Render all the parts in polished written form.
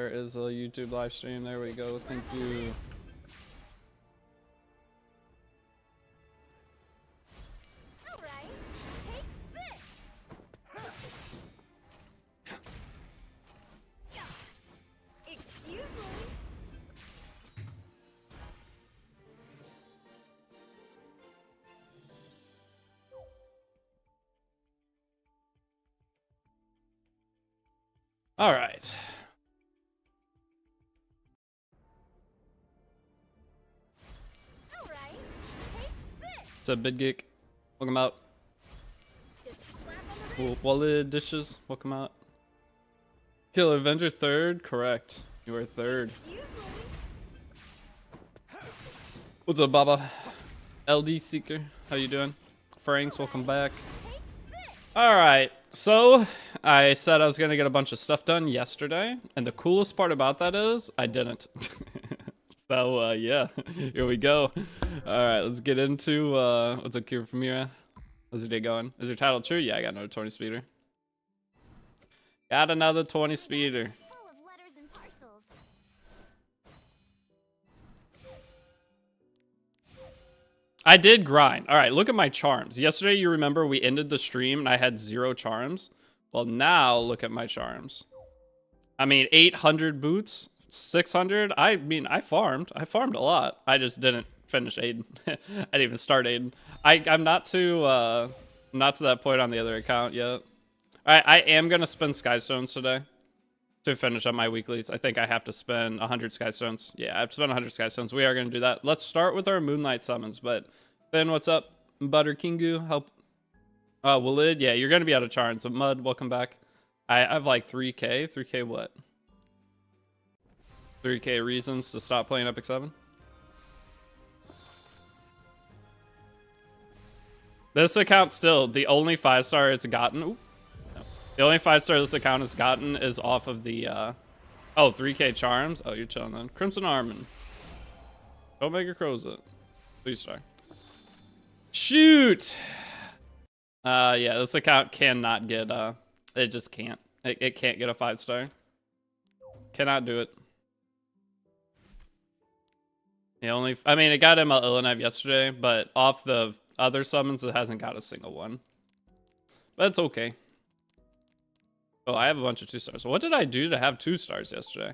Where is the YouTube live stream? There we go. Thank you. All right. What's up, Big Geek? Welcome out. Wallet dishes. Welcome out. Kill Avenger third. Correct. You are third. What's up, Baba? LD Seeker. How you doing? Franks, welcome back. All right. So I said I was gonna get a bunch of stuff done yesterday, and the coolest part about that is I didn't. So yeah, here we go. All right, let's get into what's up, Kira Famira. How's your day going? Is your title true? Yeah, I got another 20 speeder. Got another 20 speeder. I did grind. All right, look at my charms. Yesterday, you remember we ended the stream and I had 0 charms. Well, now look at my charms. I mean, 800 boots, 600. I mean, I farmed. I farmed a lot. I just didn't finish Aiden. I didn't even start Aiden. I'm not to that point on the other account yet. All right, I am gonna spend Skystones today to finish up my weeklies. I think I have to spend 100 Skystones. Yeah, I have to spend 100 Skystones. We are going to do that. Let's start with our Moonlight summons. But then what's up? Butter Kingu, help. Walid, yeah, you're going to be out of charms. But Mud, welcome back. I have like 3K. 3K what? 3K reasons to stop playing Epic 7? This account still, the only 5-star it's gotten... Ooh. The only 5-star this account has gotten is off of the, 3K charms. Oh, you're chilling then. Crimson Armin. Omega Crow's it. 3-star. Shoot! Yeah, this account cannot get, it just can't. It can't get a 5-star. Cannot do it. I mean, it got him a Illinev yesterday, but off the other summons, it hasn't got a single one. But it's okay. Oh, I have a bunch of 2-stars. What did I do to have 2-stars yesterday?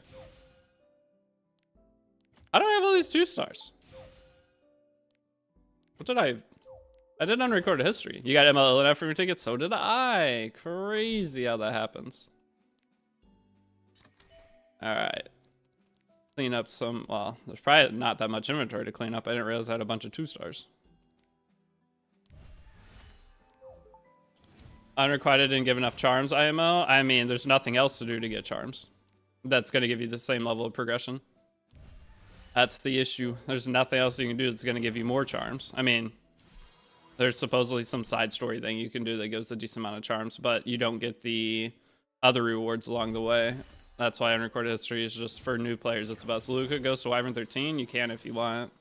I don't have all these 2-stars. What did I did unrecorded history. You got MLNF for your tickets? So did I. Crazy how that happens. Alright. Clean up some... Well, there's probably not that much inventory to clean up. I didn't realize I had a bunch of 2-stars. Unrequited didn't give enough charms, IMO. I mean, there's nothing else to do to get charms. That's going to give you the same level of progression. That's the issue. There's nothing else you can do that's going to give you more charms. I mean, there's supposedly some side story thing you can do that gives a decent amount of charms, but you don't get the other rewards along the way. That's why unrecorded history is just for new players. It's about Luca goes to Wyvern 13. You can if you want.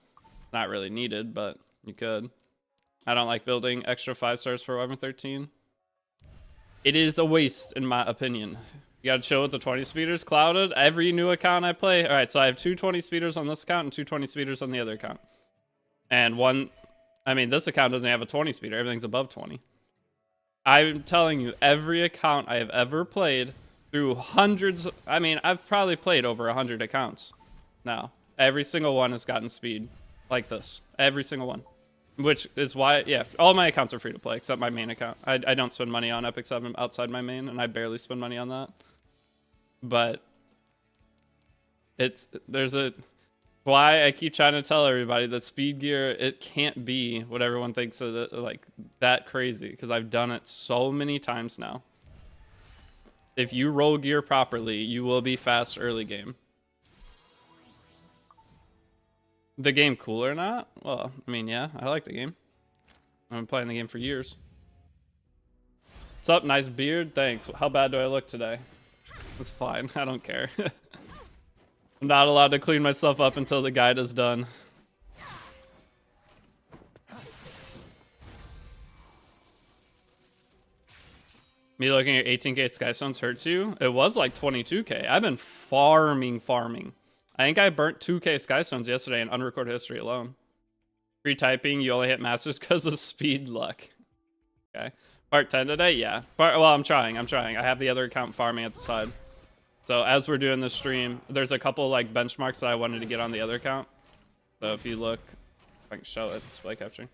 Not really needed, but you could. I don't like building extra 5-stars for Wyvern 13. It is a waste, in my opinion. You gotta chill with the 20 speeders. Clouded, every new account I play. All right, so I have 2 20 speeders on this account and 2 20 speeders on the other account. And one, I mean, this account doesn't have a 20 speeder. Everything's above 20. I'm telling you, every account I have ever played through hundreds, I mean, I've probably played over 100 accounts now. Every single one has gotten speed like this. Every single one. Which is why, yeah, all my accounts are free to play except my main account. I don't spend money on Epic 7 outside my main, and I barely spend money on that. But why I keep trying to tell everybody that speed gear, it can't be what everyone thinks of it, like that crazy, because I've done it so many times now. If you roll gear properly, you will be fast early game. The game cool or not? Well, I mean, yeah, I like the game. I've been playing the game for years. What's up? Nice beard. Thanks. How bad do I look today? It's fine. I don't care. I'm not allowed to clean myself up until the guide is done. Me looking at 18k Skystones hurts you? It was like 22k. I've been farming. I think I burnt 2k Skystones yesterday in unrecorded history alone. Free typing, you only hit masters because of speed luck. Okay. Part 10 today? Yeah. Well, I'm trying. I have the other account farming at the side. So as we're doing this stream, there's a couple like benchmarks that I wanted to get on the other account. So if you look, if I can show it, display capturing.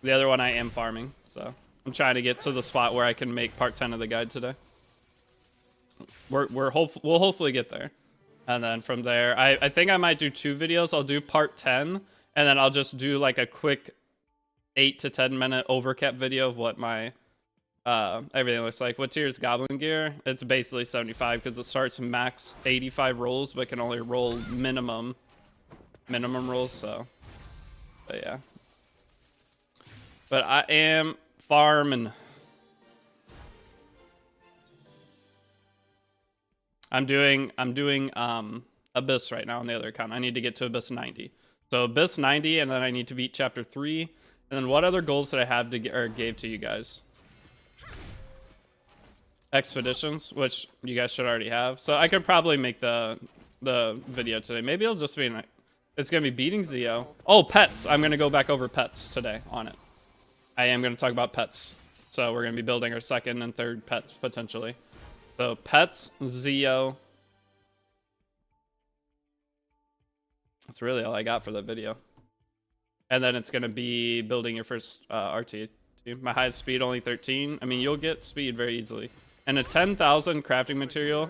The other one I am farming, so I'm trying to get to the spot where I can make part 10 of the guide today. We'll hopefully get there. And then from there, I think I might do 2 videos. I'll do part 10, and then I'll just do like a quick 8 to 10 minute overcap video of what my everything looks like. What tier is Goblin Gear? It's basically 75 because it starts max 85 rolls, but can only roll minimum rolls. So, but yeah. But I am farming. I'm doing Abyss right now on the other account. I need to get to Abyss 90. So Abyss 90, and then I need to beat Chapter 3. And then what other goals did I have to get or gave to you guys? Expeditions, which you guys should already have. So I could probably make the video today. Maybe it'll just be it's gonna be beating Zeo. Oh, pets. I'm gonna go back over pets today on it. I am gonna talk about pets. So we're gonna be building our second and third pets potentially. So pets, Zeo. That's really all I got for the video. And then it's gonna be building your first RTA team. My highest speed only 13. I mean, you'll get speed very easily. And a 10,000 crafting material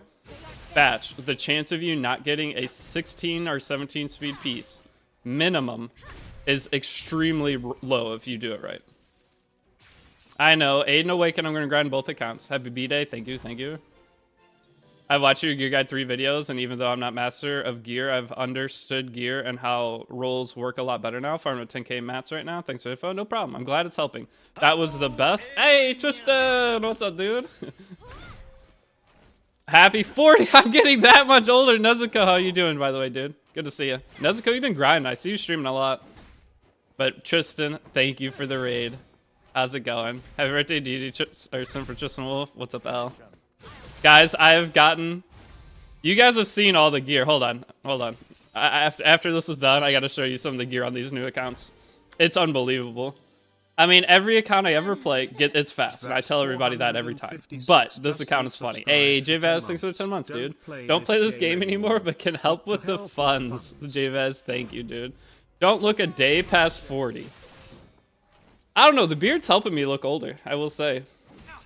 batch, the chance of you not getting a 16 or 17 speed piece minimum is extremely low if you do it right. I know. Aiden Awaken, I'm going to grind both accounts. Happy B-Day. Thank you. I've watched your Gear Guide 3 videos, and even though I'm not master of gear, I've understood gear and how rolls work a lot better now. Farming with 10k mats right now. Thanks for the info. No problem. I'm glad it's helping. That was the best. Hey, Tristan! What's up, dude? Happy 40. I'm getting that much older. Nezuko, how you doing, by the way, dude? Good to see you. Nezuko, you've been grinding. I see you streaming a lot. But Tristan, thank you for the raid. How's it going? Happy birthday, DG, or Sim for Tristan Wolf. What's up, Al? Guys, I've gotten... You guys have seen all the gear. Hold on. After this is done, I got to show you some of the gear on these new accounts. It's unbelievable. I mean, every account I ever play, it's fast, and I tell everybody that every time. But this account is funny. Hey, JVaz, thanks for the 10 months, dude. Don't play this game anymore, but can help with the funds. JVaz, thank you, dude. Don't look a day past 40. I don't know, the beard's helping me look older, I will say.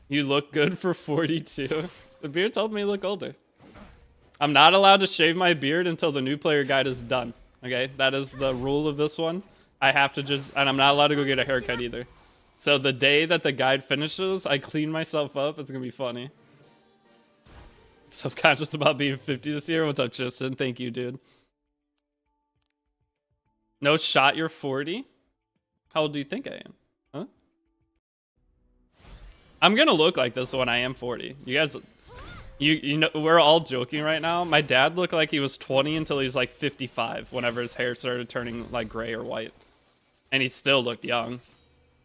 You look good for 42. The beard's helping me look older. I'm not allowed to shave my beard until the new player guide is done. Okay, that is the rule of this one. I have to just, and I'm not allowed to go get a haircut either. So the day that the guide finishes, I clean myself up. It's gonna be funny. Self-conscious about being 50 this year. What's up, Tristan? Thank you, dude. No shot, you're 40? How old do you think I am? Huh? I'm gonna look like this when I am 40. You guys, you know, we're all joking right now. My dad looked like he was 20 until he was like 55, whenever his hair started turning like gray or white. And he still looked young.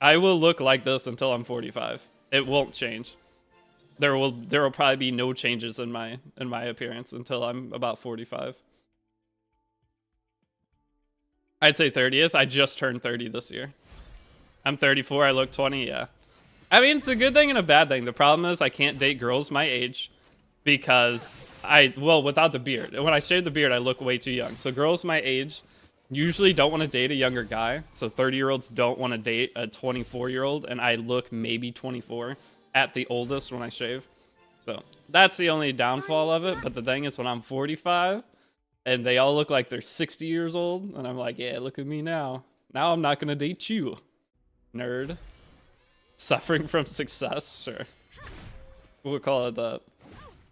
I will look like this until I'm 45. It won't change. There will probably be no changes in my appearance until I'm about 45. I'd say 30th. I just turned 30 this year. I'm 34. I look 20. Yeah. I mean, it's a good thing and a bad thing. The problem is I can't date girls my age because without the beard. When I shave the beard, I look way too young. So girls my age usually don't want to date a younger guy. So 30-year-olds don't want to date a 24-year-old, and I look maybe 24 at the oldest when I shave. So that's the only downfall of it. But the thing is, when I'm 45 and they all look like they're 60 years old, and I'm like, yeah, look at me now. Now I'm not going to date you, nerd. Suffering from success? Sure. We'll call it that.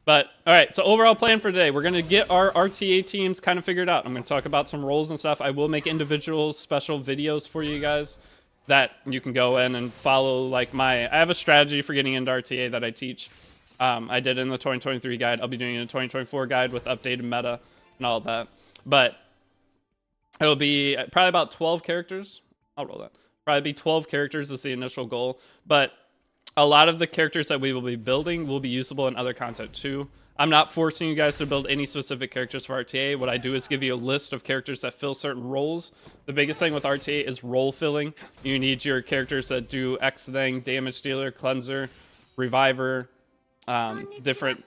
But, alright, so overall plan for today. We're going to get our RTA teams kind of figured out. I'm going to talk about some roles and stuff. I will make individual special videos for you guys that you can go in and follow. Like I have a strategy for getting into RTA that I teach. I did in the 2023 guide. I'll be doing it in the 2024 guide with updated meta and all of that. But it'll be probably about 12 characters. I'll roll that. Probably be 12 characters is the initial goal. But a lot of the characters that we will be building will be usable in other content too. I'm not forcing you guys to build any specific characters for RTA. What I do is give you a list of characters that fill certain roles. The biggest thing with RTA is role filling. You need your characters that do X thing, damage dealer, cleanser, reviver, different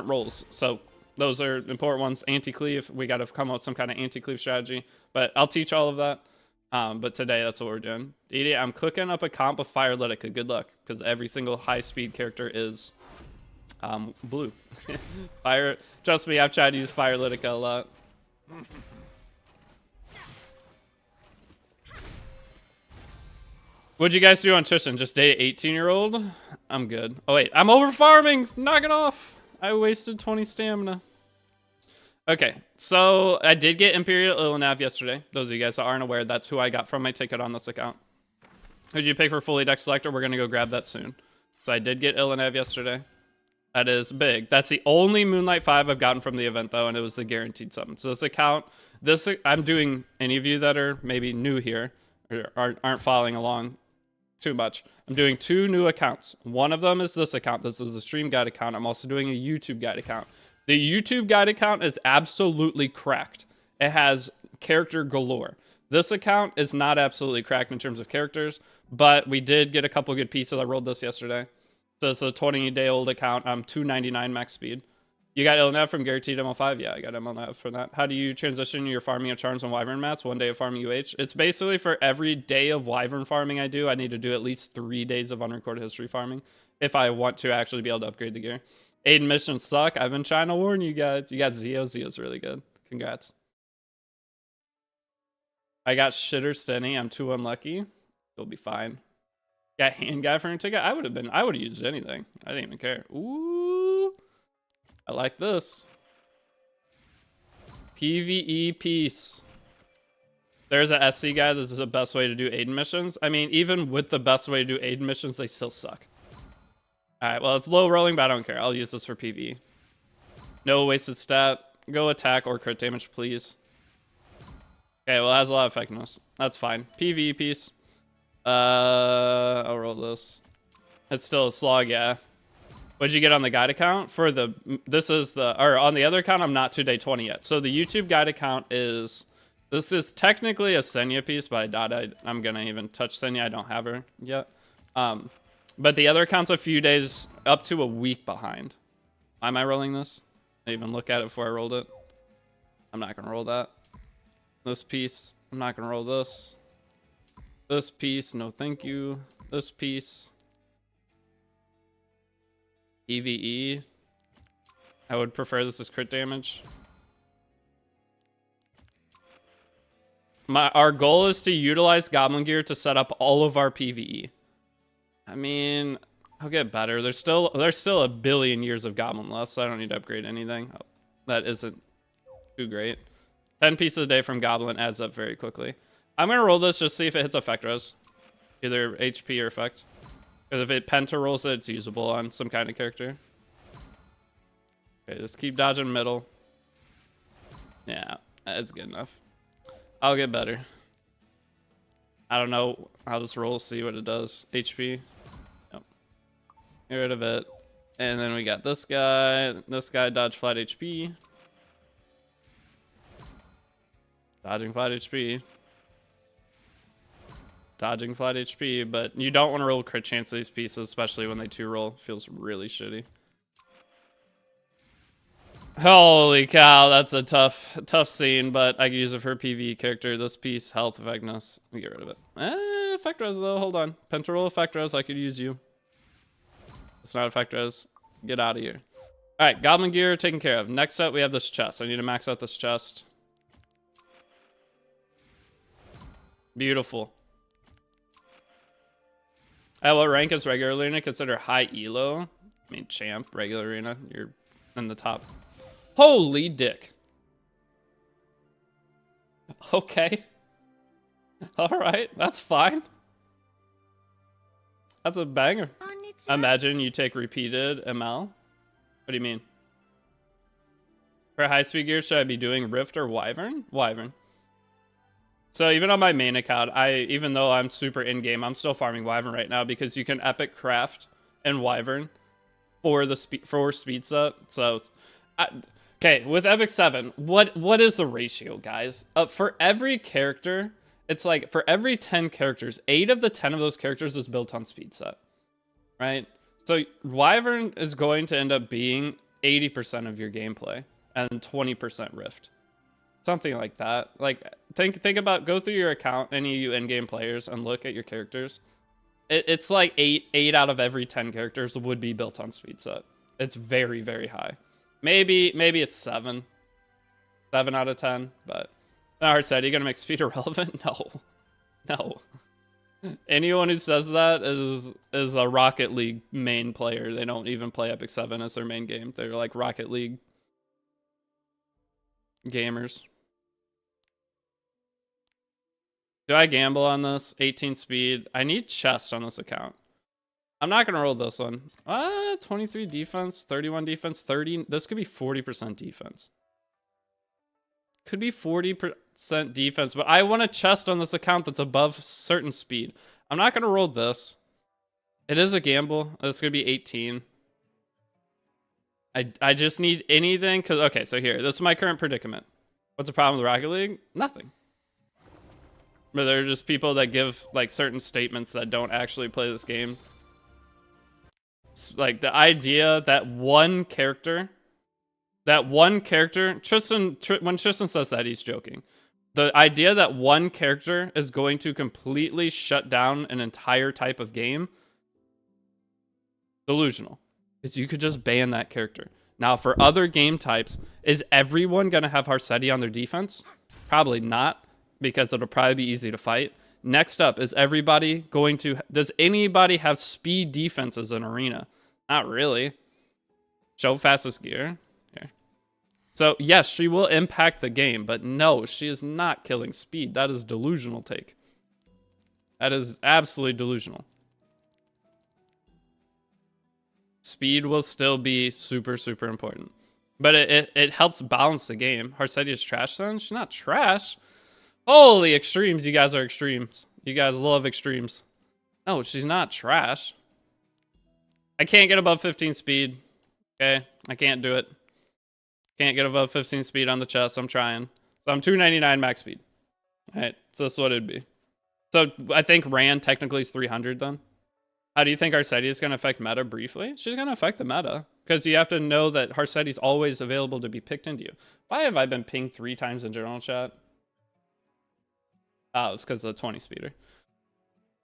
roles. So those are important ones. Anti-cleave, we got to come up with some kind of anti-cleave strategy. But I'll teach all of that. But today, that's what we're doing. Deity, I'm cooking up a comp of Firelitica. Good luck, because every single high-speed character is blue. Fire. Trust me, I've tried to use Firelitica a lot. What'd you guys do on Tristan? Just date an 18-year-old? I'm good. Oh, wait. I'm over farming! Knock it off! I wasted 20 stamina. Okay, so I did get Imperial Illunav yesterday. Those of you guys that aren't aware, that's who I got from my ticket on this account. Who'd you pick for fully deck selector? We're going to go grab that soon. So I did get Illunav yesterday. That is big. That's the only Moonlight 5 I've gotten from the event, though, and it was the guaranteed summon. So this account, I'm doing, any of you that are maybe new here, or aren't following along too much, I'm doing 2 new accounts. One of them is this account. This is the stream guide account. I'm also doing a YouTube guide account. The YouTube guide account is absolutely cracked. It has character galore. This account is not absolutely cracked in terms of characters, but we did get a couple good pieces. I rolled this yesterday. So it's a 20-day-old account. I'm 299 max speed. You got Illunav from Guaranteed ML5? Yeah, I got ML5 for that. How do you transition your farming of charms and wyvern mats? 1 day of farming UH? It's basically for every day of wyvern farming I do, I need to do at least 3 days of unrecorded history farming if I want to actually be able to upgrade the gear. Aiden missions suck. I've been trying to warn you guys. You got Zeo. Zeo's really good. Congrats. I got Shitter Stenny. I'm too unlucky. You'll be fine. Got hand guy for a ticket. I would have used anything. I didn't even care. Ooh. I like this. PvE piece. There's a SC guy. This is the best way to do Aiden missions. I mean, even with the best way to do Aiden missions, they still suck. Alright, well, it's low rolling, but I don't care. I'll use this for PvE. No wasted stat. Go attack or crit damage, please. Okay, well, it has a lot of effectiveness. That's fine. PvE piece. I'll roll this. It's still a slog, yeah. What'd you get on the guide account? For the... Or on the other account, I'm not to day 20 yet. So the YouTube guide account is... This is technically a Senya piece, but I doubt I'm going to even touch Senya. I don't have her yet. But the other account's a few days, up to a week behind. Am I rolling this? I didn't even look at it before I rolled it. I'm not going to roll that. This piece, I'm not going to roll this. This piece, no thank you. This piece. EVE. I would prefer this as crit damage. Our goal is to utilize Goblin Gear to set up all of our PvE. I mean, I'll get better. There's still a billion years of Goblin left, so I don't need to upgrade anything. Oh, that isn't too great. 10 pieces a day from Goblin adds up very quickly. I'm going to roll this just to see if it hits effect res. Either HP or effect. Because if it penta rolls it, it's usable on some kind of character. Okay, just keep dodging middle. Yeah, that's good enough. I'll get better. I don't know. I'll just roll, see what it does. HP. Nope. Get rid of it. And then we got this guy. This guy, dodge flat HP. Dodging flat HP. Dodging flat HP. But you don't want to roll crit chance of these pieces, especially when they 2-roll. Feels really shitty. Holy cow, that's a tough scene, but I can use it for a PvE character. This piece, health, effectiveness. Let me get rid of it. Effect res though, hold on. Pentaroll effect res, I could use you. It's not effect res. Get out of here. Alright, Goblin Gear taken care of. Next up, we have this chest. I need to max out this chest. Beautiful. At what rank is regular arena consider high elo? I mean, champ, regular arena. You're in the top. Holy dick. Okay. Alright, that's fine. That's a banger. Imagine you take repeated ML. What do you mean? For high speed gear, should I be doing Rift or Wyvern? Wyvern. So even on my main account, even though I'm super in-game, I'm still farming Wyvern right now because you can epic craft and Wyvern for the speed set. So, okay, with Epic 7, what is the ratio, guys? For every character, it's like for every 10 characters, 8 of the 10 of those characters is built on speed set, right? So Wyvern is going to end up being 80% of your gameplay and 20% Rift. Something like that. Like, think about, go through your account, any of you in-game players, and look at your characters. It's like 8 out of every 10 characters would be built on speed set. It's very, very high. Maybe it's 7 out of 10, but hard said, are you gonna make speed irrelevant? No. Anyone who says that is a Rocket League main player. They don't even play Epic 7 as their main game. They're like Rocket League gamers. Do I gamble on this? 18 speed. I need chest on this account. I'm not going to roll this one. 23 defense, 31 defense, 30. This could be 40% defense. Could be 40% defense, but I want a chest on this account that's above certain speed. I'm not going to roll this. It is a gamble. It's going to be 18. I just need anything because, okay, so here, this is my current predicament. What's the problem with Rocket League? Nothing. But they're just people that give like certain statements that don't actually play this game. It's like the idea that one character, Tristan, when Tristan says that, he's joking. The idea that one character is going to completely shut down an entire type of game, delusional. Because you could just ban that character. Now, for other game types, is everyone going to have Harsetti on their defense? Probably not, because it'll probably be easy to fight. Next up, is everybody going to... Does anybody have speed defenses in Arena? Not really. Show fastest gear. Here. So, yes, she will impact the game, but no, she is not killing speed. That is delusional take. That is absolutely delusional. Speed will still be super, super important. But it helps balance the game. Harsetti is trash then? She's not trash. Holy extremes. You guys are extremes. You guys love extremes. No, she's not trash. I can't get above 15 speed. Okay? I can't do it. Can't get above 15 speed on the chest. I'm trying. So I'm 299 max speed. Alright, so that's what it'd be. So I think Rand technically is 300 then. How do you think Harsetti is going to affect meta briefly? She's going to affect the meta. Because you have to know that Harsetti's always available to be picked into you. Why have I been pinged 3 times in general chat? Oh, it's because of the 20 speeder.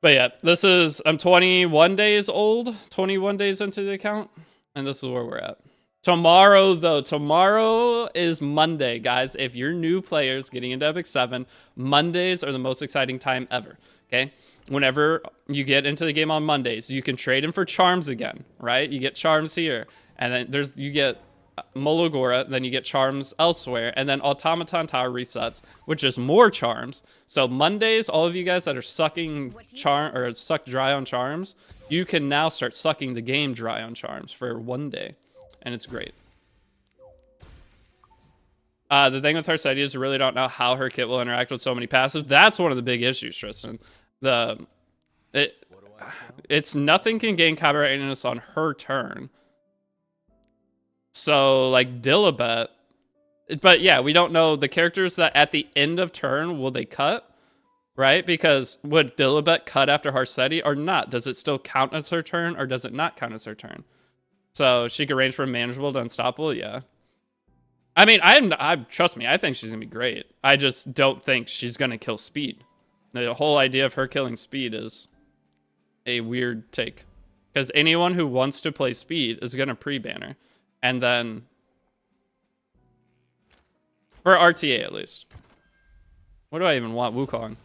But yeah, this is... I'm 21 days old. 21 days into the account. And this is where we're at. Tomorrow, though. Tomorrow is Monday, guys. If you're new players getting into Epic 7, Mondays are the most exciting time ever. Okay? Whenever you get into the game on Mondays, you can trade in for charms again, right? You get charms here, and then you get Mologora, then you get charms elsewhere, and then Automaton Tower resets, which is more charms. So Mondays, all of you guys that are sucking suck dry on charms, you can now start sucking the game dry on charms for one day, and it's great. The thing with Harsetti is you really don't know how her kit will interact with so many passives. That's one of the big issues, Tristan. It's nothing can gain copyrightness on her turn. So like Dilibet, but yeah, we don't know the characters that at the end of turn will they cut, right? Because would Dilibet cut after Harsetti or not? Does it still count as her turn or does it not count as her turn? So she could range from manageable to unstoppable, yeah. I mean, trust me, I think she's gonna be great. I just don't think she's gonna kill speed. The whole idea of her killing speed is a weird take. Because anyone who wants to play speed is going to pre-ban her. And then... For RTA, at least. What do I even want? Wukong.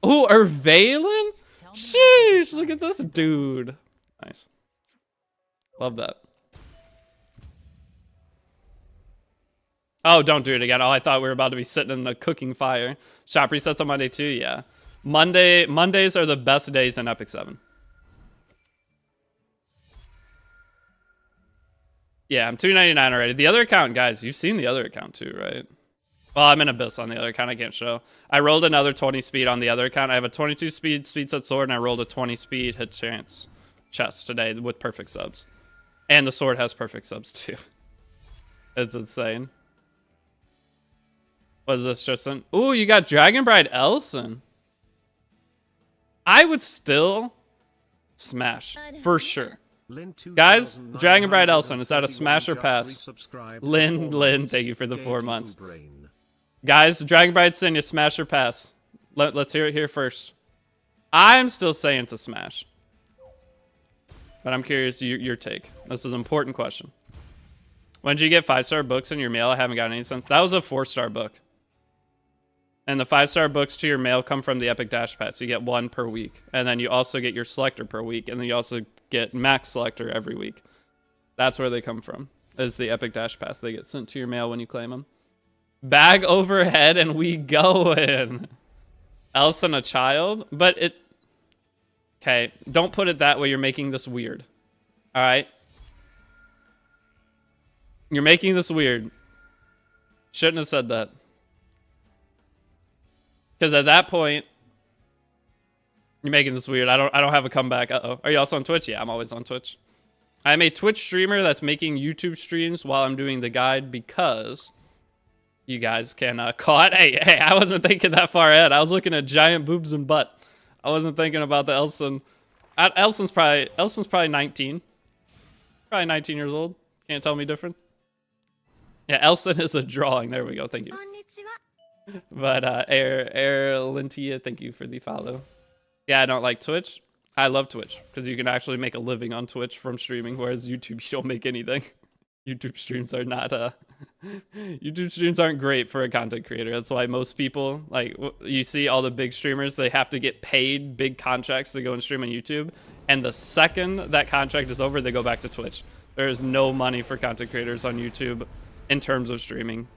Oh, Ervalen? Sheesh, look at this dude. Nice. Love that. Oh, don't do it again. Oh, I thought we were about to be sitting in the cooking fire. Shop resets on Monday too, yeah. Mondays are the best days in Epic 7. Yeah, I'm 299 already. The other account, guys, you've seen the other account too, right? Well, I'm in Abyss on the other account. I can't show. I rolled another 20 speed on the other account. I have a 22 speed set sword, and I rolled a 20 speed hit chance chests today with perfect subs. And the sword has perfect subs too. It's insane. What is this, Tristan? Ooh, you got Dragon Bride Elson. I would still smash for sure. Guys, Dragon Bride Elson, is that a smash or pass? Lynn, thank you for the 4 months. Guys, Dragon Bride Sin, you smash or pass? Let's hear it here first. I'm still saying it's a smash. But I'm curious your take. This is an important question. When did you get 5-star books in your mail? I haven't gotten any since. That was a 4-star book. And the 5-star books to your mail come from the Epic Dash Pass. You get 1 per week. And then you also get your selector per week. And then you also get max selector every week. That's where they come from. Is the Epic Dash Pass. They get sent to your mail when you claim them. Bag overhead and we going. Elson a child? But it... Okay, don't put it that way. You're making this weird. All right? You're making this weird. Shouldn't have said that. Because at that point, you're making this weird. I don't have a comeback. Uh-oh. Are you also on Twitch? Yeah, I'm always on Twitch. I'm a Twitch streamer that's making YouTube streams while I'm doing the guide because you guys can call it. Hey, I wasn't thinking that far ahead. I was looking at giant boobs and butt. I wasn't thinking about the Elson. Elson's probably 19. Probably 19 years old. Can't tell me different. Yeah, Elson is a drawing. There we go. Thank you. But Air Lintia, thank you for the follow. Yeah, I don't like Twitch. I love Twitch because you can actually make a living on Twitch from streaming, whereas YouTube you don't make anything. YouTube streams are not YouTube streams aren't great for a content creator. That's why most people, like, you see all the big streamers, they have to get paid big contracts to go and stream on YouTube, and the second that contract is over, they go back to Twitch. There is no money for content creators on YouTube in terms of streaming.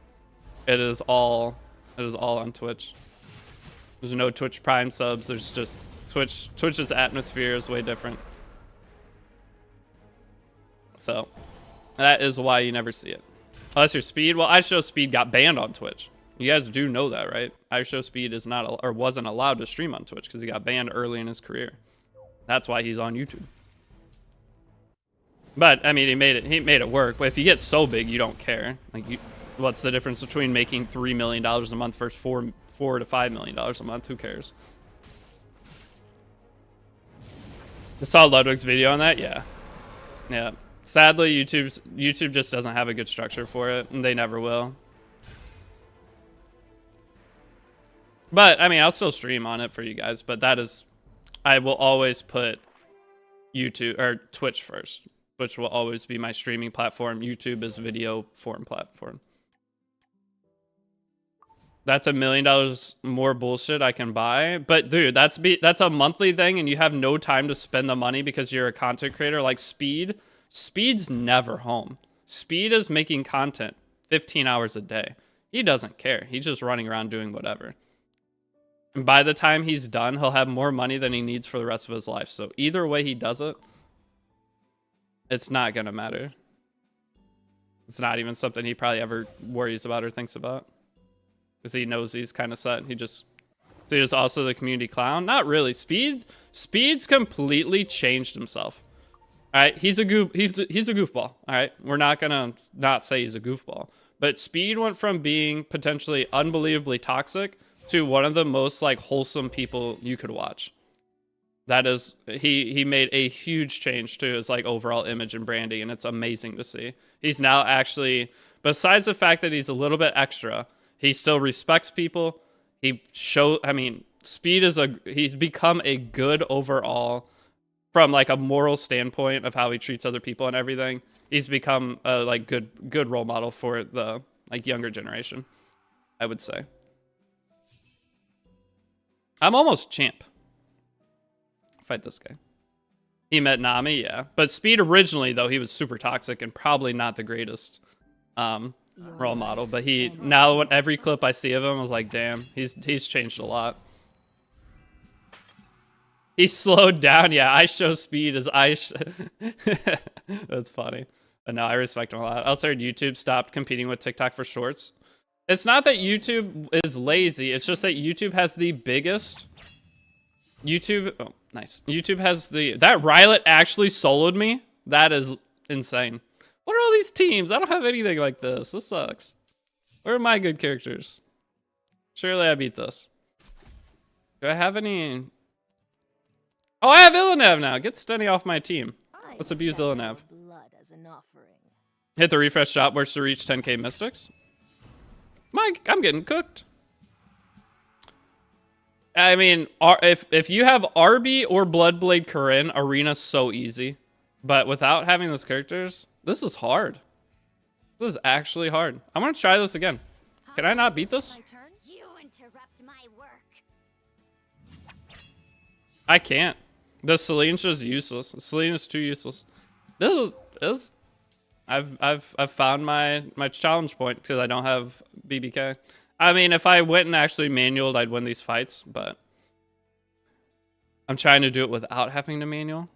It is all on Twitch. There's no Twitch Prime subs. There's just Twitch's atmosphere is way different. So that is why you never see it. Unless you're Speed. Well, iShowSpeed got banned on Twitch. You guys do know that, right? iShowSpeed is not or wasn't allowed to stream on Twitch because he got banned early in his career. That's why he's on YouTube. But I mean, he made it work. But if you get so big, you don't care. Like, what's the difference between making $3 million a month versus $4 to $5 million a month? Who cares? I saw Ludwig's video on that. Yeah. Sadly, YouTube just doesn't have a good structure for it, and they never will. But I mean, I'll still stream on it for you guys. But I will always put YouTube or Twitch first. Twitch will always be my streaming platform. YouTube is video form platform. That's $1 million more bullshit I can buy. But dude, that's a monthly thing, and you have no time to spend the money because you're a content creator. Like Speed's never home. Speed is making content 15 hours a day. He doesn't care. He's just running around doing whatever. And by the time he's done, he'll have more money than he needs for the rest of his life. So either way he does it, it's not gonna matter. It's not even something he probably ever worries about or thinks about. Because he knows he's kind of set. He's also the community clown. Not really. Speed's completely changed himself. All right, he's a goofball. All right, we're not gonna not say he's a goofball. But Speed went from being potentially unbelievably toxic to one of the most like wholesome people you could watch. That is, he made a huge change to his like overall image and branding, and it's amazing to see. He's now actually, besides the fact that he's a little bit extra, he still respects people. Speed he's become a good overall, from like a moral standpoint of how he treats other people and everything. He's become a like good role model for the like younger generation, I would say. I'm almost champ. Fight this guy. He met Nami, yeah. But Speed originally, though, he was super toxic and probably not the greatest role model. But now every clip I see of him, I was like, damn, he's changed a lot. He slowed down. Yeah, iShowSpeed is That's funny. But no, I respect him a lot. I also heard YouTube stopped competing with TikTok for shorts. It's not that YouTube is lazy. It's just that YouTube has the biggest... Nice. YouTube has that Rylet actually soloed me. That is insane. What are all these teams? I don't have anything like this. This sucks. Where are my good characters? Surely I beat this. Do I have any? Oh, I have Illinev now. Get Stunny off my team. Let's abuse Illinev. Hit the refresh shop where to reach 10k mystics. Mike, I'm getting cooked. I mean, if you have Arby or Bloodblade Corinne, Arena's so easy. But without having those characters, this is hard. This is actually hard. I'm gonna try this again. Can I not beat this? You interrupt my work. I can't. The Celine's just useless. Celine is too useless. This is I've found my challenge point because I don't have BBK. I mean, if I went and actually manualed, I'd win these fights, but I'm trying to do it without having to manual.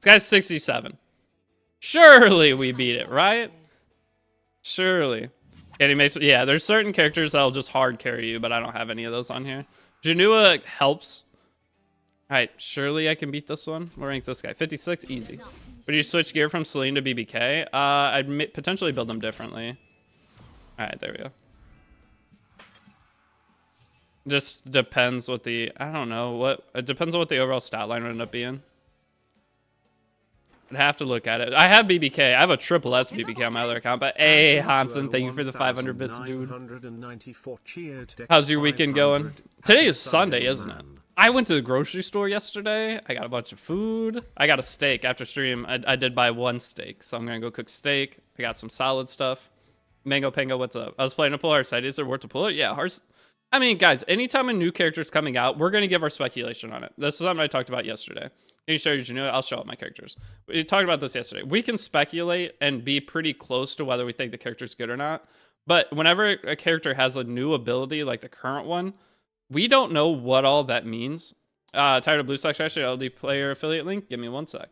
This guy's 67. Surely we beat it, right? Surely. And he makes, yeah, there's certain characters that'll just hard carry you, but I don't have any of those on here. Janua helps. All right, surely I can beat this one. We'll rank this guy. 56, easy. Would you switch gear from Celine to BBK? I'd potentially build them differently. All right, there we go. Just depends what the, I don't know, it depends on what the overall stat line would end up being. I'd have to look at it. I have BBK. I have a triple S BBK on my other account, but hey, Hansen, thank you for the 500 bits, dude. How's your weekend going? Today is Sunday, isn't it? I went to the grocery store yesterday. I got a bunch of food. I got a steak after stream. I did buy one steak, so I'm going to go cook steak. I got some solid stuff. Mango Pango, what's up? I was playing to pull Hearthside. Is it worth to pull it? Yeah, Hearths. I mean, guys, anytime a new character's coming out, we're going to give our speculation on it. This is something I talked about yesterday. Can you show your Janua? I'll show up my characters. We talked about this yesterday. We can speculate and be pretty close to whether we think the character's good or not. But whenever a character has a new ability, like the current one, we don't know what all that means. Tired of BlueStacks, actually, LD player affiliate link? Give me one sec.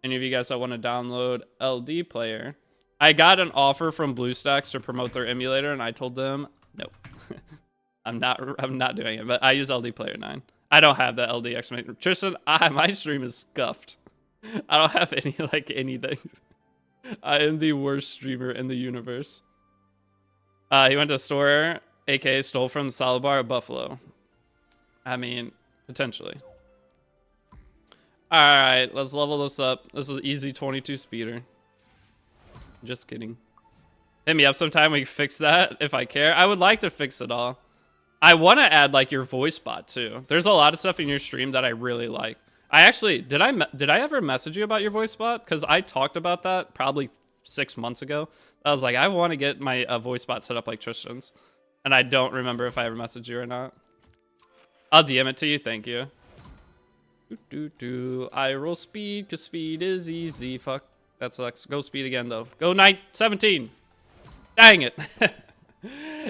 Any of you guys that want to download LD player? I got an offer from BlueStacks to promote their emulator, and I told them, no. I'm not doing it, but I use LD Player 9. I don't have that LD exclamation. Tristan, my stream is scuffed. I don't have anything. I am the worst streamer in the universe. He went to a store, aka stole from the salad bar at Buffalo. I mean, potentially. Alright, let's level this up. This is easy 22 speeder. Just kidding. Hit me up sometime, we can fix that if I care. I would like to fix it all. I want to add like your voice bot too. There's a lot of stuff in your stream that I really like. I actually, did I ever message you about your voice bot? Because I talked about that probably 6 months ago. I was like, I want to get my voice bot set up like Tristan's. And I don't remember if I ever messaged you or not. I'll DM it to you, thank you. I roll speed, because speed is easy. Fuck, that sucks. Go speed again though. Go night 17. Dang it.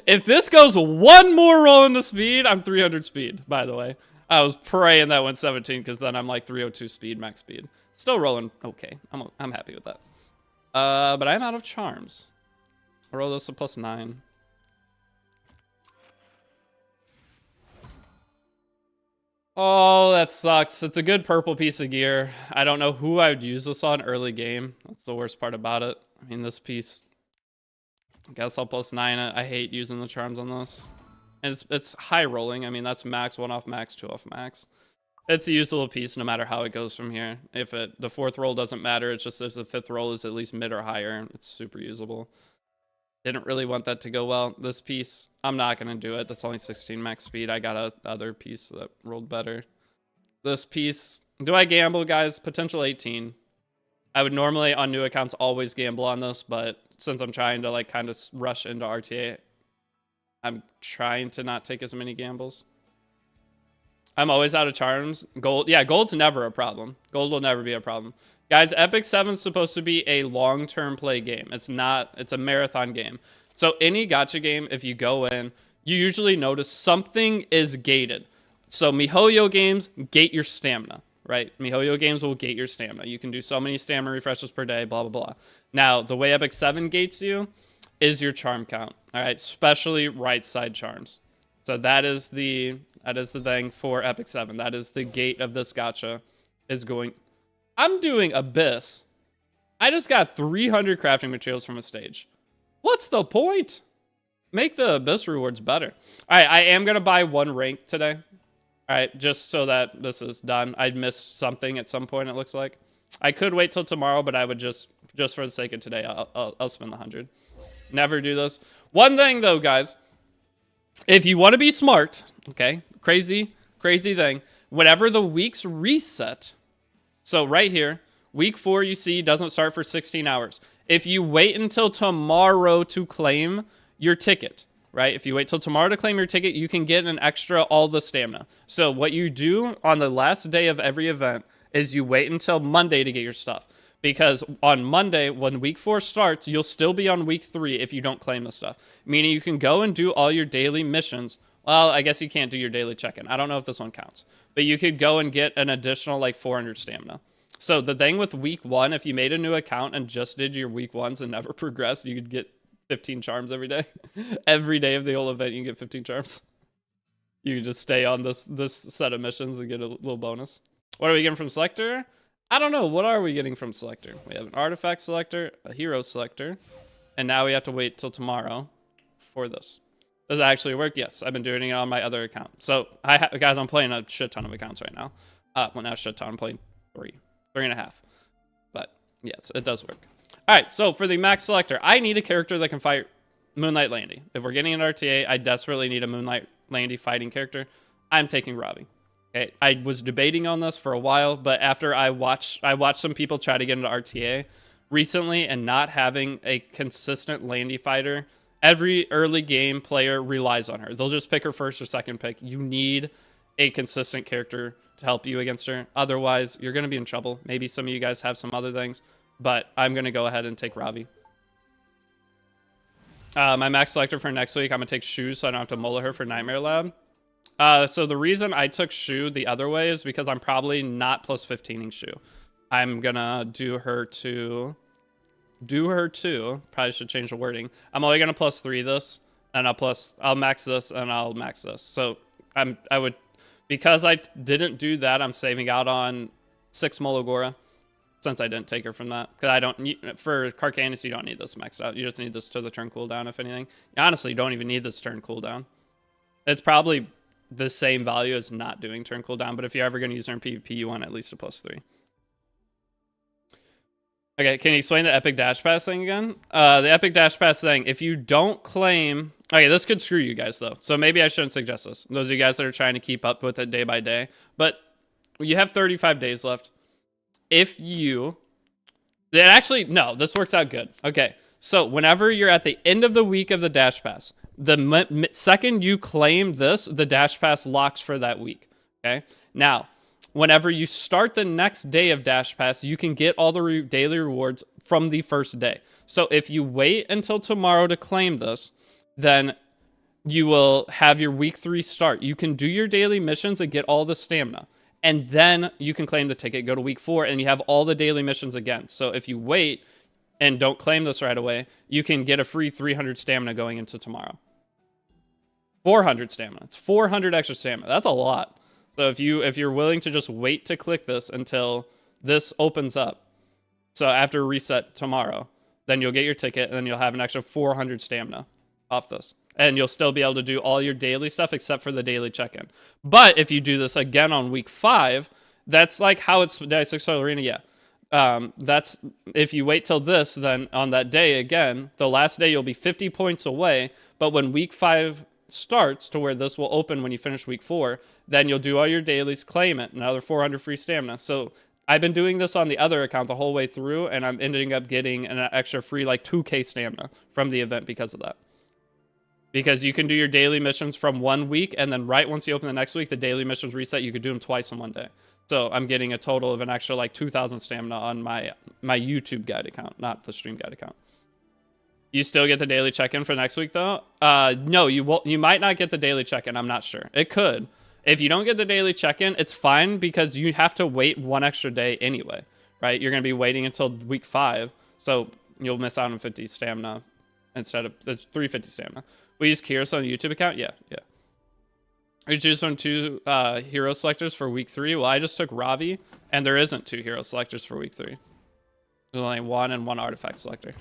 If this goes one more roll into speed, I'm 300 speed, by the way. I was praying that went 17 because then I'm like 302 speed, max speed. Still rolling okay. I'm happy with that. But I'm out of charms. I'll roll this a +9. Oh, that sucks. It's a good purple piece of gear. I don't know who I would use this on early game. That's the worst part about it. I mean, this piece... I guess I'll +9 it. I hate using the charms on this. And it's high rolling. I mean, that's max, 1 off max, 2 off max. It's a usable piece no matter how it goes from here. If the 4th roll doesn't matter, it's just if the 5th roll is at least mid or higher, it's super usable. Didn't really want that to go well. This piece, I'm not going to do it. That's only 16 max speed. I got a other piece that rolled better. This piece, do I gamble, guys? Potential 18. I would normally, on new accounts, always gamble on this, but since I'm trying to like kind of rush into RTA, I'm trying to not take as many gambles. I'm always out of charms. Gold, yeah, gold's never a problem. Gold will never be a problem. Guys, Epic 7 is supposed to be a long-term play game. It's not, it's a marathon game. So any gacha game, if you go in, you usually notice something is gated. So MiHoYo games gate your stamina, right? MiHoYo games will gate your stamina. You can do so many stamina refreshes per day, blah, blah, blah. Now, the way Epic 7 gates you is your charm count, all right? Especially right side charms. So that is the thing for Epic 7. That is the gate of this gacha is going. I'm doing Abyss. I just got 300 crafting materials from a stage. What's the point? Make the Abyss rewards better. All right, I am going to buy 1 rank today. All right, just so that this is done. I'd missed something at some point, it looks like. I could wait till tomorrow, but I would just for the sake of today, I'll spend the 100. Never do this. One thing, though, guys. If you want to be smart, okay, crazy thing. Whenever the weeks reset, so right here, week 4, you see, doesn't start for 16 hours. If you wait until tomorrow to claim your ticket, right? If you wait till tomorrow to claim your ticket, you can get an extra all the stamina. So what you do on the last day of every event is you wait until Monday to get your stuff. Because on Monday, when week 4 starts, you'll still be on week 3 if you don't claim the stuff. Meaning you can go and do all your daily missions. Well, I guess you can't do your daily check-in. I don't know if this one counts. But you could go and get an additional like 400 stamina. So the thing with week 1, if you made a new account and just did your week 1s and never progressed, you could get 15 charms every day. Every day of the whole event, you can get 15 charms. You can just stay on this set of missions and get a little bonus. What are we getting from Selector? I don't know. What are we getting from Selector? We have an artifact selector, a hero selector, and now we have to wait till tomorrow for this. Does it actually work? Yes, I've been doing it on my other account. So, guys, I'm playing a shit ton of accounts right now. Well, not a shit ton. I'm playing 3.5. But, yes, it does work. All right, so for the max selector, I need a character that can fight Moonlight Landy. If we're getting an RTA, I desperately need a Moonlight Landy fighting character. I'm taking Robbie. Okay, I was debating on this for a while, but after I watched some people try to get into RTA recently and not having a consistent Landy fighter, every early game player relies on her. They'll just pick her first or second pick. You need a consistent character to help you against her. Otherwise, you're going to be in trouble. Maybe some of you guys have some other things, but I'm going to go ahead and take Robbie. My max selector for next week, I'm going to take Shu so I don't have to muller her for Nightmare Lab. So the reason I took Shu the other way is because I'm probably not plus 15ing Shu. I'm gonna do her to probably should change the wording. I'm only gonna plus 3 this, and I'll max this and I'll max this. So because I didn't do that, I'm saving out on 6 Mologora since I didn't take her from that. Because I don't need, for Carcanus, you don't need this maxed out. You just need this to the turn cooldown, if anything. You honestly don't even need this turn cooldown. It's probably the same value as not doing turn cooldown, but if you're ever going to use her in PvP, you want at least a plus 3. Okay, can you explain the Epic Dash Pass thing again? The Epic Dash Pass thing, if you don't claim... Okay, this could screw you guys, though, so maybe I shouldn't suggest this. Those of you guys that are trying to keep up with it day by day. But you have 35 days left. If you... Actually, no, this works out good. Okay, so whenever you're at the end of the week of the Dash Pass, the second you claim this, the Dash Pass locks for that week. Okay. Now, whenever you start the next day of Dash Pass, you can get all the daily rewards from the first day. So if you wait until tomorrow to claim this, then you will have your week 3 start. You can do your daily missions and get all the stamina. And then you can claim the ticket, go to week 4, and you have all the daily missions again. So if you wait and don't claim this right away, you can get a free 300 stamina going into tomorrow. 400 stamina. It's 400 extra stamina. That's a lot. So if you're willing to just wait to click this until this opens up, so after reset tomorrow, then you'll get your ticket and then you'll have an extra 400 stamina off this. And you'll still be able to do all your daily stuff except for the daily check-in. But if you do this again on week 5, that's like how it's Dice Soil Arena, yeah. That's if you wait till this, then on that day again, the last day you'll be 50 points away, but when week 5 starts to where this will open when you finish week 4, then you'll do all your dailies, claim it, another 400 free stamina. So I've been doing this on the other account the whole way through, and I'm ending up getting an extra free like 2k stamina from the event because of that. Because you can do your daily missions from 1 week, and then right once you open the next week, the daily missions reset. You could do them twice in one day. So I'm getting a total of an extra like 2,000 stamina on my YouTube guide account, not the stream guide account. You still get the daily check-in for next week, though? No, you won't. You might not get the daily check-in. I'm not sure. It could. If you don't get the daily check-in, it's fine because you have to wait 1 extra day anyway, right? You're going to be waiting until week 5, so you'll miss out on 50 stamina instead of 350 stamina. We use Kyrus on the YouTube account? Yeah. You choose from 2 hero selectors for week 3. Well, I just took Ravi, and there isn't 2 hero selectors for week 3. There's only 1 and 1 artifact selector.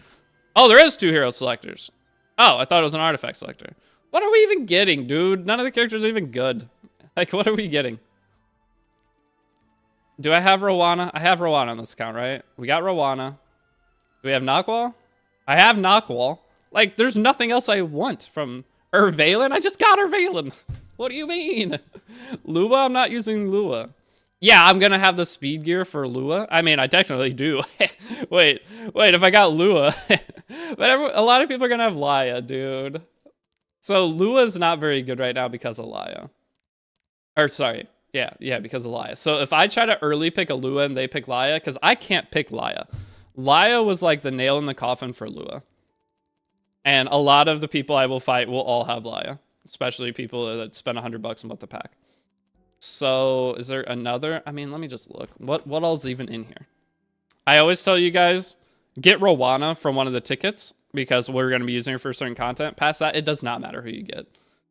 Oh, there is 2 hero selectors. Oh, I thought it was an artifact selector. What are we even getting, dude? None of the characters are even good. Like, what are we getting? Do I have Rowana? I have Rowana on this account, right? We got Rowana. Do we have Knockwall? I have Knockwall. Like, there's nothing else I want from Valen. I just got Valen. What do you mean? Lua? I'm not using Lua. Yeah, I'm gonna have the speed gear for Lua. I mean, I technically do. wait, if I got Lua. But a lot of people are gonna have Laya, dude. So Lua's not very good right now because of Laya. Or sorry, yeah, because of Laya. So if I try to early pick a Lua and they pick Laya, because I can't pick Laya. Laya was like the nail in the coffin for Lua. And a lot of the people I will fight will all have Laya. Especially people that spend $100 and bought the pack. So is there another? I mean, let me just look. What else is even in here? I always tell you guys, get Rowana from one of the tickets because we're going to be using her for certain content. Past that, it does not matter who you get.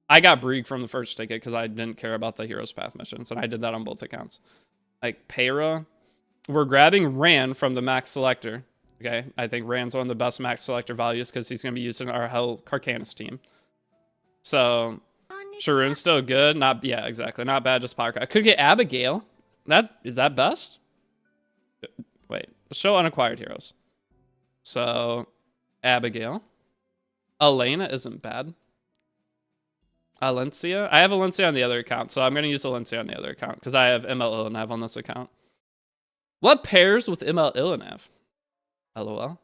I got Brieg from the first ticket because I didn't care about the Heroes Path missions, and I did that on both accounts. Like Peyra, we're grabbing Ran from the max selector. Okay, I think Ran's one of the best max selector values because he's going to be used in our Hell Carcanus team. So Sharoon's still good. Yeah, exactly. Not bad, just power. I could get Abigail. Is that best? Wait, show unacquired heroes. So Abigail. Elena isn't bad. Alencia. I have Alencia on the other account, so I'm gonna use Alencia on the other account because I have ML Ilinav on this account. What pairs with ML Ilinav? LOL.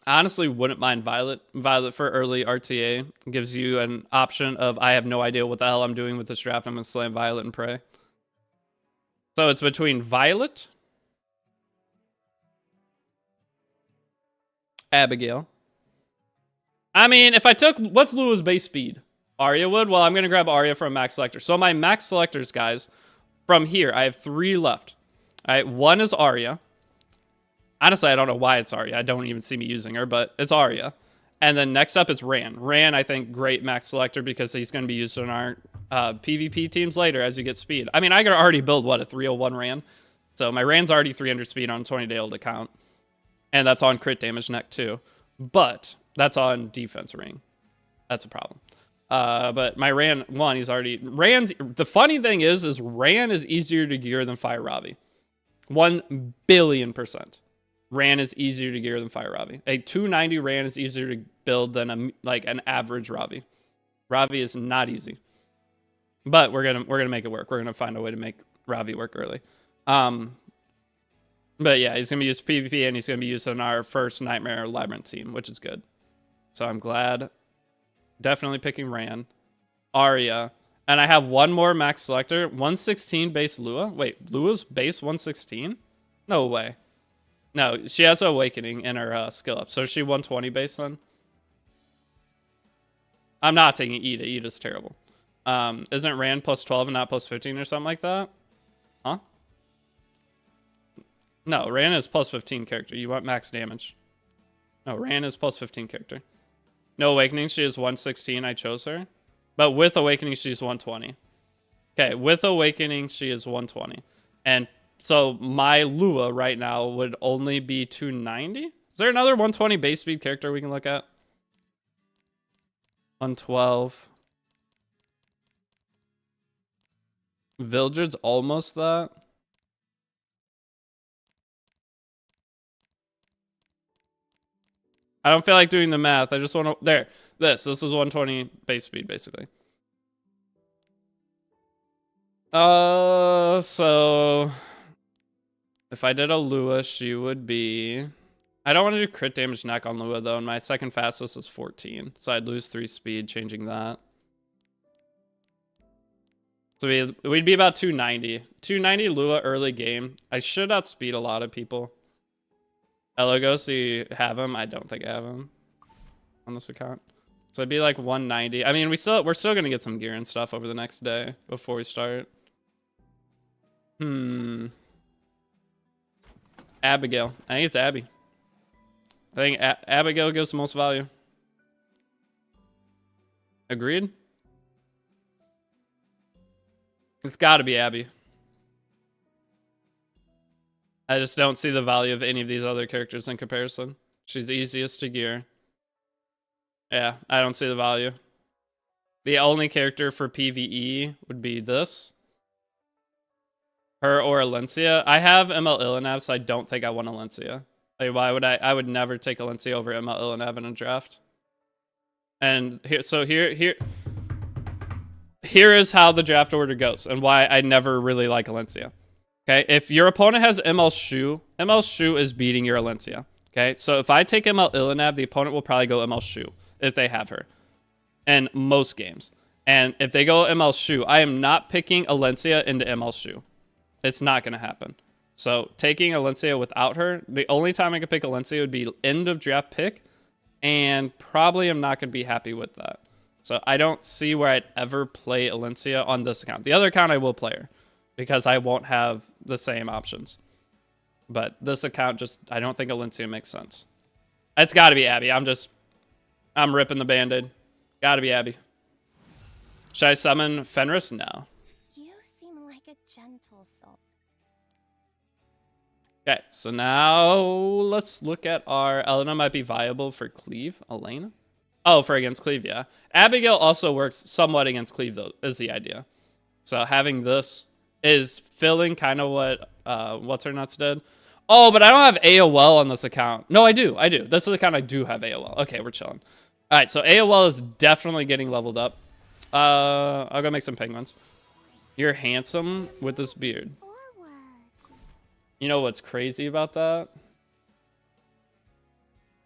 Honestly, wouldn't mind Violet. Violet for early RTA gives you an option of I have no idea what the hell I'm doing with this draft. I'm going to slam Violet and pray. So it's between Violet, Abigail. I mean, if I took, what's Lua's base speed? Arya would? Well, I'm going to grab Arya from max selector. So my max selectors, guys, from here, I have 3 left. All right, 1 is Arya. Honestly, I don't know why it's Arya. I don't even see me using her, but it's Arya. And then next up, it's Ran. Ran, I think, great max selector because he's going to be used in our PvP teams later as you get speed. I mean, I could already build, what, a 301 Ran? So my Ran's already 300 speed on 20-day old account. And that's on crit damage neck, too. But that's on defense ring. That's a problem. But my Ran 1, he's already... The funny thing is Ran is easier to gear than Fire Ravi. 1 billion%. Ran is easier to gear than Fire Ravi. A 290 Ran is easier to build than an average Ravi. Ravi is not easy. But we're gonna make it work. We're gonna find a way to make Ravi work early. But yeah, he's gonna be used PvP and he's gonna be used in our first Nightmare Labyrinth team, which is good. So I'm glad. Definitely picking Ran. Arya. And I have one more max selector. 116 base Lua. Wait, Lua's base 116? No way. No, she has Awakening in her skill up. So is she 120 base then? I'm not taking Ida. Ida's terrible. Isn't Rand plus 12 and not plus 15 or something like that? Huh? No, Rand is plus 15 character. You want max damage. No, Rand is plus 15 character. No Awakening. She is 116. I chose her. But with Awakening, she's 120. Okay, with Awakening, she is 120. And so my Lua right now would only be 290. Is there another 120 base speed character we can look at? 112. Vildred's almost that. I don't feel like doing the math. I just want to... There. This is 120 base speed, basically. So... If I did a Lua, she would be... I don't want to do crit damage neck on Lua, though, and my second fastest is 14. So I'd lose 3 speed changing that. So we'd be about 290. 290 Lua early game. I should outspeed a lot of people. Elagos, do you have him? I don't think I have him on this account. So it'd be like 190. I mean, we're still going to get some gear and stuff over the next day before we start. Abigail. I think it's Abby. I think Abigail gives the most value. Agreed? It's got to be Abby. I just don't see the value of any of these other characters in comparison. She's easiest to gear. Yeah, I don't see the value. The only character for PvE would be this. Her or Alencia. I have ML Illinev, so I don't think I want Alencia. Like, why would I would never take Alencia over ML Illinev in a draft. And here is how the draft order goes and why I never really like Alencia. Okay, if your opponent has ML Shu is beating your Alencia. Okay, so if I take ML Illinev, the opponent will probably go ML Shu if they have her. In most games. And if they go ML Shu, I am not picking Alencia into ML Shu. It's not going to happen. So taking Alencia without her, the only time I could pick Alencia would be end of draft pick. And probably I'm not going to be happy with that. So I don't see where I'd ever play Alencia on this account. The other account I will play her. Because I won't have the same options. But this account just, I don't think Alencia makes sense. It's got to be Abby. I'm ripping the Band-Aid. Got to be Abby. Should I summon Fenris? No. You seem like a gentle soul. Okay, so now let's look at our... Elena might be viable for Cleave. Elena? Oh, for against Cleave, yeah. Abigail also works somewhat against Cleave, though, is the idea. So having this is filling kind of what What's Her Nuts did. Oh, but I don't have AOL on this account. No, I do. This is the account I do have AOL. Okay, we're chilling. All right, so AOL is definitely getting leveled up. I'll go make some penguins. You're handsome with this beard. You know what's crazy about that?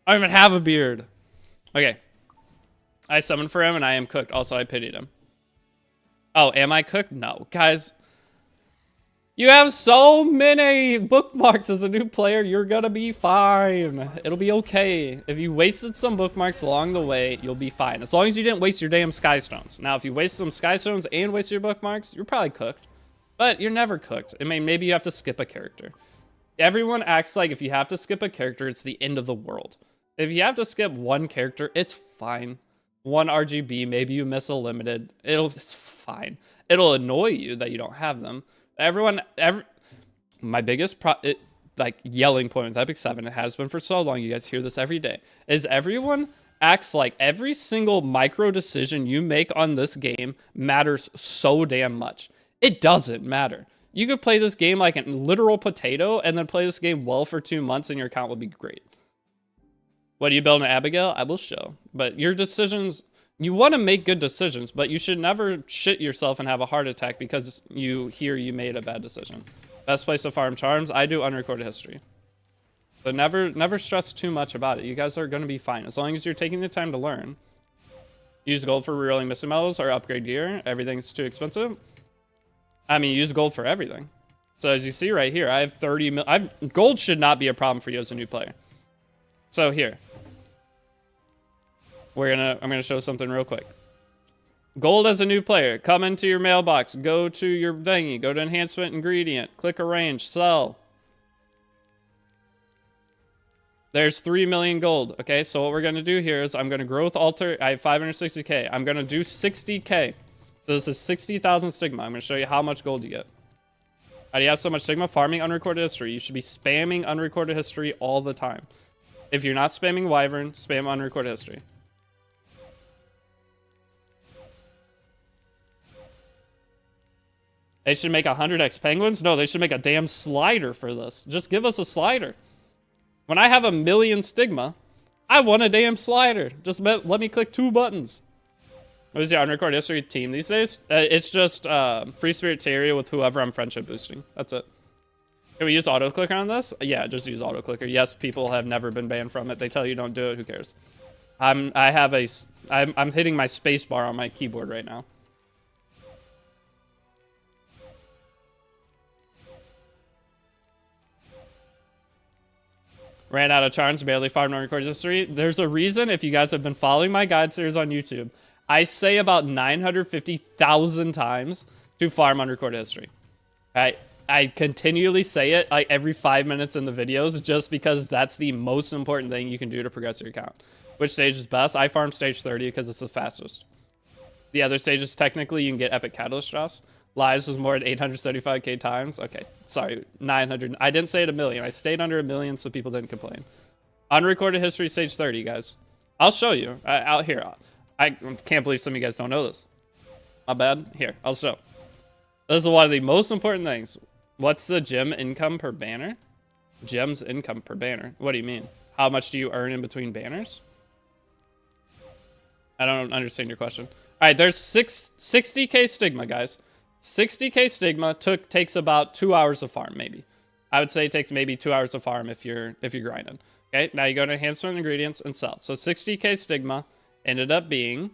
I don't even have a beard. Okay. I summoned for him and I am cooked. Also, I pitied him. Oh, am I cooked? No. Guys, you have so many bookmarks as a new player. You're gonna be fine. It'll be okay. If you wasted some bookmarks along the way, you'll be fine. As long as you didn't waste your damn Skystones. Now, if you waste some Skystones and waste your bookmarks, you're probably cooked. But you're never cooked. I mean, maybe you have to skip a character. Everyone acts like if you have to skip a character, it's the end of the world. If you have to skip one character, it's fine. One RGB, maybe you miss a limited. It's fine. It'll annoy you that you don't have them. My biggest like yelling point with Epic 7, it has been for so long, you guys hear this every day, is everyone acts like every single micro decision you make on this game matters so damn much. It doesn't matter. You could play this game like a literal potato and then play this game well for 2 months and your account will be great. What do you build in Abigail? I will show. But your decisions, you want to make good decisions, but you should never shit yourself and have a heart attack because you hear you made a bad decision. Best place to farm charms, I do unrecorded history. So never stress too much about it. You guys are going to be fine. As long as you're taking the time to learn. Use gold for rerolling missing medals or upgrade gear. Everything's too expensive. I mean, use gold for everything. So as you see right here, I have 30 mil. Gold should not be a problem for you as a new player. So here, I'm gonna show something real quick. Gold as a new player, come into your mailbox, go to your thingy, go to enhancement ingredient, click arrange, sell. There's 3 million gold. Okay, so what we're gonna do here is I'm gonna growth alter. I have 560k. I'm gonna do 60k. So this is 60,000 stigma. I'm gonna show you how much gold you get. How do you have so much stigma? Farming unrecorded history. You should be spamming unrecorded history all the time. If you're not spamming Wyvern, spam unrecorded history. They should make 100x penguins? No, they should make a damn slider for this. Just give us a slider. When I have 1 million stigma, I want a damn slider. Just let me click 2 buttons. What is your unrecorded history team these days? It's just Free Spirit Terrier with whoever I'm friendship boosting. That's it. Can we use auto clicker on this? Yeah, just use auto clicker. Yes, people have never been banned from it. They tell you don't do it. Who cares? I'm hitting my space bar on my keyboard right now. Ran out of charms, barely farmed on recorded history. There's a reason, if you guys have been following my guide series on YouTube, I say about 950,000 times to farm unrecorded history. Right? I continually say it like every 5 minutes in the videos just because that's the most important thing you can do to progress your account. Which stage is best? I farm stage 30 because it's the fastest. The other stages, technically, you can get epic catalyst drops. Lives was more than 875k times. Okay, sorry, 900. I didn't say it a million. I stayed under a million so people didn't complain. Unrecorded history, stage 30, guys. I'll show you. Out here. I can't believe some of you guys don't know this. My bad. Here, I'll show. This is one of the most important things. What's the gem income per banner? Gems income per banner. What do you mean? How much do you earn in between banners? I don't understand your question. All right, there's 60k stigma, guys. 60k stigma takes about 2 hours to farm, maybe. I would say it takes maybe 2 hours to farm if you're grinding. Okay, now you go to enhancement ingredients and sell. So 60k stigma ended up being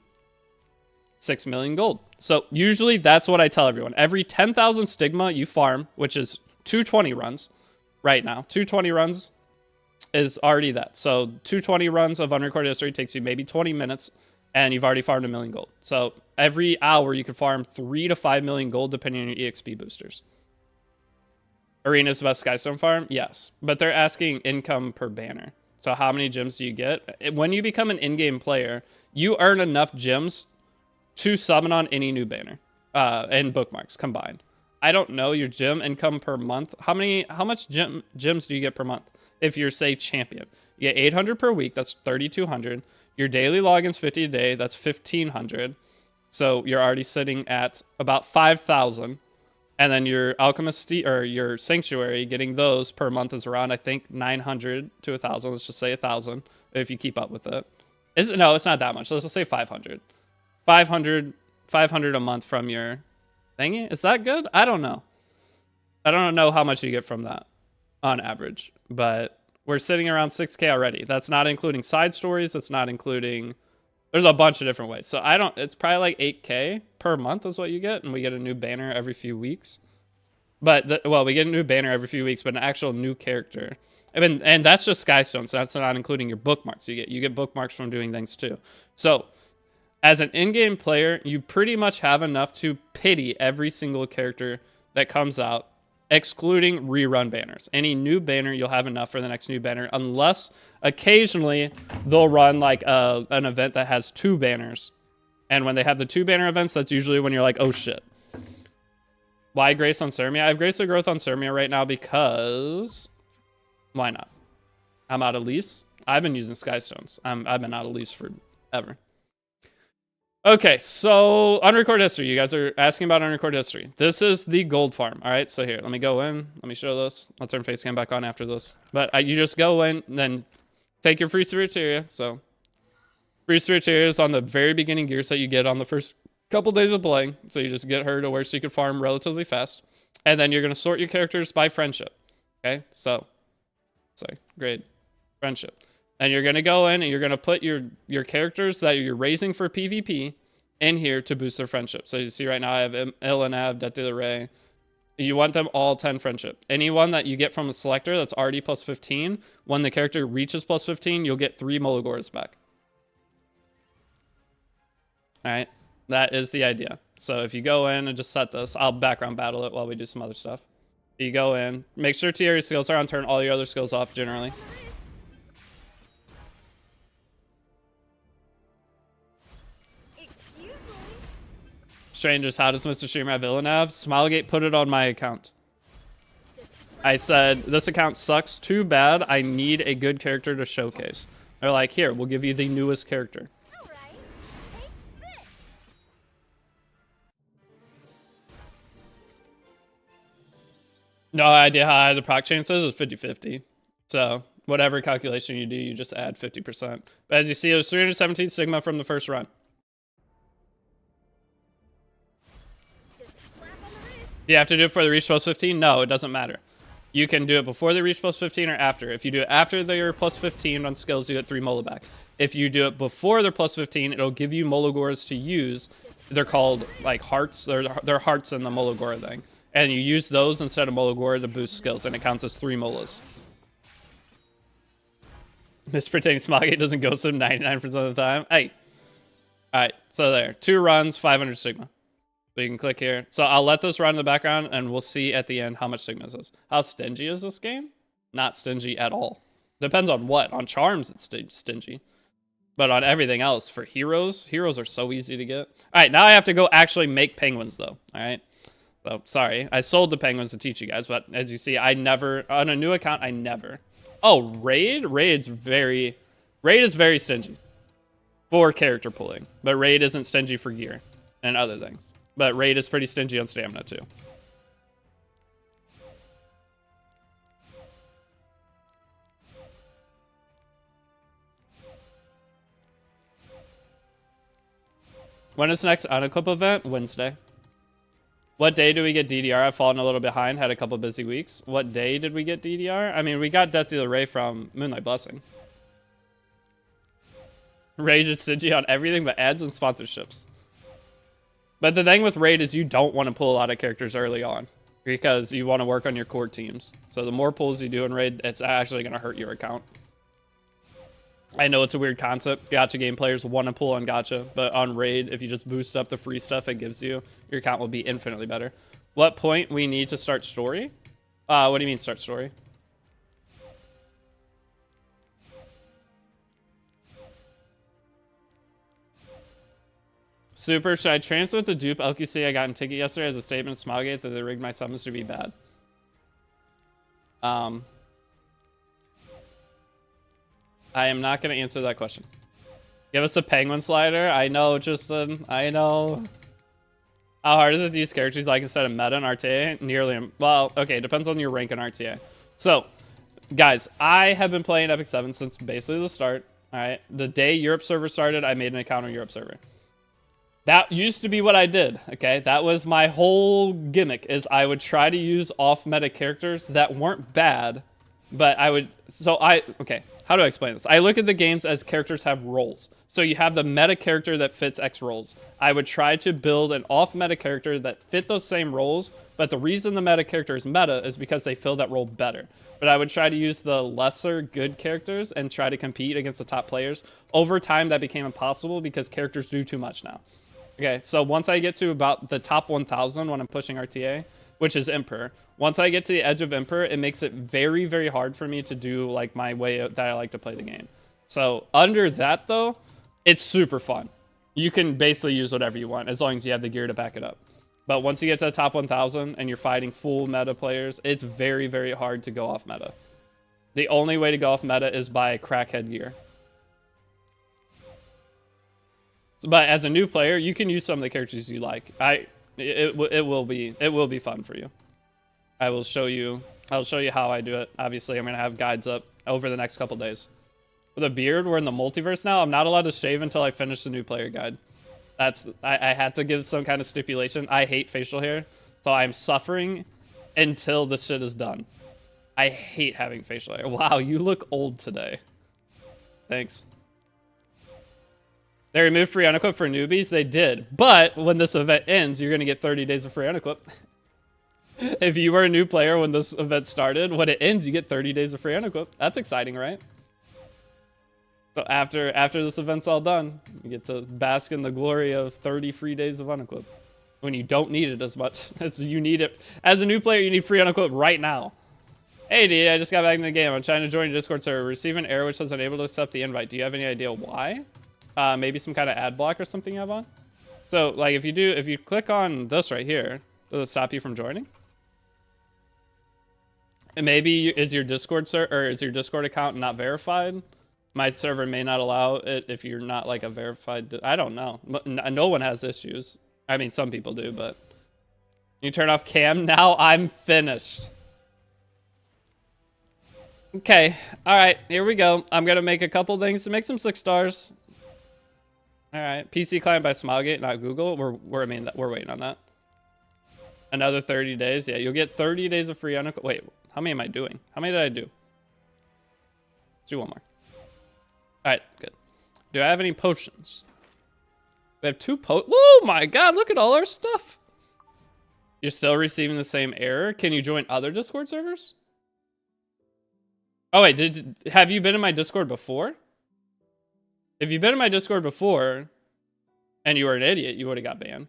6 million gold. So usually that's what I tell everyone. Every 10,000 stigma you farm, which is 220 runs right now. 220 runs is already that. So 220 runs of unrecorded history takes you maybe 20 minutes. And you've already farmed 1 million gold. So every hour you can farm 3 to 5 million gold depending on your EXP boosters. Arena's the best Skystone farm? Yes. But they're asking income per banner. So how many gems do you get? When you become an in-game player, you earn enough gems to summon on any new banner. And bookmarks combined. I don't know your gem income per month. How much gems do you get per month? If you're, say, champion. You get 800 per week. That's 3,200. Your daily login's 50 a day. That's 1,500. So you're already sitting at about 5,000. And then your alchemist or your sanctuary, getting those per month is around, I think, 900 to 1,000. Let's just say 1,000 if you keep up with it. No, it's not that much. Let's just say 500. 500 a month from your thingy. Is that good? I don't know. I don't know how much you get from that on average, but we're sitting around 6k already. That's not including side stories. That's not including, there's a bunch of different ways. So it's probably like 8k per month is what you get. And we get a new banner every few weeks. But, we get a new banner every few weeks, but an actual new character. And that's just Skystone. So that's not including your bookmarks. You get bookmarks from doing things too. So as an in-game player, you pretty much have enough to pity every single character that comes out, excluding rerun banners. Any new banner, you'll have enough for the next new banner, unless occasionally they'll run like an event that has 2 banners. And when they have the 2 banner events, that's usually when you're like, oh shit. Why Grace on Sermia? I have Grace of Growth on Sermia right now because why not? I'm out of leaves. I've been using Skystones. I've been out of leaves forever. Okay, so unrecorded history. You guys are asking about unrecorded history. This is the gold farm. All right, so here, let me go in. Let me show this. I'll turn face cam back on after this. But you just go in, and then take your free Spiriteria. So free Spiriteria is on the very beginning gear set you get on the first couple days of playing. So you just get her to where so you can farm relatively fast. And then you're going to sort your characters by friendship. Okay, so, sorry, grade, friendship. And you're going to go in and you're going to put your characters that you're raising for PvP in here to boost their friendship. So you see right now I have Ilanav, Death de the Ray. You want them all 10 friendship. Anyone that you get from a selector that's already plus 15, when the character reaches plus 15, you'll get 3 Mologors back. Alright, that is the idea. So if you go in and just set this, I'll background battle it while we do some other stuff. You go in, make sure TR skills are on, turn all your other skills off generally. Strangers, how does Mr. Streamer have Illinav? Smilegate put it on my account. I said, this account sucks too bad. I need a good character to showcase. They're like, here, we'll give you the newest character. No idea how high the proc chance is. It's 50-50. So whatever calculation you do, you just add 50%. But as you see, it was 317 Sigma from the first run. Do you have to do it for the reach plus 15? No, it doesn't matter. You can do it before they reach plus 15 or after. If you do it after they're plus 15 on skills, you get 3 Mola back. If you do it before they're plus 15, it'll give you Mologors to use. They're called like hearts. They're hearts in the Mologora thing. And you use those instead of Mologora to boost skills, and it counts as 3 Molas. Mispretending Smogate doesn't ghost him 99% of the time. Hey. Alright, so there. 2 runs, 500 Sigma. So you can click here. So I'll let this run in the background, and we'll see at the end how much Sigma's is. How stingy is this game? Not stingy at all. Depends on what. On charms, it's stingy. But on everything else, for heroes are so easy to get. All right, now I have to go actually make penguins, though. All right. So, sorry. I sold the penguins to teach you guys, but as you see, I never... On a new account, I never... Oh, Raid? Raid is very stingy for character pulling. But Raid isn't stingy for gear and other things. But Raid is pretty stingy on stamina, too. When is the next Unequip event? Wednesday. What day do we get DDR? I've fallen a little behind. Had a couple busy weeks. What day did we get DDR? I mean, we got Death Dealer Ray from Moonlight Blessing. Rage is stingy on everything but ads and sponsorships. But the thing with Raid is you don't want to pull a lot of characters early on because you want to work on your core teams. So the more pulls you do in Raid, it's actually going to hurt your account. I know it's a weird concept. Gacha game players want to pull on gacha, but on Raid, if you just boost up the free stuff it gives you, your account will be infinitely better. What point we need to start story? What do you mean start story? Super, should I transfer the dupe LQC I got in ticket yesterday as a statement to Smilegate that they rigged my summons to be bad? I am not going to answer that question. Give us a penguin slider. I know, Tristan. I know. How hard is it to use characters like instead of meta in RTA? Nearly. Well, okay. Depends on your rank in RTA. So, guys, I have been playing Epic 7 since basically the start. All right. The day Europe server started, I made an account on Europe server. That used to be what I did. Okay. That was my whole gimmick is I would try to use off-meta characters that weren't bad. But I would, okay, how do I explain this? I look at the games as characters have roles. So you have the meta character that fits X roles. I would try to build an off-meta character that fit those same roles, but the reason the meta character is meta is because they fill that role better. But I would try to use the lesser good characters and try to compete against the top players. Over time, that became impossible because characters do too much now. Okay, so once I get to about the top 1,000 when I'm pushing RTA, which is Emperor. Once I get to the edge of Emperor, it makes it very, very hard for me to do like my way that I like to play the game. So under that though, it's super fun. You can basically use whatever you want as long as you have the gear to back it up. But once you get to the top 1,000 and you're fighting full meta players, it's very, very hard to go off meta. The only way to go off meta is by crackhead gear. But as a new player, you can use some of the characters you like. It will be fun for you. I'll show you how I do it. Obviously, I'm gonna have guides up over the next couple days. With a beard, we're in the multiverse now. I'm not allowed to shave until I finish the new player guide. I had to give some kind of stipulation. I hate facial hair, so I'm suffering until this shit is done. I hate having facial hair. Wow, you look old today. Thanks. They removed free unequip for newbies? They did. But when this event ends, you're going to get 30 days of free unequip. If you were a new player when this event started, when it ends, you get 30 days of free unequip. That's exciting, right? So after this event's all done, you get to bask in the glory of 30 free days of unequip. When you don't need it as much. You need it. As a new player, you need free unequip right now. Hey, D, I just got back in the game. I'm trying to join your Discord server. Receive an error which says unable to accept the invite. Do you have any idea why? Maybe some kind of ad block or something you have on. So like if you click on this right here, does it stop you from joining? And maybe is your Discord account not verified? My server may not allow it if you're not like a verified. I don't know. No one has issues. I mean, some people do, but you turn off cam. Now I'm finished. Okay. All right. Here we go. I'm gonna make a couple things to make some 6 stars. All right, PC client by Smilegate, not Google. We're waiting on that. Another 30 days. Yeah, you'll get 30 days of free unequip. Wait, how many am I doing? How many did I do? Let's do one more. All right, good. Do I have any potions? We have 2 Oh my God! Look at all our stuff. You're still receiving the same error. Can you join other Discord servers? Oh wait, have you been in my Discord before? If you've been in my Discord before and you were an idiot, you would have got banned.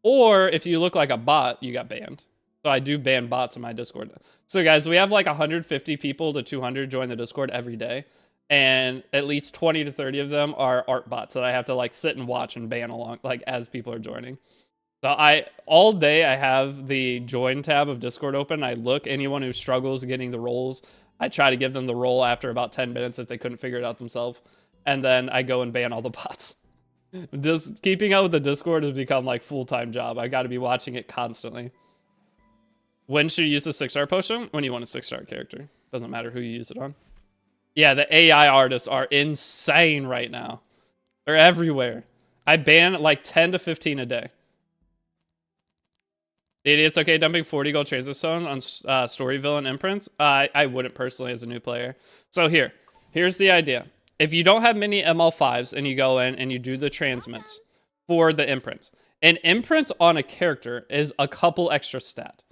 Or if you look like a bot, you got banned. So I do ban bots in my Discord. So guys, we have like 150 people to 200 join the Discord every day. And at least 20 to 30 of them are art bots that I have to like sit and watch and ban along like as people are joining. So all day I have the join tab of Discord open. I look anyone who struggles getting the roles. I try to give them the role after about 10 minutes if they couldn't figure it out themselves. And then I go and ban all the bots. Just keeping up with the Discord has become like full-time job. I got to be watching it constantly. When should you use the 6-star potion? When you want a 6-star character. Doesn't matter who you use it on. Yeah, the AI artists are insane right now. They're everywhere. I ban like 10 to 15 a day. It's okay dumping 40 gold transit stone on story villain imprints. I wouldn't personally as a new player. So here's the idea. If you don't have many ML5s and you go in and you do the transmits for the imprints, an imprint on a character is a couple extra stat.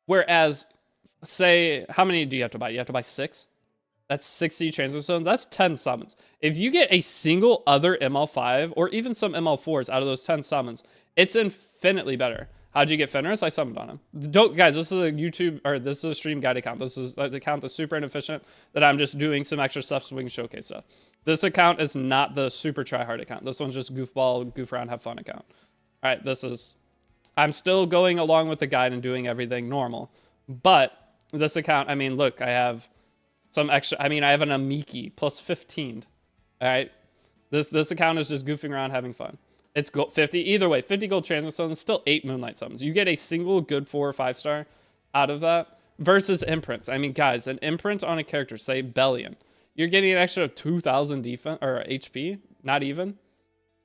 Whereas, say, how many do you have to buy? You have to buy 6? That's 60 transfer stones. That's 10 summons. If you get a single other ML5 or even some ML4s out of those 10 summons, it's infinitely better. How'd you get Fenris? I summoned on him. Guys, this is a YouTube, or this is a stream guide account. This is the account that's super inefficient that I'm just doing some extra stuff so we can showcase stuff. This account is not the super try-hard account. This one's just goofball, goof around, have fun account. All right, I'm still going along with the guide and doing everything normal. But this account, I mean, look, I have some extra, I have an Amiki plus 15. All right, this account is just goofing around, having fun. It's 50. Either way, 50 gold transfer stones, still 8 Moonlight summons. You get a single good 4 or 5 star out of that versus imprints. I mean, guys, an imprint on a character, say Bellion, you're getting an extra 2,000 defense or HP, not even.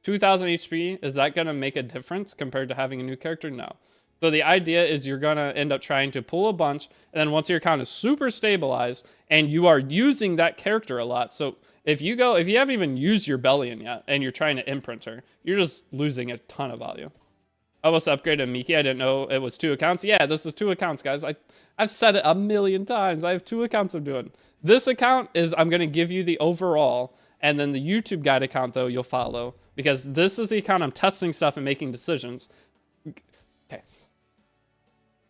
2,000 HP, is that going to make a difference compared to having a new character? No. So the idea is you're going to end up trying to pull a bunch, and then once your account is super stabilized and you are using that character a lot, so if you haven't even used your Bellion yet and you're trying to imprint her, you're just losing a ton of value. I almost upgraded Miki. I didn't know it was 2 accounts. Yeah, this is 2 accounts, guys. I've said it a million times. I have 2 accounts I'm doing. This account is, I'm going to give you the overall, and then the YouTube guide account, though, you'll follow, because this is the account I'm testing stuff and making decisions. Okay.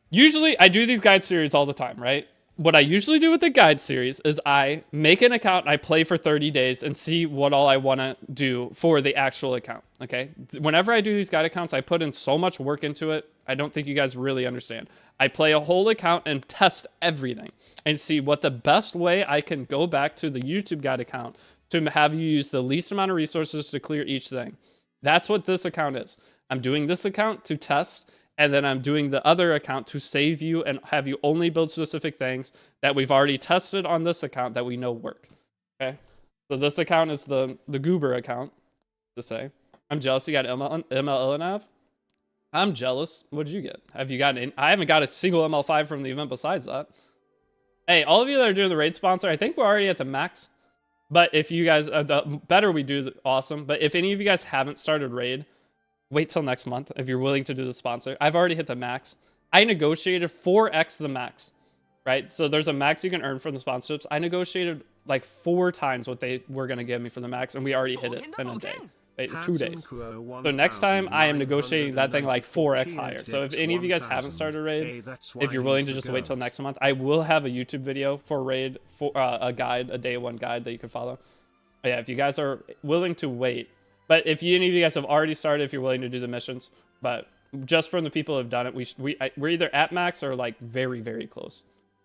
Usually, I do these guide series all the time, right? What I usually do with the guide series is I make an account, I play for 30 days and see what all I want to do for the actual account, okay? Whenever I do these guide accounts, I put in so much work into it. I don't think you guys really understand. I play a whole account and test everything and see what the best way I can go back to the YouTube guide account to have you use the least amount of resources to clear each thing. That's what this account is. I'm doing this account to test, and then I'm doing the other account to save you and have you only build specific things that we've already tested on this account that we know work. Okay? So this account is the Goober account, to say. I'm jealous you got ML I'm jealous. What did you get? Have you gotten I haven't got a single ML5 from the event besides that. Hey, all of you that are doing the raid sponsor, I think we're already at the max. But if you guys, the better we do, awesome. But if any of you guys haven't started raid, wait till next month if you're willing to do the sponsor. I've already hit the max. I negotiated 4x the max, right? So there's a max you can earn from the sponsorships. I negotiated like 4 times what they were going to give me for the max, and we already hit it in a day. Wait, 2 days. So next time I am negotiating that thing like 4x higher. So if any of you guys haven't started raid, if you're willing to just wait till next month, I will have a YouTube video for raid, for a guide, a day 1 guide that you can follow. But yeah, if you guys are willing to wait. But if any of you guys have already started, if you're willing to do the missions, but just from the people who have done it, we're either at max or like very, very close.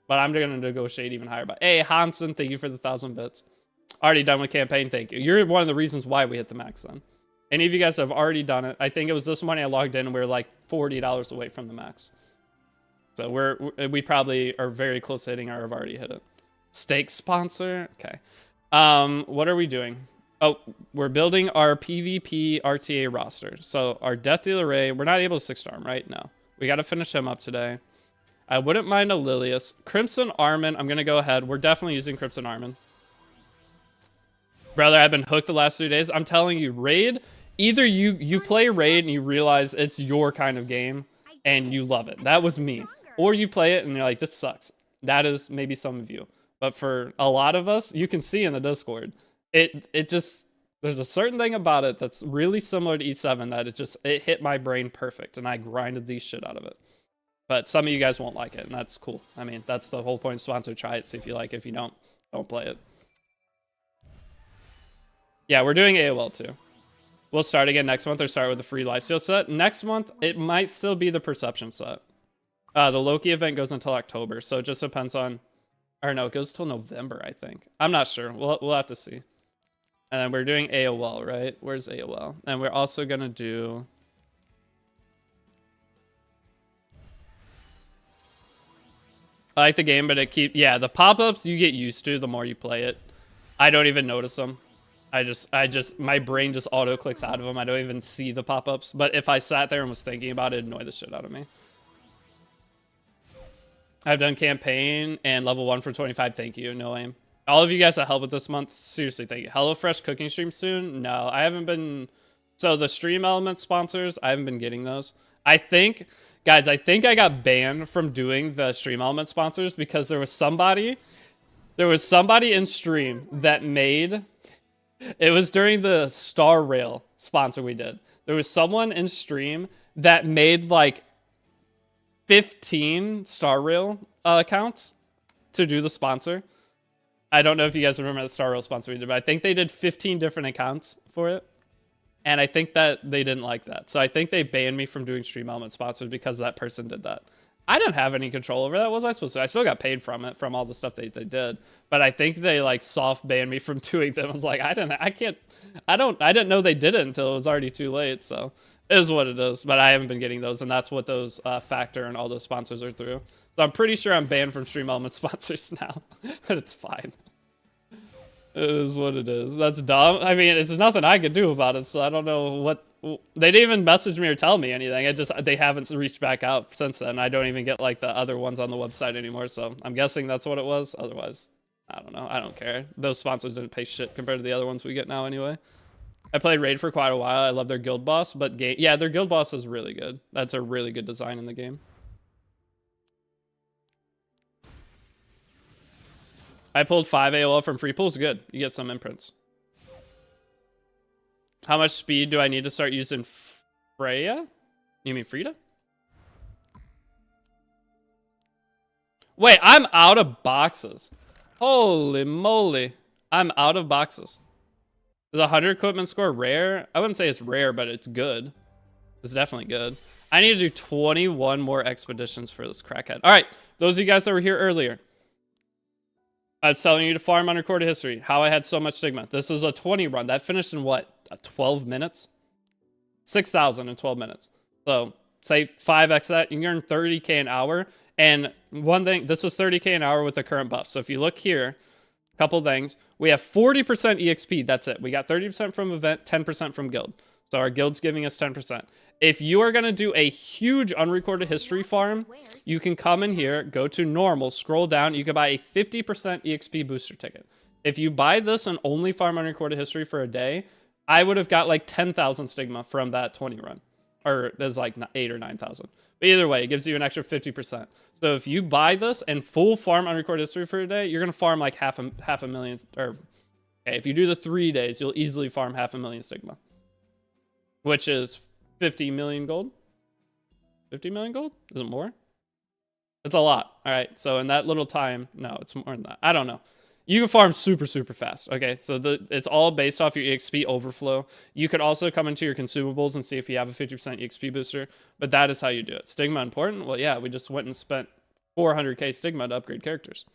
But I'm going to negotiate even higher. But hey, Hansen, thank you for the 1,000 bits. Already done with campaign, thank you. You're one of the reasons why we hit the max then. Any of you guys have already done it. I think it was this morning I logged in and we were like $40 away from the max. So we probably are very close to hitting or have already hit it. Stake sponsor, okay. What are we doing? Oh, we're building our PvP RTA roster. So our Death Dealer Ray, we're not able to 6-star him, right? No. We got to finish him up today. I wouldn't mind a Lilius. Crimson Armin, I'm going to go ahead. We're definitely using Crimson Armin. Brother, I've been hooked the last 2 days. I'm telling you, Raid, either you play Raid and you realize it's your kind of game and you love it. That was me. Or you play it and you're like, this sucks. That is maybe some of you. But for a lot of us, you can see in the Discord, it just, There's a certain thing about it that's really similar to E7 that it hit my brain perfect, and I grinded the shit out of it. But some of you guys won't like it, and that's cool. I mean, that's the whole point of sponsor. Try it, see if you like it. If you don't play it. Yeah, we're doing AOL too. We'll start again next month or start with the free lifesteal set. Next month, it might still be the perception set. The Loki event goes until October, so it just depends on... Or no, it goes till November, I think. I'm not sure. We'll have to see. And then we're doing AOL, right? Where's AOL? And we're also going to do... I like the game, but yeah, the pop-ups you get used to the more you play it. I don't even notice them. My brain just auto-clicks out of them. I don't even see the pop-ups. But if I sat there and was thinking about it, it'd annoy the shit out of me. I've done campaign and level 1 for 25. Thank you. No aim. All of you guys that help with this month, seriously, thank you. HelloFresh cooking stream soon? No, I haven't been... So the Stream Element sponsors, I haven't been getting those. I think I got banned from doing the Stream Element sponsors because there was somebody in stream that made... It was during the Star Rail sponsor we did. There was someone in stream that made like 15 Star Rail accounts to do the sponsor. I don't know if you guys remember the Star Rail sponsor we did, but I think they did 15 different accounts for it. And I think that they didn't like that. So I think they banned me from doing Stream Element sponsors because that person did that. I didn't have any control over that. What was I supposed to? I still got paid from it, from all the stuff they did. But I think they like soft banned me from doing them. I was like, I didn't know they did it until it was already too late. So it is what it is. But I haven't been getting those, and that's what those Factor and all those sponsors are through. So I'm pretty sure I'm banned from Stream Element sponsors now. But it's fine. It is what it is. That's dumb. I mean, it's nothing I could do about it, so I don't know what... They didn't even message me or tell me anything. They haven't reached back out since then. I don't even get like the other ones on the website anymore, so I'm guessing that's what it was. Otherwise, I don't know. I don't care. Those sponsors didn't pay shit compared to the other ones we get now anyway. I played Raid for quite a while. I love their guild boss, but yeah, their guild boss is really good. That's a really good design in the game. I pulled 5 AOL from free pools. Good. You get some imprints. How much speed do I need to start using Freya? You mean Frida? Wait, I'm out of boxes. Holy moly. I'm out of boxes. Is 100 equipment score rare? I wouldn't say it's rare, but it's good. It's definitely good. I need to do 21 more expeditions for this crackhead. All right, those of you guys that were here earlier. I was telling you to farm unrecorded history. How I had so much stigma. This was a 20 run. That finished in what? 12 minutes? 6,000 in 12 minutes. So say 5x that. You can earn 30k an hour. And one thing, this is 30k an hour with the current buff. So if you look here, a couple things. We have 40% EXP. That's it. We got 30% from event, 10% from guild. So our guild's giving us 10%. If you are going to do a huge unrecorded history farm, you can come in here, go to normal, scroll down. You can buy a 50% EXP booster ticket. If you buy this and only farm unrecorded history for a day, I would have got like 10,000 stigma from that 20 run. Or there's like 8 or 9,000. But either way, it gives you an extra 50%. So if you buy this and full farm unrecorded history for a day, you're going to farm like half a million. Or okay, if you do the 3 days, you'll easily farm 500,000 stigma. Which is 50 million gold? 50 million gold? Is it more? It's a lot. All right. So in that little time, no, it's more than that. I don't know. You can farm super, super fast. Okay. So it's all based off your EXP overflow. You could also come into your consumables and see if you have a 50% EXP booster, but that is how you do it. Stigma important? Well, yeah, we just went and spent 400k stigma to upgrade characters.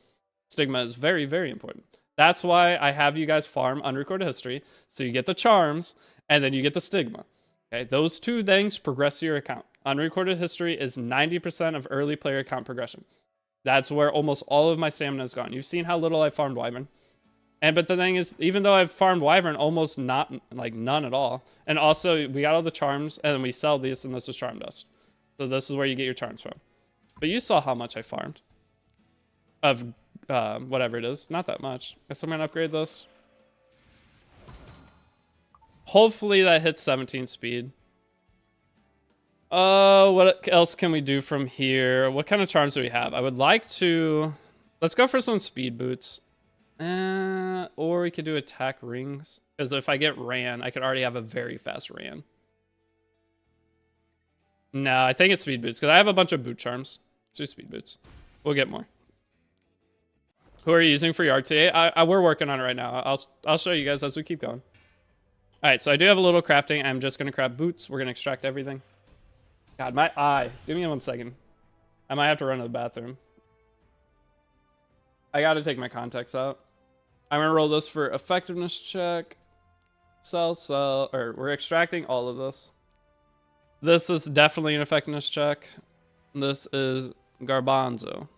Stigma is very, very important. That's why I have you guys farm unrecorded history. So you get the charms and then you get the stigma. Okay, those two things progress your account. Unrecorded history is 90% of early player account progression. That's where almost all of my stamina is gone. You've seen how little I farmed Wyvern. But the thing is, even though I've farmed Wyvern, almost not, like none at all. And also, we got all the charms, and then we sell these, and this is charm dust. So this is where you get your charms from. But you saw how much I farmed. Of whatever it is. Not that much. Guess I'm going to upgrade this. Hopefully that hits 17 speed. What else can we do from here? What kind of charms do we have? I would like to... Let's go for some speed boots. Or we could do attack rings. Because if I get ran, I could already have a very fast ran. No, I think it's speed boots. Because I have a bunch of boot charms. Let's do speed boots. We'll get more. Who are you using for your RTA? We're working on it right now. I'll show you guys as we keep going. Alright, so I do have a little crafting. I'm just going to craft boots. We're going to extract everything. God, my eye. Give me 1 second. I might have to run to the bathroom. I got to take my contacts out. I'm going to roll this for effectiveness check. Sell. Or we're extracting all of this. This is definitely an effectiveness check. This is garbanzo.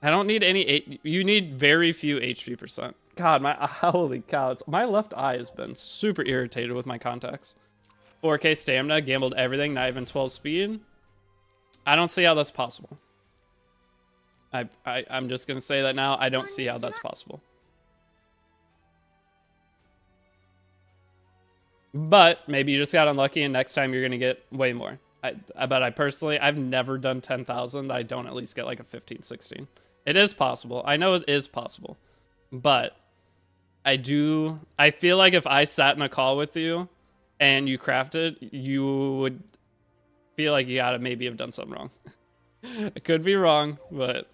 I don't need any. You need very few HP percent. God, holy cow. My left eye has been super irritated with my contacts. 4K stamina, gambled everything, not even 12 speed. I don't see how that's possible. I'm just going to say that now. I don't see how that's possible. But maybe you just got unlucky and next time you're going to get way more. But I personally, I've never done 10,000. I don't at least get like a 15, 16. It is possible. I know it is possible. But I feel like if I sat in a call with you and you crafted, you would feel like you gotta maybe have done something wrong. I could be wrong, but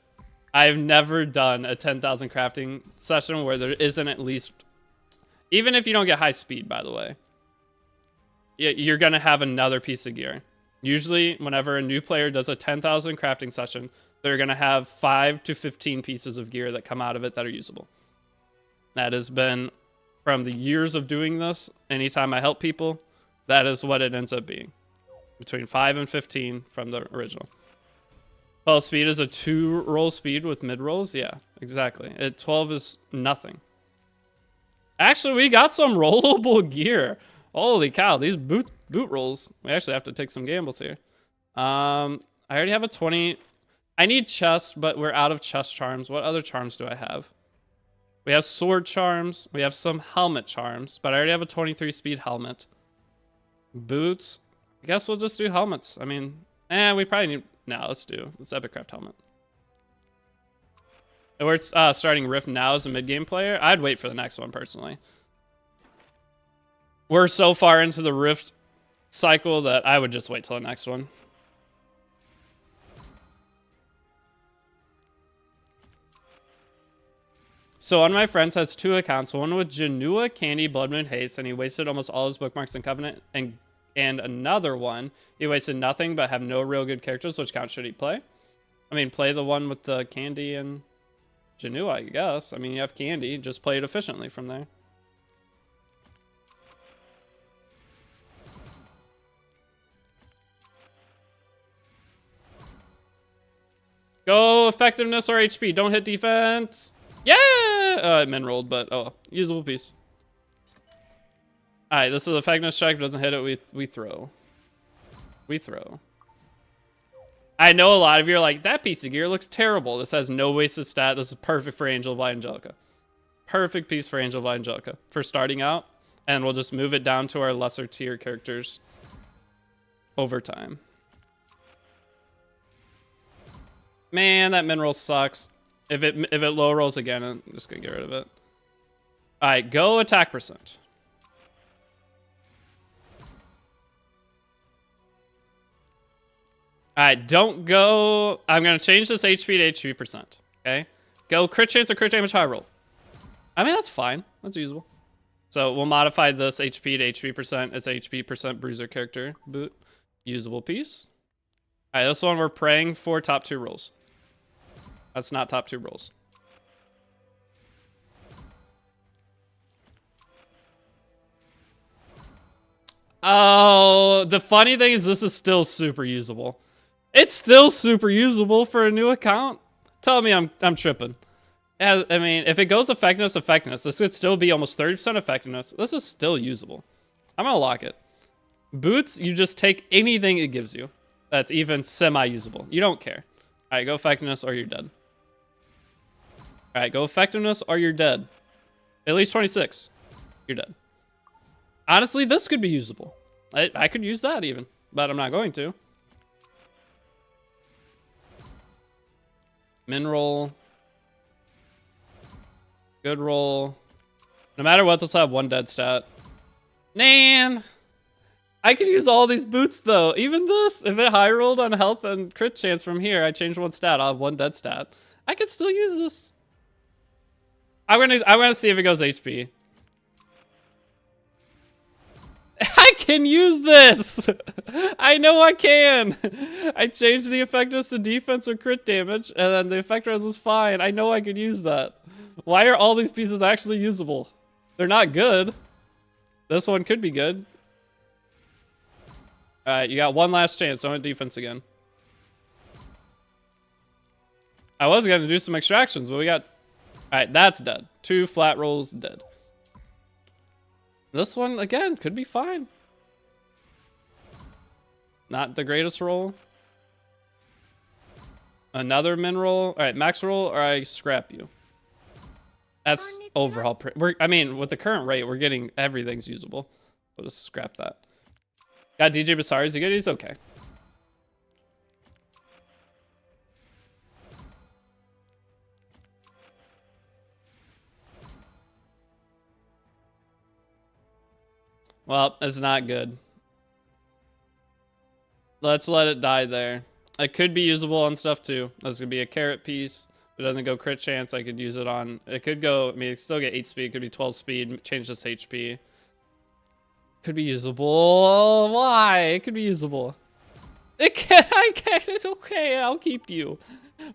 I've never done a 10,000 crafting session where there isn't at least, even if you don't get high speed, by the way, you're gonna have another piece of gear. Usually, whenever a new player does a 10,000 crafting session, they're gonna have 5 to 15 pieces of gear that come out of it that are usable. That has been, from the years of doing this, anytime I help people, that is what it ends up being. Between 5 and 15 from the original. Well, speed is a 2-roll speed with mid-rolls? Yeah, exactly. 12 is nothing. Actually, we got some rollable gear. Holy cow, these boot rolls. We actually have to take some gambles here. I already have a 20. I need chest, but we're out of chest charms. What other charms do I have? We have sword charms. We have some helmet charms, but I already have a 23 speed helmet. Boots. I guess we'll just do helmets. I mean, we probably need... No, let's Epicraft helmet. And we're starting Rift now as a mid-game player. I'd wait for the next one, personally. We're so far into the Rift cycle that I would just wait till the next one. So one of my friends has 2 accounts, one with Janua, Candy, Bloodmoon, Haste, and he wasted almost all his bookmarks in Covenant, and another one, he wasted nothing but have no real good characters. Which count should he play? I mean, play the one with the Candy and Janua, I guess. I mean, you have Candy, just play it efficiently from there. Go effectiveness or HP, don't hit defense. Yeah! It min rolled, but oh, usable piece. Alright, this is effectiveness check. If it doesn't hit it, we throw. We throw. I know a lot of you are like, that piece of gear looks terrible. This has no wasted stat. This is perfect for Angel of Light Angelica. Perfect piece for Angel of Light Angelica for starting out. And we'll just move it down to our lesser tier characters over time. Man, that min roll sucks. If it low rolls again, I'm just gonna get rid of it. Alright, go attack percent. Alright, don't go... I'm gonna change this HP to HP percent. Okay? Go crit chance or crit damage high roll. I mean, that's fine. That's usable. So we'll modify this HP to HP percent. It's HP percent bruiser character boot. Usable piece. Alright, this one we're praying for top 2 rolls. That's not top 2 rolls. Oh, the funny thing is this is still super usable. It's still super usable for a new account. Tell me I'm tripping. I mean, if it goes effectiveness, this could still be almost 30% effectiveness. This is still usable. I'm gonna lock it. Boots, you just take anything it gives you. That's even semi-usable. You don't care. All right, go effectiveness or you're dead. All right, go effectiveness or you're dead. At least 26. You're dead. Honestly, this could be usable. I could use that even, but I'm not going to. Min roll. Good roll. No matter what, this will have one dead stat. Man! I could use all these boots though. Even this, if it high rolled on health and crit chance from here, I change one stat, I'll have one dead stat. I could still use this. I'm gonna see if it goes HP. I can use this! I know I can! I changed the effectiveness to defense or crit damage, and then the effectiveness was fine. I know I could use that. Why are all these pieces actually usable? They're not good. This one could be good. Alright, you got one last chance. Don't hit defense again. I was gonna do some extractions, but we got... Alright, that's dead. 2 flat rolls, dead. This one, again, could be fine. Not the greatest roll. Another min roll. Alright, max roll, or I scrap you. That's overhaul. I mean, with the current rate, we're getting everything's usable. We'll just scrap that. Got DJ Basari. Is he good? He's okay. Well, it's not good. Let's let it die there. It could be usable on stuff too. That's gonna be a carrot piece. If it doesn't go crit chance, I could use it on. It could go. I mean, it still get 8 speed. It could be 12 speed. Change this HP. Could be usable. Why? It could be usable. It can. I can't. It's okay. I'll keep you.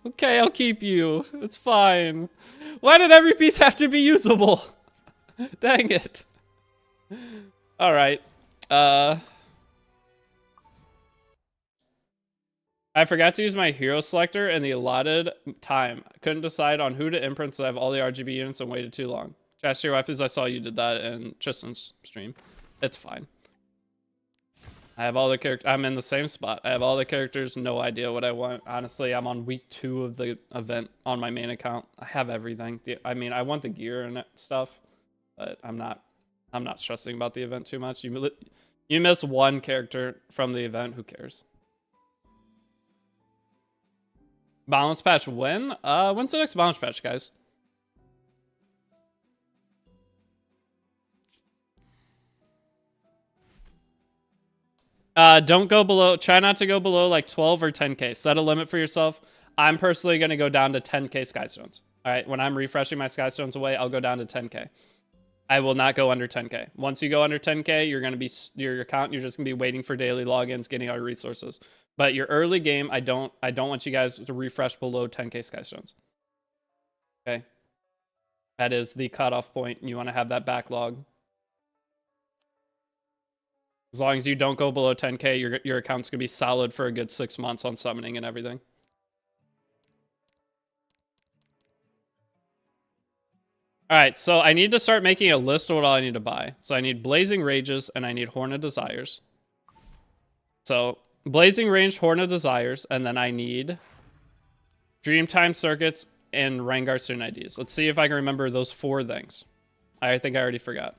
Okay, I'll keep you. It's fine. Why did every piece have to be usable? Dang it. All right. I forgot to use my hero selector in the allotted time. I couldn't decide on who to imprint, so I have all the RGB units and waited too long. Just your wife, as I saw you did that in Tristan's stream. It's fine. I have all the characters. I'm in the same spot. I have all the characters. No idea what I want. Honestly, I'm on week 2 of the event on my main account. I have everything. I mean, I want the gear and stuff, but I'm not stressing about the event too much. You miss one character from the event. Who cares? Balance patch when? When's the next balance patch, guys? Don't go below. Try not to go below like 12 or 10k. Set a limit for yourself. I'm personally going to go down to 10k Skystones. All right, when I'm refreshing my Skystones away, I'll go down to 10k. I will not go under 10k. Once you go under 10k, you're going to be your account. You're just going to be waiting for daily logins, getting our resources. But your early game, I don't want you guys to refresh below 10k Skystones. Okay, that is the cutoff point. You want to have that backlog. As long as you don't go below 10k, your account's going to be solid for a good 6 months on summoning and everything. All right, so I need to start making a list of what all I need to buy. So I need Blazing Rages and I need Horn of Desires. So Blazing Range, Horn of Desires, and then I need Dreamtime Circuits and Rengar Student IDs. Let's see if I can remember those 4 things. I think I already forgot.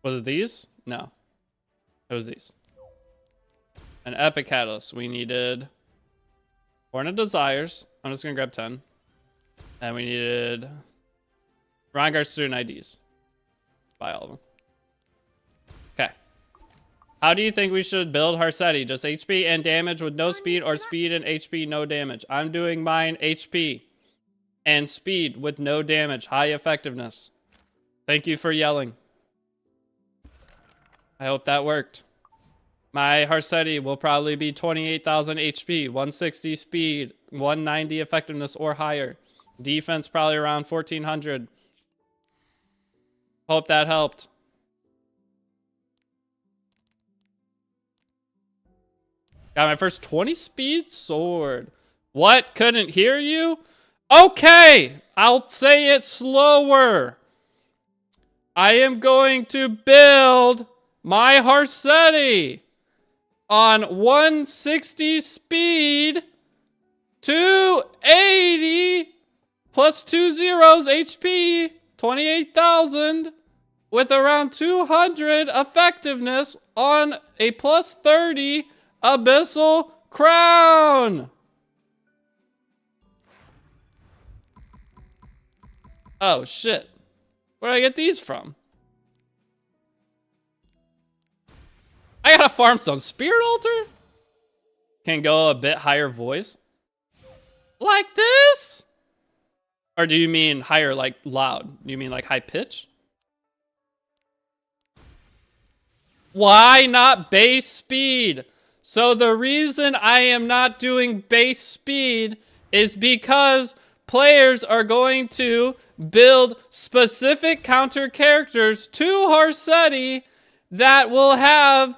Was it these? No. It was these. An Epic Catalyst. We needed Horn of Desires. I'm just going to grab 10. And we needed Rengar Student IDs. Buy all of them. Okay. How do you think we should build Harsetti? Just HP and damage with no speed, or speed and HP, no damage? I'm doing mine HP and speed with no damage. High effectiveness. Thank you for yelling. I hope that worked. My Harsetti will probably be 28,000 HP, 160 speed, 190 effectiveness or higher. Defense probably around 1,400. Hope that helped. Got my first 20 speed sword. What? Couldn't hear you? Okay, I'll say it slower. I am going to build my Harsetti on 160 speed, 280 plus 2 zeros HP, 28,000 with around 200 effectiveness on a plus 30 Abyssal Crown. Oh shit. Where did I get these from? I gotta farm some Spirit Altar? Can go a bit higher voice? Like this? Or do you mean higher, like loud? Do you mean like high pitch? Why not base speed? So the reason I am not doing base speed is because players are going to build specific counter characters to Harsetti that will have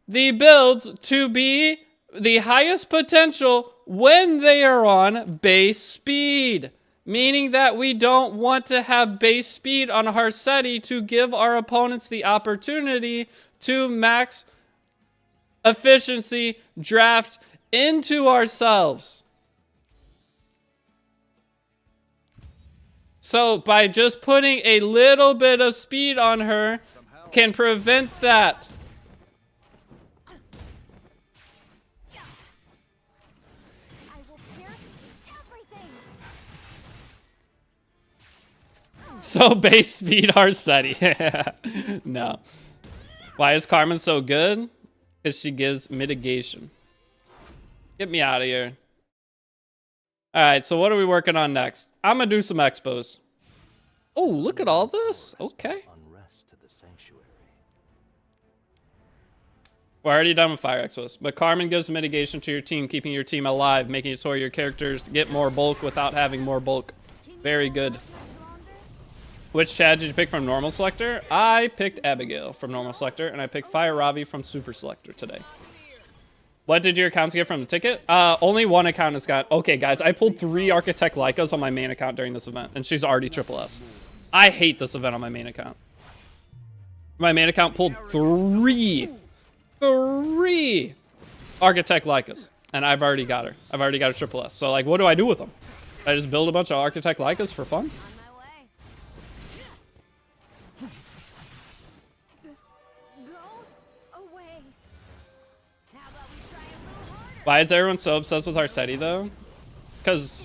the builds to be the highest potential when they are on base speed. Meaning that we don't want to have base speed on Harsetti to give our opponents the opportunity to max efficiency draft into ourselves. So by just putting a little bit of speed on her can prevent that. So base speed Harsetti. No. Why is Carmen so good? Because she gives mitigation. Get me out of here. Alright, so what are we working on next? I'm gonna do some expos. Oh, look at all this. Okay. We're already done with fire expos. But Carmen gives mitigation to your team, keeping your team alive, making it so your characters get more bulk without having more bulk. Very good. Which Chad did you pick from Normal Selector? I picked Abigail from Normal Selector, and I picked Fire Ravi from Super Selector today. What did your accounts get from the ticket? Only one account has got... Okay, guys, I pulled 3 Architect Lycas on my main account during this event, and she's already triple S. I hate this event on my main account. My main account pulled 3 Architect Lycas, and I've already got her. I've already got a triple S. So, like, what do I do with them? I just build a bunch of Architect Lycas for fun? Why is everyone so obsessed with Harsetti, though? Because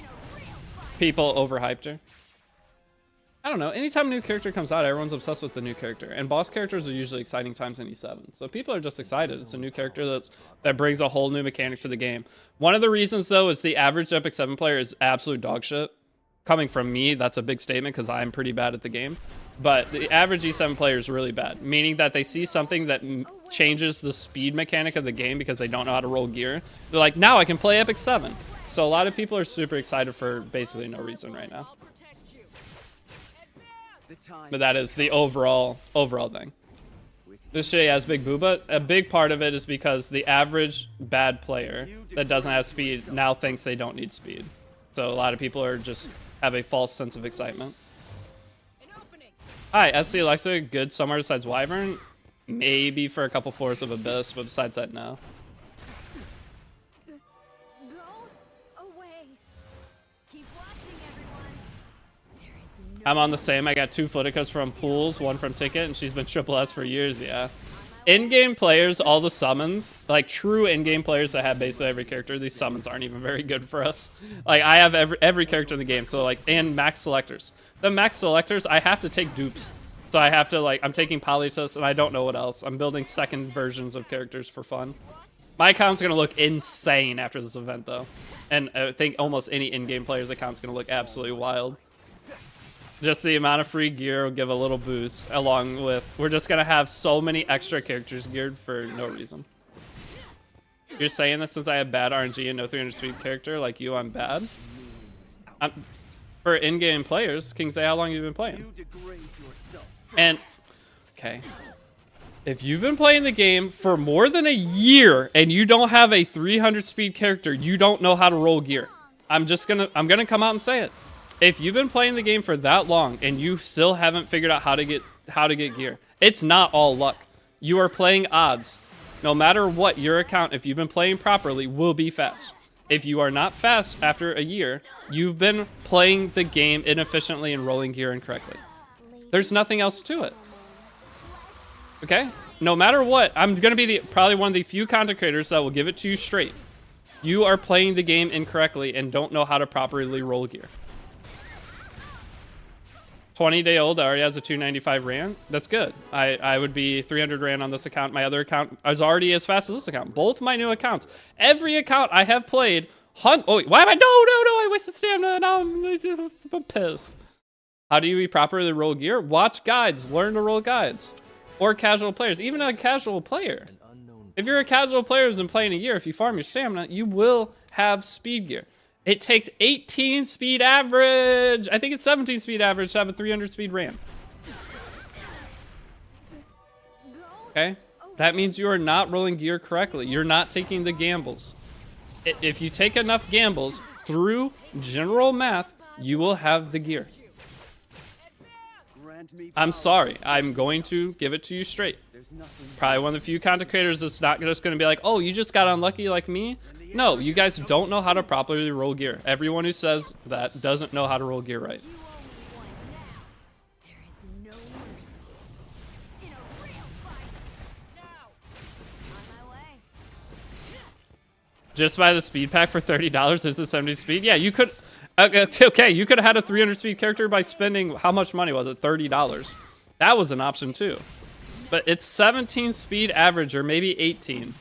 people overhyped her. I don't know. Anytime a new character comes out, everyone's obsessed with the new character. And boss characters are usually exciting times in E7. So people are just excited. It's a new character that brings a whole new mechanic to the game. One of the reasons, though, is the average Epic 7 player is absolute dog shit. Coming from me, that's a big statement because I'm pretty bad at the game. But the average E7 player is really bad, meaning that they see something that changes the speed mechanic of the game because they don't know how to roll gear. They're like, now I can play Epic 7. So a lot of people are super excited for basically no reason right now. But that is the overall thing. This shit has big booba. A big part of it is because the average bad player that doesn't have speed now thinks they don't need speed. So a lot of people are just have a false sense of excitement. Hi, SC Alexa, good somewhere besides Wyvern? Maybe for a couple floors of Abyss, but besides that, no. I'm on the same. I got 2 Footicas from Pools, 1 from Ticket, and she's been triple S for years, yeah. In-game players, all the summons, like true in-game players that have basically every character, these summons aren't even very good for us. Like, I have every character in the game, so like, and max selectors. The max selectors, I have to take dupes. So I have to, like, I'm taking Polytus, and I don't know what else. I'm building second versions of characters for fun. My account's going to look insane after this event, though. And I think almost any in-game player's account's going to look absolutely wild. Just the amount of free gear will give a little boost, along with... We're just going to have so many extra characters geared for no reason. You're saying that since I have bad RNG and no 300 speed character like you, I'm bad? For in-game players, King, say how long you've been playing. And, okay. If you've been playing the game for more than a year and you don't have a 300 speed character, you don't know how to roll gear. I'm gonna come out and say it. If you've been playing the game for that long and you still haven't figured out how to get gear, it's not all luck. You are playing odds. No matter what, your account, if you've been playing properly, will be fast. If you are not fast after a year, you've been playing the game inefficiently and rolling gear incorrectly. There's nothing else to it. Okay? No matter what, I'm going to be probably one of the few content creators that will give it to you straight. You are playing the game incorrectly and don't know how to properly roll gear. 20-day-old already has a 295 rand. That's good. I would be 300 rand on this account. My other account is already as fast as this account. Both my new accounts. Every account I have played. Oh, why am I? No, I wasted stamina. Now I'm pissed. How do you properly roll gear? Watch guides. Learn to roll guides. Or casual players. Even a casual player. If you're a casual player who's been playing a year, if you farm your stamina, you will have speed gear. It takes 18 speed average. I think it's 17 speed average to have a 300 speed ram. Okay? That means you are not rolling gear correctly. You're not taking the gambles. If you take enough gambles through general math, you will have the gear. I'm sorry. I'm going to give it to you straight. Probably one of the few content creators that's not just going to be like, oh, you just got unlucky like me. No, you guys don't know how to properly roll gear. Everyone who says that doesn't know how to roll gear right. Just buy the speed pack for $30. Is the 70 speed? Yeah, you could. Okay, you could have had a 300 speed character by spending, how much money was it? $30. That was an option too. But it's 17 speed average, or maybe 18.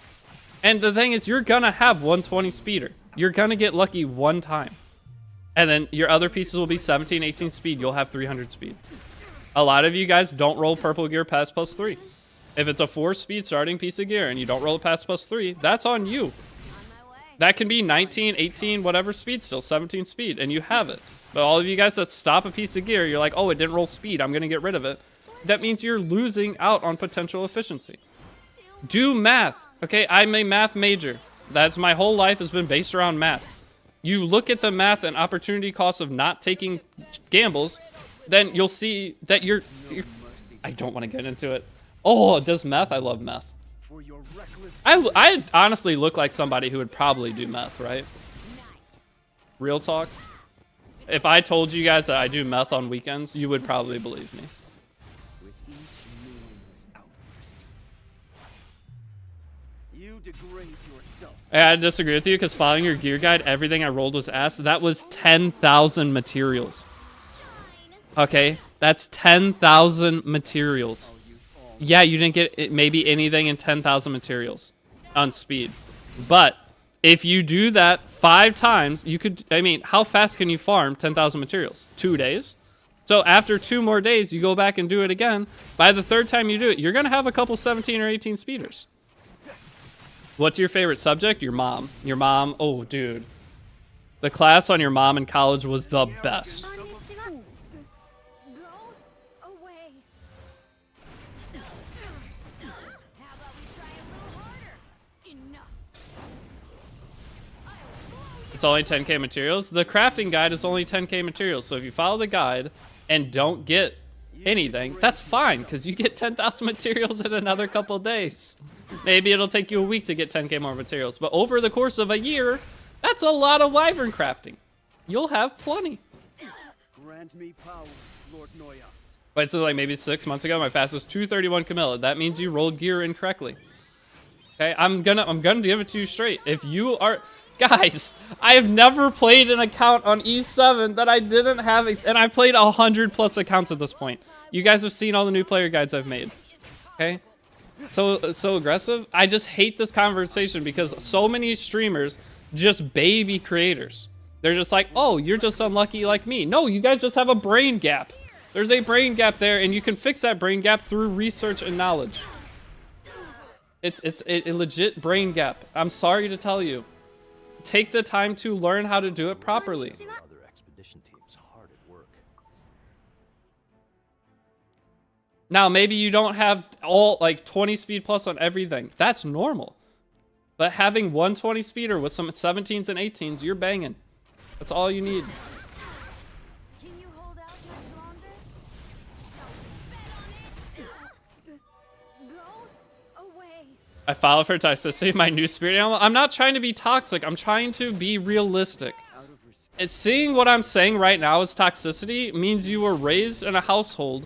And the thing is, you're gonna have 120 speeder. You're gonna get lucky one time. And then your other pieces will be 17, 18 speed. You'll have 300 speed. A lot of you guys don't roll purple gear past +3. If it's a 4 speed starting piece of gear and you don't roll it past +3, that's on you. That can be 19, 18, whatever speed still, 17 speed, and you have it. But all of you guys that stop a piece of gear, you're like, oh, it didn't roll speed, I'm gonna get rid of it. That means you're losing out on potential efficiency. Do math. Okay, I'm a math major. That's my whole life has been based around math. You look at the math and opportunity costs of not taking gambles, then you'll see that you're I don't want to get into it. Oh, does meth? I love meth. I honestly look like somebody who would probably do meth, right? Real talk. If I told you guys that I do meth on weekends, you would probably believe me. I disagree with you because following your gear guide, everything I rolled was ass. That was 10,000 materials. Okay, that's 10,000 materials. Yeah, you didn't get maybe anything in 10,000 materials on speed. But if you do that 5 times, you could, I mean, how fast can you farm 10,000 materials? 2 days? So after 2 more days, you go back and do it again. By the 3rd time you do it, you're going to have a couple 17 or 18 speeders. What's your favorite subject? Your mom. Your mom, oh, dude. The class on your mom in college was the best. It's only 10k materials. The crafting guide is only 10k materials. So if you follow the guide and don't get anything, that's fine because you get 10,000 materials in another couple days. Maybe it'll take you a week to get 10k more materials. But over the course of a year, that's a lot of wyvern crafting. You'll have plenty. Grant me power, Lord Noyas. Wait, so like maybe 6 months ago, my fastest 231 Camilla. That means you rolled gear incorrectly. Okay, I'm gonna give it to you straight. If you are... Guys, I have never played an account on E7 that I didn't have, and I played 100+ accounts at this point. You guys have seen all the new player guides I've made. Okay? So aggressive. I just hate this conversation because so many streamers just baby creators. They're just like, oh, you're just unlucky like me. No, you guys just have a brain gap. There's a brain gap there, and you can fix that brain gap through research and knowledge. It's a legit brain gap. I'm sorry to tell you. Take the time to learn how to do it properly. Other expedition teams hard at work. Now, maybe you don't have all like 20 speed plus on everything. That's normal. But having 120 speeder with some 17s and 18s, you're banging. That's all you need. Can you hold out much longer? So bet on it. Go away. I follow for toxicity, my new spirit animal. I'm not trying to be toxic. I'm trying to be realistic. Out of respect. It's seeing what I'm saying right now as toxicity means you were raised in a household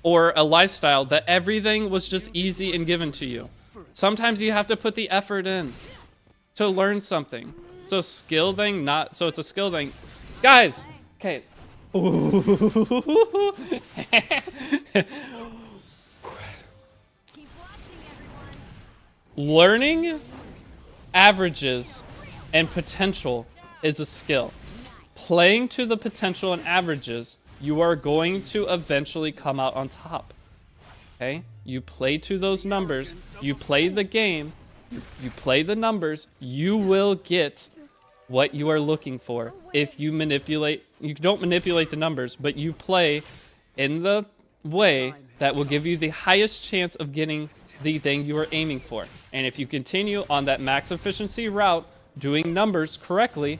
or a lifestyle that everything was just easy and given to you. Sometimes you have to put the effort in to learn something. It's a skill thing, not so it's a skill thing. Guys, okay. Keep watching, everyone. Learning averages and potential is a skill. Playing to the potential and averages, you are going to eventually come out on top. Okay? You play to those numbers, you play the game, you play the numbers, you will get what you are looking for. If you don't manipulate the numbers, but you play in the way that will give you the highest chance of getting the thing you are aiming for. And if you continue on that max efficiency route, doing numbers correctly,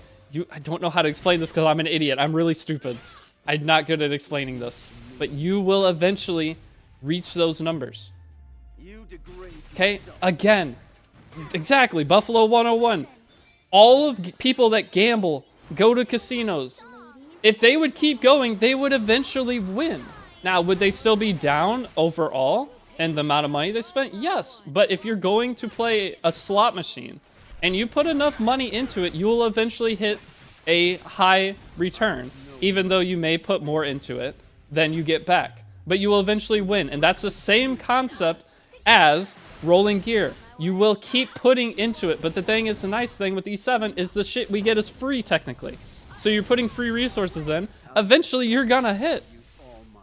I don't know how to explain this because I'm an idiot. I'm really stupid. I'm not good at explaining this. But you will eventually reach those numbers. You degrade Okay? yourself. Again. Exactly. Buffalo 101. All of people that gamble, go to casinos. If they would keep going, they would eventually win. Now, would they still be down overall in the amount of money they spent? Yes. But if you're going to play a slot machine and you put enough money into it, you will eventually hit a high return, even though you may put more into it than you get back. But you will eventually win. And that's the same concept as rolling gear. You will keep putting into it. But the thing is, the nice thing with E7 is the shit we get is free technically. So you're putting free resources in. Eventually, you're gonna hit.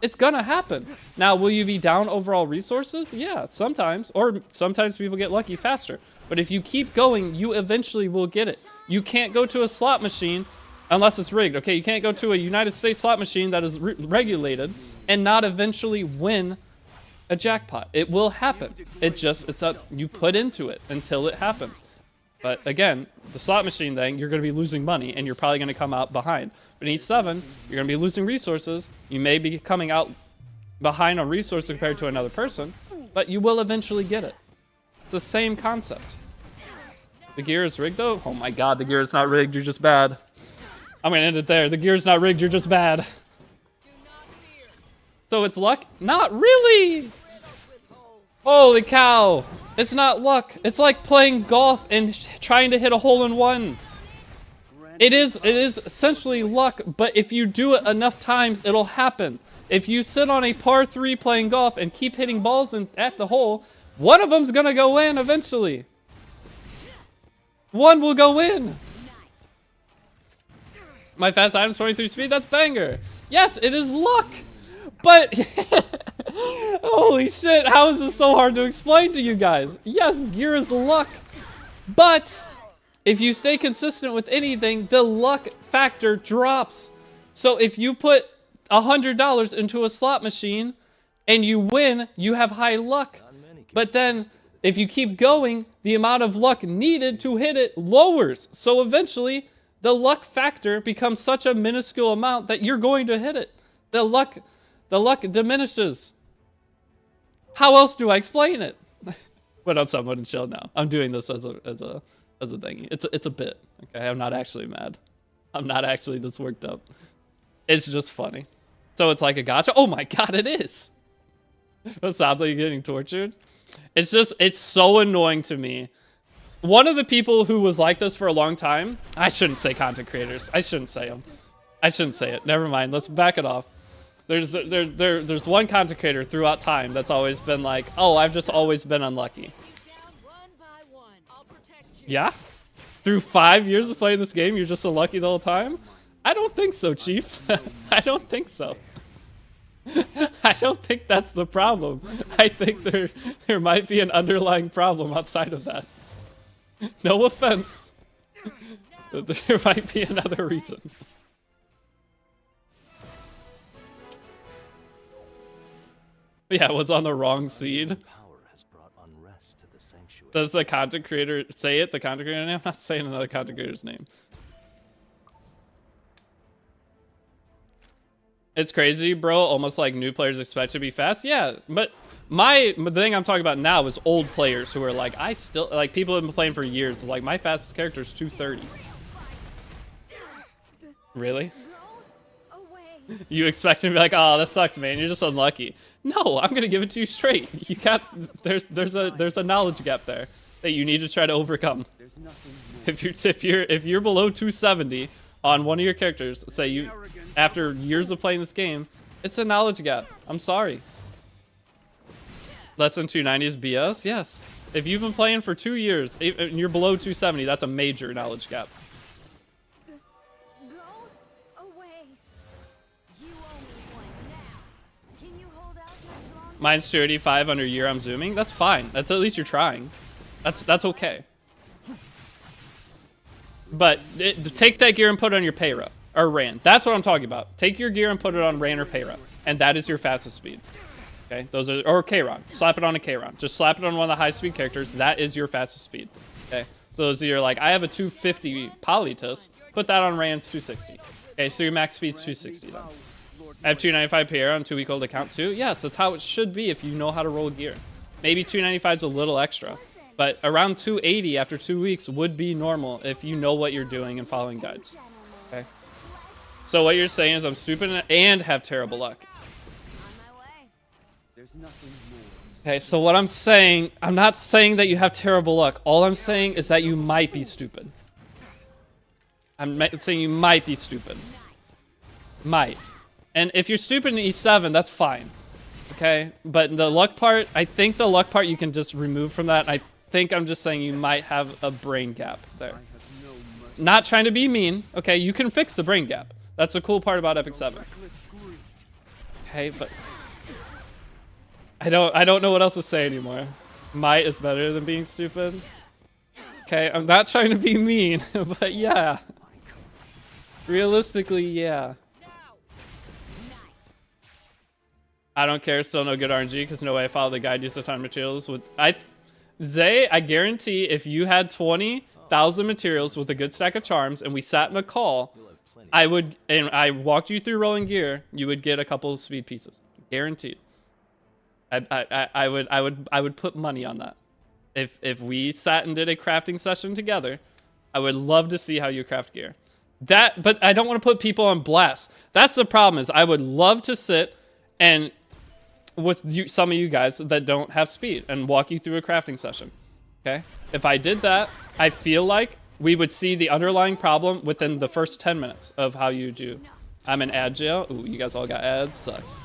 It's gonna happen. Now, will you be down overall resources? Yeah, sometimes. Or sometimes people get lucky faster. But if you keep going, you eventually will get it. You can't go to a slot machine unless it's rigged. Okay, you can't go to a United States slot machine that is regulated and not eventually win a jackpot. It will happen. It's up. You put into it until it happens. But again, the slot machine thing, you're going to be losing money and you're probably going to come out behind. But in E7, you're going to be losing resources. You may be coming out behind on resources compared to another person, but you will eventually get it. It's the same concept. The gear is rigged though? Oh my god, the gear is not rigged, you're just bad. I'm going to end it there. The gear is not rigged, you're just bad. So it's luck? Not really! Holy cow! It's not luck. It's like playing golf and trying to hit a hole-in-one. It is essentially luck, but if you do it enough times, it'll happen. If you sit on a par 3 playing golf and keep hitting balls at the hole, one of them's gonna go in eventually. One will go in. My fast item's 23 speed, that's banger. Yes, it is luck. But, holy shit, how is this so hard to explain to you guys? Yes, gear is luck. But, if you stay consistent with anything, the luck factor drops. So if you put $100 into a slot machine and you win, you have high luck. But then, if you keep going, the amount of luck needed to hit it lowers. So eventually, the luck factor becomes such a minuscule amount that you're going to hit it. The luck diminishes. How else do I explain it? But on someone chill now. I'm doing this as a thingy. It's a bit. Okay, I'm not actually mad. I'm not actually this worked up. It's just funny. So it's like a gotcha. Oh my god, it is. It sounds like you're getting tortured. It's so annoying to me. One of the people who was like this for a long time. I shouldn't say content creators. I shouldn't say them. I shouldn't say it. Never mind. Let's back it off. There's one content creator throughout time that's always been like, oh, I've just always been unlucky. Yeah? Through 5 years of playing this game, you're just unlucky the whole time? I don't think so, Chief. I don't think so. I don't think that's the problem. I think there might be an underlying problem outside of that. No offense. But there might be another reason. Yeah, what's on the wrong seed? Does the content creator say it? The content creator name? I'm not saying another content creator's name. It's crazy, bro. Almost like new players expect to be fast. Yeah, but the thing I'm talking about now is old players who are like, I still like people have been playing for years. Like my fastest character is 230. Really? Go away. You expect him to be like, oh, that sucks, man. You're just unlucky. No, I'm gonna give it to you straight. You got there's a knowledge gap there that you need to try to overcome. There's nothing more. If you're below 270 on one of your characters, say you after years of playing this game, it's a knowledge gap. I'm sorry. Less than 290 is BS. Yes. If you've been playing for 2 years and you're below 270, that's a major knowledge gap. Go away. You owe me one now. Can you hold out much longer? Mine's 285 under year. I'm zooming. That's fine. That's at least you're trying. That's okay. But take that gear and put it on your Payra or Ran. That's what I'm talking about. Take your gear and put it on Ran or Payra, and that is your fastest speed. Okay, those are or Kayron. Slap it on a Kayron. Just slap it on one of the high speed characters. That is your fastest speed. Okay, so those you're like, I have a 250 Polytus. Put that on Ran's 260. Okay, so your max speed's 260 then. I have 295 PR on 2-week-old account too. Yes, that's how it should be if you know how to roll gear. Maybe 295 is a little extra, but around 280 after 2 weeks would be normal if you know what you're doing and following guides. Okay. So what you're saying is I'm stupid and have terrible luck. On my way. There's nothing more. Okay, so what I'm saying, I'm not saying that you have terrible luck. All I'm saying is that you might be stupid. I'm saying you might be stupid. Might. And if you're stupid in E7, that's fine. Okay? But the luck part, I think the luck part you can just remove from that. I think I'm just saying you might have a brain gap there. I have no mercy. Not trying to be mean. Okay, you can fix the brain gap. That's a cool part about Epic 7. Reckless greed. Okay, but I don't know what else to say anymore. Might is better than being stupid. Okay, I'm not trying to be mean, but yeah. Realistically, yeah. I don't care, still no good RNG because no way I follow the guide use of time materials with Zay, I guarantee if you had 20,000 materials with a good stack of charms and we sat in a call, I walked you through rolling gear, you would get a couple of speed pieces. Guaranteed. I would put money on that. If we sat and did a crafting session together, I would love to see how you craft gear. But I don't want to put people on blast. That's the problem is I would love to sit and with some of you guys that don't have speed and walk you through a crafting session. Okay? If I did that, I feel like we would see the underlying problem within the first 10 minutes of how you do. I'm an ad jail. Ooh, you guys all got ads. Sucks.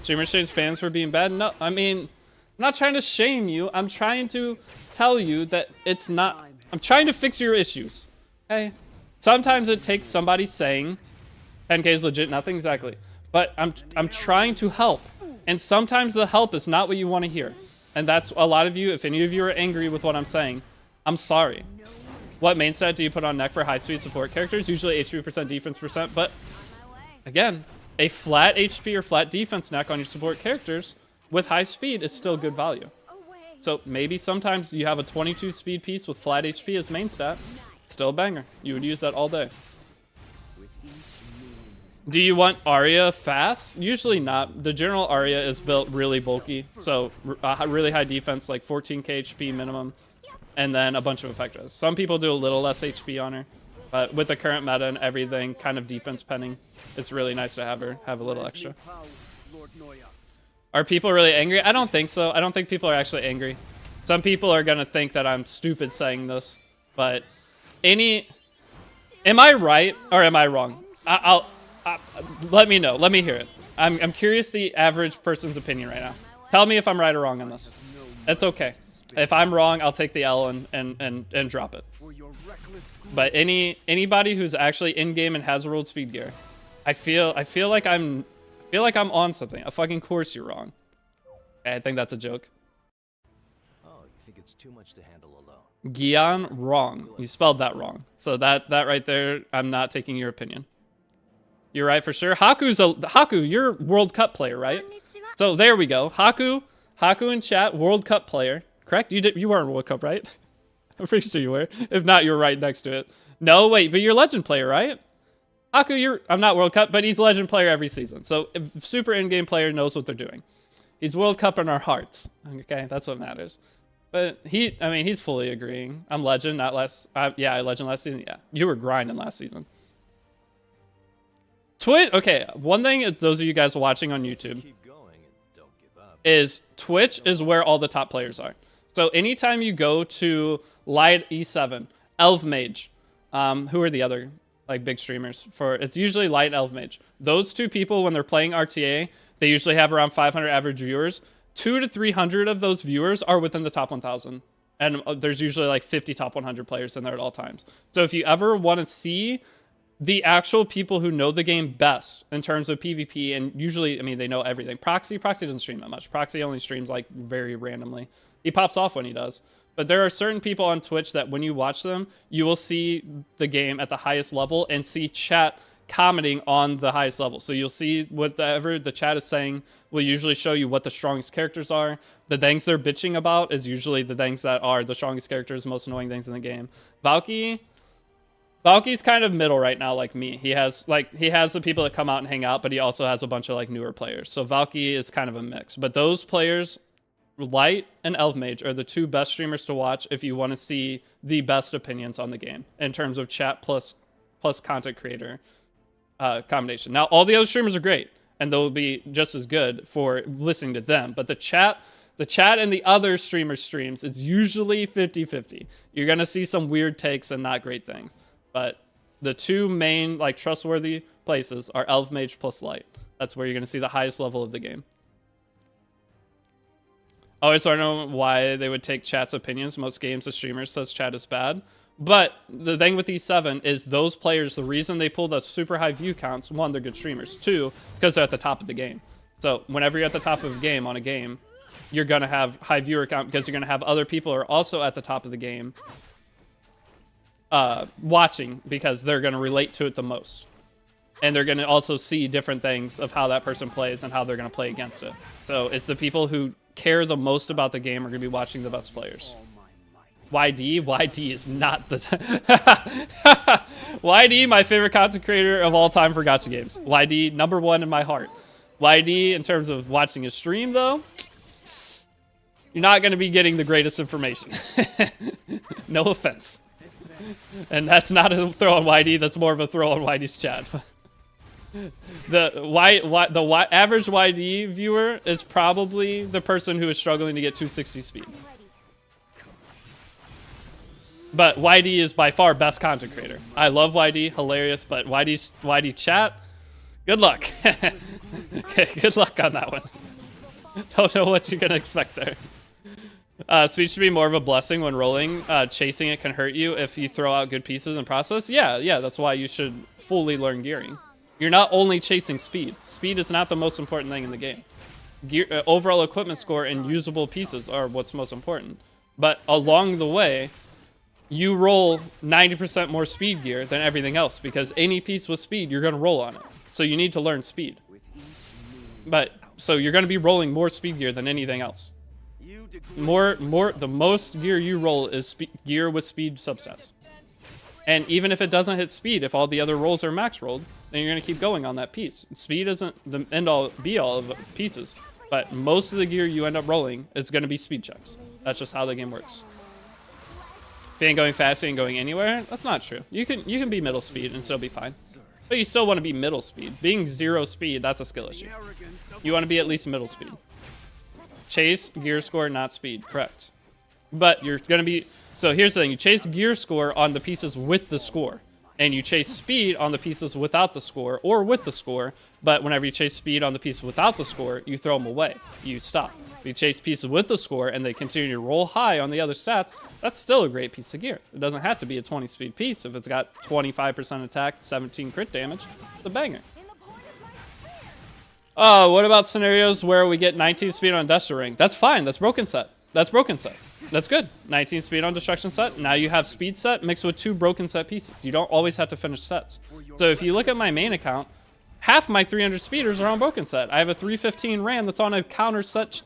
Streamer shames fans for being bad? No, I mean, I'm not trying to shame you. I'm trying to tell you that it's not... I'm trying to fix your issues. Okay? Sometimes it takes somebody saying 10K is legit, nothing exactly. But I'm trying to help. And sometimes the help is not what you want to hear. And that's a lot of you, if any of you are angry with what I'm saying, I'm sorry. What main stat do you put on neck for high speed support characters? Usually HP percent, defense percent, but again, a flat HP or flat defense neck on your support characters with high speed is still good value. So maybe sometimes you have a 22 speed piece with flat HP as main stat. Still a banger. You would use that all day. Do you want Arya fast? Usually not. The general Arya is built really bulky. So really high defense, like 14k HP minimum. And then a bunch of effectives. Some people do a little less HP on her. But with the current meta and everything, kind of defense penning, it's really nice to have her have a little extra. Are people really angry? I don't think so. I don't think people are actually angry. Some people are going to think that I'm stupid saying this. But am I right or am I wrong? Let me know. Let me hear it. I'm curious the average person's opinion right now. Tell me if I'm right or wrong on this. It's okay. If I'm wrong, I'll take the L and drop it. But anybody who's actually in game and has rolled speed gear, I feel like I'm on something. Of fucking course you're wrong. Okay, I think that's a joke. Oh, you think it's too much to handle alone? Gian, wrong. You spelled that wrong. So that right there, I'm not taking your opinion. You're right for sure. Haku, you're World Cup player, right? So there we go. Haku in chat, World Cup player. Correct? You were in World Cup, right? I'm pretty sure you were. If not, you're right next to it. No, wait, but you're Legend player, right? Haku, I'm not World Cup, but he's Legend player every season. So if super in-game player knows what they're doing. He's World Cup in our hearts. Okay, that's what matters. But he's fully agreeing. I'm Legend, not less. Yeah, I Legend last season. Yeah, you were grinding last season. Twitch. Okay, one thing is those of you guys watching on YouTube Keep going and don't give up. is Twitch is where all the top players are. So anytime you go to Light E7, Elf Mage, who are the other like big streamers for? It's usually Light and Elf Mage. Those two people, when they're playing RTA, they usually have around 500 average viewers. 200 to 300 of those viewers are within the top 1,000. And there's usually like 50 top 100 players in there at all times. So if you ever want to see the actual people who know the game best in terms of PvP, and usually, they know everything. Proxy doesn't stream that much. Proxy only streams like very randomly. He pops off when he does. But there are certain people on Twitch that when you watch them, you will see the game at the highest level and see chat commenting on the highest level. So you'll see whatever the chat is saying will usually show you what the strongest characters are. The things they're bitching about is usually the things that are the strongest characters, most annoying things in the game. Valky's kind of middle right now, like me. He has the people that come out and hang out, but he also has a bunch of like newer players. So Valky is kind of a mix. But those players, Light and Elf Mage, are the two best streamers to watch if you want to see the best opinions on the game in terms of chat plus content creator combination. Now, all the other streamers are great, and they'll be just as good for listening to them. But the chat and the other streamers' streams, it's usually 50-50. You're gonna see some weird takes and not great things. But the two main like trustworthy places are Elf Mage plus Light. That's where you're gonna see the highest level of the game. Oh, so I don't know why they would take chat's opinions. Most games the streamer says chat is bad. But the thing with E7 is those players, the reason they pull the super high view counts, one, they're good streamers. Two, because they're at the top of the game. So whenever you're at the top of a game on a game, you're going to have high viewer count because you're going to have other people who are also at the top of the game watching because they're going to relate to it the most. And they're going to also see different things of how that person plays and how they're going to play against it. So it's the people who care the most about the game are going to be watching the best players. YD is not the YD, my favorite content creator of all time for gacha games. YD, number one in my heart. YD, in terms of watching a stream, though, you're not going to be getting the greatest information. No offense. And that's not a throw on YD, that's more of a throw on YD's chat. The average YD viewer is probably the person who is struggling to get 260 speed. But YD is by far best content creator. I love YD, hilarious, but YD chat, good luck. Okay, good luck on that one. Don't know what you're gonna expect there. Speed should be more of a blessing when rolling. Chasing it can hurt you if you throw out good pieces in process. Yeah, that's why you should fully learn gearing. You're not only chasing speed. Speed is not the most important thing in the game. Overall equipment score and usable pieces are what's most important. But along the way, you roll 90% more speed gear than everything else because any piece with speed, you're going to roll on it. So you need to learn speed. So you're going to be rolling more speed gear than anything else. The most gear you roll is gear with speed subsets. And even if it doesn't hit speed, if all the other rolls are max rolled, then you're going to keep going on that piece. Speed isn't the end-all, be-all of pieces, but most of the gear you end up rolling is going to be speed checks. That's just how the game works. If you ain't going fast, you ain't going anywhere, that's not true. You can be middle speed and still be fine. But you still want to be middle speed. Being 0 speed, that's a skill issue. You want to be at least middle speed. Chase, gear score, not speed. Correct. But you're going to be... So here's the thing. You chase gear score on the pieces with the score. And you chase speed on the pieces without the score or with the score. But whenever you chase speed on the pieces without the score, you throw them away. You stop. If you chase pieces with the score and they continue to roll high on the other stats, that's still a great piece of gear. It doesn't have to be a 20 speed piece. If it's got 25% attack, 17 crit damage, it's a banger. Oh, what about scenarios where we get 19 speed on Destro Ring? That's fine. That's broken set. That's good. 19 speed on Destruction set. Now you have speed set mixed with 2 broken set pieces. You don't always have to finish sets. So if you look at my main account, half my 300 speeders are on broken set. I have a 315 Ram that's on a counter set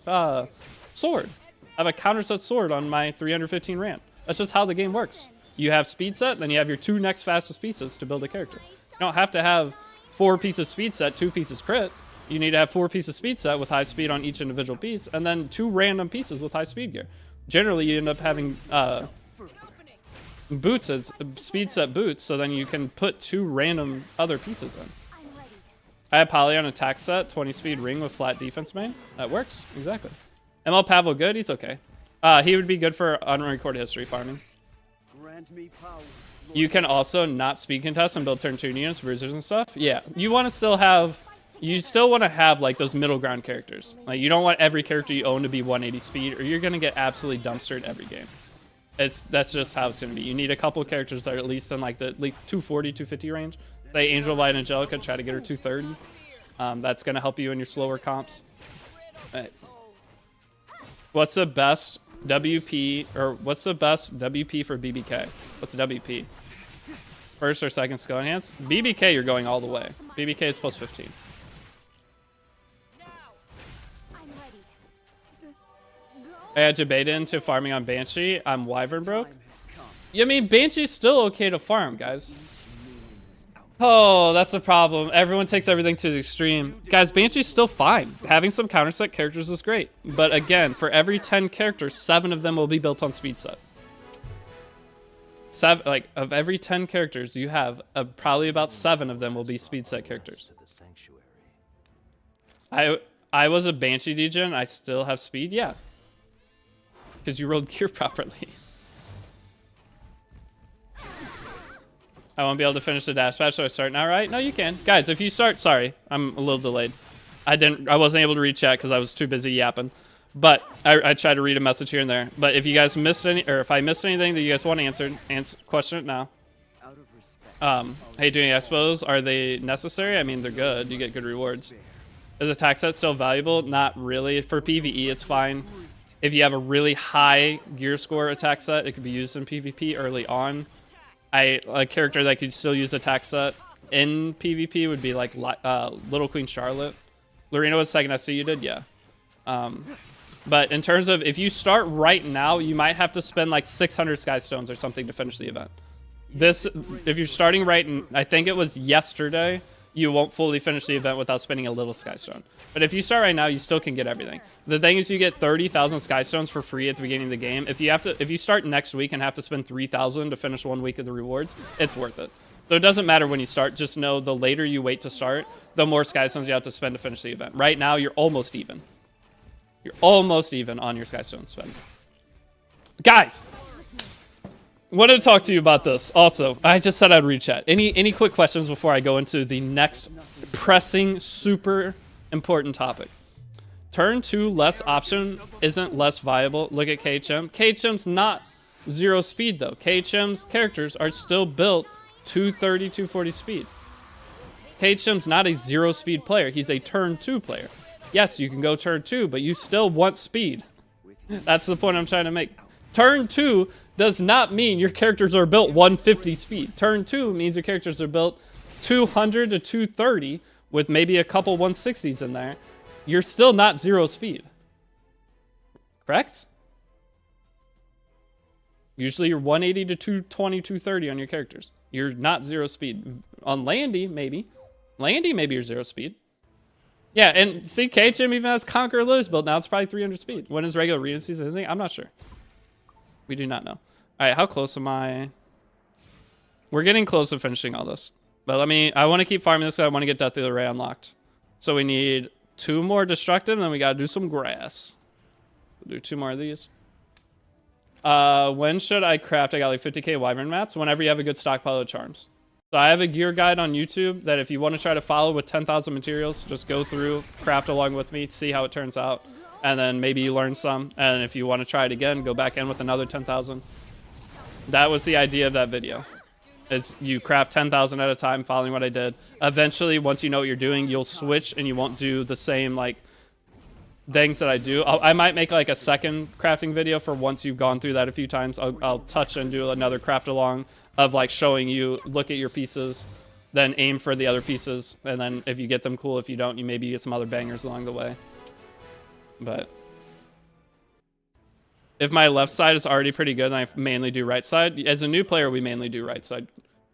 sword. I have a counter set sword on my 315 Ram. That's just how the game works. You have speed set, then you have your 2 next fastest pieces to build a character. You don't have to have 4 pieces speed set, 2 pieces crit. You need to have 4 pieces speed set with high speed on each individual piece, and then 2 random pieces with high speed gear. Generally, you end up having boots as speed set boots, so then you can put 2 random other pieces in. I have Poly on attack set, 20 speed ring with flat defense main. That works, exactly. ML Pavel good? He's okay. He would be good for unrecorded history farming. Grant me power, Lord. You can also not speed contest and build turn 2 units, bruisers and stuff. Yeah, you want to still have, like those middle ground characters. Like you don't want every character you own to be 180 speed, or you're gonna get absolutely dumpstered every game. That's just how it's gonna be. You need a couple of characters that are at least in like the 240, 250 range. Say Angel Light Angelica, try to get her 230. That's gonna help you in your slower comps. Right. What's the best WP, or what's the best WP for BBK? What's WP? First or second skill enhance? BBK, you're going all the way. BBK is plus 15. I had Jabeda into farming on Banshee. I'm Wyvern broke. I mean, Banshee's still okay to farm, guys. Oh, that's the problem. Everyone takes everything to the extreme. Guys, Banshee's still fine. Having some counter set characters is great. But again, for every 10 characters, 7 of them will be built on speed set. Like, of every 10 characters you have, probably about 7 of them will be speed set characters. I was a Banshee degen. I still have speed, yeah. Because you rolled gear properly. I won't be able to finish the dash patch, so I start now, right? No, you can. Guys, if you start, sorry, I'm a little delayed. I wasn't able to read chat because I was too busy yapping. But I tried to read a message here and there. But if you guys missed any, or if I missed anything that you guys want answered, question it now. Hey, doing expos, are they necessary? I mean, they're good. You get good rewards. Is attack set still valuable? Not really. For PvE, it's fine. If you have a really high gear score attack set, it could be used in PvP early on. A character that could still use attack set in PvP would be like Little Queen Charlotte. Lorena was second SC you did, yeah. But in terms of if you start right now, you might have to spend like 600 Sky Stones or something to finish the event. If you're starting right, and I think it was yesterday, you won't fully finish the event without spending a little Sky Stone. But if you start right now, you still can get everything. The thing is, you get 30,000 Sky Stones for free at the beginning of the game. If you start next week and have to spend 3,000 to finish 1 week of the rewards, it's worth it. So it doesn't matter when you start. Just know the later you wait to start, the more Sky Stones you have to spend to finish the event. Right now, you're almost even. You're almost even on your Sky Stone spend. Guys! Wanted to talk to you about this. Also, I just said I'd read chat. Any quick questions before I go into the next pressing, super important topic? Turn 2 less option isn't less viable. Look at KHM. KHM's not 0 speed though. KHM's characters are still built 230, 240 speed. KHM's not a 0 speed player. He's a turn 2 player. Yes, you can go turn 2, but you still want speed. That's the point I'm trying to make. Turn 2 does not mean your characters are built 150 speed. Turn 2 means your characters are built 200 to 230 with maybe a couple 160s in there. You're still not 0 speed. Correct? Usually you're 180 to 220, 230 on your characters. You're not 0 speed. On Landy, maybe. Landy, maybe you're 0 speed. Yeah, and see, KHM even has Conqueror Lewis built. Now it's probably 300 speed. When is regular arena season? Isn't it? I'm not sure. We do not know. All right, how close am I? We're getting close to finishing all this. But I want to keep farming this guy. I want to get Death of the Ray unlocked. So we need 2 more destructive, and then we got to do some grass. We'll do 2 more of these. When should I craft? I got like 50k wyvern mats. Whenever you have a good stockpile of charms. So I have a gear guide on YouTube that if you want to try to follow with 10,000 materials, just go through, craft along with me, see how it turns out. And then maybe you learn some. And if you want to try it again, go back in with another 10,000. That was the idea of that video. It's you craft 10,000 at a time, following what I did. Eventually, once you know what you're doing, you'll switch and you won't do the same like things that I do. I might make like a second crafting video for once you've gone through that a few times. I'll touch and do another craft along of like showing you, look at your pieces, then aim for the other pieces. And then if you get them, cool. If you don't, you maybe get some other bangers along the way. But if my left side is already pretty good and I mainly do right side, as a new player, we mainly do right side.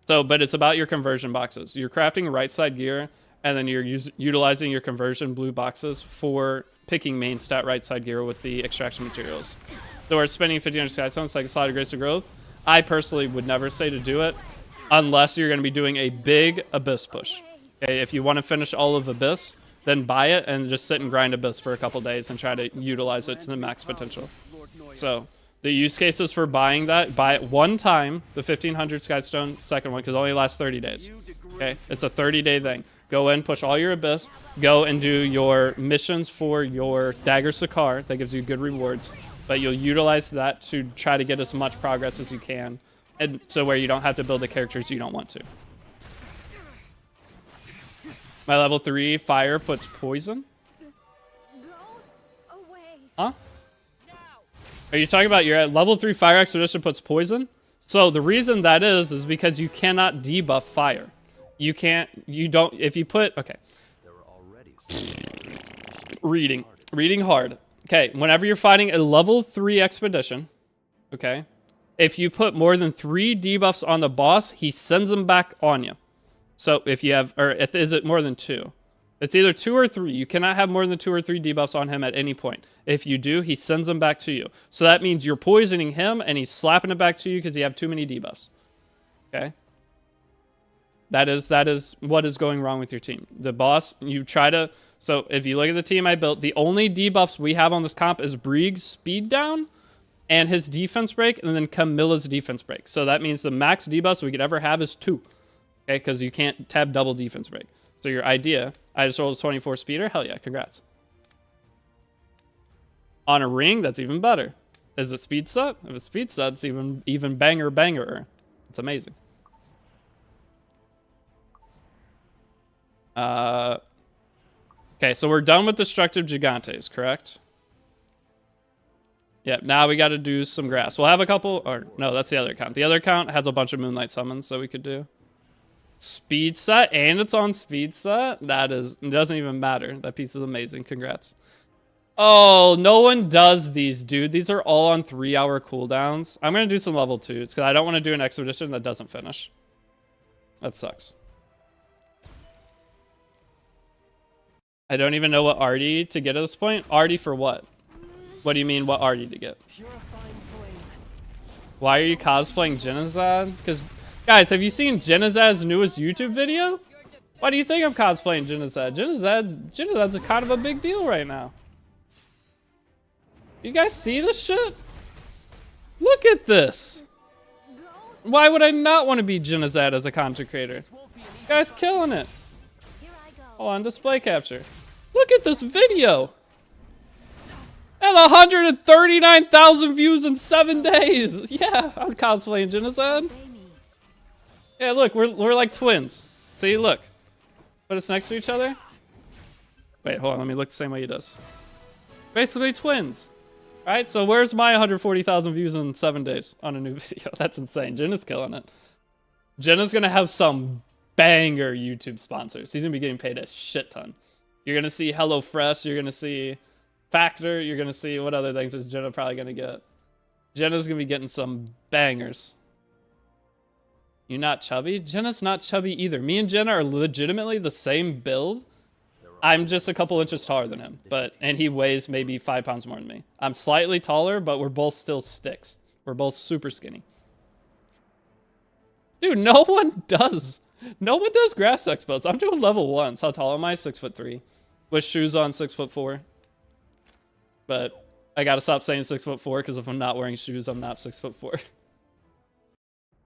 So, but it's about your conversion boxes. You're crafting right side gear, and then you're utilizing your conversion blue boxes for picking main stat right side gear with the extraction materials. So we're spending 1500 Skystones, like a slide of Grace of Growth. I personally would never say to do it unless you're going to be doing a big Abyss push. Okay, if you want to finish all of Abyss, then buy it and just sit and grind Abyss for a couple days and try to utilize it to the max potential. So the use cases for buying that, buy it one time, the 1500 Skystone, second one, because it only lasts 30 days. Okay, it's a 30-day thing. Go in, push all your Abyss, go and do your missions for your Dagger Sakar. That gives you good rewards. But you'll utilize that to try to get as much progress as you can. And so where you don't have to build the characters you don't want to. My level 3 fire puts poison. Go away. Huh? Are you talking about your level 3 fire expedition puts poison? So the reason that is because you cannot debuff fire. You can't, you don't, if you put, okay. There are already Reading hard. Okay, whenever you're fighting a level 3 expedition, okay, if you put more than 3 debuffs on the boss, he sends them back on you. So if you have, or is it more than 2? It's either 2 or 3. You cannot have more than 2 or 3 debuffs on him at any point. If you do, he sends them back to you. So that means you're poisoning him and he's slapping it back to you because you have too many debuffs. Okay? That is what is going wrong with your team. The boss, you try to, so if you look at the team I built, the only debuffs we have on this comp is Brieg's speed down and his defense break, and then Camilla's defense break. So that means the max debuffs we could ever have is 2. Okay, because you can't tab double defense break. So your idea, I just rolled a 24 speeder, hell yeah, congrats. On a ring, that's even better. Is it speed set? If it's speed set, it's even banger. It's amazing. Okay, so we're done with Destructive Gigantes, correct? Yep, now we got to do some grass. We'll have a couple, or no, that's the other account. The other account has a bunch of Moonlight summons, so we could do. Speed set, and it's on speed set? That is, it doesn't even matter. That piece is amazing, congrats. Oh, no one does these, dude. These are all on 3-hour cooldowns. I'm going to do some level 2s, because I don't want to do an expedition that doesn't finish. That sucks. I don't even know what RD to get at this point. RD for what? What do you mean, what RD to get? Why are you cosplaying Genazad? Because, guys, have you seen Genazad's newest YouTube video? Why do you think I'm cosplaying Genazad? Genazad's a kind of a big deal right now. You guys see this shit? Look at this. Why would I not want to be Genazad as a content creator? Guy's killing it. Hold on, display capture. Look at this video. And 139,000 views in 7 days. Yeah, I'm cosplaying Genocide. Yeah, look, we're like twins. See, look. Put us next to each other. Wait, hold on, let me look the same way he does. Basically twins. Alright, so where's my 140,000 views in 7 days on a new video? That's insane. Jenna's killing it. Jenna's gonna have some banger YouTube sponsors. He's gonna be getting paid a shit ton. You're gonna see HelloFresh, you're gonna see Factor, you're gonna see what other things is Jenna probably gonna get. Jenna's gonna be getting some bangers. You're not chubby? Jenna's not chubby either. Me and Jenna are legitimately the same build. I'm just a couple inches taller than him, and he weighs maybe 5 pounds more than me. I'm slightly taller, but we're both still sticks. We're both super skinny. Dude, no one does grass expos. I'm doing level 1s. How tall am I? 6'3". With shoes on, 6'4". But I gotta stop saying 6'4" because if I'm not wearing shoes, I'm not 6'4".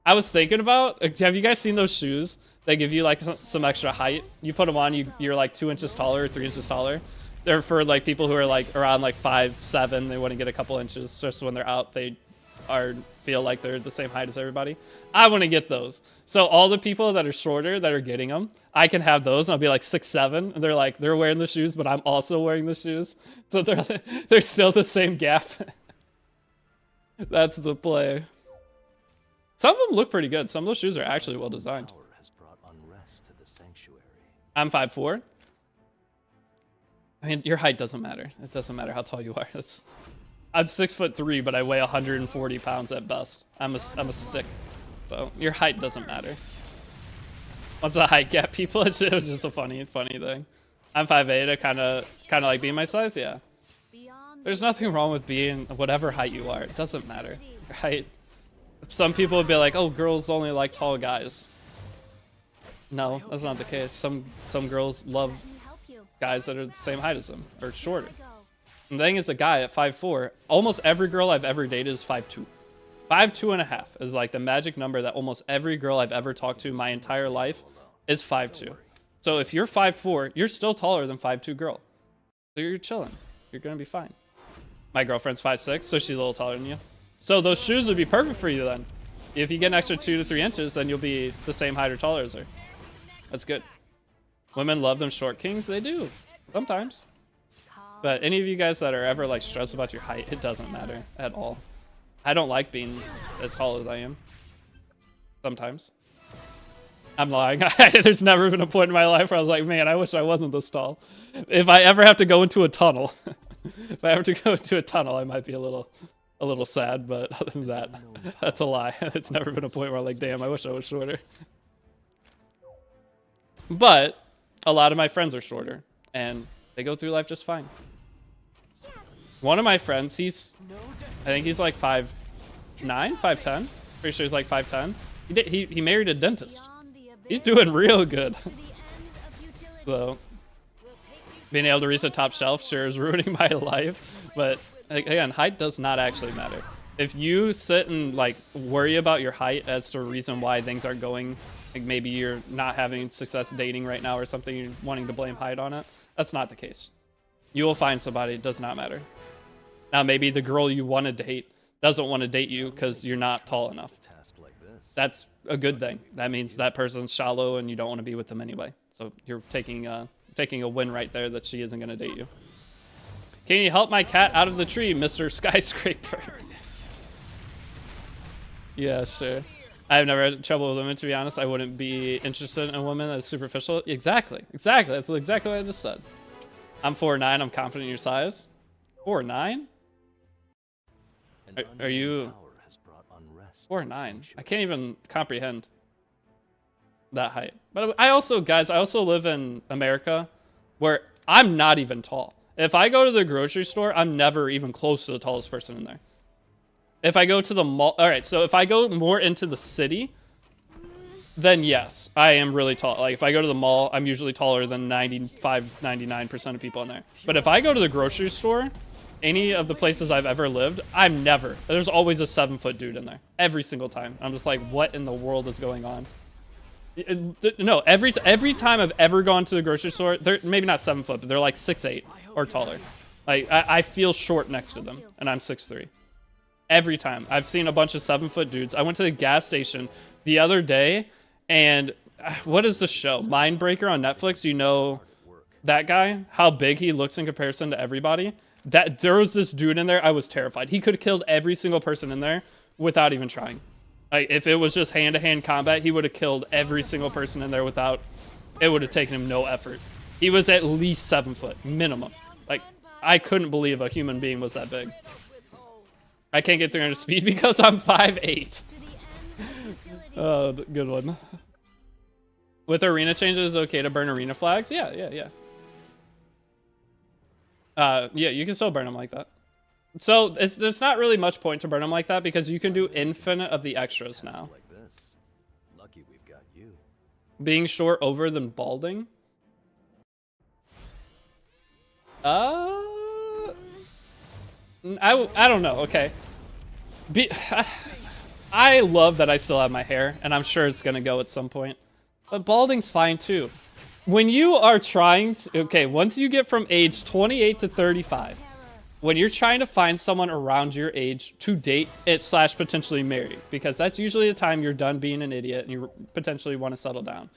I was thinking about, have you guys seen those shoes? They give you like some extra height. You put them on, you're like 2 inches taller or 3 inches taller. They're for like people who are like around like 5'7". They want to get a couple inches just when they're out. They feel like they're the same height as everybody. I want to get those. So all the people that are shorter that are getting them, I can have those and I'll be like 6'7", and they're wearing the shoes, but I'm also wearing the shoes. So they're still the same gap. That's the play. Some of them look pretty good. Some of those shoes are actually well designed. I'm 5'4". I mean, your height doesn't matter. It doesn't matter how tall you are. I'm 6'3", but I weigh 140 pounds at best. I'm a stick. So your height doesn't matter. Once the height gap people, it was just a funny thing. I'm 5'8", I kind of like being my size, yeah. There's nothing wrong with being whatever height you are. It doesn't matter. Your height. Some people would be like, "Oh, girls only like tall guys." No, that's not the case. Some girls love guys that are the same height as them or shorter. And the thing is, a guy at 5'4", almost every girl I've ever dated is 5'2". 5'2.5" is like the magic number that almost every girl I've ever talked to my entire life is 5'2". So if you're 5'4", you're still taller than 5'2" girl. So you're chilling. You're gonna be fine. My girlfriend's 5'6", so she's a little taller than you. So those shoes would be perfect for you then. If you get an extra 2 to 3 inches, then you'll be the same height or taller as her. That's good. Women love them short kings. They do. Sometimes. But any of you guys that are ever like stressed about your height, it doesn't matter at all. I don't like being as tall as I am. Sometimes. I'm lying. There's never been a point in my life where I was like, man, I wish I wasn't this tall. If I ever have to go into a tunnel, I might be a little sad, but other than that, that's a lie. It's never been a point where I'm like, damn, I wish I was shorter. But a lot of my friends are shorter, and they go through life just fine. One of my friends, I think he's like 5'9", 5'10". Pretty sure he's like 5'10". He married a dentist. He's doing real good. So, being able to reach the top shelf sure is ruining my life. But again, height does not actually matter. If you sit and like worry about your height as to a reason why things aren't going, like maybe you're not having success dating right now or something, you're wanting to blame height on it, that's not the case. You will find somebody, it does not matter. Now maybe the girl you want to date doesn't want to date you because you're not tall enough. That's a good thing. That means that person's shallow and you don't want to be with them anyway. So you're taking a win right there that she isn't going to date you. Can you help my cat out of the tree, Mr. Skyscraper? Yeah, sure. I've never had trouble with women, to be honest. I wouldn't be interested in a woman that's superficial. Exactly. That's exactly what I just said. I'm 4'9". I'm confident in your size. 4'9"? Are you 4'9"? I can't even comprehend that height. But I also live in America where I'm not even tall. If I go to the grocery store, I'm never even close to the tallest person in there. If I go to the mall, all right, so if I go more into the city, then yes, I am really tall. Like if I go to the mall, I'm usually taller than 99% of people in there. But if I go to the grocery store, any of the places I've ever lived, there's always a 7-foot dude in there every single time. I'm just like, what in the world is going on? No, every time I've ever gone to the grocery store, they're maybe not 7 foot, but they're like 6'8" or taller. Like I feel short next to them, and I'm 6'3". Every time I've seen a bunch of 7-foot dudes. I went to the gas station the other day, and what is the show? Mindbreaker on Netflix. You know that guy? How big he looks in comparison to everybody. There was this dude in there. I was terrified. He could have killed every single person in there without even trying. Like if it was just hand-to-hand combat, he would have killed every single person in there without. It would have taken him no effort. He was at least 7 foot minimum. Like I couldn't believe a human being was that big. I can't get 300 speed because I'm 5'8". Oh, good one. With arena changes, it's okay to burn arena flags? Yeah. Yeah, you can still burn them like that. So there's not really much point to burn them like that because you can do infinite of the extras now. Lucky we've got you. Being short over than balding? I don't know. Okay. I love that I still have my hair, and I'm sure it's gonna go at some point. But balding's fine too. When you are trying to, okay, once you get from age 28 to 35, when you're trying to find someone around your age to date it / potentially marry, because that's usually the time you're done being an idiot and you potentially want to settle down.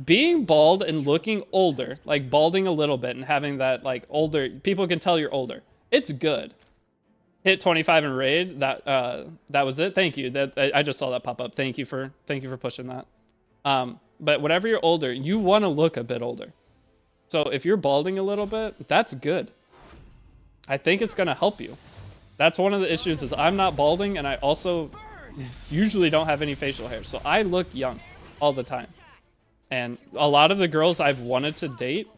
Being bald and looking older, like balding a little bit and having that like older, people can tell you're older. It's good. Hit 25 in raid. That was it. Thank you. I just saw that pop up. Thank you for pushing that. But whenever you're older, you want to look a bit older. So if you're balding a little bit, that's good. I think it's going to help you. That's one of the issues is I'm not balding, and I also usually don't have any facial hair. So I look young all the time. And a lot of the girls I've wanted to date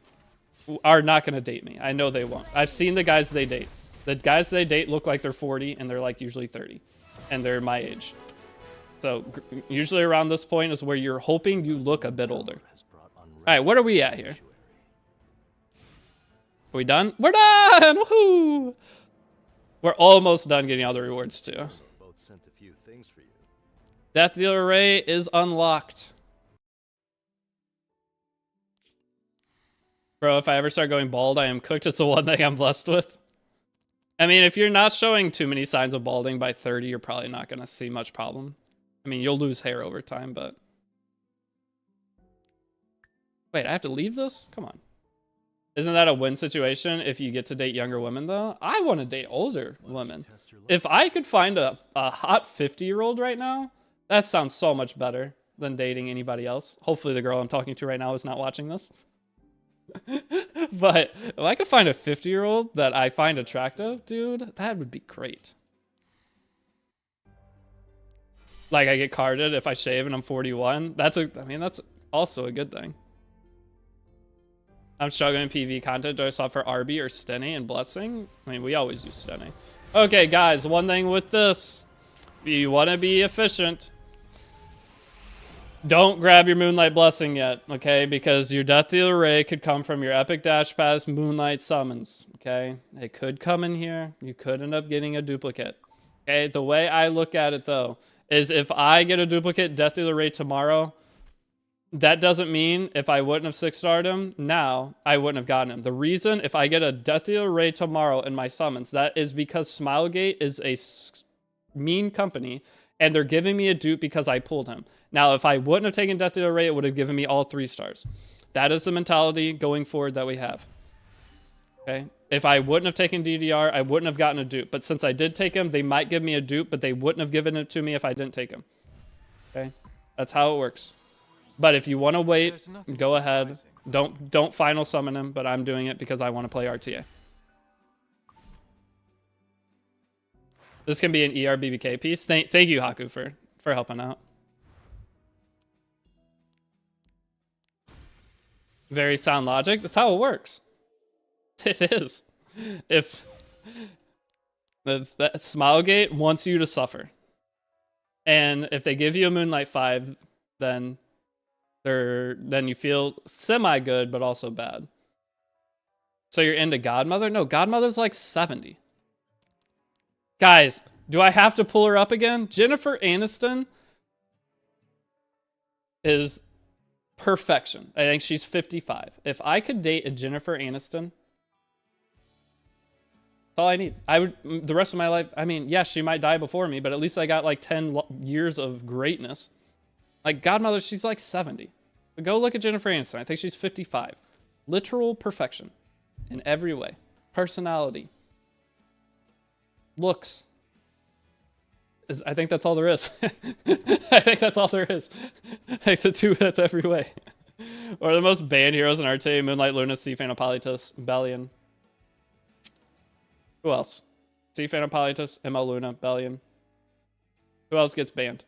are not going to date me. I know they won't. I've seen the guys they date. The guys they date look like they're 40 and they're like usually 30. And they're my age. So usually around this point is where you're hoping you look a bit older. Alright, what are we at here? Are we done? We're done! Woohoo! We're almost done getting all the rewards too. Both sent a few things for you. Death Dealer Ray is unlocked. Bro, if I ever start going bald, I am cooked. It's the one thing I'm blessed with. I mean, if you're not showing too many signs of balding by 30, you're probably not going to see much problem. I mean, you'll lose hair over time, but... Wait, I have to leave this? Come on. Isn't that a win situation if you get to date younger women, though? I want to date older women. If I could find a hot 50-year-old right now, that sounds so much better than dating anybody else. Hopefully the girl I'm talking to right now is not watching this. But if I could find a 50-year-old that I find attractive, dude, that would be great. Like, I get carded if I shave and I'm 41. That's also a good thing. I'm struggling in PV content. Do I swap for RB or Stenny and Blessing? I mean, we always use Stenny. Okay, guys, one thing with this. If you want to be efficient, don't grab your Moonlight Blessing yet, okay? Because your Death Dealer Ray could come from your Epic Dash Pass Moonlight Summons, okay? It could come in here. You could end up getting a duplicate, okay? The way I look at it, though, is if I get a duplicate Death Dealer Ray tomorrow, that doesn't mean if I wouldn't have 6-starred him, now I wouldn't have gotten him. The reason if I get a Death Dealer Ray tomorrow in my summons, that is because Smilegate is a mean company, and they're giving me a dupe because I pulled him. Now, if I wouldn't have taken Death Dealer Ray, it would have given me all 3 stars. That is the mentality going forward that we have. Okay? If I wouldn't have taken DDR, I wouldn't have gotten a dupe. But since I did take him, they might give me a dupe, but they wouldn't have given it to me if I didn't take him. Okay? That's how it works. But if you want to wait, go ahead. Don't final summon him, but I'm doing it because I want to play RTA. This can be an ERBBK piece. Thank you, Haku, for helping out. Very sound logic. That's how it works. It is. If that Smilegate wants you to suffer, and if they give you a Moonlight 5, then you feel semi-good, but also bad. So you're into Godmother? No, Godmother's like 70. Guys, do I have to pull her up again? Jennifer Aniston is perfection. I think she's 55. If I could date a Jennifer Aniston, that's all I need. I would, the rest of my life, I mean, yes, she might die before me, but at least I got like 10 years of greatness. Like, Godmother, she's like 70. But go look at Jennifer Aniston. I think she's 55. Literal perfection in every way. Personality. Looks. I think that's all there is. I think that's all there is. Like the two, that's every way. Or the most banned heroes in RTA: Moonlight, Luna, Sea Phanopolitus, Bellion. Who else? Sea Phanopolitus, ML Luna, Bellion. Who else gets banned?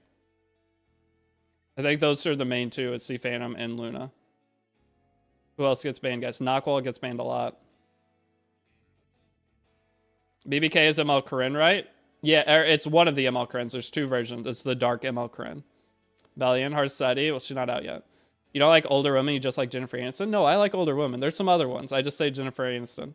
I think those are the main two. It's Sea Phantom and Luna. Who else gets banned, guys? Knockwall gets banned a lot. BBK is ML Corinne, right? Yeah, it's one of the ML Corinnes. There's 2 versions. It's the dark ML Corinne. Bellion, Harseti. Well, she's not out yet. You don't like older women? You just like Jennifer Aniston? No, I like older women. There's some other ones. I just say Jennifer Aniston.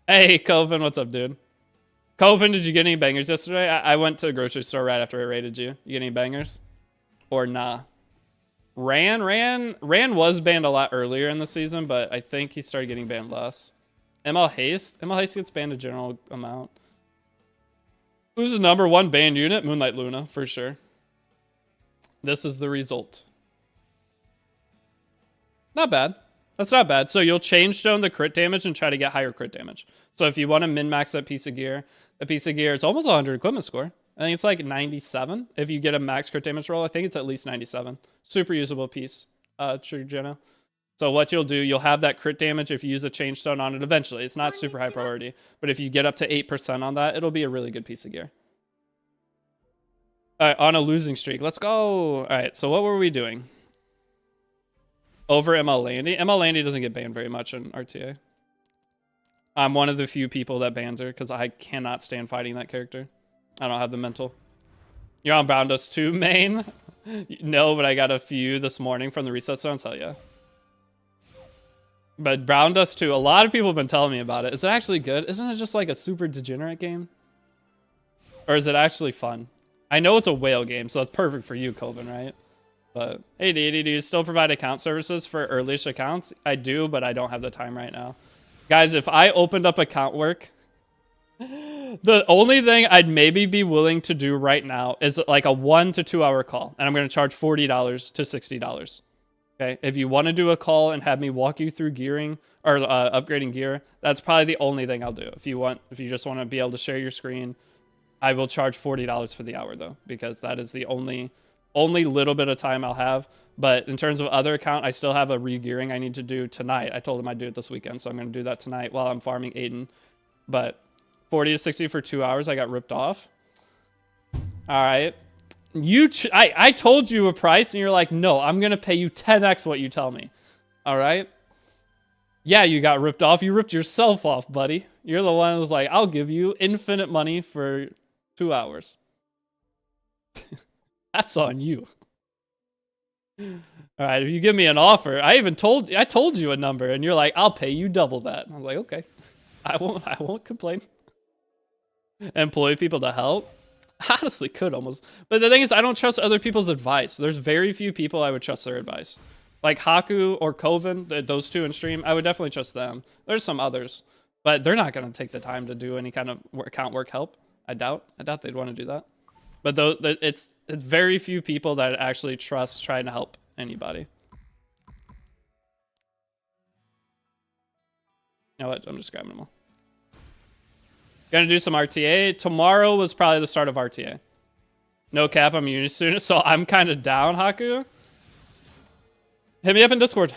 Hey, Coven, what's up, dude? Coven, did you get any bangers yesterday? I went to a grocery store right after I raided you. You get any bangers? Or nah? Ran was banned a lot earlier in the season, but I think he started getting banned less. ML Haste gets banned a general amount. Who's the #1 banned unit? Moonlight Luna, for sure. This is the result. Not bad. That's not bad. So you'll change stone the crit damage and try to get higher crit damage. So if you want to min-max that piece of gear, it's almost 100 equipment score. I think it's like 97. If you get a max crit damage roll, I think it's at least 97. Super usable piece, True Jenna. So what you'll do, you'll have that crit damage if you use a change stone on it eventually. It's not super high priority, but if you get up to 8% on that, it'll be a really good piece of gear. All right, on a losing streak. Let's go. All right, so what were we doing? Over ML Landy. ML Landy doesn't get banned very much in RTA. I'm one of the few people that bans her because I cannot stand fighting that character. I don't have the mental. You're on Brown Dust 2 main? No, but I got a few this morning from the reset zones. Hell yeah. But Brown Dust 2, a lot of people have been telling me about it. Is it actually good? Isn't it just like a super degenerate game? Or is it actually fun? I know it's a whale game, so it's perfect for you, Colvin, right? But hey, Deity, do you still provide account services for early-ish accounts? I do, but I don't have the time right now. Guys, if I opened up account work, the only thing I'd maybe be willing to do right now is like a 1 to 2 hour call, and I'm going to charge $40 to $60. Okay, if you want to do a call and have me walk you through gearing or upgrading gear, that's probably the only thing I'll do. If you just want to be able to share your screen, I will charge $40 for the hour though, because that is the only little bit of time I'll have. But in terms of other account, I still have a re-gearing I need to do tonight. I told him I'd do it this weekend, so I'm going to do that tonight while I'm farming Aiden. But 40 to 60 for 2 hours, I got ripped off. All right. I told you a price, and you're like, no, I'm going to pay you 10x what you tell me. All right? Yeah, you got ripped off. You ripped yourself off, buddy. You're the one who's like, I'll give you infinite money for 2 hours. That's on you. All right, if you give me an offer, I told you a number, and you're like, I'll pay you double that. I'm like, okay, I won't complain. Employ people to help. Honestly, could almost. But the thing is, I don't trust other people's advice. There's very few people I would trust their advice. Like Haku or Koven, those two in stream, I would definitely trust them. There's some others, but they're not going to take the time to do any kind of account work help. I doubt they'd want to do that. But though it's very few people that actually trust trying to help anybody. You know what? I'm just grabbing them all. Gonna do some RTA. Tomorrow was probably the start of RTA. No cap, I'm a uni student, so I'm kind of down, Haku. Hit me up in Discord.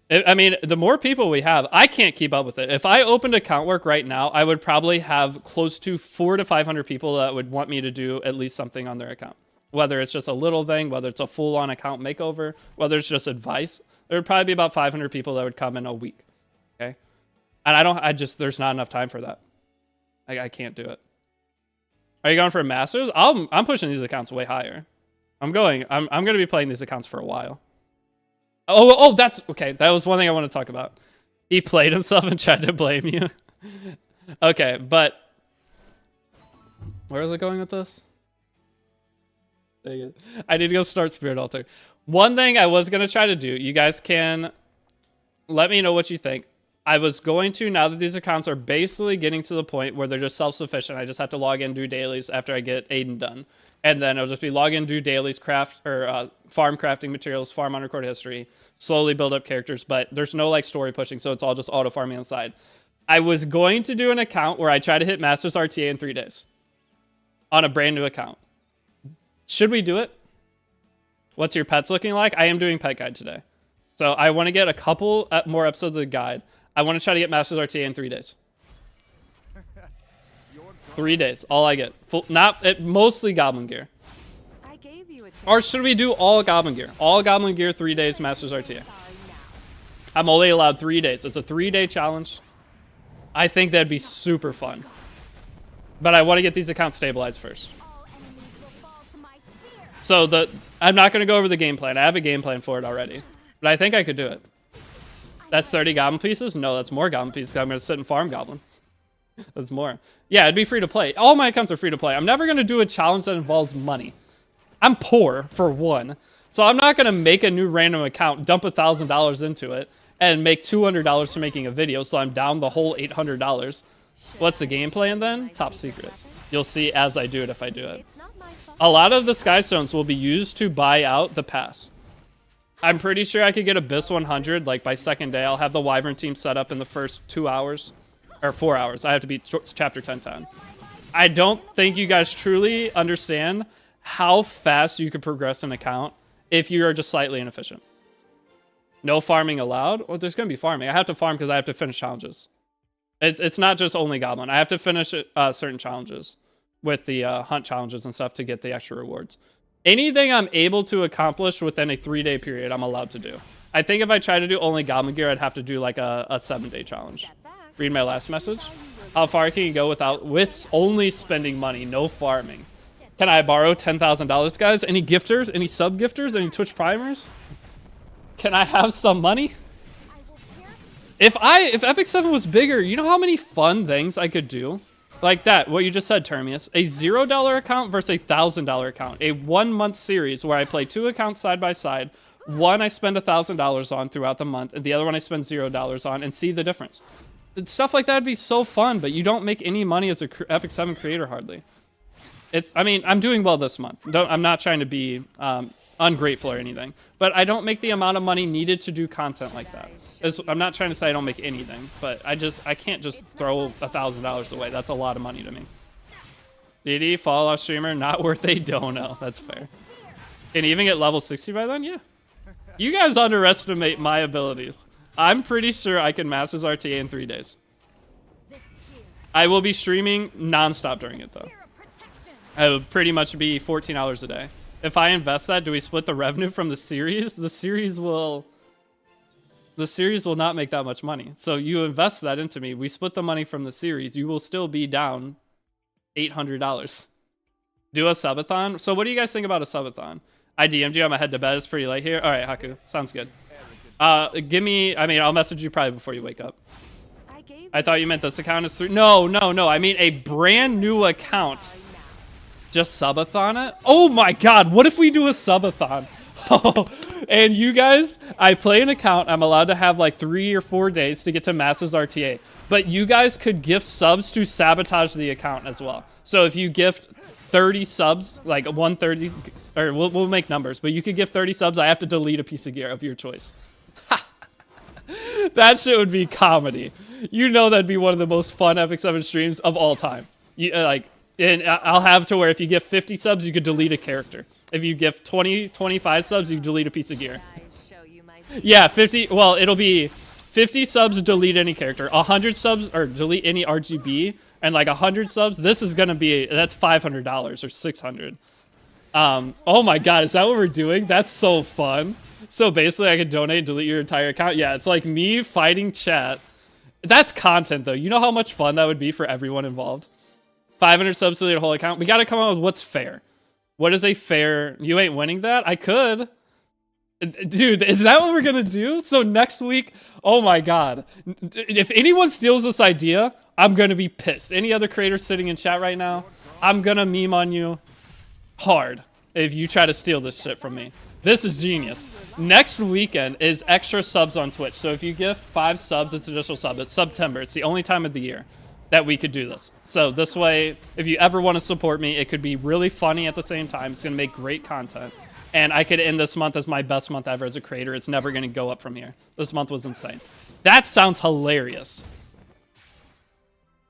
I mean, the more people we have, I can't keep up with it. If I opened account work right now, I would probably have close to 400 to 500 people that would want me to do at least something on their account. Whether it's just a little thing, whether it's a full-on account makeover, whether it's just advice, there would probably be about 500 people that would come in a week. Okay, and there's not enough time for that. I can't do it. Are you going for a masters? I'm pushing these accounts way higher. I'm going to be playing these accounts for a while. Oh, that's okay. That was one thing I want to talk about. He played himself and tried to blame you. Okay, but where is it going with this? Dang it. I need to go start Spirit Altar. One thing I was going to try to do, you guys can let me know what you think. I was going to, now that these accounts are basically getting to the point where they're just self-sufficient, I just have to log in, do dailies after I get Aiden done. And then it'll just be log in, do dailies, craft, or farm crafting materials, farm unrecorded history, slowly build up characters, but there's no like story pushing, so it's all just auto farming on the side. I was going to do an account where I try to hit Masters RTA in 3 days on a brand new account. Should we do it? What's your pets looking like? I am doing pet guide today. So I want to get a couple more episodes of the guide. I want to try to get Masters RTA in 3 days. 3 days, all I get. Mostly Goblin gear. I gave you a chance. Or should we do all Goblin gear? All Goblin gear, 3 days, Masters RTA. I'm only allowed 3 days. It's a 3-day challenge. I think that'd be super fun. But I want to get these accounts stabilized first. So I'm not going to go over the game plan. I have a game plan for it already. But I think I could do it. That's 30 Goblin pieces? No, that's more Goblin pieces. I'm going to sit and farm Goblin. That's more. Yeah, it'd be free to play. All my accounts are free to play. I'm never going to do a challenge that involves money. I'm poor, for one. So I'm not going to make a new random account, dump $1,000 into it, and make $200 for making a video, so I'm down the whole $800. What's the game plan then? Top secret. You'll see as I do it if I do it. A lot of the Skystones will be used to buy out the pass. I'm pretty sure I could get Abyss 100 like by second day. I'll have the Wyvern team set up in the first 2 hours. Or 4 hours. I have to beat chapter 10 time. I don't think you guys truly understand how fast you can progress an account if you are just slightly inefficient. No farming allowed? Well, there's going to be farming. I have to farm because I have to finish challenges. It's not just only Goblin. I have to finish certain challenges. with the hunt challenges and stuff to get the extra rewards. Anything I'm able to accomplish within a 3-day period, I'm allowed to do. I think if I try to do only Goblin Gear, I'd have to do like a 7-day challenge. Read my last message. How far can you go with only spending money, no farming? Can I borrow $10,000, guys? Any gifters? Any sub gifters? Any Twitch primers? Can I have some money? If Epic 7 was bigger, you know how many fun things I could do? Like that, what you just said, Termius. A $0 account versus a $1,000 account. A 1-month series where I play 2 accounts side by side. One I spend $1,000 on throughout the month, and the other one I spend $0 on, and see the difference. Stuff like that would be so fun, but you don't make any money as a Epic 7 creator hardly. I mean, I'm doing well this month. I'm not trying to be ungrateful or anything, but I don't make the amount of money needed to do content like that. I'm not trying to say I don't make anything, but I can't just throw $1,000 away. That's a lot of money to me. DD, Fallout streamer, not worth a dono. That's fair. Can you even get level 60 by then? Yeah. You guys underestimate my abilities. I'm pretty sure I can Masters RTA in 3 days. I will be streaming non-stop during it, though. I will pretty much be 14 hours a day. If I invest that, do we split the revenue from the series? The series will not make that much money. So you invest that into me. We split the money from the series. You will still be down $800. Do a subathon. So what do you guys think about a subathon? I DM'd you. I'm ahead to bed. It's pretty late here. All right, Haku. Sounds good. I'll message you probably before you wake up. I thought you meant this account is 3. No. I mean a brand new account. Just subathon it? Oh my god, what if we do a subathon? Oh, and you guys, I play an account. I'm allowed to have like 3 or 4 days to get to Masters RTA. But you guys could gift subs to sabotage the account as well. So if you gift 30 subs, like 130, or we'll make numbers, but you could give 30 subs, I have to delete a piece of gear of your choice. That shit would be comedy. You know that'd be one of the most fun Epic 7 streams of all time. And I'll have to where if you give 50 subs, you could delete a character. If you give 25 subs, you delete a piece of gear. Yeah, 50. Well, it'll be 50 subs, delete any character. 100 subs, or delete any RGB. And like 100 subs, this is going to be, that's $500 or $600. Oh my god, is that what we're doing? That's so fun. So basically, I could donate and delete your entire account. Yeah, it's like me fighting chat. That's content, though. You know how much fun that would be for everyone involved? 500 subs to delete a whole account. We got to come up with what's fair. What is a fair... You ain't winning that? I could. Dude, is that what we're going to do? So next week... Oh my god. If anyone steals this idea, I'm going to be pissed. Any other creators sitting in chat right now, I'm going to meme on you hard if you try to steal this shit from me. This is genius. Next weekend is extra subs on Twitch. So if you gift 5 subs, it's additional sub. It's September. It's the only time of the year that we could do this. So this way, if you ever want to support me, it could be really funny at the same time. It's going to make great content. And I could end this month as my best month ever as a creator. It's never going to go up from here. This month was insane. That sounds hilarious.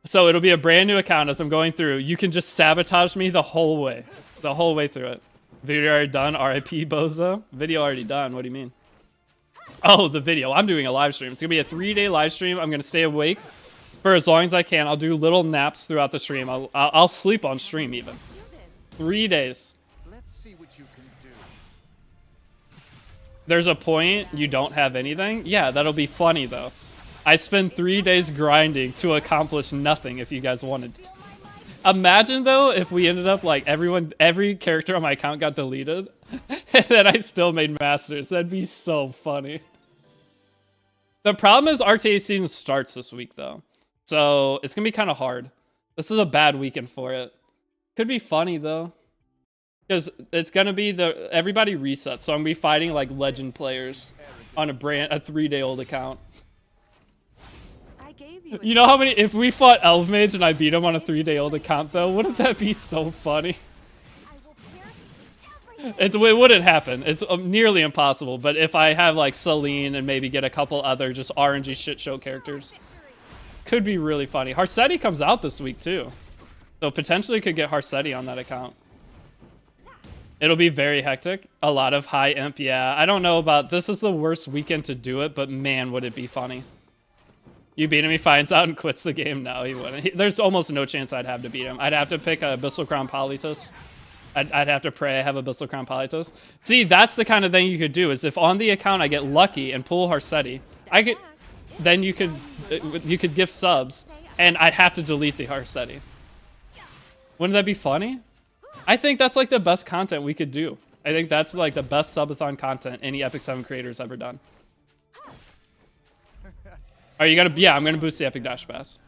So it'll be a brand new account as I'm going through. You can just sabotage me the whole way. The whole way through it. Video already done. RIP Bozo. Video already done. What do you mean? Oh, the video. I'm doing a live stream. It's going to be a 3-day live stream. I'm going to stay awake for as long as I can. I'll do little naps throughout the stream. I'll sleep on stream even. 3 days. Let's see what you can do. There's a point you don't have anything? Yeah, that'll be funny though. I spend 3 days grinding to accomplish nothing if you guys wanted. Imagine though if we ended up like every character on my account got deleted and then I still made masters. That'd be so funny. The problem is RTA season starts this week though. So it's gonna be kind of hard. This is a bad weekend for it. Could be funny though. Because it's gonna be everybody resets. So I'm gonna be fighting like legend players on a 3-day-old account. You know how many, if we fought Elf Mage and I beat him on a 3-day-old account though, wouldn't that be so funny? It wouldn't happen. It's nearly impossible. But if I have like Celine and maybe get a couple other just RNG shit show characters, could be really funny. Harsetti comes out this week too. So potentially could get Harsetti on that account. It'll be very hectic. A lot of high imp. Yeah, I don't know about, this is the worst weekend to do it, but man, would it be funny. You beat him, he finds out and quits the game. No, he wouldn't. There's almost no chance I'd have to beat him. I'd have to pick a Abyssal Crown Polytus. I'd have to pray I have a Abyssal Crown Polytus. See, that's the kind of thing you could do, is if on the account I get lucky and pull Harsetti, then you could gift subs, and I'd have to delete the Harsetti. Wouldn't that be funny? I think that's like the best content we could do. I think that's like the best subathon content any Epic 7 creator's ever done. Are you gonna? Yeah, I'm gonna boost the Epic Dash Pass.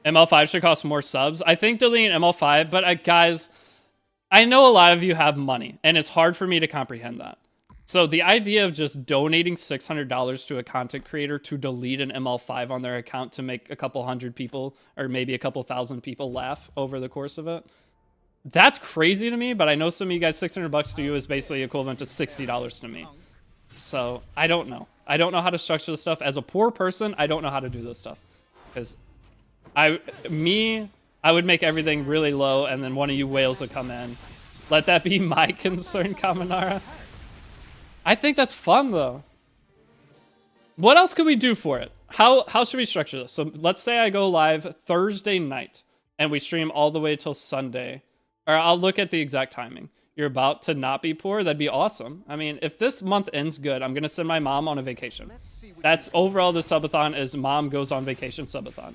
ML5 should cost more subs. I think deleting ML5, but guys, I know a lot of you have money, and it's hard for me to comprehend that. So the idea of just donating $600 to a content creator to delete an ML5 on their account to make a couple hundred people, or maybe a couple thousand people laugh over the course of it, that's crazy to me, but I know some of you guys, $600 to you is basically equivalent to $60 to me. So I don't know. I don't know how to structure this stuff. As a poor person, I don't know how to do this stuff. Because I would make everything really low, and then one of you whales would come in. Let that be my concern, Kaminara. I think that's fun, though. What else could we do for it? How should we structure this? So let's say I go live Thursday night, and we stream all the way till Sunday. Or I'll look at the exact timing. You're about to not be poor, that'd be awesome. I mean, if this month ends good, I'm gonna send my mom on a vacation. That's overall the subathon is mom goes on vacation subathon.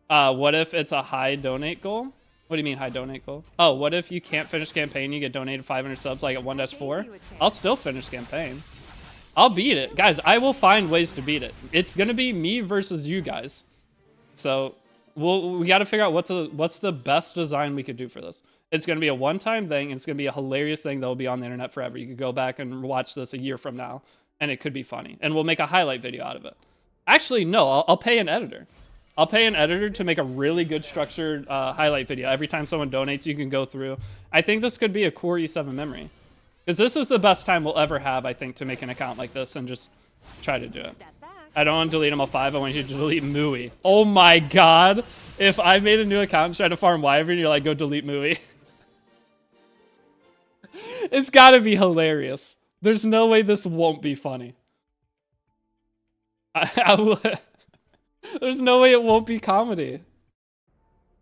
What if it's a high donate goal? What do you mean high donate goal? Oh, what if you can't finish campaign, you get donated 500 subs like at 1-4? I'll still finish campaign. I'll beat it. Guys, I will find ways to beat it. It's gonna be me versus you guys. So we gotta figure out what's the best design we could do for this. It's going to be a one-time thing, and it's going to be a hilarious thing that will be on the internet forever. You could go back and watch this a year from now, and it could be funny. And we'll make a highlight video out of it. Actually, no, I'll pay an editor. I'll pay an editor to make a really good structured highlight video. Every time someone donates, you can go through. I think this could be a Core i7 memory. Because this is the best time we'll ever have, I think, to make an account like this and just try to do it. I don't want to delete ML5. I want you to delete Mui. Oh my god. If I made a new account and tried to farm Wyvern, you're like, go delete Mui. It's gotta be hilarious. There's no way this won't be funny. There's no way it won't be comedy.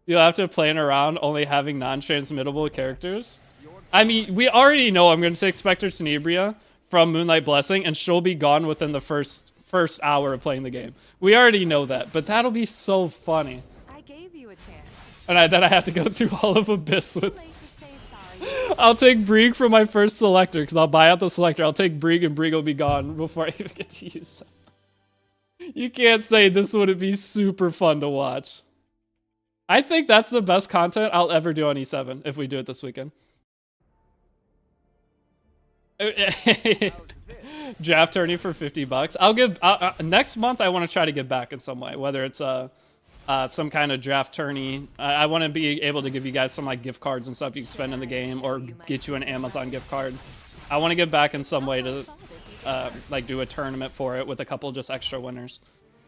You'll have to plan around only having non-transmittable characters. I mean, we already know I'm going to take Spectre Tenebria from Moonlight Blessing, and she'll be gone within the first hour of playing the game. We already know that, but that'll be so funny. I gave you a chance. And then I have to go through all of Abyss with... I'll take Brig for my first selector, because I'll buy out the selector. I'll take Brig, and Brig will be gone before I even get to use it. You can't say this wouldn't be super fun to watch. I think that's the best content I'll ever do on E7 if we do it this weekend. Draft tourney for $50. I'll give next month. I want to try to give back in some way, whether it's some kind of draft tourney. I want to be able to give you guys some like gift cards and stuff you can spend in the game, or get you an Amazon gift card. I want to give back in some way to like do a tournament for it with a couple just extra winners.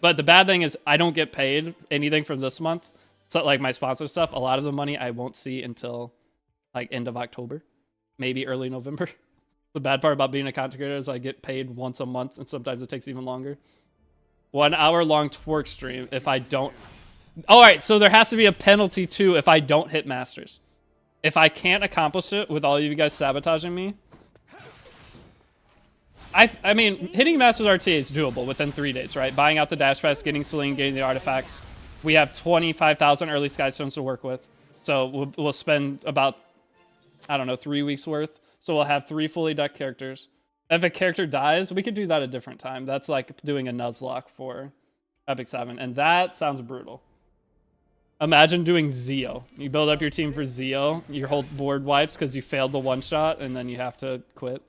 But the bad thing is I don't get paid anything from this month. So like my sponsor stuff, a lot of the money I won't see until like end of October, maybe early November. The bad part about being a content creator is I get paid once a month, and sometimes it takes even longer. 1 hour long twerk stream if I don't... All right, so there has to be a penalty too if I don't hit Masters. If I can't accomplish it with all of you guys sabotaging me... I mean, hitting Masters RTA is doable within 3 days, right? Buying out the Dash Pass, getting Celine, getting the artifacts. We have 25,000 early Skystones to work with. So we'll spend about, I don't know, 3 weeks worth. So we'll have 3 fully decked characters. If a character dies, we could do that a different time. That's like doing a Nuzlocke for Epic 7. And that sounds brutal. Imagine doing Zeo. You build up your team for Zeo. Your whole board wipes because you failed the one shot, and then you have to quit.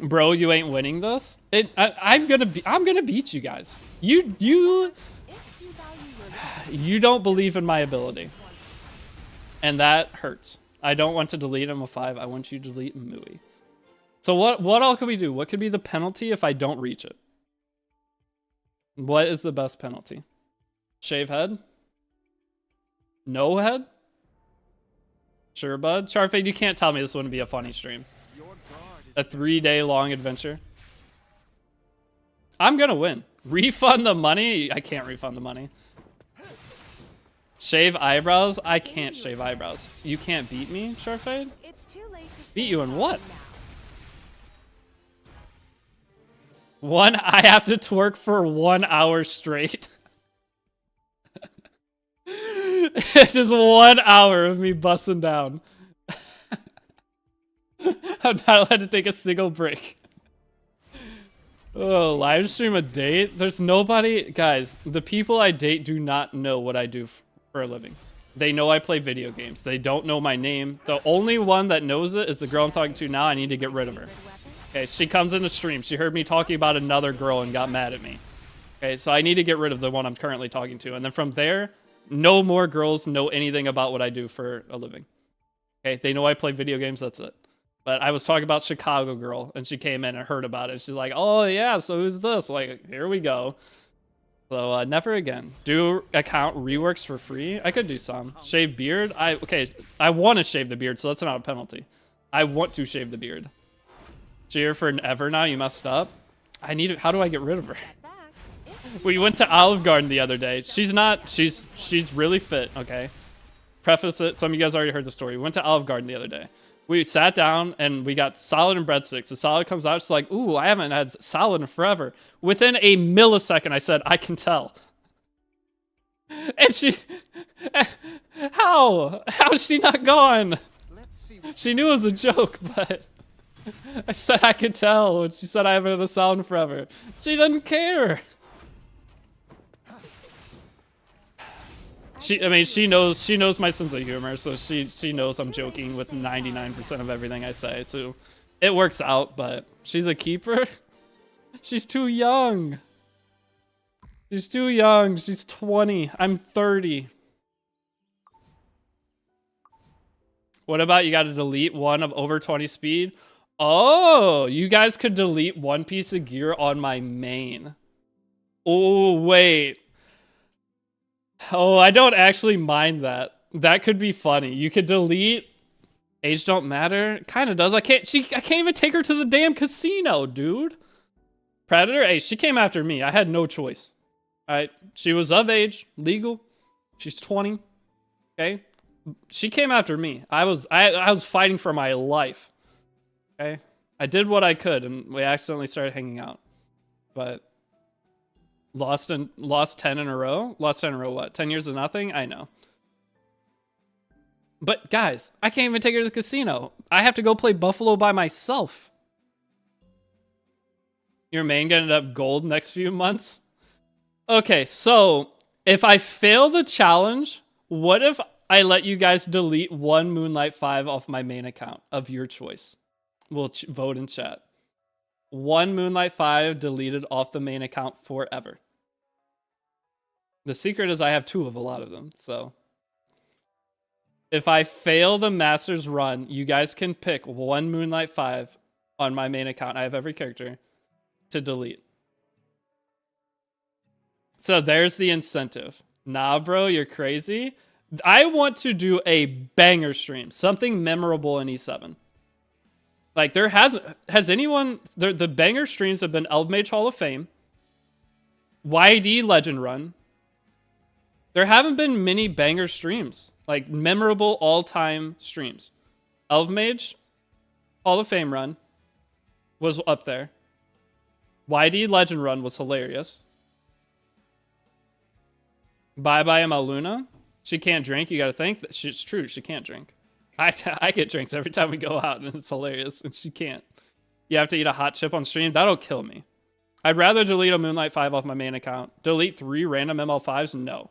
Bro, you ain't winning this. I'm gonna beat you guys. You don't believe in my ability, and that hurts. I don't want to delete ML5. I want you to delete Mui. So what all can we do? What could be the penalty if I don't reach it? What is the best penalty? Shave head? No head? Sure, bud. Charfade, you can't tell me this wouldn't be a funny stream. A 3-day long adventure. I'm gonna win. Refund the money? I can't refund the money. Shave eyebrows? I can't shave eyebrows. You can't beat me, Sharfade? It's too late to Beat say you in sorry what? now. I have to twerk for 1 hour straight. It's just 1 hour of me busting down. I'm not allowed to take a single break. Oh, live stream a date? There's nobody... Guys, the people I date do not know what I do for a living. They know I play video games. They don't know my name. The only one that knows it is the girl I'm talking to now. I need to get rid of her. Okay, she comes in the stream. She heard me talking about another girl and got mad at me. Okay, so I need to get rid of the one I'm currently talking to. And then from there, no more girls know anything about what I do for a living. Okay, they know I play video games. That's it. But I was talking about Chicago Girl, and she came in and heard about it. She's like, oh, yeah, so who's this? Like, here we go. So, never again. Do account reworks for free? I could do some. Shave beard? Okay, I want to shave the beard, so that's not a penalty. I want to shave the beard. Cheer for an ever now? You messed up? I need it. How do I get rid of her? We went to Olive Garden the other day. She's really fit, okay? Preface it. Some of you guys already heard the story. We went to Olive Garden the other day. We sat down and we got salad and breadsticks. The salad comes out. She's like, ooh, I haven't had salad in forever. Within a millisecond, I said, I can tell. And she... How? How is she not gone? She knew it was a joke, but... I said I could tell. And she said I haven't had a salad in forever. She doesn't care. She knows my sense of humor, so she knows I'm joking with 99% of everything I say. So it works out, but she's a keeper. She's too young. She's too young. She's 20. I'm 30. What about you got to delete one of over 20 speed? Oh, you guys could delete one piece of gear on my main. Oh, wait. Oh, I don't actually mind that. That could be funny. You could delete age don't matter. It kind of does. I can't even take her to the damn casino, dude. Predator? Hey, she came after me. I had no choice. All right. She was of age, legal. She's 20. Okay. She came after me. I was fighting for my life. Okay. I did what I could and we accidentally started hanging out. But Lost 10 in a row? Lost 10 in a row what? 10 years of nothing? I know. But guys, I can't even take her to the casino. I have to go play Buffalo by myself. Your main gonna end up gold next few months? Okay, so if I fail the challenge, what if I let you guys delete one Moonlight 5 off my main account of your choice? We'll vote in chat. One Moonlight 5 deleted off the main account forever. The secret is I have 2 of a lot of them, so. If I fail the Masters run, you guys can pick one Moonlight 5 on my main account. I have every character to delete. So there's the incentive. Nah, bro, you're crazy. I want to do a banger stream. Something memorable in E7. Like, has anyone... The banger streams have been Elfmage Hall of Fame, YD Legend Run. There haven't been many banger streams. Like, memorable all-time streams. Elfmage Hall of Fame run was up there. YD Legend Run was hilarious. Bye-bye ML Luna. She can't drink. You gotta think. It's true. She can't drink. I get drinks every time we go out, and it's hilarious. And she can't. You have to eat a hot chip on stream. That'll kill me. I'd rather delete a Moonlight 5 off my main account. Delete 3 random ML5s? No.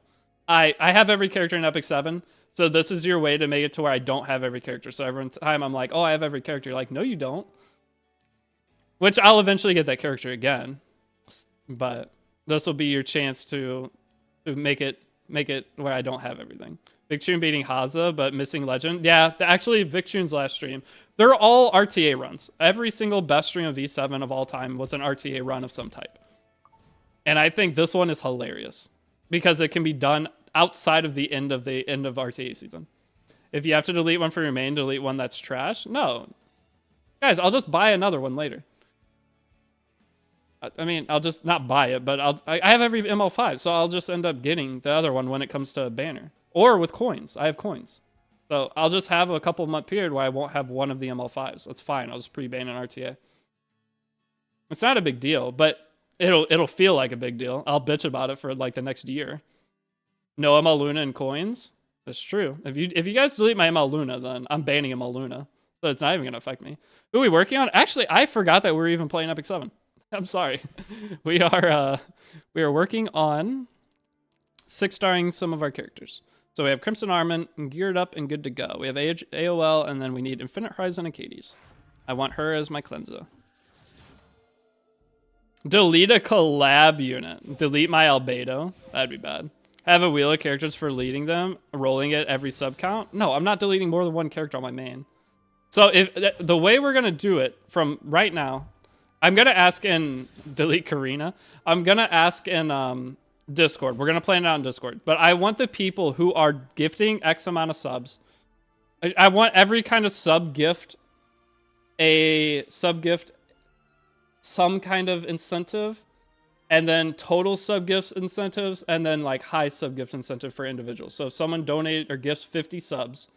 I have every character in Epic 7, so this is your way to make it to where I don't have every character. So every time I'm like, oh, I have every character. You're like, no, you don't. Which I'll eventually get that character again. But this will be your chance to make it where I don't have everything. Victune beating Haza, but missing Legend. Yeah, actually, Victune's last stream. They're all RTA runs. Every single best stream of E7 of all time was an RTA run of some type. And I think this one is hilarious. Because it can be done outside of the end of RTA season. If you have to delete one for your main, delete one that's trash. No. Guys, I'll just buy another one later. I mean, I'll just not buy it, but I have every ML5, so I'll just end up getting the other one when it comes to banner. Or with coins. I have coins. So I'll just have a couple month period where I won't have one of the ML5s. That's fine. I'll just pre-ban an RTA. It's not a big deal, but it'll feel like a big deal. I'll bitch about it for like the next year. No ML Luna and coins? That's true. If you guys delete my ML Luna, then I'm banning ML Luna. So it's not even gonna affect me. Who are we working on? Actually, I forgot that we were even playing Epic 7. I'm sorry. We are working on 6-starring some of our characters. So we have Crimson Armament geared up and good to go. We have AOL, and then we need Infinite Horizon and Katie's. I want her as my cleanser. Delete a collab unit. Delete my Albedo. That'd be bad. Have a wheel of characters for leading them, rolling it every sub count. No, I'm not deleting more than one character on my main. So if the way we're gonna do it from right now, I'm gonna ask in delete Karina. I'm gonna ask in Discord. We're gonna plan it out in Discord. But I want the people who are gifting X amount of subs. I want every kind of sub gift some kind of incentive, and then total sub gifts incentives, and then like high sub gift incentive for individuals. So if someone donates or gifts 50 subs,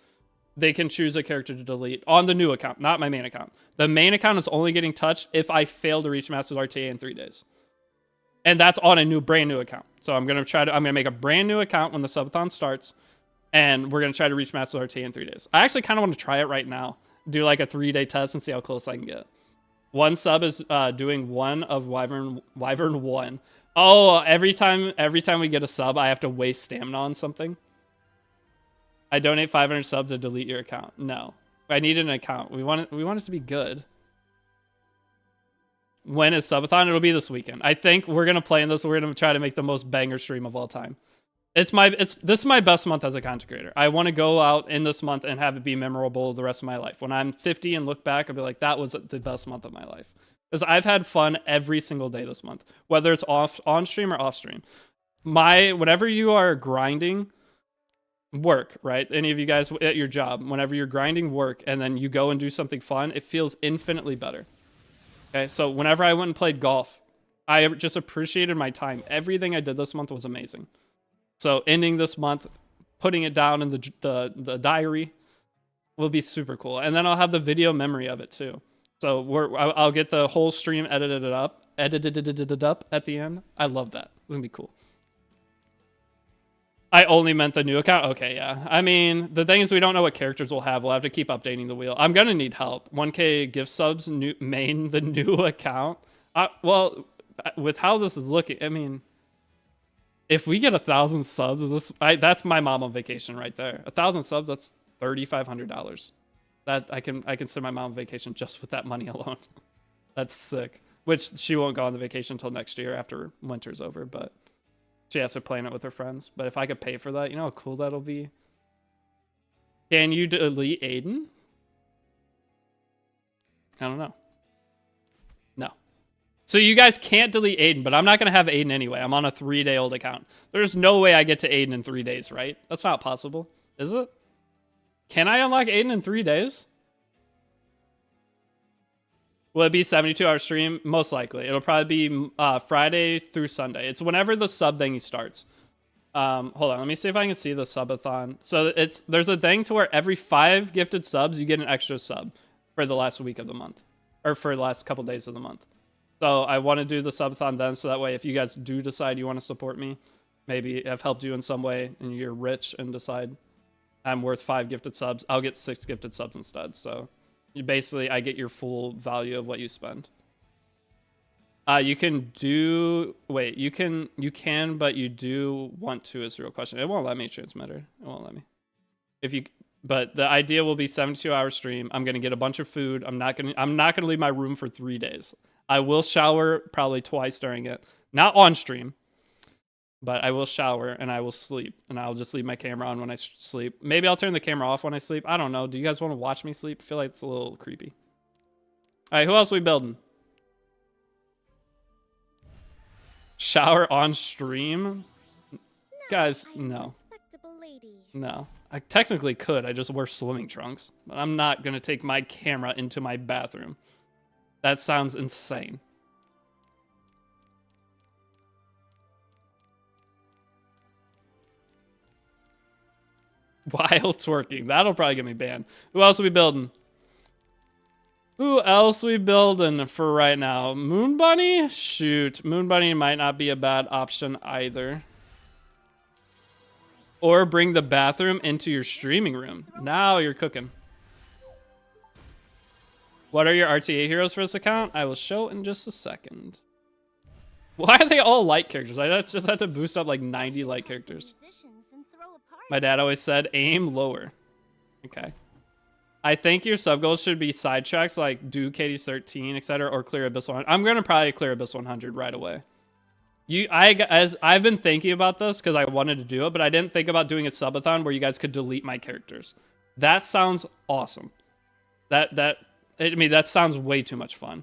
they can choose a character to delete on the new account, not my main account. The main account is only getting touched if I fail to reach Masters RTA in 3 days. And that's on a brand new account. So I'm gonna make a brand new account when the subathon starts, and we're gonna try to reach Masters RTA in 3 days. I actually kind of want to try it right now. Do like a 3-day test and see how close I can get. One sub is doing one of Wyvern 1. Oh, every time we get a sub, I have to waste stamina on something. I donate 500 subs to delete your account. No, I need an account. We want it to be good. When is subathon? It'll be this weekend. I think we're gonna play in this. We're gonna try to make the most banger stream of all time. This is my best month as a content creator. I want to go out in this month and have it be memorable the rest of my life. When I'm 50 and look back, I'll be like, that was the best month of my life. Because I've had fun every single day this month, whether it's on stream or off stream. Whenever you are grinding work, right? Any of you guys at your job, whenever you're grinding work and then you go and do something fun, it feels infinitely better. Okay, so whenever I went and played golf, I just appreciated my time. Everything I did this month was amazing. So ending this month, putting it down in the diary will be super cool. And then I'll have the video memory of it too. So I'll get the whole stream edited up at the end. I love that. It's gonna be cool. I only meant the new account. Okay, yeah. I mean, the thing is we don't know what characters we'll have. We'll have to keep updating the wheel. I'm gonna need help. 1K gift subs, the new account. Well, with how this is looking, I mean, if we get 1,000 subs, that's my mom on vacation right there. 1,000 subs, that's $3,500. That I can send my mom on vacation just with that money alone. That's sick. Which she won't go on the vacation until next year after winter's over, but she has to plan it with her friends. But if I could pay for that, you know how cool that'll be? Can you delete Aiden? I don't know. No. So you guys can't delete Aiden, but I'm not going to have Aiden anyway. I'm on a 3-day-old account. There's no way I get to Aiden in 3 days, right? That's not possible. Is it? Can I unlock Aiden in 3 days? Will it be 72-hour stream? Most likely. It'll probably be Friday through Sunday. It's whenever the sub thingy starts. Hold on. Let me see if I can see the subathon. So there's a thing to where every 5 gifted subs, you get an extra sub for the last week of the month. Or for the last couple days of the month. So I want to do the subathon then, so that way if you guys do decide you want to support me, maybe I've helped you in some way, and you're rich and decide I'm worth 5 gifted subs, I'll get 6 gifted subs instead. So I get your full value of what you spend. You can, but you do want to is the real question. It won't let me, transmitter. It won't let me. But the idea will be 72-hour stream. I'm gonna get a bunch of food. I'm not gonna leave my room for 3 days. I will shower probably twice during it. Not on stream, but I will shower and I will sleep. And I'll just leave my camera on when I sleep. Maybe I'll turn the camera off when I sleep. I don't know. Do you guys want to watch me sleep? I feel like it's a little creepy. All right, who else are we building? Shower on stream? Guys, no. No. I technically could. I just wear swimming trunks. But I'm not going to take my camera into my bathroom. That sounds insane. While twerking. That'll probably get me banned. Who else are we building? Who else we building for right now? Moon Bunny? Shoot. Moon Bunny might not be a bad option either. Or bring the bathroom into your streaming room. Now you're cooking. What are your RTA heroes for this account? I will show in just a second. Why are they all light characters? I just had to boost up like 90 light characters. My dad always said aim lower. Okay. I think your sub goals should be sidetracks like do Katie's 13, etc., or clear Abyss 100. I'm gonna probably clear Abyss 100 right away. As I've been thinking about this because I wanted to do it, but I didn't think about doing a subathon where you guys could delete my characters. That sounds awesome. That sounds way too much fun.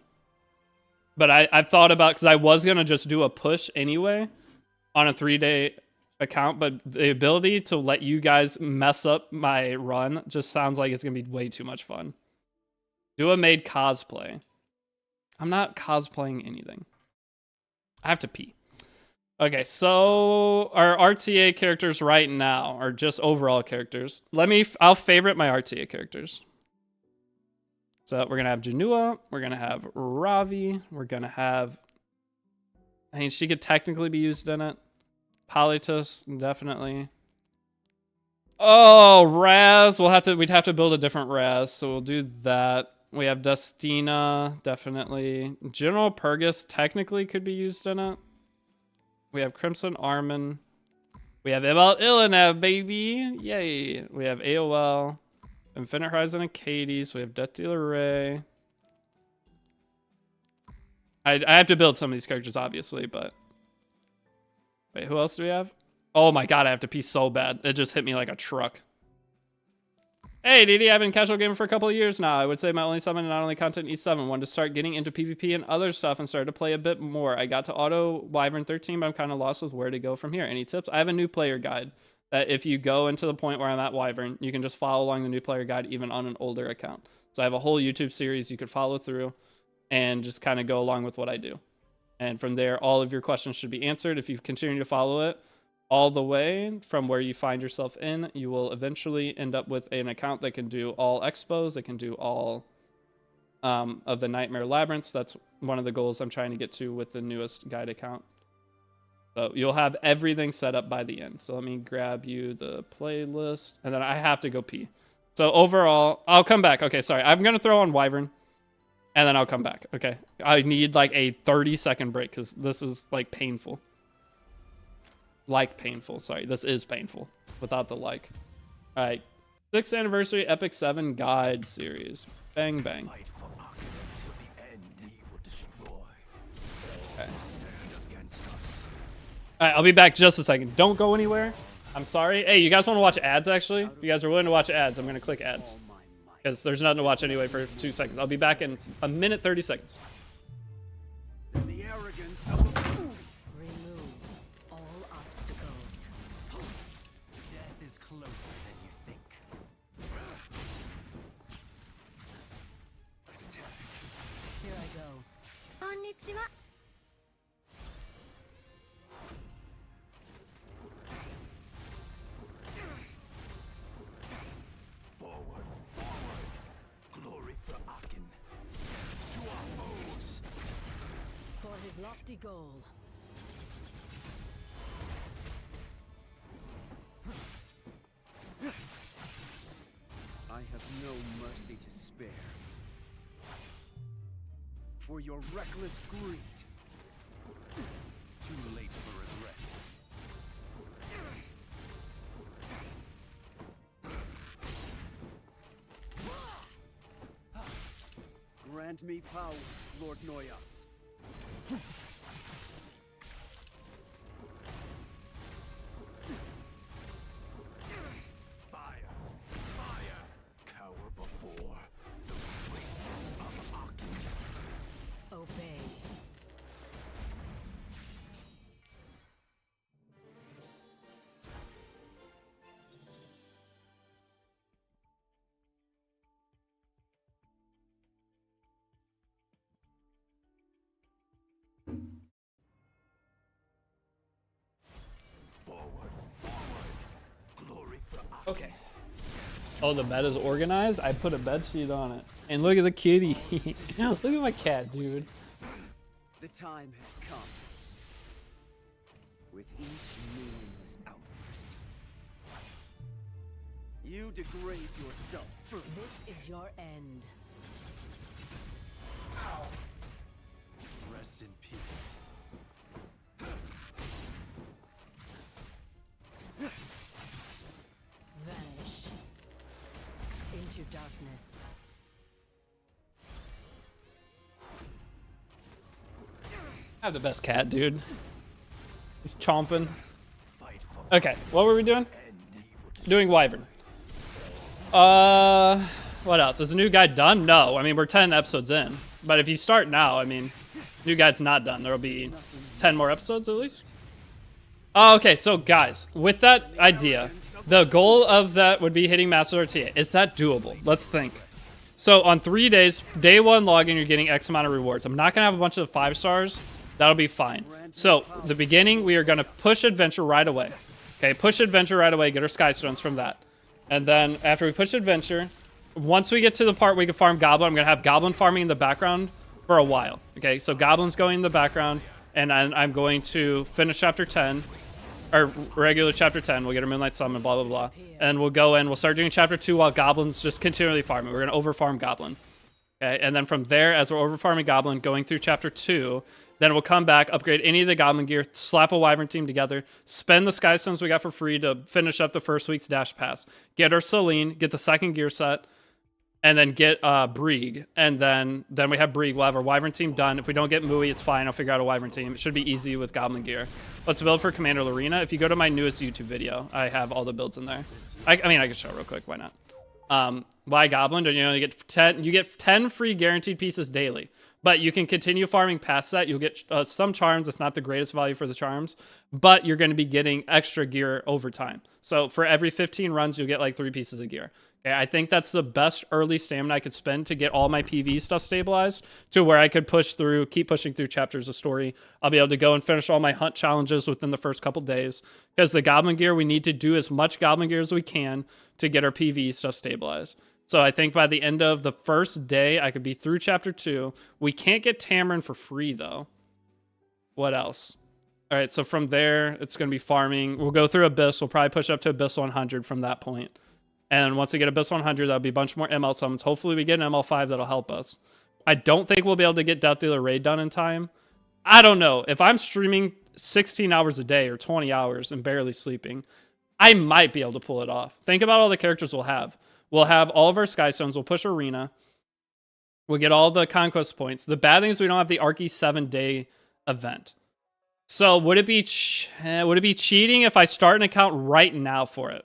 But I've thought about, because I was gonna just do a push anyway on a 3-day account, but the ability to let you guys mess up my run just sounds like it's gonna be way too much fun. Do a maid cosplay. I'm not cosplaying anything. I have to pee. Okay, so our RTA characters right now are just overall characters. I'll favorite my RTA characters. So we're gonna have Janua, we're gonna have Ravi, we're gonna have, I mean, she could technically be used in it. Politus, definitely. Oh, Raz. We'd have to build a different Raz, so we'll do that. We have Dustina, definitely. General Purgus technically could be used in it. We have Crimson Armin. We have Ibal Illinev, baby. Yay. We have AOL, Infinite Horizon and Katie, so we have Death Dealer Ray. I have to build some of these characters, obviously, but wait, who else do we have? Oh my god, I have to pee so bad. It just hit me like a truck. Hey, Deity, I've been casual gaming for a couple of years now. I would say my only summon and not only content E7. Wanted to start getting into PvP and other stuff and started to play a bit more. I got to auto Wyvern 13, but I'm kind of lost with where to go from here. Any tips? I have a new player guide that if you go into the point where I'm at Wyvern, you can just follow along the new player guide even on an older account. So I have a whole YouTube series you could follow through and just kind of go along with what I do. And from there, all of your questions should be answered. If you continue to follow it all the way from where you find yourself in, you will eventually end up with an account that can do all expos, that can do all of the Nightmare Labyrinths. That's one of the goals I'm trying to get to with the newest guide account. So you'll have everything set up by the end. So let me grab you the playlist, and then I have to go pee. So overall, I'll come back. Okay, sorry. I'm going to throw on Wyvern, and then I'll come back. Okay. I need like a 30-second break because this is like painful. Like painful. Sorry, this is painful without the like. All right. 6th anniversary Epic 7 guide series. Bang, bang. Okay. All right, I'll be back just a second. Don't go anywhere. I'm sorry. Hey, you guys want to watch ads, actually? If you guys are willing to watch ads, I'm going to click ads. Because there's nothing to watch anyway for 2 seconds. I'll be back in a minute, 30 seconds. The arrogance of a fool. Remove all obstacles. Death is closer than you think. Here I go. Konnichiwa. Forward, forward. Glory for Akin. To our foes. For his lofty goal. I have no mercy to spare. For your reckless greed. Too late for regrets. Grant me power, Lord Noyas. Fire! Fire! Cower before the greatness of Akin. Obey. Forward, forward. Glory for Akin. Okay. Oh, the bed is organized? I put a bed sheet on it. And look at the kitty. Look at my cat, dude. The time has come. With each meaningless outburst, you degrade yourself further. This is your end. Rest in peace. Vanish into darkness. I have the best cat, dude. He's chomping. Fight for Okay, what were we doing? Doing Wyvern. What else? Is the new guide done? No, I mean, we're 10 episodes in. But if you start now, I mean, new guide's not done. There'll be 10 more episodes at least. Okay, so guys, with that idea, the goal of that would be hitting Master RTA. Is that doable? Let's think. So on 3 days, day 1 login, you're getting X amount of rewards. I'm not going to have a bunch of 5 stars. That'll be fine. So the beginning, we are going to push adventure right away. Okay, push adventure right away. Get our sky stones from that. And then after we push adventure, once we get to the part where we can farm goblin, I'm going to have goblin farming in the background for a while. Okay, so goblin's going in the background, and I'm going to finish chapter 10, or regular chapter 10. We'll get our Moonlight Summon, blah, blah, blah. And we'll go in, we'll start doing chapter 2 while goblin's just continually farming. We're going to over farm goblin. Okay, and then from there, as we're over farming goblin, going through chapter 2, then we'll come back, upgrade any of the goblin gear, slap a wyvern team together, spend the sky stones we got for free to finish up the first week's dash pass, get our Celine, get the second gear set, and then get Brieg. And then we have Brieg. We'll have our wyvern team done. If we don't get Mui, it's fine. I'll figure out a wyvern team. It should be easy with goblin gear. Let's build for Commander Lorena. If you go to my newest YouTube video, I have all the builds in there. I mean, I can show real quick. Why not? Why goblin? You know, you get 10 free guaranteed pieces daily. But you can continue farming past that. You'll get some charms. It's not the greatest value for the charms, but you're going to be getting extra gear over time. So for every 15 runs, you'll get like 3 pieces of gear. Okay, I think that's the best early stamina I could spend to get all my PV stuff stabilized to where I could keep pushing through chapters of story. I'll be able to go and finish all my hunt challenges within the first couple days. Because the goblin gear, we need to do as much goblin gear as we can to get our PV stuff stabilized. So I think by the end of the first day, I could be through chapter 2. We can't get Tamarin for free, though. What else? All right, so from there, it's going to be farming. We'll go through Abyss. We'll probably push up to Abyss 100 from that point. And once we get Abyss 100, that'll be a bunch more ML summons. Hopefully we get an ML5 that'll help us. I don't think we'll be able to get Death Dealer Raid done in time. I don't know. If I'm streaming 16 hours a day or 20 hours and barely sleeping, I might be able to pull it off. Think about all the characters we'll have. We'll have all of our Sky Stones. We'll push Arena. We'll get all the Conquest points. The bad thing is we don't have the Arky 7-day event. So would it be cheating if I start an account right now for it?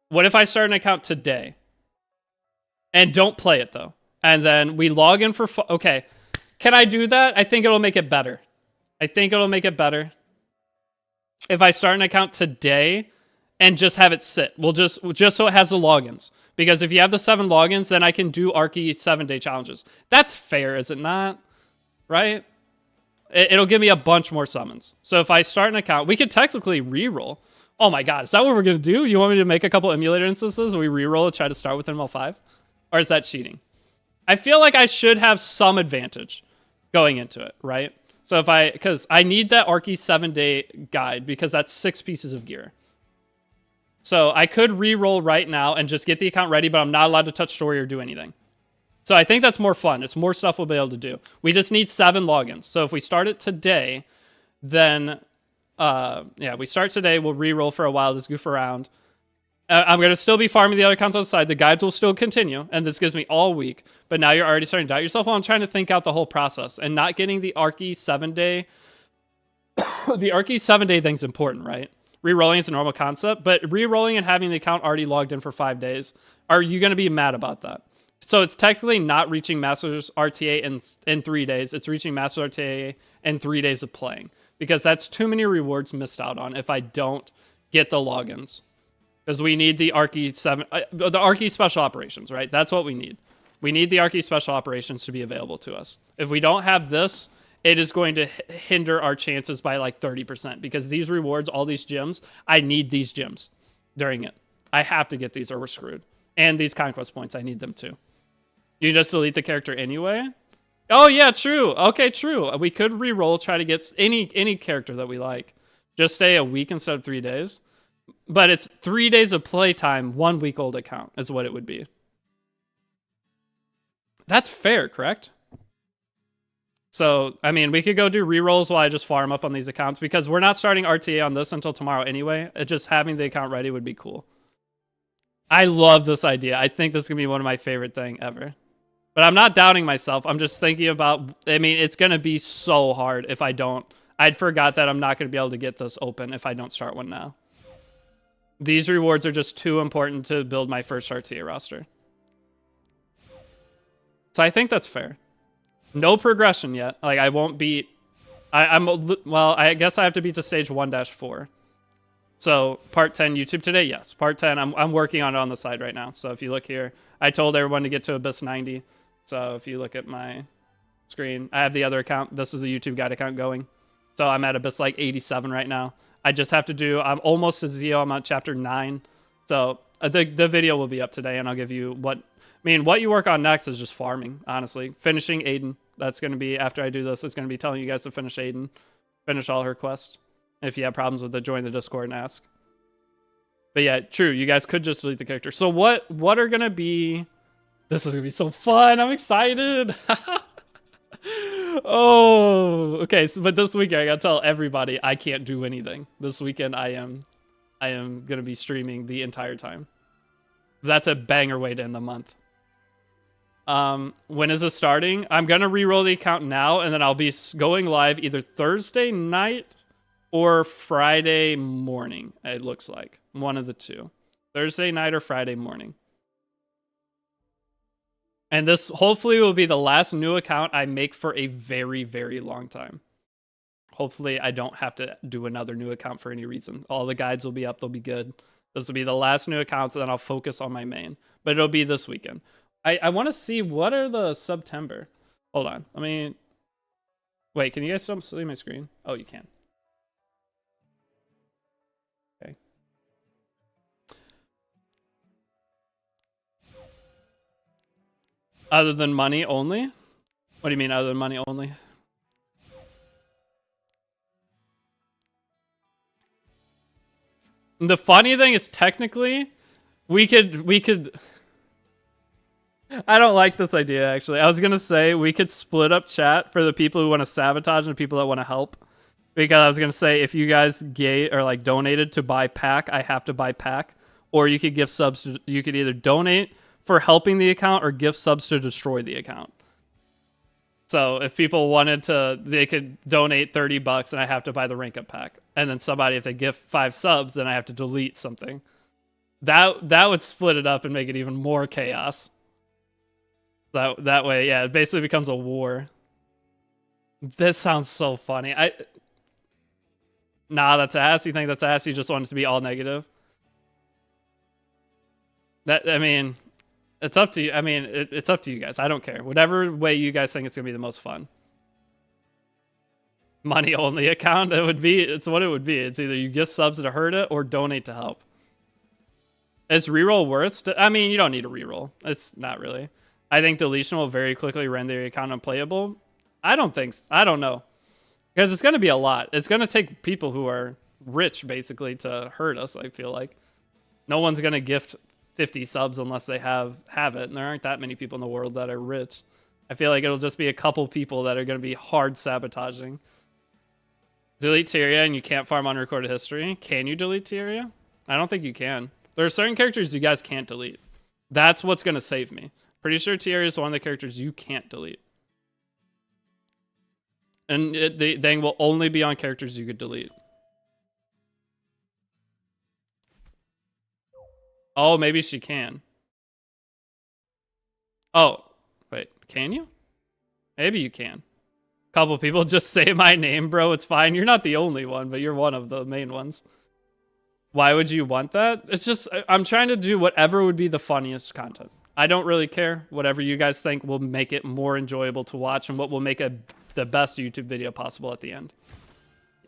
What if I start an account today? And don't play it, though. And then we log in for... Okay. Can I do that? I think it'll make it better. If I start an account today... and just have it sit. We'll just so it has the logins. Because if you have the 7 logins, then I can do Arky 7-day challenges. That's fair, is it not? Right? It'll give me a bunch more summons. So if I start an account, we could technically reroll. Oh my god, is that what we're going to do? You want me to make a couple emulator instances? We reroll and try to start with ML5? Or is that cheating? I feel like I should have some advantage going into it, right? So because I need that Arky 7-day guide because that's 6 pieces of gear. So I could re-roll right now and just get the account ready, but I'm not allowed to touch story or do anything. So I think that's more fun. It's more stuff we'll be able to do. We just need 7 logins. So if we start it today, then, we start today. We'll re-roll for a while, just goof around. I'm going to still be farming the other accounts on the side. The guides will still continue, and this gives me all week. But now you're already starting to doubt yourself while I'm trying to think out the whole process. And not getting the Arky 7-day... the Arky 7-day thing's important, right? Rerolling is a normal concept, but rerolling and having the account already logged in for 5 days, are you going to be mad about that? So it's technically not reaching Masters RTA in 3 days. It's reaching Masters RTA in 3 days of playing, because that's too many rewards missed out on if I don't get the logins. Because we need the Arky the Arky special operations, right? That's what we need. We need the Arky special operations to be available to us. If we don't have this, it is going to hinder our chances by like 30%, because these rewards, all these gems, I need these gems during it. I have to get these or we're screwed. And these conquest points, I need them too. You just delete the character anyway? Oh yeah, true. Okay, true. We could re-roll, try to get any character that we like. Just stay a week instead of 3 days. But it's 3 days of playtime, 1 week old account is what it would be. That's fair, correct? So, I mean, we could go do re-rolls while I just farm up on these accounts because we're not starting RTA on this until tomorrow anyway. Just having the account ready would be cool. I love this idea. I think this is going to be one of my favorite things ever. But I'm not doubting myself. I'm just thinking about, I mean, it's going to be so hard if I don't. I'd forgot that I'm not going to be able to get this open if I don't start one now. These rewards are just too important to build my first RTA roster. So I think that's fair. No progression yet. Like, I won't beat... well, I guess I have to beat to stage 1-4. So, part 10 YouTube today? Yes. Part 10, I'm working on it on the side right now. So, if you look here, I told everyone to get to Abyss 90. So, if you look at my screen, I have the other account. This is the YouTube guide account going. So, I'm at Abyss like 87 right now. I just have to do... I'm almost to Zeo. I'm on chapter 9. So, the video will be up today, and I'll give you what... I mean, what you work on next is just farming, honestly. Finishing Aiden. That's going to be, after I do this, it's going to be telling you guys to finish Aiden. Finish all her quests. If you have problems with it, join the Discord and ask. But yeah, true. You guys could just delete the character. So what are going to be... This is going to be so fun. I'm excited. Oh, okay. So, but this weekend, I got to tell everybody I can't do anything. This weekend, I am going to be streaming the entire time. That's a banger way to end the month. When is it starting? I'm gonna re-roll the account now, and then I'll be going live either Thursday night or Friday morning. It looks like one of the two, Thursday night or Friday morning. And this hopefully will be the last new account I make for a very, very long time. Hopefully, I don't have to do another new account for any reason. All the guides will be up; they'll be good. This will be the last new account, and then I'll focus on my main. But it'll be this weekend. I want to see what are the September. Hold on. I mean, wait, can you guys still see my screen? Oh, you can. Okay. Other than money only? What do you mean other than money only? The funny thing is technically we could I don't like this idea, actually. I was going to say we could split up chat for the people who want to sabotage and the people that want to help. Because I was going to say, if you guys donated to buy pack, I have to buy pack. Or you could give subs you could either donate for helping the account or give subs to destroy the account. So if people wanted to, they could donate $30 and I have to buy the rank up pack. And then somebody, if they give 5 subs, then I have to delete something. That would split it up and make it even more chaos. That way, yeah, it basically becomes a war. This sounds so funny. Nah, that's ass. You think that's ass? You just want it to be all negative? I mean, it's up to you. I mean, it's up to you guys. I don't care. Whatever way you guys think it's gonna be the most fun. Money only account. It's what it would be. It's either you give subs to hurt it or donate to help. Is reroll worth? I mean, you don't need a reroll. It's not really. I think deletion will very quickly render your account unplayable. I don't know. Because it's going to be a lot. It's going to take people who are rich, basically, to hurt us, I feel like. No one's going to gift 50 subs unless they have it. And there aren't that many people in the world that are rich. I feel like it'll just be a couple people that are going to be hard sabotaging. Delete Tyria and you can't farm unrecorded history. Can you delete Tyria? I don't think you can. There are certain characters you guys can't delete. That's what's going to save me. Pretty sure Tyria is one of the characters you can't delete. And the thing will only be on characters you could delete. Oh, maybe she can. Oh, wait, can you? Maybe you can. Couple people just say my name, bro. It's fine. You're not the only one, but you're one of the main ones. Why would you want that? It's just, I'm trying to do whatever would be the funniest content. I don't really care. Whatever you guys think will make it more enjoyable to watch and what will make the best YouTube video possible at the end.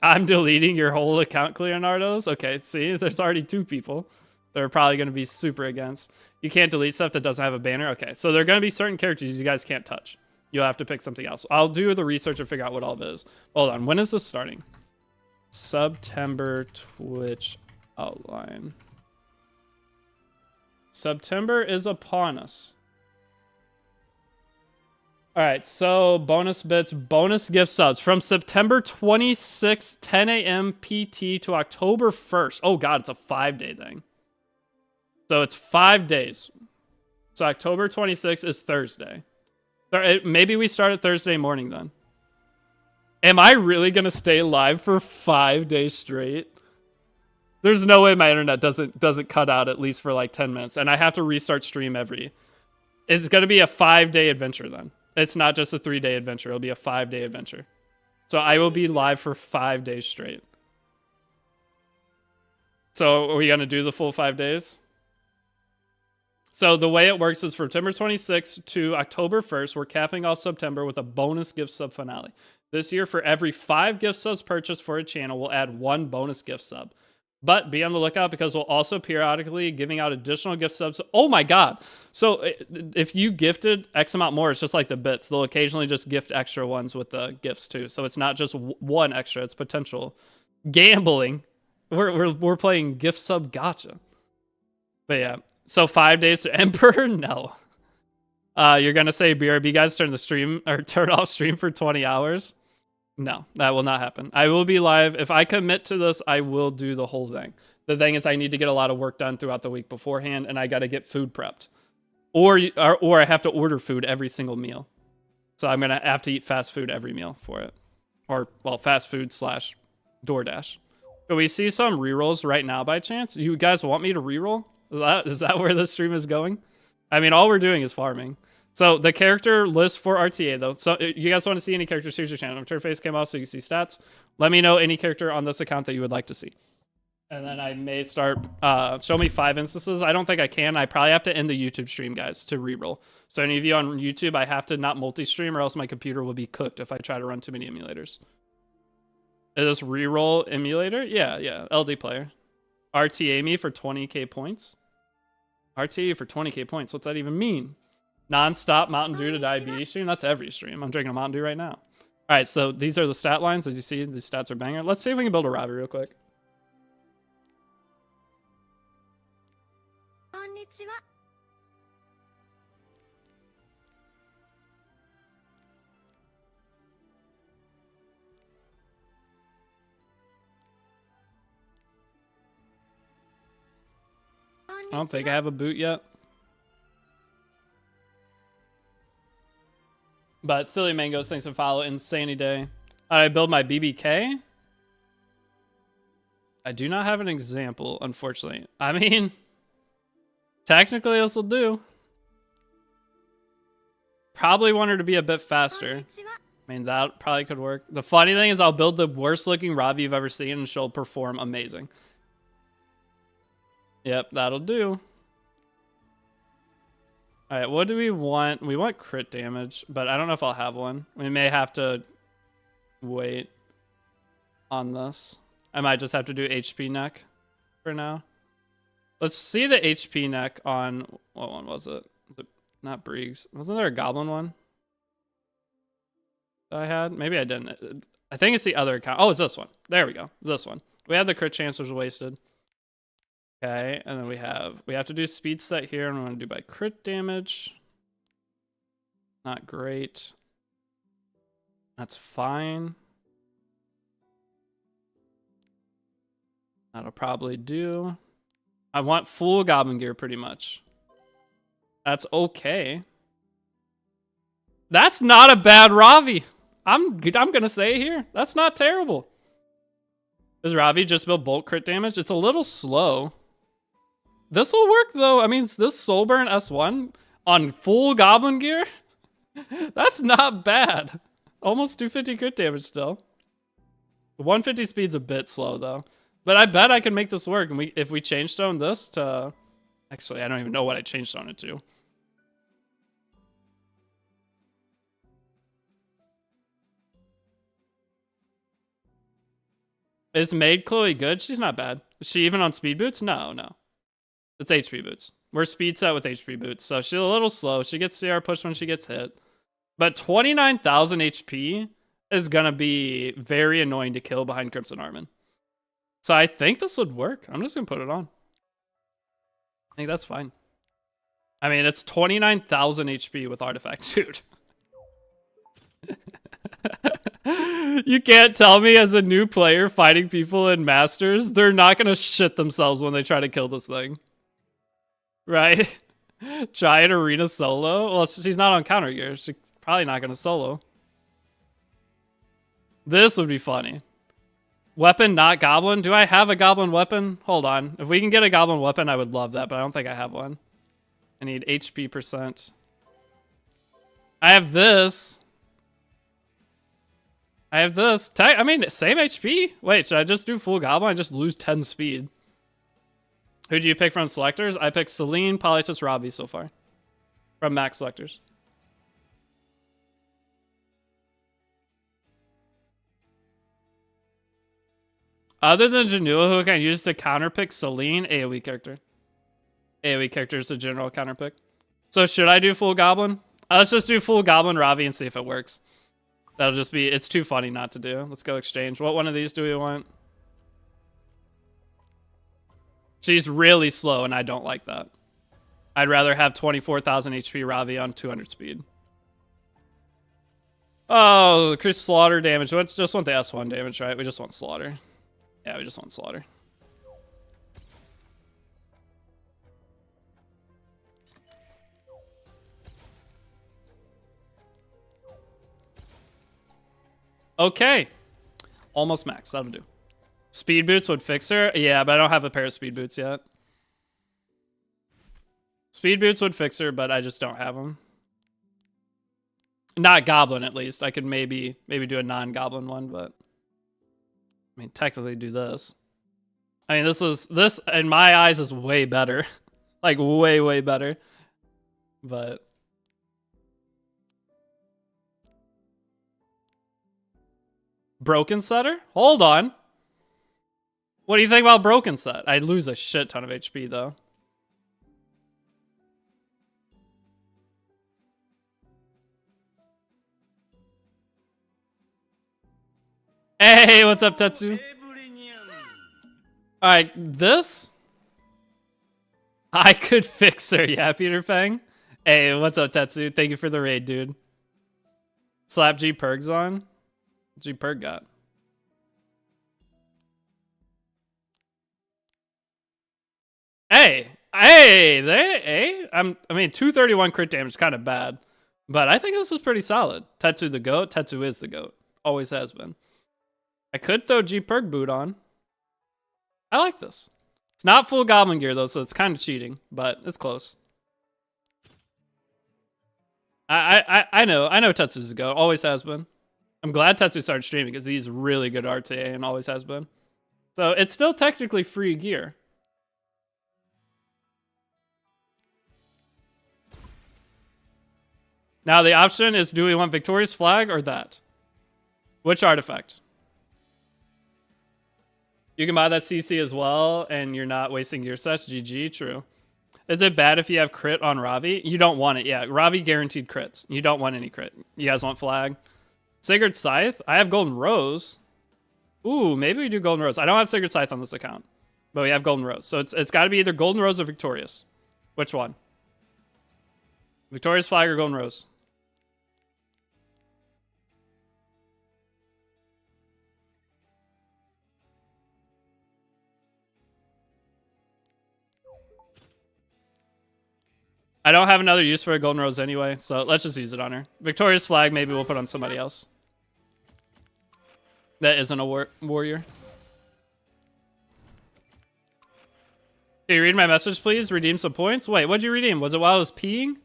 I'm deleting your whole account, Leonardo's. Okay, see, there's already 2 people. They're probably going to be super against. You can't delete stuff that doesn't have a banner. Okay, so there are going to be certain characters you guys can't touch. You'll have to pick something else. I'll do the research and figure out what all of it is. Hold on. When is this starting? September Twitch outline. September is upon us. All right, so bonus bits, bonus gift subs from September 26th, 10 a.m. PT to October 1st. Oh, God, it's a 5-day thing. So it's 5 days. So October 26th is Thursday. Maybe we start at Thursday morning then. Am I really going to stay live for 5 days straight? There's no way my internet doesn't cut out at least for like 10 minutes. And I have to restart stream It's going to be a 5-day adventure then. It's not just a 3-day adventure. It'll be a 5-day adventure. So I will be live for 5 days straight. So are we going to do the full 5 days? So the way it works is from September 26th to October 1st, we're capping off September with a bonus gift sub finale. This year, for every 5 gift subs purchased for a channel, we'll add 1 bonus gift sub. But be on the lookout because we'll also periodically giving out additional gift subs. Oh my God. So if you gifted X amount more, it's just like the bits. They'll occasionally just gift extra ones with the gifts too. So it's not just one extra, it's potential gambling. We're playing gift sub gotcha. But yeah, so 5 days to Emperor? No. You're going to say BRB guys turn off stream for 20 hours? No, that will not happen. I will be live. If I commit to this, I will do the whole thing. The thing is I need to get a lot of work done throughout the week beforehand, and I got to get food prepped. Or I have to order food every single meal. So I'm going to have to eat fast food every meal for it. Or, well, fast food / DoorDash. Can we see some rerolls right now by chance? You guys want me to reroll? Is that where this stream is going? I mean, all we're doing is farming. So the character list for RTA though. So you guys want to see any characters? Here's your channel. Turn face came off so you can see stats. Let me know any character on this account that you would like to see. And then I may start, show me 5 instances. I don't think I can. I probably have to end the YouTube stream, guys, to reroll. So any of you on YouTube, I have to not multi-stream or else my computer will be cooked if I try to run too many emulators. Is this reroll emulator? Yeah. LD player. RTA me for 20k points. RTA for 20k points. What's that even mean? Non-stop Mountain Dew to diabetes stream? That's every stream. I'm drinking a Mountain Dew right now. All right, so these are the stat lines. As you see, these stats are banger. Let's see if we can build a Ravi real quick. Konnichiwa. I don't think I have a boot yet. But Silly Mangoes, thanks for follow. Insanity Day. How do I build my BBK? I do not have an example, unfortunately. I mean, technically this will do. Probably want her to be a bit faster. I mean, that probably could work. The funny thing is I'll build the worst looking Ravi you've ever seen and she'll perform amazing. Yep, that'll do. All right, what do we want? We want crit damage, but I don't know if I'll have one. We may have to wait on this. I might just have to do HP neck for now. Let's see the HP neck on... What one was it? Was it not Briggs? Wasn't there a goblin one that I had? Maybe I didn't. I think it's the other account. Oh, it's this one. There we go. This one. We have the crit chance was wasted. Okay, and then we have to do speed set here, and we want to do by crit damage. Not great. That's fine. That'll probably do. I want full goblin gear pretty much. That's okay. That's not a bad Ravi. I'm gonna say here. That's not terrible. Does Ravi just build bulk crit damage? It's a little slow. This will work though. I mean, this Soulburn S1 on full goblin gear, that's not bad. Almost 250 crit damage still. The 150 speed's a bit slow though. But I bet I can make this work. And if we change stone this to... Actually, I don't even know what I changed stone it to. Is Maid Chloe good? She's not bad. Is she even on speed boots? No. It's HP boots. We're speed set with HP boots, so she's a little slow. She gets CR push when she gets hit. But 29,000 HP is going to be very annoying to kill behind Crimson Armin. So I think this would work. I'm just going to put it on. I think that's fine. I mean, it's 29,000 HP with Artifact, dude. You can't tell me as a new player fighting people in Masters, they're not going to shit themselves when they try to kill this thing. Right? Giant Arena solo? Well, she's not on counter gear. She's probably not going to solo. This would be funny. Weapon, not goblin. Do I have a goblin weapon? Hold on. If we can get a goblin weapon, I would love that, but I don't think I have one. I need HP %. I have this. I have this. I mean, same HP. Wait, should I just do full goblin? I just lose 10 speed. Who do you pick from selectors? I picked Celine, Polytus, Robbie so far. From max selectors. Other than Janua, who can use to counterpick Celine, AoE character. AoE character is the general counterpick. So should I do full goblin? Let's just do full goblin Ravi and see if it works. That'll just be, it's too funny not to do. Let's go exchange. What one of these do we want? She's really slow and I don't like that. I'd rather have 24,000 HP Ravi on 200 speed. Oh, increase slaughter damage. Let's just want the S1 damage, right? We just want slaughter. Yeah, we just want slaughter. Okay. Almost max. That'll do. Speed boots would fix her. Yeah, but I don't have a pair of speed boots yet. Speed boots would fix her, but I just don't have them. Not goblin, at least. I could maybe do a non-goblin one, but I mean, technically do this. I mean, this in my eyes is way better. Like way better. But Broken Setter? Hold on. What do you think about Broken Set? I'd lose a shit ton of HP though. Hey, what's up, Tetsu? Alright, this? I could fix her, yeah, Peter Fang? Hey, what's up, Tetsu? Thank you for the raid, dude. Slap G Pergs on? G Perg got? Hey! I mean, 231 crit damage is kind of bad. But I think this is pretty solid. Tetsu the GOAT? Tetsu is the GOAT. Always has been. I could throw G Perg boot on. I like this. It's not full goblin gear though, so it's kind of cheating, but it's close. I know Tetsu's a GOAT. Always has been. I'm glad Tetsu started streaming because he's really good RTA and always has been. So it's still technically free gear. Now the option is, do we want Victorious Flag or that? Which artifact? You can buy that CC as well, and you're not wasting gear sets. GG, true. Is it bad if you have crit on Ravi? You don't want it, yeah. Ravi guaranteed crits. You don't want any crit. You guys want flag? Sigurd Scythe? I have Golden Rose. Ooh, maybe we do Golden Rose. I don't have Sigurd Scythe on this account, but we have Golden Rose. So it's got to be either Golden Rose or Victorious. Which one? Victorious Flag or Golden Rose? I don't have another use for a Golden Rose anyway, so let's just use it on her. Victorious Flag, maybe we'll put on somebody else. That isn't a warrior. Can you read my message, please? Redeem some points? Wait, what'd you redeem? Was it while I was peeing?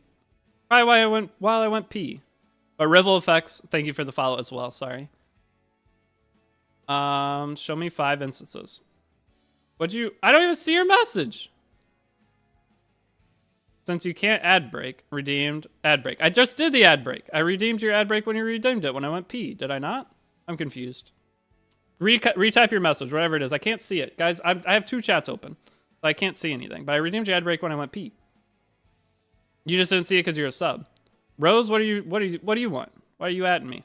Probably while I went pee. But Ripple Effects, thank you for the follow as well, sorry. Show me 5 instances. What'd you... I don't even see your message! Since you can't ad break, redeemed ad break. I just did the ad break. I redeemed your ad break when you redeemed it when I went pee. Did I not? I'm confused. Retype your message, whatever it is. I can't see it. Guys, I have 2 chats open. So I can't see anything. But I redeemed Jad Break when I went Pete. You just didn't see it because you're a sub. Rose, what do you want? Why are you atting me?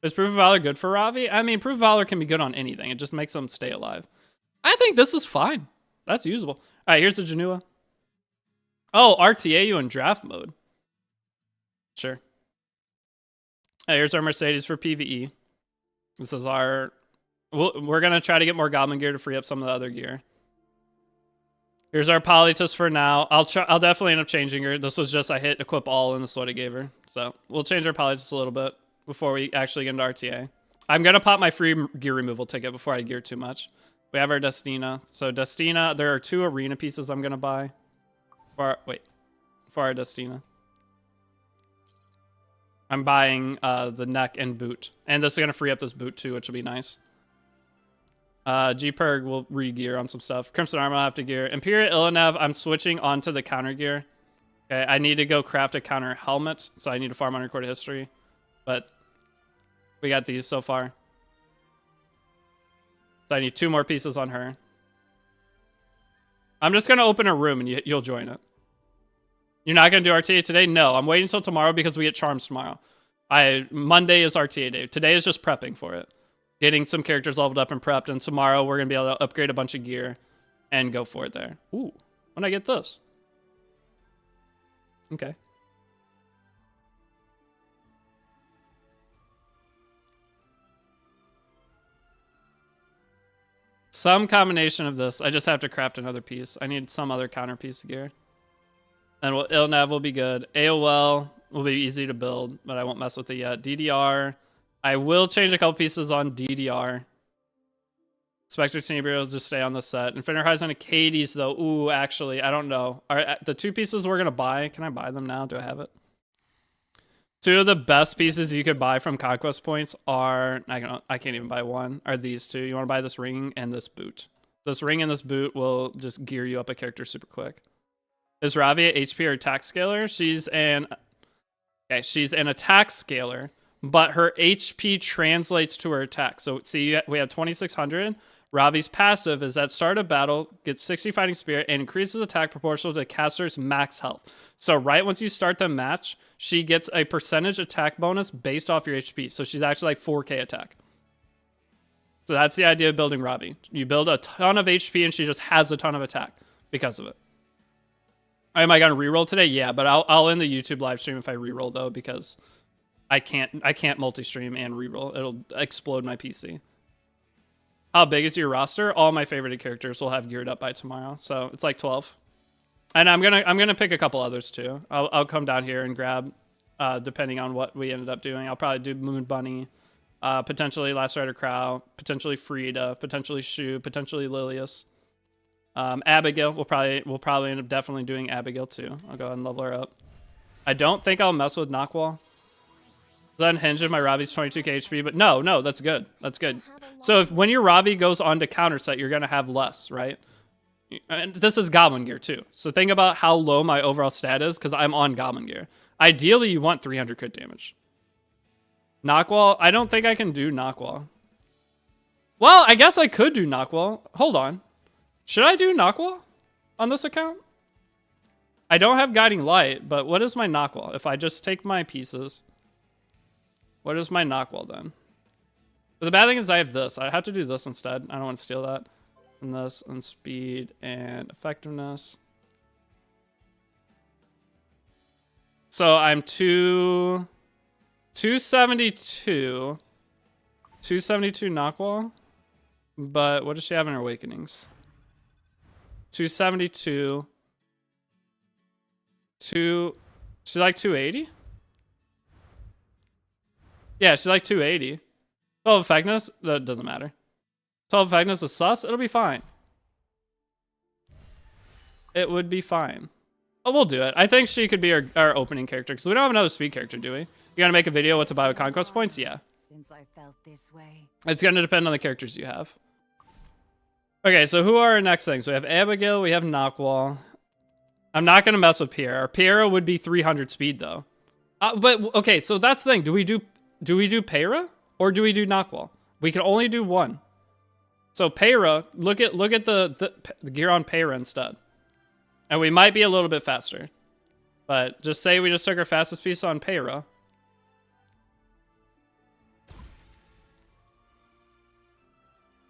Is Proof of Valor good for Ravi? I mean, Proof of Valor can be good on anything. It just makes them stay alive. I think this is fine. That's usable. All right, here's the Janua. Oh, RTA you in draft mode. Sure. Hey, here's our Mercedes for PvE. This is our... we're going to try to get more Goblin gear to free up some of the other gear. Here's our Politus for now. I'll definitely end up changing her. This was just I hit equip all and this is what I gave her. So we'll change our Politus a little bit before we actually get into RTA. I'm going to pop my free gear removal ticket before I gear too much. We have our Destina. So Destina, there are 2 arena pieces I'm going to buy. For our Destina. I'm buying the neck and boot. And this is going to free up this boot too, which will be nice. G-Perg will re-gear on some stuff. Crimson Armor I'll have to gear. Imperial Ilanev, I'm switching onto the counter gear. Okay, I need to go craft a counter helmet, so I need to farm on recorded history. But we got these so far. So I need 2 more pieces on her. I'm just going to open a room and you'll join it. You're not going to do RTA today? No, I'm waiting until tomorrow because we get Charms tomorrow. Monday is RTA day. Today is just prepping for it. Getting some characters leveled up and prepped, and tomorrow we're going to be able to upgrade a bunch of gear and go for it there. Ooh, when I get this? Okay. Some combination of this. I just have to craft another piece. I need some other counter piece of gear. And Ilnav will be good. AOL will be easy to build, but I won't mess with it yet. DDR. I will change a couple pieces on DDR. Spectre Tenebria will just stay on the set. Infinite Horizon and Katie's, though. Ooh, actually, I don't know. The 2 pieces we're going to buy, can I buy them now? Do I have it? 2 of the best pieces you could buy from Conquest Points are... I can't even buy one. Are these 2. You want to buy this ring and this boot. This ring and this boot will just gear you up a character super quick. Is Ravi a HP or attack scaler? She's an attack scaler. But her HP translates to her attack. So see, we have 2600. Ravi's passive is at start of battle, gets 60 fighting spirit, and increases attack proportional to the caster's max health. So right once you start the match, she gets a percentage attack bonus based off your HP. So she's actually like 4k attack. So that's the idea of building Ravi. You build a ton of HP and she just has a ton of attack because of it. Am I going to reroll today? Yeah, but I'll end the YouTube live stream if I reroll though, because... I can't multi-stream and reroll. It'll explode my PC. How big is your roster? All my favorited characters will have geared up by tomorrow, so it's like 12. And I'm gonna pick a couple others too. I'll come down here and grab, depending on what we ended up doing. I'll probably do Moon Bunny, potentially Last Rider Crow, potentially Frida, potentially Shu, potentially Lilius. Abigail, we'll probably end up definitely doing Abigail too. I'll go ahead and level her up. I don't think I'll mess with Nakwal. Unhinged if my Ravi's 22k HP, but no, that's good. That's good. So when your Ravi goes on to counter set, you're going to have less, right? And this is Goblin gear too. So think about how low my overall stat is because I'm on Goblin gear. Ideally, you want 300 crit damage. Nakwal, I don't think I can do Nakwal. Well, I guess I could do Nakwal. Hold on. Should I do Nakwal on this account? I don't have Guiding Light, but what is my Nakwal? If I just take my pieces... What is my Nakwal then? But the bad thing is I have this. I have to do this instead. I don't want to steal that. And this, and speed, and effectiveness. So I'm 272. 272 Nakwal. But what does she have in her Awakenings? 272. She's like 280? Yeah, she's like 280. 12 effectiveness, that doesn't matter. 12 effectiveness is sus, it'll be fine. It would be fine. Oh, we'll do it. I think she could be our opening character, because we don't have another speed character, do we? You gotta make a video what to buy with Conquest Points? Yeah. Since I felt this way. It's gonna depend on the characters you have. Okay, so who are our next things? We have Abigail, we have Nakwal. I'm not gonna mess with Piera. Piera would be 300 speed, though. But, okay, so that's the thing. Do we do Pera or do we do Nakwal? We can only do one. So Peyra, look at the gear on Peyra instead. And we might be a little bit faster. But just say we just took our fastest piece on Peyra.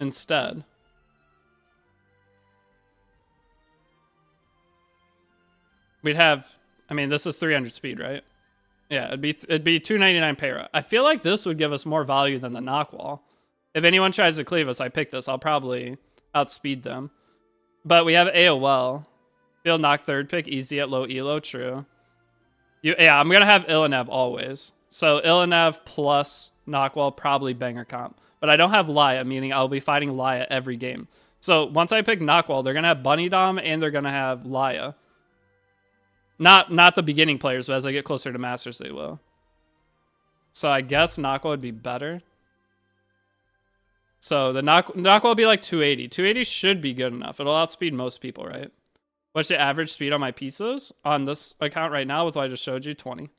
Instead. We'd have, I mean, this is 300 speed, right? Yeah, it'd be 299 Peyra. I feel like this would give us more value than the knock wall. If anyone tries to cleave us, I pick this. I'll probably outspeed them. But we have AOL. Field knock third pick, easy at low elo, true. Yeah, I'm going to have Ilanev always. So Ilanev plus Knockwall, probably banger comp. But I don't have Laya, meaning I'll be fighting Laya every game. So once I pick Knockwall, they're going to have Bunny Dom and they're going to have Laya. Not the beginning players, but as I get closer to Masters, they will. So I guess Knockwall would be better. So the Knockwall will be like 280. 280 should be good enough. It'll outspeed most people, right? What's the average speed on my pieces? On this account right now with what I just showed you, 20.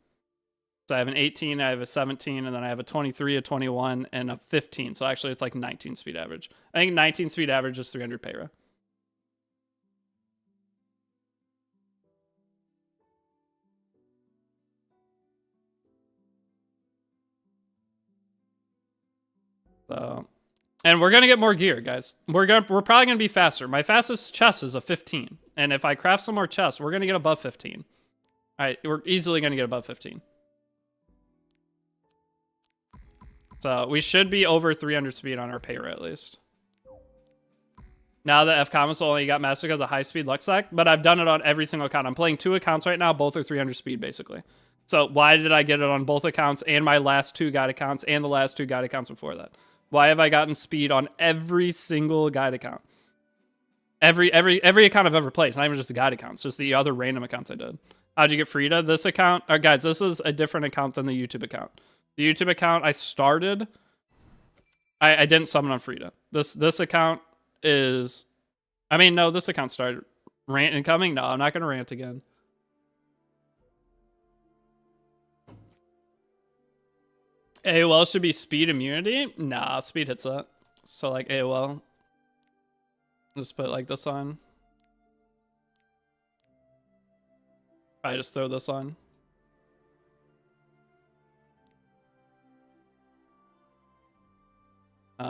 So I have an 18, I have a 17, and then I have a 23, a 21, and a 15. So actually it's like 19 speed average. I think 19 speed average is 300 Peyra. So, and we're gonna get more gear, guys. We're probably gonna be faster. My fastest chest is a 15, and if I craft some more chests, we're gonna get above 15. All right, we're easily gonna get above 15. So we should be over 300 speed on our Peyra at least. Now that FCOM's only got mastered because of high speed Luxac, but I've done it on every single account. I'm playing 2 accounts right now, both are 300 speed basically. So why did I get it on both accounts and my last 2 guide accounts and the last 2 guide accounts before that? Why have I gotten speed on every single guide account? Every account I've ever played. It's not even just the guide accounts, just the other random accounts I did. How'd you get Frida? This account, guys, this is a different account than the YouTube account. The YouTube account I started, I didn't summon on Frida. This account is, I mean, no, this account started. Rant incoming? No, I'm not going to rant again. AOL should be speed immunity? Nah, speed hits that. So like AOL. Just put like this on. I just throw this on. I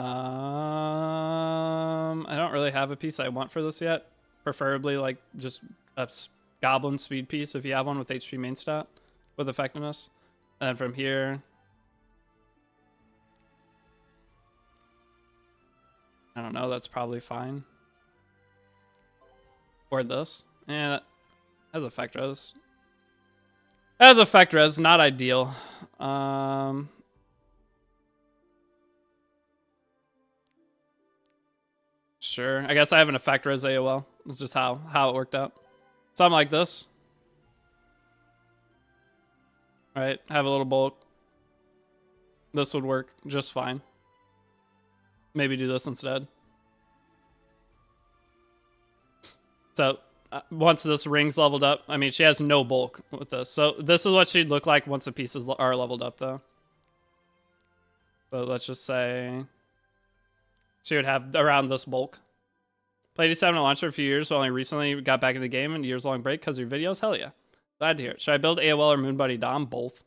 don't really have a piece I want for this yet. Preferably like just a goblin speed piece if you have one with HP main stat with effectiveness. And then from here, I don't know, that's probably fine. Or this. Yeah, that has effect res. That has effect res, not ideal. Sure. I guess I have an effect res AOL. It's just how it worked out. Something like this. Right, have a little bulk. This would work just fine. Maybe do this instead. So once this ring's leveled up, I mean, she has no bulk with this. So this is what she'd look like once the pieces are leveled up, though. So let's just say she would have around this bulk. Played E7 at launch for a few years, but only recently got back into the game and years-long break because of your videos. Hell yeah. Glad to hear it. Should I build AOL or Moon Bunny Dom? Both.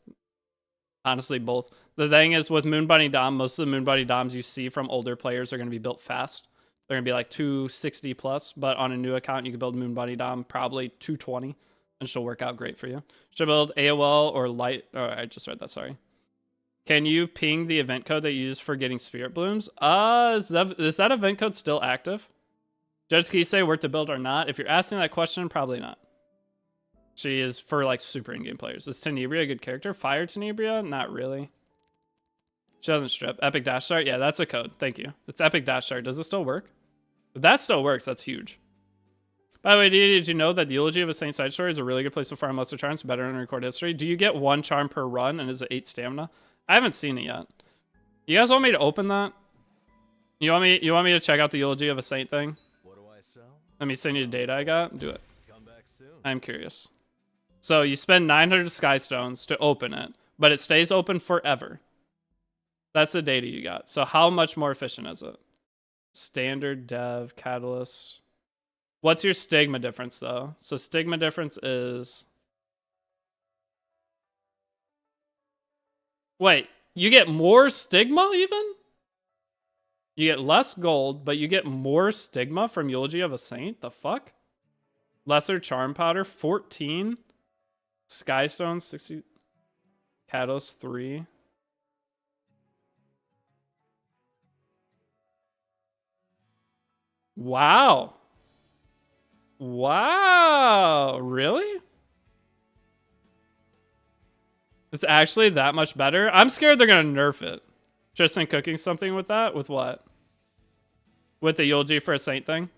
Honestly, both. The thing is, with Moon Bunny Dom, most of the Moon Bunny Doms you see from older players are going to be built fast. They're going to be like 260 plus, but on a new account, you can build Moon Bunny Dom probably 220, and she'll work out great for you. Should I build AOL or Light? Oh, I just read that, sorry. Can you ping the event code that you use for getting Spirit Blooms? Is that event code still active? Judge Key say worth to build or not? If you're asking that question, probably not. She is for like super in-game players. Is Tenebria a good character? Fire Tenebria? Not really. She doesn't strip. Epic Dash Start? Yeah, that's a code. Thank you. It's Epic Dash Start. Does it still work? If that still works, that's huge. By the way, did you know that the Eulogy of a Saint side story is a really good place to farm lesser charms, better in record history? Do you get 1 charm per run and is it 8 stamina? I haven't seen it yet. You guys want me to open that? You want me to check out the Eulogy of a Saint thing? What do I sell? Let me send you the data I got. Do it. Come back soon. I'm curious. So you spend 900 Sky Stones to open it, but it stays open forever. That's the data you got. So how much more efficient is it? Standard, Dev, Catalyst. What's your stigma difference, though? So stigma difference is... Wait, you get more stigma even? You get less gold, but you get more stigma from Eulogy of a Saint? The fuck? Lesser Charm Powder, 14. Skystone, 60. Catalyst, 3. Wow. Wow. Really? It's actually that much better? I'm scared they're going to nerf it. Tristan cooking something with that? With what? With the Eulogy for a Saint thing?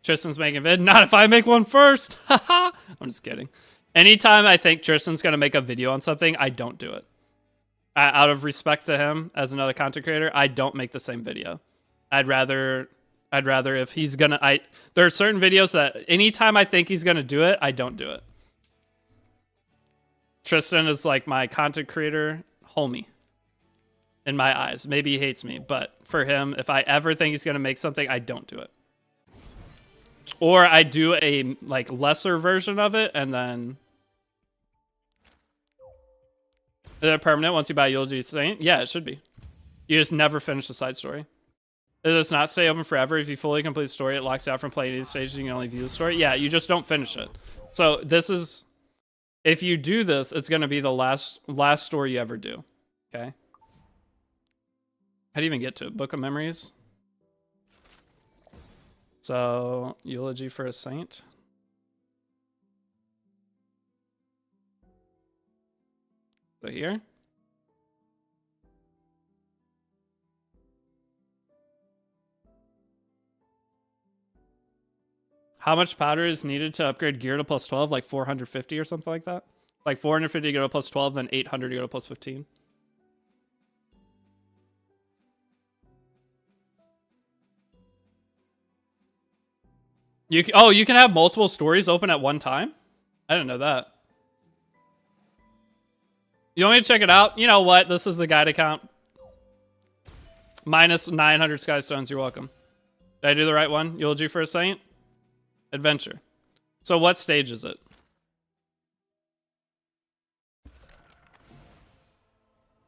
Tristan's making a vid. Not if I make one first. Haha. I'm just kidding. Anytime I think Tristan's going to make a video on something, I don't do it. Out of respect to him as another content creator, I don't make the same video. I'd rather if he's going to... There are certain videos that anytime I think he's going to do it, I don't do it. Tristan is like my content creator homie. In my eyes. Maybe he hates me, but for him, if I ever think he's going to make something, I don't do it. Or I do a like lesser version of it, and then is it permanent once you buy Eulogy Saint? Yeah, it should be. You just never finish the side story. It does not stay open forever. If you fully complete the story, it locks you out from playing any stages. You can only view the story. Yeah, you just don't finish it. So this is, if you do this, it's going to be the last story you ever do. Okay. How do you even get to it? Book of Memories. So, Eulogy for a Saint. So here. How much powder is needed to upgrade gear to plus 12? Like 450 or something like that? Like 450 to go to plus 12, then 800 to go to plus 15. You can have multiple stories open at one time? I didn't know that. You want me to check it out? You know what? This is the guide account. Minus 900 Skystones. You're welcome. Did I do the right one? Eulogy for a Saint? Adventure. So what stage is it?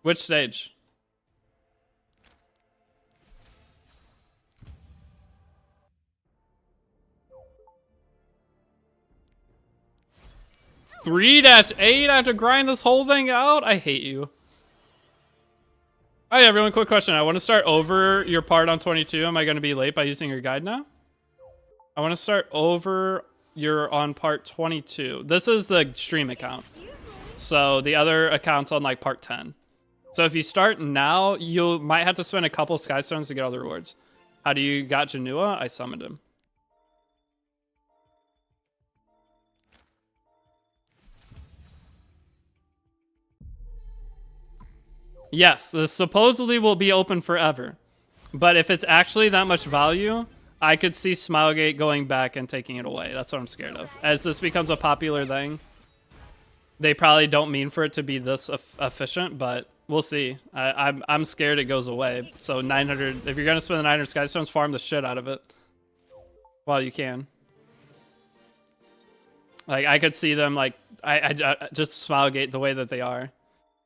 Which stage? (3-8) I have to grind this whole thing out? I hate you. Alright, everyone, quick question. I want to start over your part on 22. Am I going to be late by using your guide now? I want to start over your on part 22. This is the stream account. So the other account's on like part 10. So if you start now, you might have to spend a couple Skystones to get all the rewards. How do you got Janua? I summoned him. Yes, this supposedly will be open forever. But if it's actually that much value, I could see Smilegate going back and taking it away. That's what I'm scared of. As this becomes a popular thing, they probably don't mean for it to be this efficient, but we'll see. I'm scared it goes away. So 900, if you're going to spend the 900 Skystones, farm the shit out of it while you can. Like, I could see them, like, I just Smilegate the way that they are.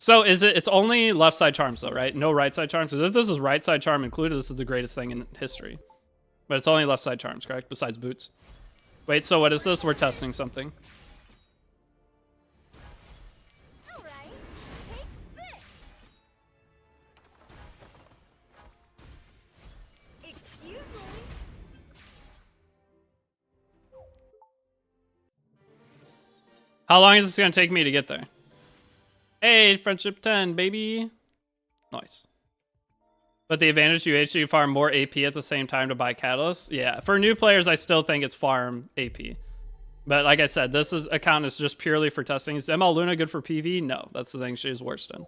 So it's only left side charms though, right? No right side charms. So if this is right side charm included, this is the greatest thing in history. But it's only left side charms, correct? Besides boots. Wait, so what is this? We're testing something. All right, take this. Excuse me. How long is this going to take me to get there? Hey, friendship 10, baby. Nice. But the advantage you HG farm more AP at the same time to buy Catalyst? Yeah, for new players, I still think it's farm AP. But like I said, this account is just purely for testing. Is ML Luna good for PV? No, that's the thing she's worst in.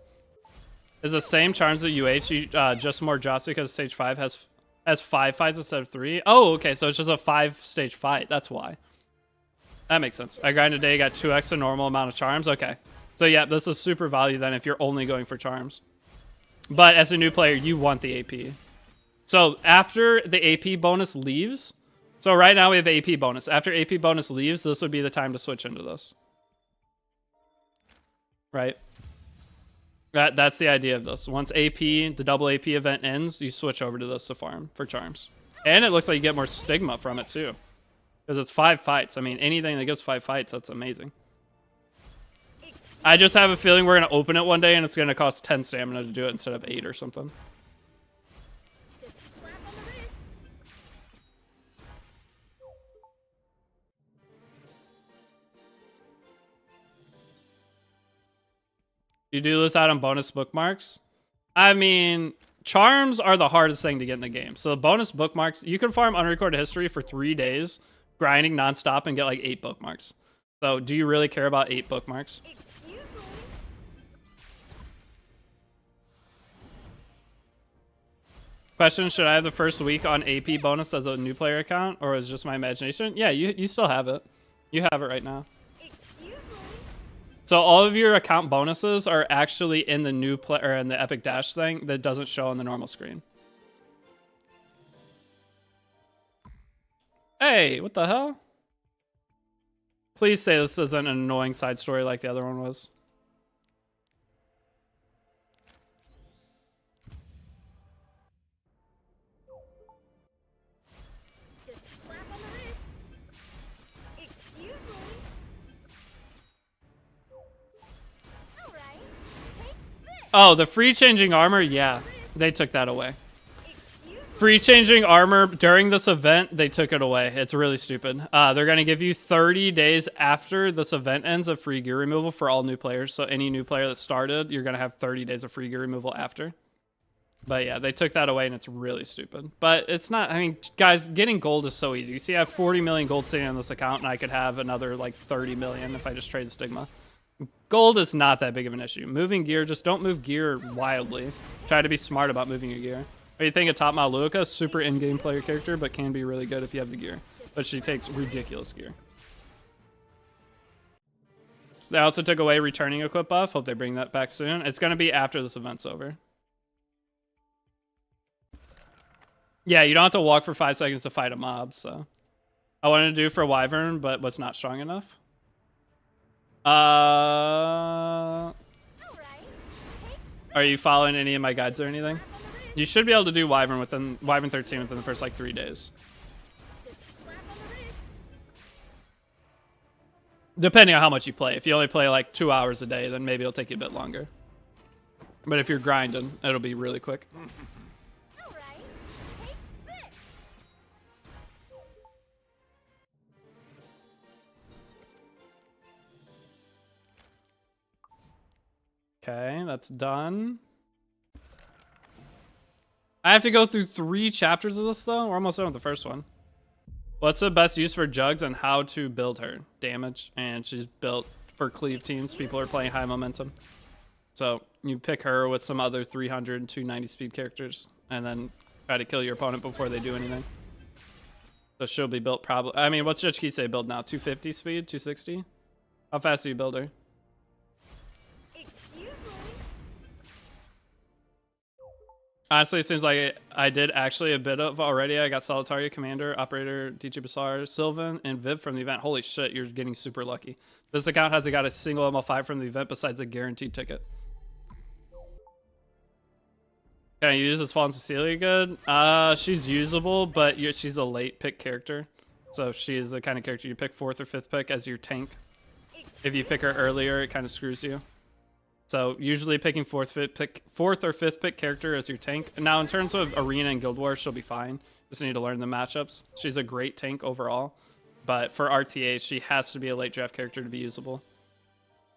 Is the same charms that you HG just more drops because stage 5 has Has 5 fights instead of 3. Oh, okay, so it's just a 5-stage fight. That's why. That makes sense. I grind a day, got 2x the normal amount of charms. Okay. So yeah, this is super value then if you're only going for charms. But as a new player, you want the AP. So after the AP bonus leaves, so right now we have AP bonus. After AP bonus leaves, this would be the time to switch into this. Right? That's the idea of this. Once AP, the double AP event ends, you switch over to this to farm for charms. And it looks like you get more stigma from it too. Because it's 5 fights. I mean, anything that gives 5 fights, that's amazing. I just have a feeling we're going to open it one day and it's going to cost 10 stamina to do it instead of 8 or something. You do lose out on bonus bookmarks? I mean, charms are the hardest thing to get in the game. So the bonus bookmarks, you can farm unrecorded history for 3 days, grinding nonstop and get like 8 bookmarks. So do you really care about 8 bookmarks? Question, should I have the first week on AP bonus as a new player account, or is it just my imagination? Yeah, you still have it. You have it right now. So all of your account bonuses are actually in the new player in the Epic Dash thing that doesn't show on the normal screen. Hey, what the hell? Please say this isn't an annoying side story like the other one was. Oh, the free changing armor? Yeah, they took that away. Free changing armor during this event, they took it away. It's really stupid. They're going to give you 30 days after this event ends of free gear removal for all new players. So any new player that started, you're going to have 30 days of free gear removal after. But yeah, they took that away and it's really stupid. But it's not, I mean, guys, getting gold is so easy. You see, I have 40 million gold sitting on this account and I could have another like 30 million if I just trade the Stigma. Gold is not that big of an issue. Moving gear, just don't move gear wildly. Try to be smart about moving your gear. What do you think of Top Maluka? Super in-game player character, but can be really good if you have the gear. But she takes ridiculous gear. They also took away returning equip buff. Hope they bring that back soon. It's going to be after this event's over. Yeah, you don't have to walk for 5 seconds to fight a mob, so. I wanted to do for Wyvern, but was not strong enough. Are you following any of my guides or anything? You should be able to do Wyvern 13 within the first like 3 days. Depending on how much you play. If you only play like 2 hours a day, then maybe it'll take you a bit longer. But if you're grinding, it'll be really quick. Okay, that's done. I have to go through 3 chapters of this, though? We're almost done with the first one. What's the best use for Jugs and how to build her? Damage, and she's built for cleave teams. People are playing high momentum. So you pick her with some other 300 and 290 speed characters, and then try to kill your opponent before they do anything. So she'll be built probably... I mean, what's Judge build now? 250 speed? 260? How fast do you build her? Honestly, it seems like I did actually a bit of already. I got Solitaria, Commander, Operator, DJ Bassar, Sylvan, and Viv from the event. Holy shit, you're getting super lucky. This account hasn't got a single ML5 from the event besides a guaranteed ticket. Can I use this Fallen Cecilia good? She's usable, but she's a late pick character. So she is the kind of character you pick 4th or 5th pick as your tank. If you pick her earlier, it kind of screws you. So usually picking 4th or 5th pick character as your tank. Now in terms of Arena and Guild Wars, she'll be fine. Just need to learn the matchups. She's a great tank overall. But for RTA, she has to be a late draft character to be usable.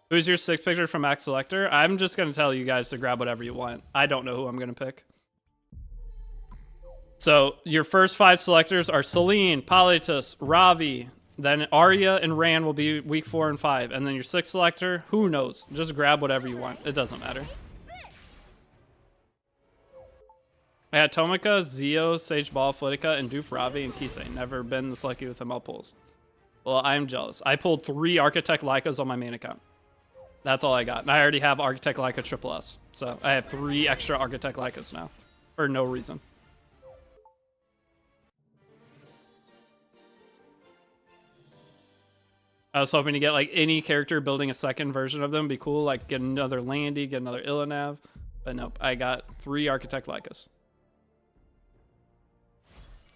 Who's your 6th picker from Max Selector? I'm just going to tell you guys to grab whatever you want. I don't know who I'm going to pick. So your first 5 selectors are Celine, Politus, Ravi. Then Arya and Rand will be week 4 and 5. And then your 6th selector, who knows? Just grab whatever you want. It doesn't matter. I had Tomika, Zio, Sage Ball, Flitica, and Dupe, Ravi, and Kisei. Never been this lucky with ML pulls. Well, I'm jealous. I pulled 3 Architect Lycas on my main account. That's all I got. And I already have Architect Lyca Triple S. So I have 3 extra Architect Lycas now. For no reason. I was hoping to get like any character building a second version of them. Be cool. Like get another Landy, get another Illanav. But nope. I got 3 Architect Lycas.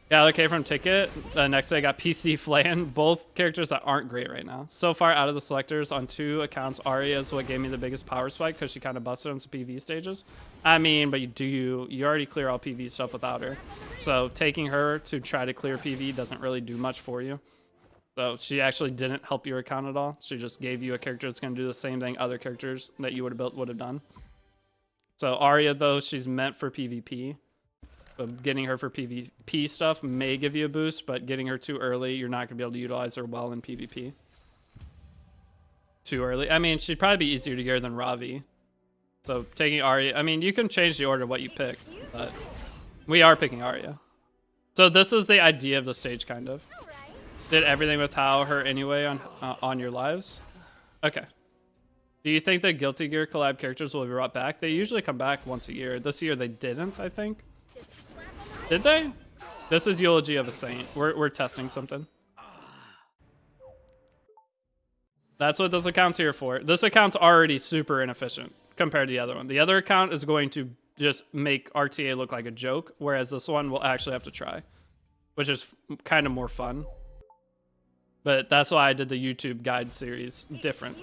Yeah, okay, from Ticket. The next day I got PC Flan. Both characters that aren't great right now. So far out of the selectors on 2 accounts, Arya is what gave me the biggest power spike because she kind of busted on some PV stages. I mean, but you already clear all PV stuff without her. So taking her to try to clear PV doesn't really do much for you. So she actually didn't help your account at all. She just gave you a character that's going to do the same thing other characters that you would have built would have done. So Arya, though, she's meant for PvP. So getting her for PvP stuff may give you a boost, but getting her too early, you're not going to be able to utilize her well in PvP. Too early. I mean, she'd probably be easier to gear than Ravi. So taking Arya, I mean, you can change the order of what you pick, but we are picking Arya. So this is the idea of the stage, kind of. Did everything with how her anyway on your lives. Okay. Do you think the Guilty Gear collab characters will be brought back? They usually come back once a year. This year they didn't, I think. Did they? This is Eulogy of a Saint. We're testing something. That's what this account's here for. This account's already super inefficient compared to the other one. The other account is going to just make RTA look like a joke, whereas this one will actually have to try, which is kind of more fun. But that's why I did the YouTube guide series different.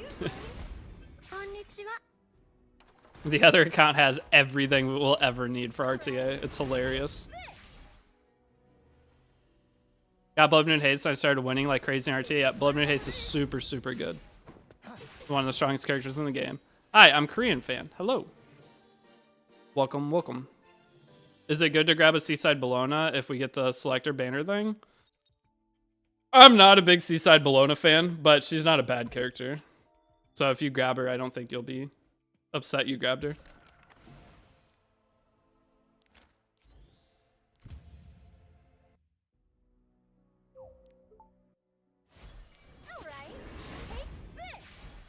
The other account has everything we'll ever need for RTA. It's hilarious. Got Blood Moon Haste, and I started winning like crazy in RTA. Yeah, Blood Moon Haste is super, super good. One of the strongest characters in the game. Hi, I'm Korean fan. Hello. Welcome, welcome. Is it good to grab a Seaside Bologna if we get the selector banner thing? I'm not a big Seaside Bologna fan, but she's not a bad character. So if you grab her, I don't think you'll be upset you grabbed her.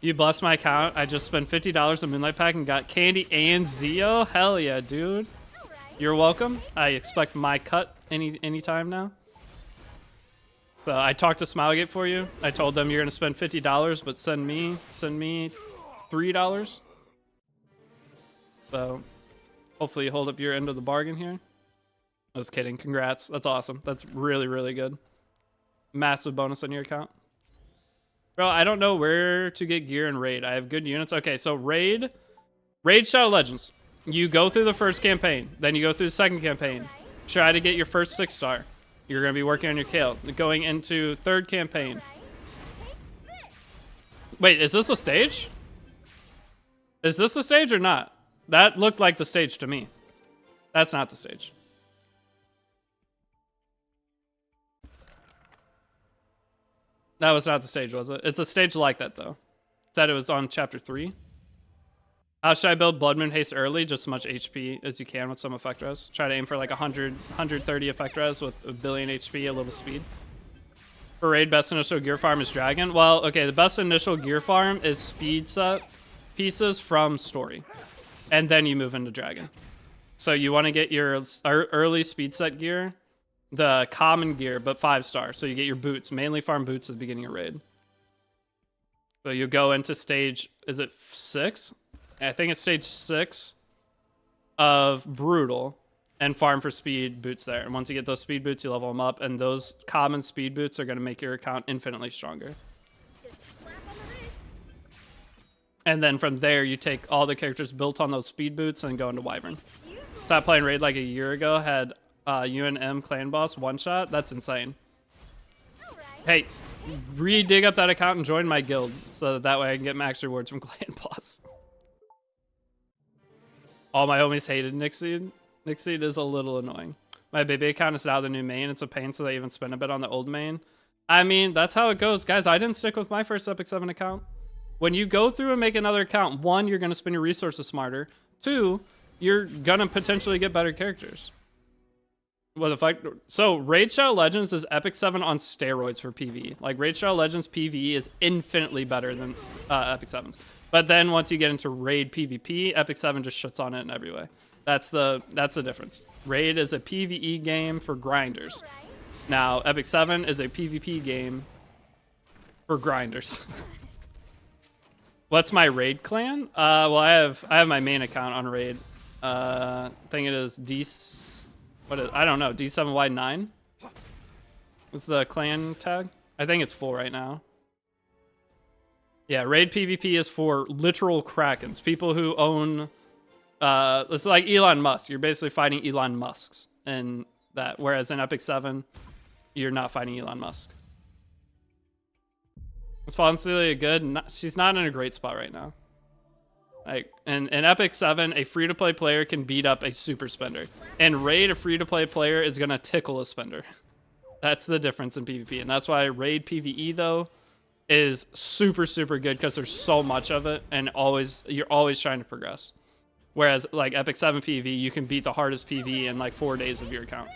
You blessed my account. I just spent $50 on Moonlight Pack and got Candy and Zio. Hell yeah, dude. You're welcome. I expect my cut anytime now. So I talked to Smilegate for you. I told them you're gonna spend $50, but send me $3. So hopefully you hold up your end of the bargain here. I was kidding. Congrats. That's awesome. That's really, really good. Massive bonus on your account. Bro, I don't know where to get gear in Raid. I have good units. Okay, so Raid Shadow Legends. You go through the first campaign. Then you go through the second campaign. Try to get your first 6-star. You're going to be working on your Kale. Going into third campaign. Wait, is this a stage? Is this a stage or not? That looked like the stage to me. That's not the stage. That was not the stage, was it? It's a stage like that, though. Said it was on chapter 3. How should I build Blood Moon Haste early? Just as much HP as you can with some effect res. Try to aim for like 130 effect res with a billion HP, a little speed. For Raid, best initial gear farm is Dragon. Well, okay, the best initial gear farm is speed set pieces from story. And then you move into Dragon. So you want to get your early speed set gear, the common gear, but 5-star. So you get your boots, mainly farm boots at the beginning of Raid. So you go into stage, is it 6? I think it's stage 6 of Brutal and farm for speed boots there. And once you get those speed boots, you level them up. And those common speed boots are going to make your account infinitely stronger. And then from there, you take all the characters built on those speed boots and go into Wyvern. Stopped playing Raid like a year ago. Had UNM clan boss one-shot. That's insane. Hey, re-dig up that account and join my guild. So that way I can get max rewards from clan boss. All my homies hated Nixie. Nixie is a little annoying. My baby account is now the new main. It's a pain, so they even spend a bit on the old main. I mean, that's how it goes. Guys, I didn't stick with my first Epic 7 account. When you go through and make another account, 1, you're going to spend your resources smarter. 2, you're going to potentially get better characters. What the fuck? So Raid Shadow Legends is Epic 7 on steroids for PvE. Like Raid Shadow Legends PvE is infinitely better than Epic 7's. But then once you get into Raid PvP, Epic 7 just shits on it in every way. That's the difference. Raid is a PvE game for grinders. Now Epic 7 is a PvP game for grinders. What's my Raid clan? Well, I have my main account on Raid. I think it is I don't know, D7Y9 is the clan tag. I think it's full right now. Yeah, Raid PvP is for literal Krakens, people who own. It's like Elon Musk. You're basically fighting Elon Musks, and that. Whereas in Epic 7, you're not fighting Elon Musk. Is Foncelia good? She's not in a great spot right now. Like in Epic 7, a free-to-play player can beat up a super spender. In Raid, a free-to-play player is gonna tickle a spender. That's the difference in PvP, and that's why Raid PvE though is super good because there's so much of it, and you're always trying to progress. Whereas like Epic 7 PvE, you can beat the hardest PvE in like 4 days of your account.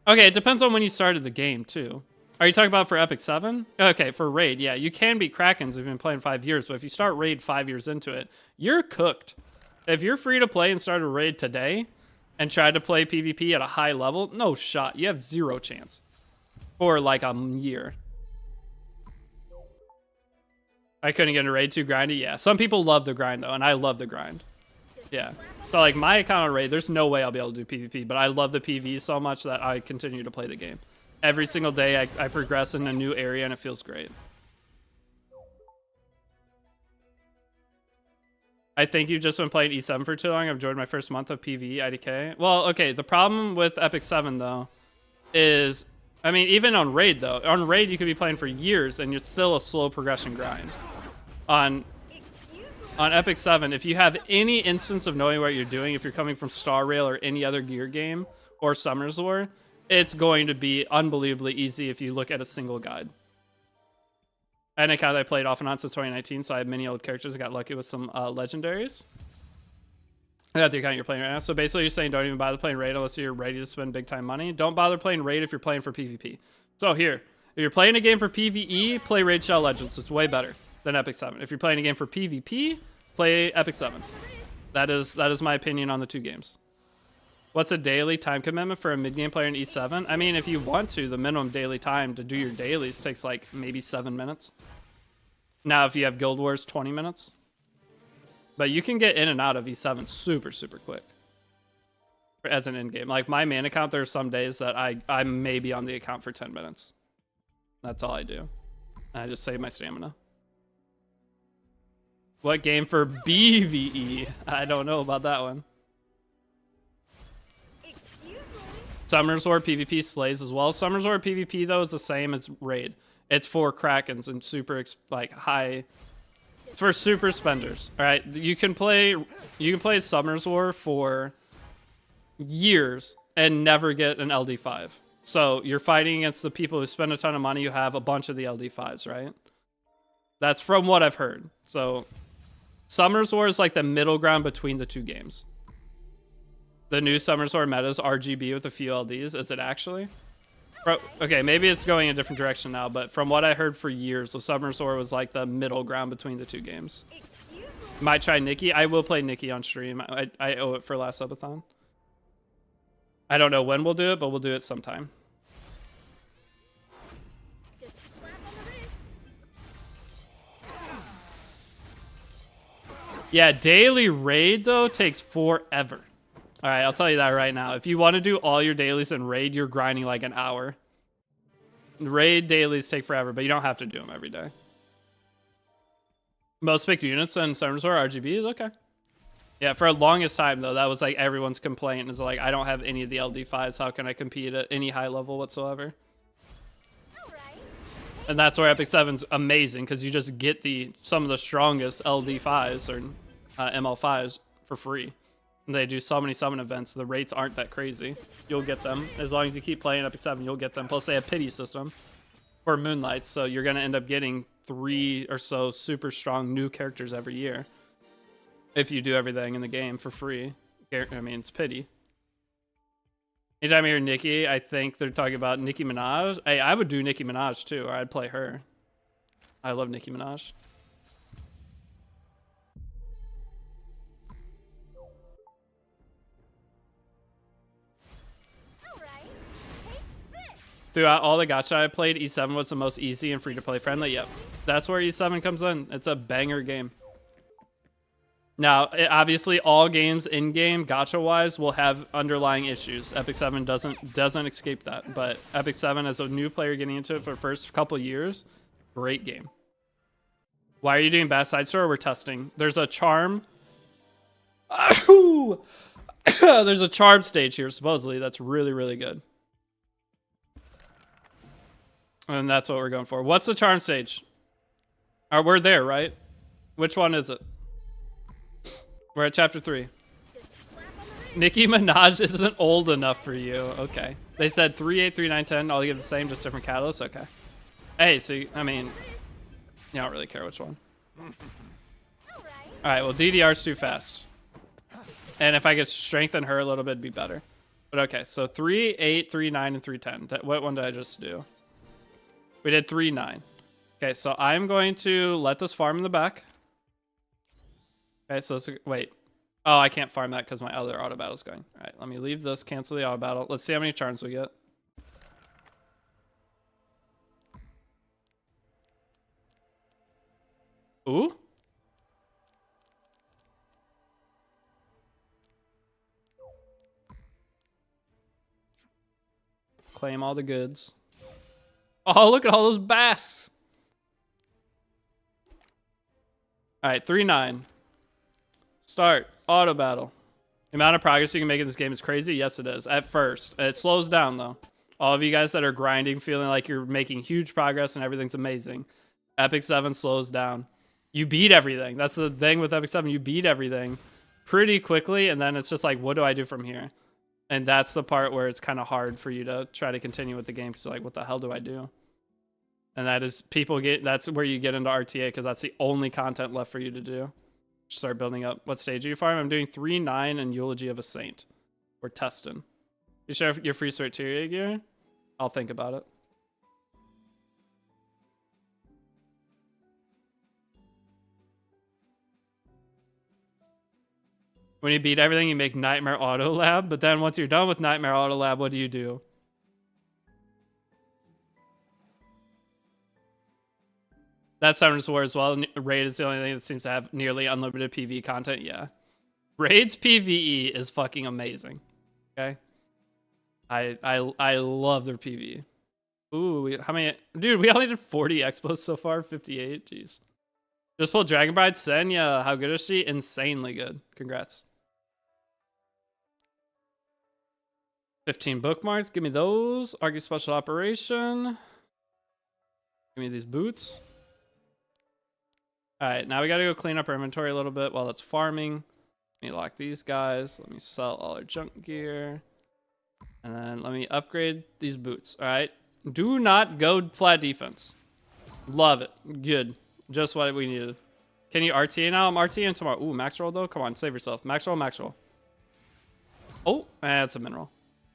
Okay, it depends on when you started the game, too. Are you talking about for Epic 7? Okay, for Raid, yeah. You can beat Krakens if you've been playing 5 years, but if you start Raid 5 years into it, you're cooked. If you're free to play and start a Raid today and try to play PvP at a high level, no shot. You have 0 chance. For like a year. I couldn't get into Raid 2 grindy? Yeah, some people love the grind, though, and I love the grind. Yeah. So like my account on Raid, there's no way I'll be able to do PvP, but I love the PvE so much that I continue to play the game. Every single day I progress in a new area and it feels great. I think you've just been playing E7 for too long. I've enjoyed my first month of PvE IDK. Well, okay, the problem with Epic 7 though is, I mean, even on Raid though, on Raid you could be playing for years and it's still a slow progression grind. On Epic 7, if you have any instance of knowing what you're doing, if you're coming from Star Rail or any other gear game or Summer's War, it's going to be unbelievably easy if you look at a single guide. I had an account that I played off and on since 2019, so I have many old characters. I got lucky with some legendaries. That's the account you're playing right now. So basically you're saying don't even bother playing Raid unless you're ready to spend big time money. Don't bother playing Raid if you're playing for PvP. So here, if you're playing a game for PvE, play Raid Shadow Legends. It's way better than Epic 7. If you're playing a game for PvP, play Epic 7. That is my opinion on the two games. What's a daily time commitment for a mid-game player in E7? I mean, if you want to, the minimum daily time to do your dailies takes like maybe 7 minutes. Now, if you have Guild Wars, 20 minutes. But you can get in and out of E7 super quick. As an in-game. Like my main account, there are some days that I may be on the account for 10 minutes. That's all I do. And I just save my stamina. What game for BVE? I don't know about that one. Summer's War PvP slays as well. Summer's War PvP though is the same as Raid. It's for Krakens and super like high. It's for super spenders. All right, you can play Summer's War for years and never get an LD5. So you're fighting against the people who spend a ton of money. You have a bunch of the LD5s, right? That's from what I've heard. So Summer's War is like the middle ground between the two games. The new Summer's War meta is RGB with a few LDs. Is it actually? Okay, maybe it's going a different direction now, but from what I heard for years, the Summer's War was like the middle ground between the two games. Might try Nikki. I will play Nikki on stream. I owe it for last subathon. I don't know when we'll do it, but we'll do it sometime. Yeah, daily raid though takes forever. All right, I'll tell you that right now. If you want to do all your dailies in raid, you're grinding like an hour. Raid dailies take forever, but you don't have to do them every day. Most picked units in Summer's War RGB is okay. Yeah, for the longest time though, that was like everyone's complaint is like, I don't have any of the LD5s. How can I compete at any high level whatsoever? And that's where Epic 7's amazing, because you just get some of the strongest LD5s or ML5s for free. And they do so many summon events. The rates aren't that crazy. You'll get them. As long as you keep playing Epic 7, you'll get them. Plus, they have pity system for Moonlights, so you're going to end up getting 3 or so super strong new characters every year. If you do everything in the game for free. I mean, it's pity. Anytime I hear Nicki, I think they're talking about Nicki Minaj. Hey, I would do Nicki Minaj too, or I'd play her. I love Nicki Minaj. Throughout all the gacha I played, E7 was the most easy and free-to-play friendly. Yep. That's where E7 comes in. It's a banger game. Now, obviously, all games in-game, gacha-wise, will have underlying issues. Epic 7 doesn't escape that. But Epic 7, as a new player getting into it for the first couple years, great game. Why are you doing Bad Side Store? We're testing. There's a charm. There's a charm stage here, supposedly. That's really, really good. And that's what we're going for. What's the charm stage? We're there, right? Which one is it? We're at chapter 3. Nicki Minaj isn't old enough for you. Okay. They said 3, 8, 3, 9, 10. All you get the same, just different catalysts. Okay. Hey, so I mean, you don't really care which one. Alright, well, DDR's too fast. And if I could strengthen her a little bit, it'd be better. But okay, so 3, 8, 3, 9, and 3, 10. What one did I just do? We did 3, 9. Okay, so I'm going to let this farm in the back. Okay, so let's, wait. Oh, I can't farm that because my other auto battle's going. All right, let me leave this, cancel the auto battle. Let's see how many charms we get. Ooh. Claim all the goods. Oh, look at all those basks. All right, 3, 9. Start. Auto battle. The amount of progress you can make in this game is crazy. Yes, it is. At first. It slows down, though. All of you guys that are grinding, feeling like you're making huge progress and everything's amazing. Epic 7 slows down. You beat everything. That's the thing with Epic 7. You beat everything pretty quickly, and then it's just like, what do I do from here? And that's the part where it's kind of hard for you to try to continue with the game. Because like, what the hell do I do? And that is, that's where you get into RTA, because that's the only content left for you to do. Start building up. What stage are you farm? I'm doing 3, 9, and Eulogy of a Saint. We're testing. You share your free Sorteria gear? I'll think about it. When you beat everything, you make Nightmare Auto Lab, but then once you're done with Nightmare Auto Lab, what do? That's Summoners War as well. Raid is the only thing that seems to have nearly unlimited PvE content. Yeah. Raid's PvE is fucking amazing. Okay. I love their PvE. Ooh, how many? Dude, we only did 40 expos so far. 58. Jeez. Just pulled Dragon Bride. Senya. How good is she? Insanely good. Congrats. 15 bookmarks. Give me those. Argue Special Operation. Give me these boots. All right, now we got to go clean up our inventory a little bit while it's farming. Let me lock these guys. Let me sell all our junk gear. And then let me upgrade these boots. All right. Do not go flat defense. Love it. Good. Just what we needed. Can you RTA now? I'm RTAing tomorrow. Ooh, max roll though? Come on, save yourself. Max roll, max roll. Oh, that's a mineral.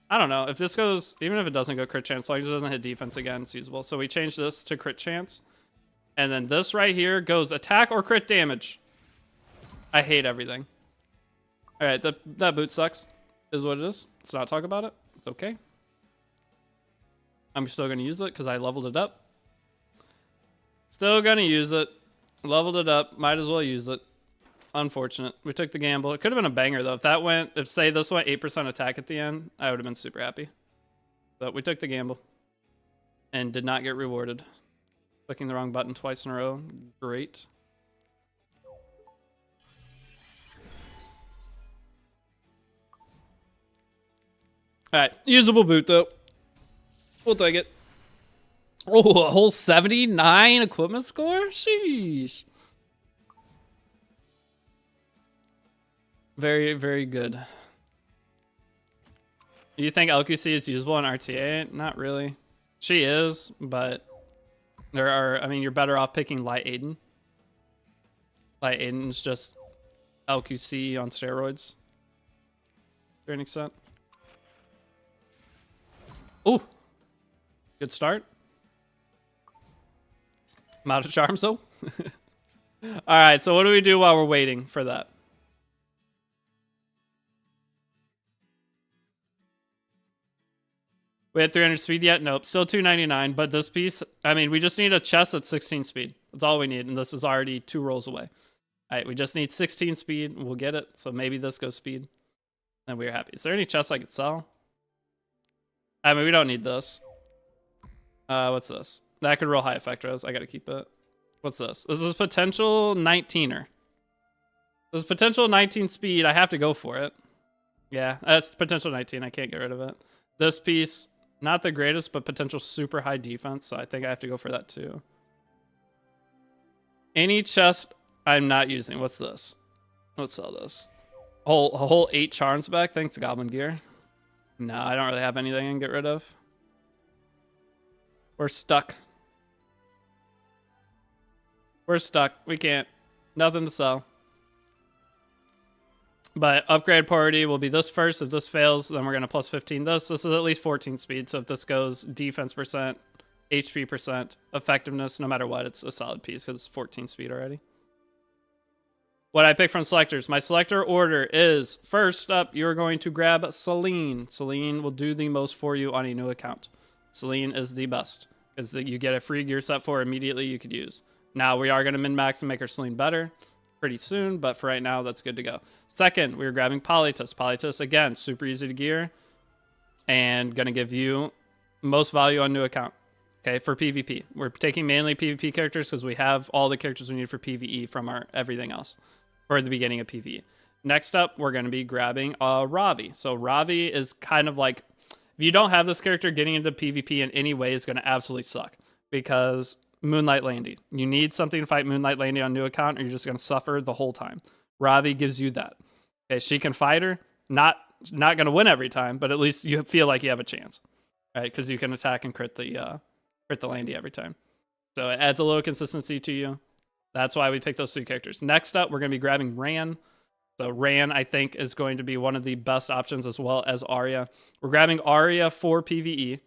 I don't know. If this goes, even if it doesn't go crit chance, like it doesn't hit defense again, it's usable. So we change this to crit chance. And then this right here goes attack or crit damage. I hate everything. All right, that boot sucks, is what it is. Let's not talk about it. It's okay. I'm still going to use it because I leveled it up. Still going to use it. Leveled it up. Might as well use it. Unfortunate. We took the gamble. It could have been a banger, though. If say this went 8% attack at the end, I would have been super happy. But we took the gamble. And did not get rewarded. Clicking the wrong button twice in a row. Great. Alright, usable boot though. We'll take it. Oh, a whole 79 equipment score? Sheesh. Very, very good. Do you think LQC is usable in RTA? Not really. She is, but There are, I mean, you're better off picking Light Aiden. Light Aiden's just LQC on steroids to an extent. Ooh, good start. I'm out of charms though. All right, so what do we do while we're waiting for that? We had 300 speed yet? Nope, still 299. But this piece, I mean, we just need a chest at 16 speed. That's all we need, and this is already 2 rolls away. All right, we just need 16 speed, and we'll get it. So maybe this goes speed, and we're happy. Is there any chests I could sell? I mean, we don't need this. What's this? That could roll high effect res. I gotta keep it. What's this? This is potential 19er. This is potential 19 speed. I have to go for it. Yeah, that's potential 19. I can't get rid of it. This piece, not the greatest, but potential super high defense. So I think I have to go for that too. Any chest I'm not using. What's this? Let's sell this. A whole 8 charms back. Thanks, Goblin Gear. No, I don't really have anything I can get rid of. We're stuck. We're stuck. We can't. Nothing to sell. But upgrade priority will be this first. If this fails, then we're going to plus 15 this. This is at least 14 speed. So if this goes defense percent, HP percent, effectiveness, no matter what, it's a solid piece because it's 14 speed already. What I pick from selectors. My selector order is, first up, you're going to grab Celine. Celine will do the most for you on a new account. Celine is the best because you get a free gear set for immediately you could use. Now we are going to min-max and make our Celine better pretty soon, but for right now, that's good to go. Second, we're grabbing Polytus. Polytus, again, super easy to gear and going to give you most value on new account. Okay, for PvP. We're taking mainly PvP characters because we have all the characters we need for PvE from our everything else for the beginning of PvE. Next up, we're going to be grabbing Ravi. So Ravi is kind of like, if you don't have this character, getting into PvP in any way is going to absolutely suck because Moonlight Landy. You need something to fight Moonlight Landy on new account or you're just going to suffer the whole time. Ravi gives you that. Okay, she can fight her. Not going to win every time, but at least you feel like you have a chance. Right? Because you can attack and crit the Landy every time. So it adds a little consistency to you. That's why we picked those 3 characters. Next up, we're going to be grabbing Ran. So Ran, I think, is going to be one of the best options as well as Arya. We're grabbing Arya for PvE.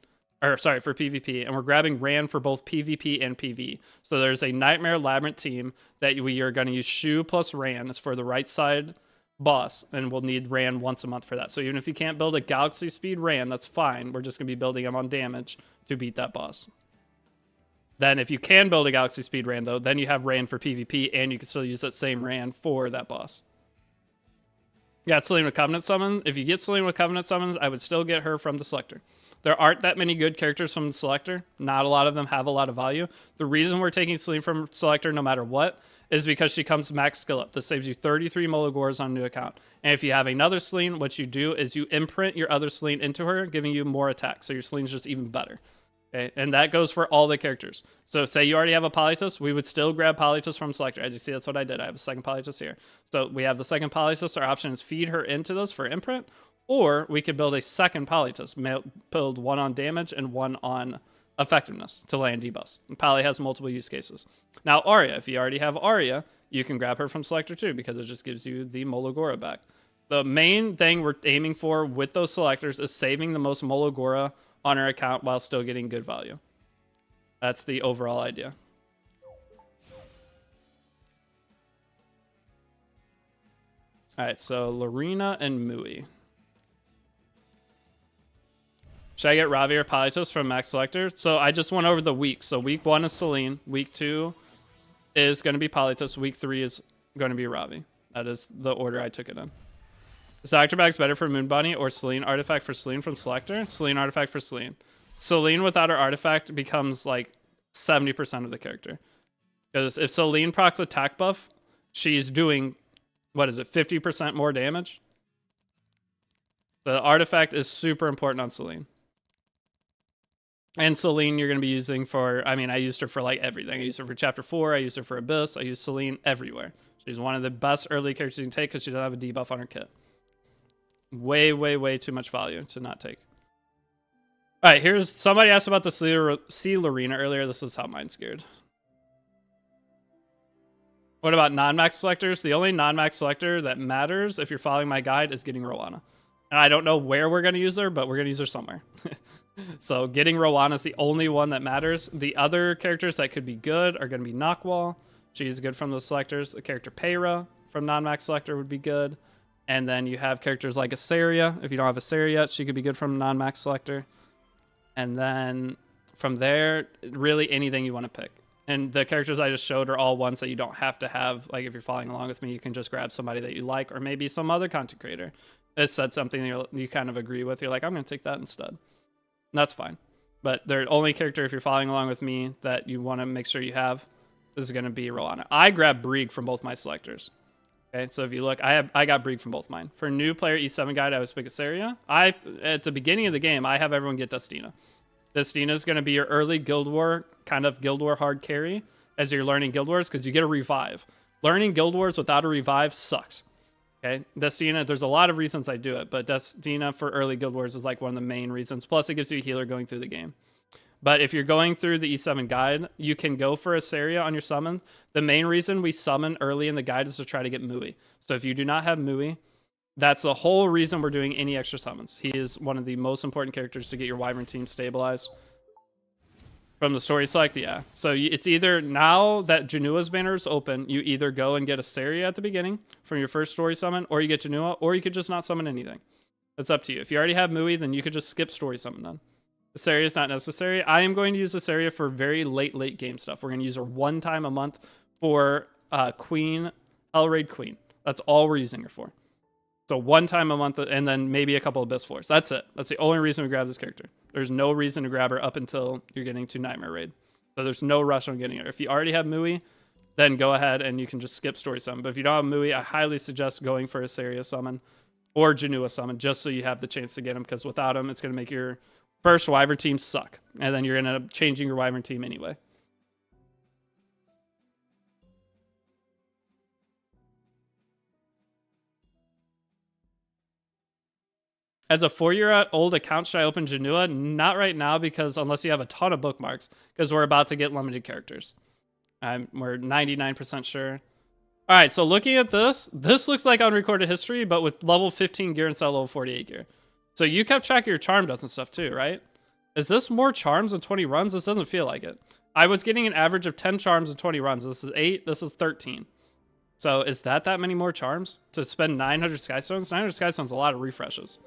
Or sorry, for PvP, and we're grabbing Ran for both PvP and PvE. So there's a Nightmare Labyrinth team that we are going to use Shu plus Ran as for the right side boss, and we'll need Ran once a month for that. So even if you can't build a Galaxy Speed Ran, that's fine. We're just going to be building him on damage to beat that boss. Then if you can build a Galaxy Speed Ran, though, then you have Ran for PvP, and you can still use that same Ran for that boss. Yeah, Celine with Covenant Summon. If you get Celine with Covenant Summons, I would still get her from the selector. There aren't that many good characters from the selector. Not a lot of them have a lot of value. The reason we're taking Celine from selector no matter what is because she comes max skill up. This saves you 33 Mologors on a new account. And if you have another Celine, what you do is you imprint your other Celine into her, giving you more attack. So your Celine's just even better. Okay? And that goes for all the characters. So say you already have a Polytus, we would still grab Polytus from selector. As you see, that's what I did. I have a second Polytus here. So we have the second Polytus. Our option is feed her into this for imprint. Or we could build a second Polytus, build one on damage and one on effectiveness to land debuffs. And Poly has multiple use cases. Now Arya, if you already have Arya, you can grab her from selector too because it just gives you the Mologora back. The main thing we're aiming for with those selectors is saving the most Mologora on our account while still getting good value. That's the overall idea. All right, so Lorena and Mui. Should I get Ravi or Polytus from Max Selector? So I just went over the weeks. So week 1 is Celine. Week 2 is going to be Polytus. Week 3 is going to be Ravi. That is the order I took it in. Is Doctor Bag's better for Moon Bunny or Celine artifact for Celine from Selector? Celine artifact for Celine. Celine without her artifact becomes like 70% of the character. Because if Celine procs attack buff, she's doing, what is it, 50% more damage? The artifact is super important on Celine. And Celine you're going to be using for, I mean, I used her for like everything. I used her for Chapter 4. I used her for Abyss. I use Celine everywhere. She's one of the best early characters you can take because she doesn't have a debuff on her kit. Way, way, way too much value to not take. All right, here's somebody asked about the Seal Arena earlier. This is how mine's geared. What about non-max selectors? The only non-max selector that matters if you're following my guide is getting Rowana. And I don't know where we're going to use her, but we're going to use her somewhere. So getting Rowana is the only one that matters. The other characters that could be good are going to be Nockwall. She's good from the selectors. The character Peyra from non-max selector would be good. And then you have characters like Asaria. If you don't have Asaria yet, she could be good from non-max selector. And then from there, really anything you want to pick. And the characters I just showed are all ones that you don't have to have. Like if you're following along with me, you can just grab somebody that you like, or maybe some other content creator that said something you kind of agree with. You're like, I'm going to take that instead. And that's fine. But the only character, if you're following along with me, that you want to make sure you have is going to be Rowana. I grabbed Brieg from both my selectors. Okay, so if you look, I got Brieg from both mine. For new player E7 guide, I was pick Asaria. At the beginning of the game, I have everyone get Dustina. Dustina is going to be your early Guild War, kind of Guild War hard carry as you're learning Guild Wars, because you get a revive. Learning Guild Wars without a revive sucks. Okay, Dustina, there's a lot of reasons I do it, but Dustina for early Guild Wars is like one of the main reasons. Plus, it gives you a healer going through the game. But if you're going through the E7 guide, you can go for Asaria on your summon. The main reason we summon early in the guide is to try to get Mui. So if you do not have Mui, that's the whole reason we're doing any extra summons. He is one of the most important characters to get your Wyvern team stabilized. From the story select, yeah. So it's either, now that Janua's banner is open, you either go and get Asaria at the beginning from your first story summon, or you get Janua, or you could just not summon anything. It's up to you. If you already have Mui, then you could just skip story summon then. Asaria is not necessary. I am going to use Asaria for very late game stuff. We're going to use her one time a month for Queen, Elraid Queen. That's all we're using her for. So one time a month, and then maybe a couple of Abyss Floors. That's it. That's the only reason we grab this character. There's no reason to grab her up until you're getting to Nightmare Raid. So there's no rush on getting her. If you already have Mui, then go ahead and you can just skip story summon. But if you don't have Mui, I highly suggest going for Asaria summon or Janua summon, just so you have the chance to get him, because without him, it's going to make your first Wyvern team suck. And then you're going to end up changing your Wyvern team anyway. As a 4-year-old account, should I open Janua? Not right now, because unless you have a ton of bookmarks, because we're about to get limited characters. We're 99% sure. All right, so looking at this looks like unrecorded history, but with level 15 gear instead of level 48 gear. So you kept track of your charm deaths and stuff too, right? Is this more charms than 20 runs? This doesn't feel like it. I was getting an average of 10 charms and 20 runs. This is 8. This is 13. So is that many more charms to spend 900 Skystones? 900 Skystones is a lot of refreshes.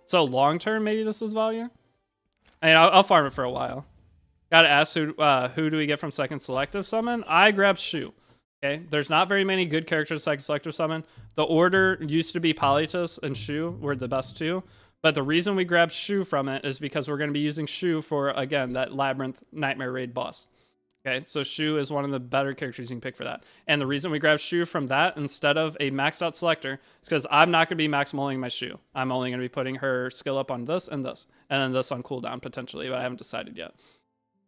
So long term, maybe this is value. I mean, I'll farm it for a while. Gotta ask who do we get from second selective summon? I grab Shu. Okay, there's not very many good characters second selective summon. The order used to be Polytus and Shu were the best two, but the reason we grabbed Shu from it is because we're going to be using Shu for, again, that Labyrinth Nightmare Raid boss. Okay, so Shu is one of the better characters you can pick for that. And the reason we grabbed Shu from that instead of a maxed out selector is because I'm not going to be max mulling my Shu. I'm only going to be putting her skill up on this, and then this on cooldown potentially, but I haven't decided yet.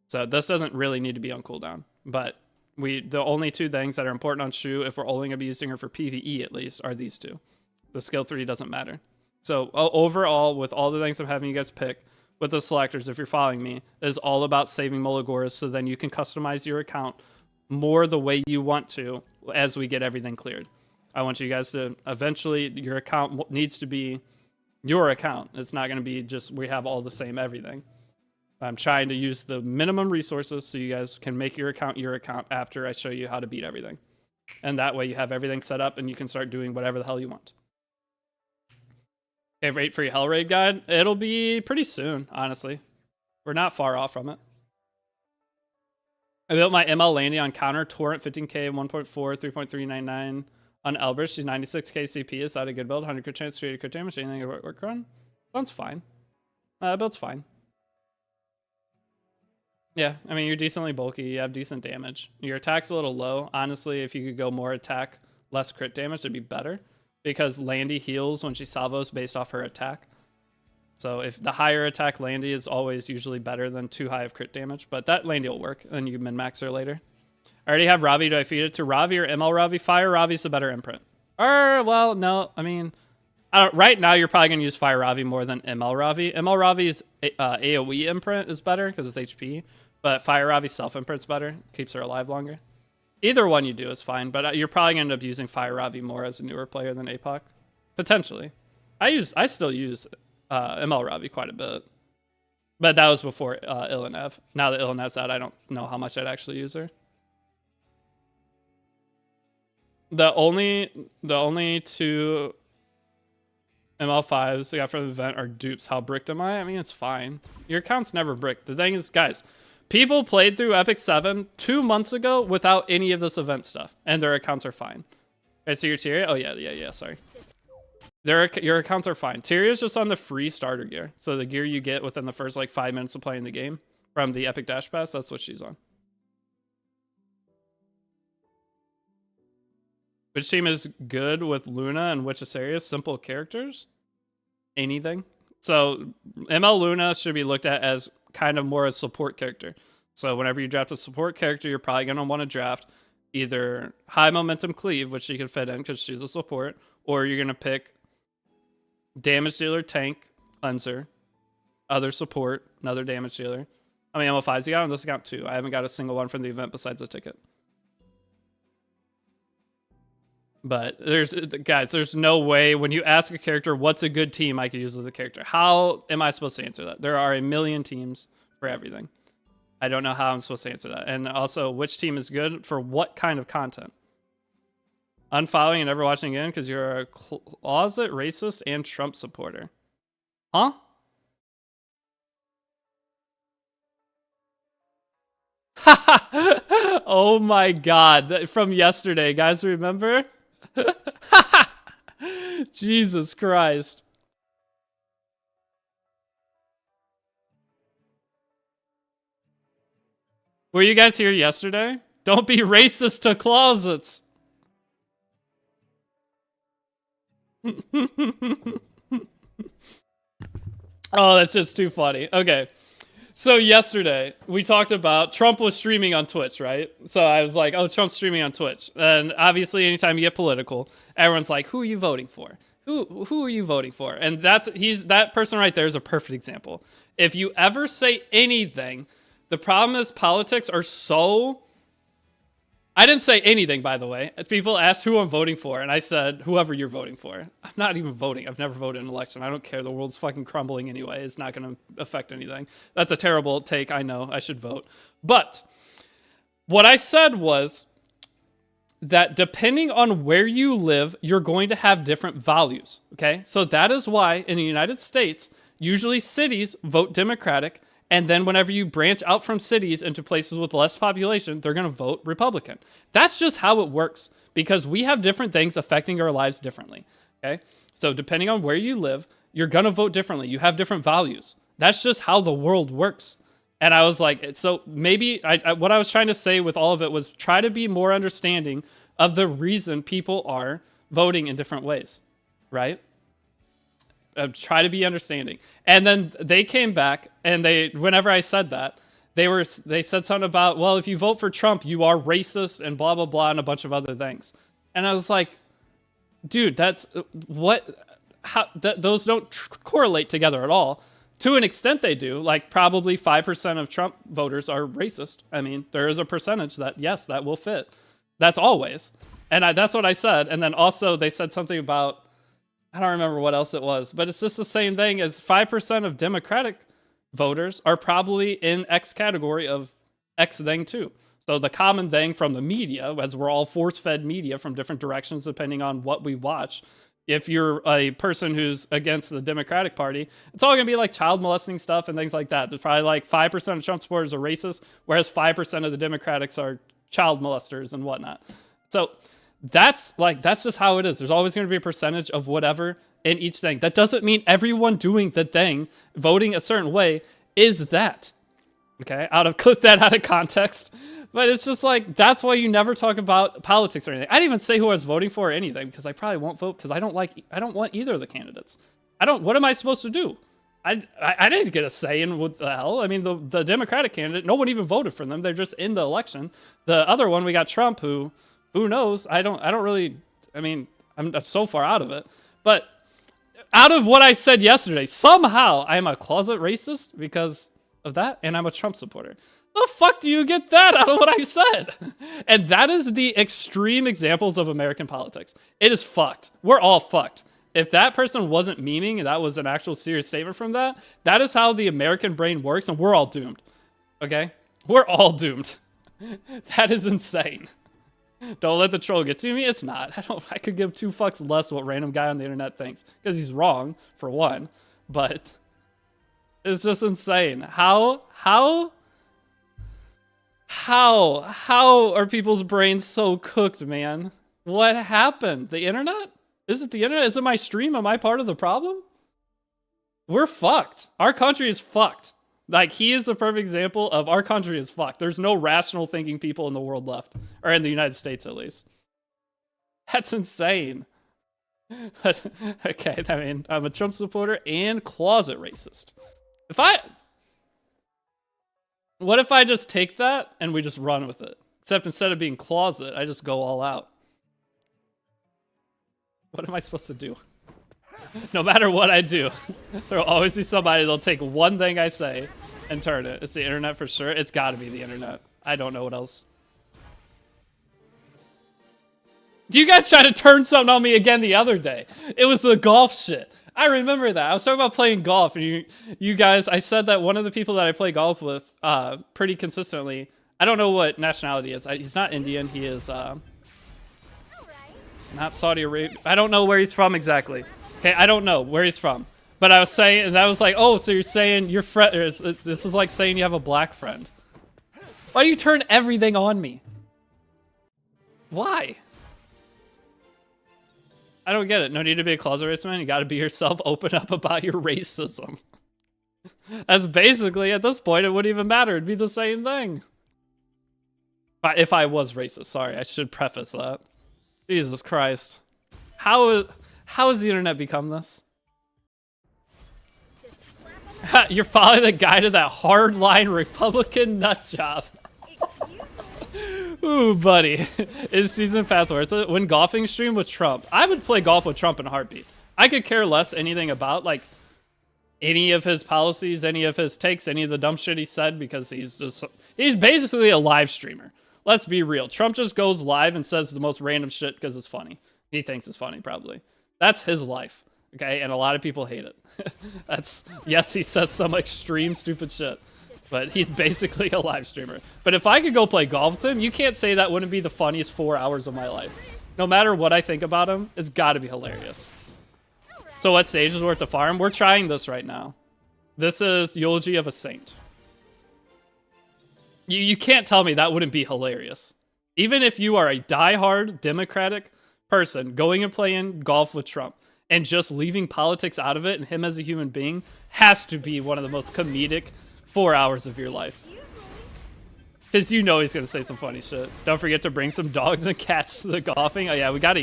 So this doesn't really need to be on cooldown. But the only two things that are important on Shu, if we're only going to be using her for PvE at least, are these two. The skill 3 doesn't matter. So overall, with all the things I'm having you guys pick, with the selectors, if you're following me, is all about saving Molagoras, so then you can customize your account more the way you want to as we get everything cleared. I want you guys to eventually, your account needs to be your account. It's not going to be just we have all the same everything. I'm trying to use the minimum resources so you guys can make your account after I show you how to beat everything. And that way you have everything set up and you can start doing whatever the hell you want. Okay, wait for your Hell Raid guide. It'll be pretty soon, honestly. We're not far off from it. I built my ML Landy on counter, Torrent 15k, 1.4, 3.399 on Elbrus. She's 96k CP. Is that a good build? 100 crit chance, 380 crit damage. Anything to work on? Sounds fine. That build's fine. Yeah, I mean, you're decently bulky. You have decent damage. Your attack's a little low. Honestly, if you could go more attack, less crit damage, it'd be better. Because Landy heals when she salvos based off her attack. So if the higher attack Landy is always usually better than too high of crit damage. But that Landy will work, and you can min-max her later. I already have Ravi. Do I feed it to Ravi or ML Ravi? Fire Ravi's a better imprint. Well, no. I mean, Right now, you're probably going to use Fire Ravi more than ML Ravi. ML Ravi's AoE imprint is better because it's HP, but Fire Ravi's self imprint's better. Keeps her alive longer. Either one you do is fine, but you're probably going to end up using Fire Ravi more as a newer player than APOC. Potentially. I still use ML Ravi quite a bit. But that was before Ilanev. Now that Ilanev's out, I don't know how much I'd actually use her. The only two ML5s I got from the event are dupes. How bricked am I? I mean, it's fine. Your account's never bricked. The thing is, guys, people played through Epic 7 2 months ago without any of this event stuff, and their accounts are fine. Okay, so your Tyria? Oh, yeah, sorry. Your accounts are fine. Tyria's just on the free starter gear. So the gear you get within the first, like, 5 minutes of playing the game from the Epic Dash Pass, that's what she's on. Which team is good with Luna and which Asarius? Simple characters? Anything. So ML Luna should be looked at as kind of more a support character. So whenever you draft a support character, you're probably going to want to draft either high momentum cleave, which she can fit in because she's a support, or you're going to pick damage dealer, tank, cleanser, other support, another damage dealer. How many ML5s you got on this account? 2. I haven't got a single one from the event besides a ticket. But there's no way when you ask a character what's a good team I could use with a character. How am I supposed to answer that? There are a million teams for everything. I don't know how I'm supposed to answer that. And also, which team is good for what kind of content? Unfollowing and never watching again because you're a closet racist and Trump supporter. Huh? Oh my god. From yesterday, guys, remember? Jesus Christ. Were you guys here yesterday? Don't be racist to closets. Oh, that's just too funny. Okay. So yesterday, we talked about Trump was streaming on Twitch, right? So I was like, oh, Trump's streaming on Twitch. And obviously, anytime you get political, everyone's like, who are you voting for? Who are you voting for? And that person right there is a perfect example. If you ever say anything, the problem is politics are so... I didn't say anything, by the way. People asked who I'm voting for, and I said, whoever you're voting for. I'm not even voting. I've never voted in an election. I don't care. The world's fucking crumbling anyway. It's not going to affect anything. That's a terrible take. I know. I should vote. But what I said was that depending on where you live, you're going to have different values, okay? So that is why in the United States, usually cities vote Democratic, and then whenever you branch out from cities into places with less population, they're going to vote Republican. That's just how it works because we have different things affecting our lives differently. Okay. So depending on where you live, you're going to vote differently. You have different values. That's just how the world works. And I was like, so maybe what I was trying to say with all of it was try to be more understanding of the reason people are voting in different ways. Right. Try to be understanding. And then they came back and whenever I said that, they said something about, well, if you vote for Trump, you are racist and blah, blah, blah, and a bunch of other things. And I was like, dude, that's those don't correlate together at all. To an extent they do, like probably 5% of Trump voters are racist. I mean, there is a percentage that, yes, that will fit. That's always. And that's what I said. And then also they said something about, I don't remember what else it was, but it's just the same thing as 5% of Democratic voters are probably in X category of X thing too. So the common thing from the media, as we're all force-fed media from different directions depending on what we watch, if you're a person who's against the Democratic Party, it's all going to be like child molesting stuff and things like that. There's probably like 5% of Trump supporters are racist, whereas 5% of the Democrats are child molesters and whatnot. So that's just how it is. There's always going to be a percentage of whatever in each thing. That doesn't mean everyone doing the thing, voting a certain way, is that. Okay, clip that out of context. But it's just like, that's why you never talk about politics or anything. I didn't even say who I was voting for or anything, because I probably won't vote, because I don't want either of the candidates. What am I supposed to do? I didn't get a say in what the hell. I mean, the Democratic candidate, no one even voted for them. They're just in the election. The other one, we got Trump, who knows? I don't really, I mean, I'm so far out of it. But out of what I said yesterday, somehow I am a closet racist because of that, and I'm a Trump supporter. The fuck do you get that out of what I said? And that is the extreme examples of American politics. It is fucked. We're all fucked. If that person wasn't memeing and that was an actual serious statement from that, that is how the American brain works, and we're all doomed. Okay? We're all doomed. That is insane. Don't let the troll get to me. It's not. I could give two fucks less what random guy on the internet thinks, because he's wrong, for one. But it's just insane. How are people's brains so cooked, man? What happened? The internet? Is it the internet? Is it my stream? Am I part of the problem? We're fucked. Our country is fucked. Like, he is the perfect example of our country is fucked. There's no rational thinking people in the world left. Or in the United States, at least. That's insane. But, okay, I mean, I'm a Trump supporter and closet racist. What if I just take that and we just run with it? Except instead of being closet, I just go all out. What am I supposed to do? No matter what I do, there will always be somebody that'll take one thing I say and turn it. It's the internet for sure. It's got to be the internet. I don't know what else. You guys tried to turn something on me again the other day. It was the golf shit. I remember that. I was talking about playing golf, and you guys, I said that one of the people that I play golf with pretty consistently, I don't know what nationality he is. He's not Indian. He is not Saudi Arabia. I don't know where he's from exactly. Okay, I don't know where he's from. But I was saying, and I was like, oh, so you're saying your friend, this is like saying you have a black friend. Why do you turn everything on me? Why? I don't get it. No need to be a closet racist, man. You gotta be yourself. Open up about your racism. That's basically, at this point, it wouldn't even matter. It'd be the same thing. If I was racist, sorry. I should preface that. Jesus Christ. How has the internet become this? You're following the guy to that hardline Republican nut job. Ooh, buddy. Is season pass worth it? When golfing stream with Trump. I would play golf with Trump in a heartbeat. I could care less anything about, like, any of his policies, any of his takes, any of the dumb shit he said, because he's basically a live streamer. Let's be real. Trump just goes live and says the most random shit because it's funny. He thinks it's funny, probably. That's his life. Okay, and a lot of people hate it. Yes, he says some extreme stupid shit, but he's basically a live streamer. But if I could go play golf with him, you can't say that wouldn't be the funniest 4 hours of my life. No matter what I think about him, it's got to be hilarious. So what stage is worth the farm? We're trying this right now. This is Eulogy of a Saint. You can't tell me that wouldn't be hilarious. Even if you are a diehard Democratic person going and playing golf with Trump and just leaving politics out of it and him as a human being has to be one of the most comedic 4 hours of your life. Because you know he's going to say some funny shit. Don't forget to bring some dogs and cats to the golfing. Oh yeah, we gotta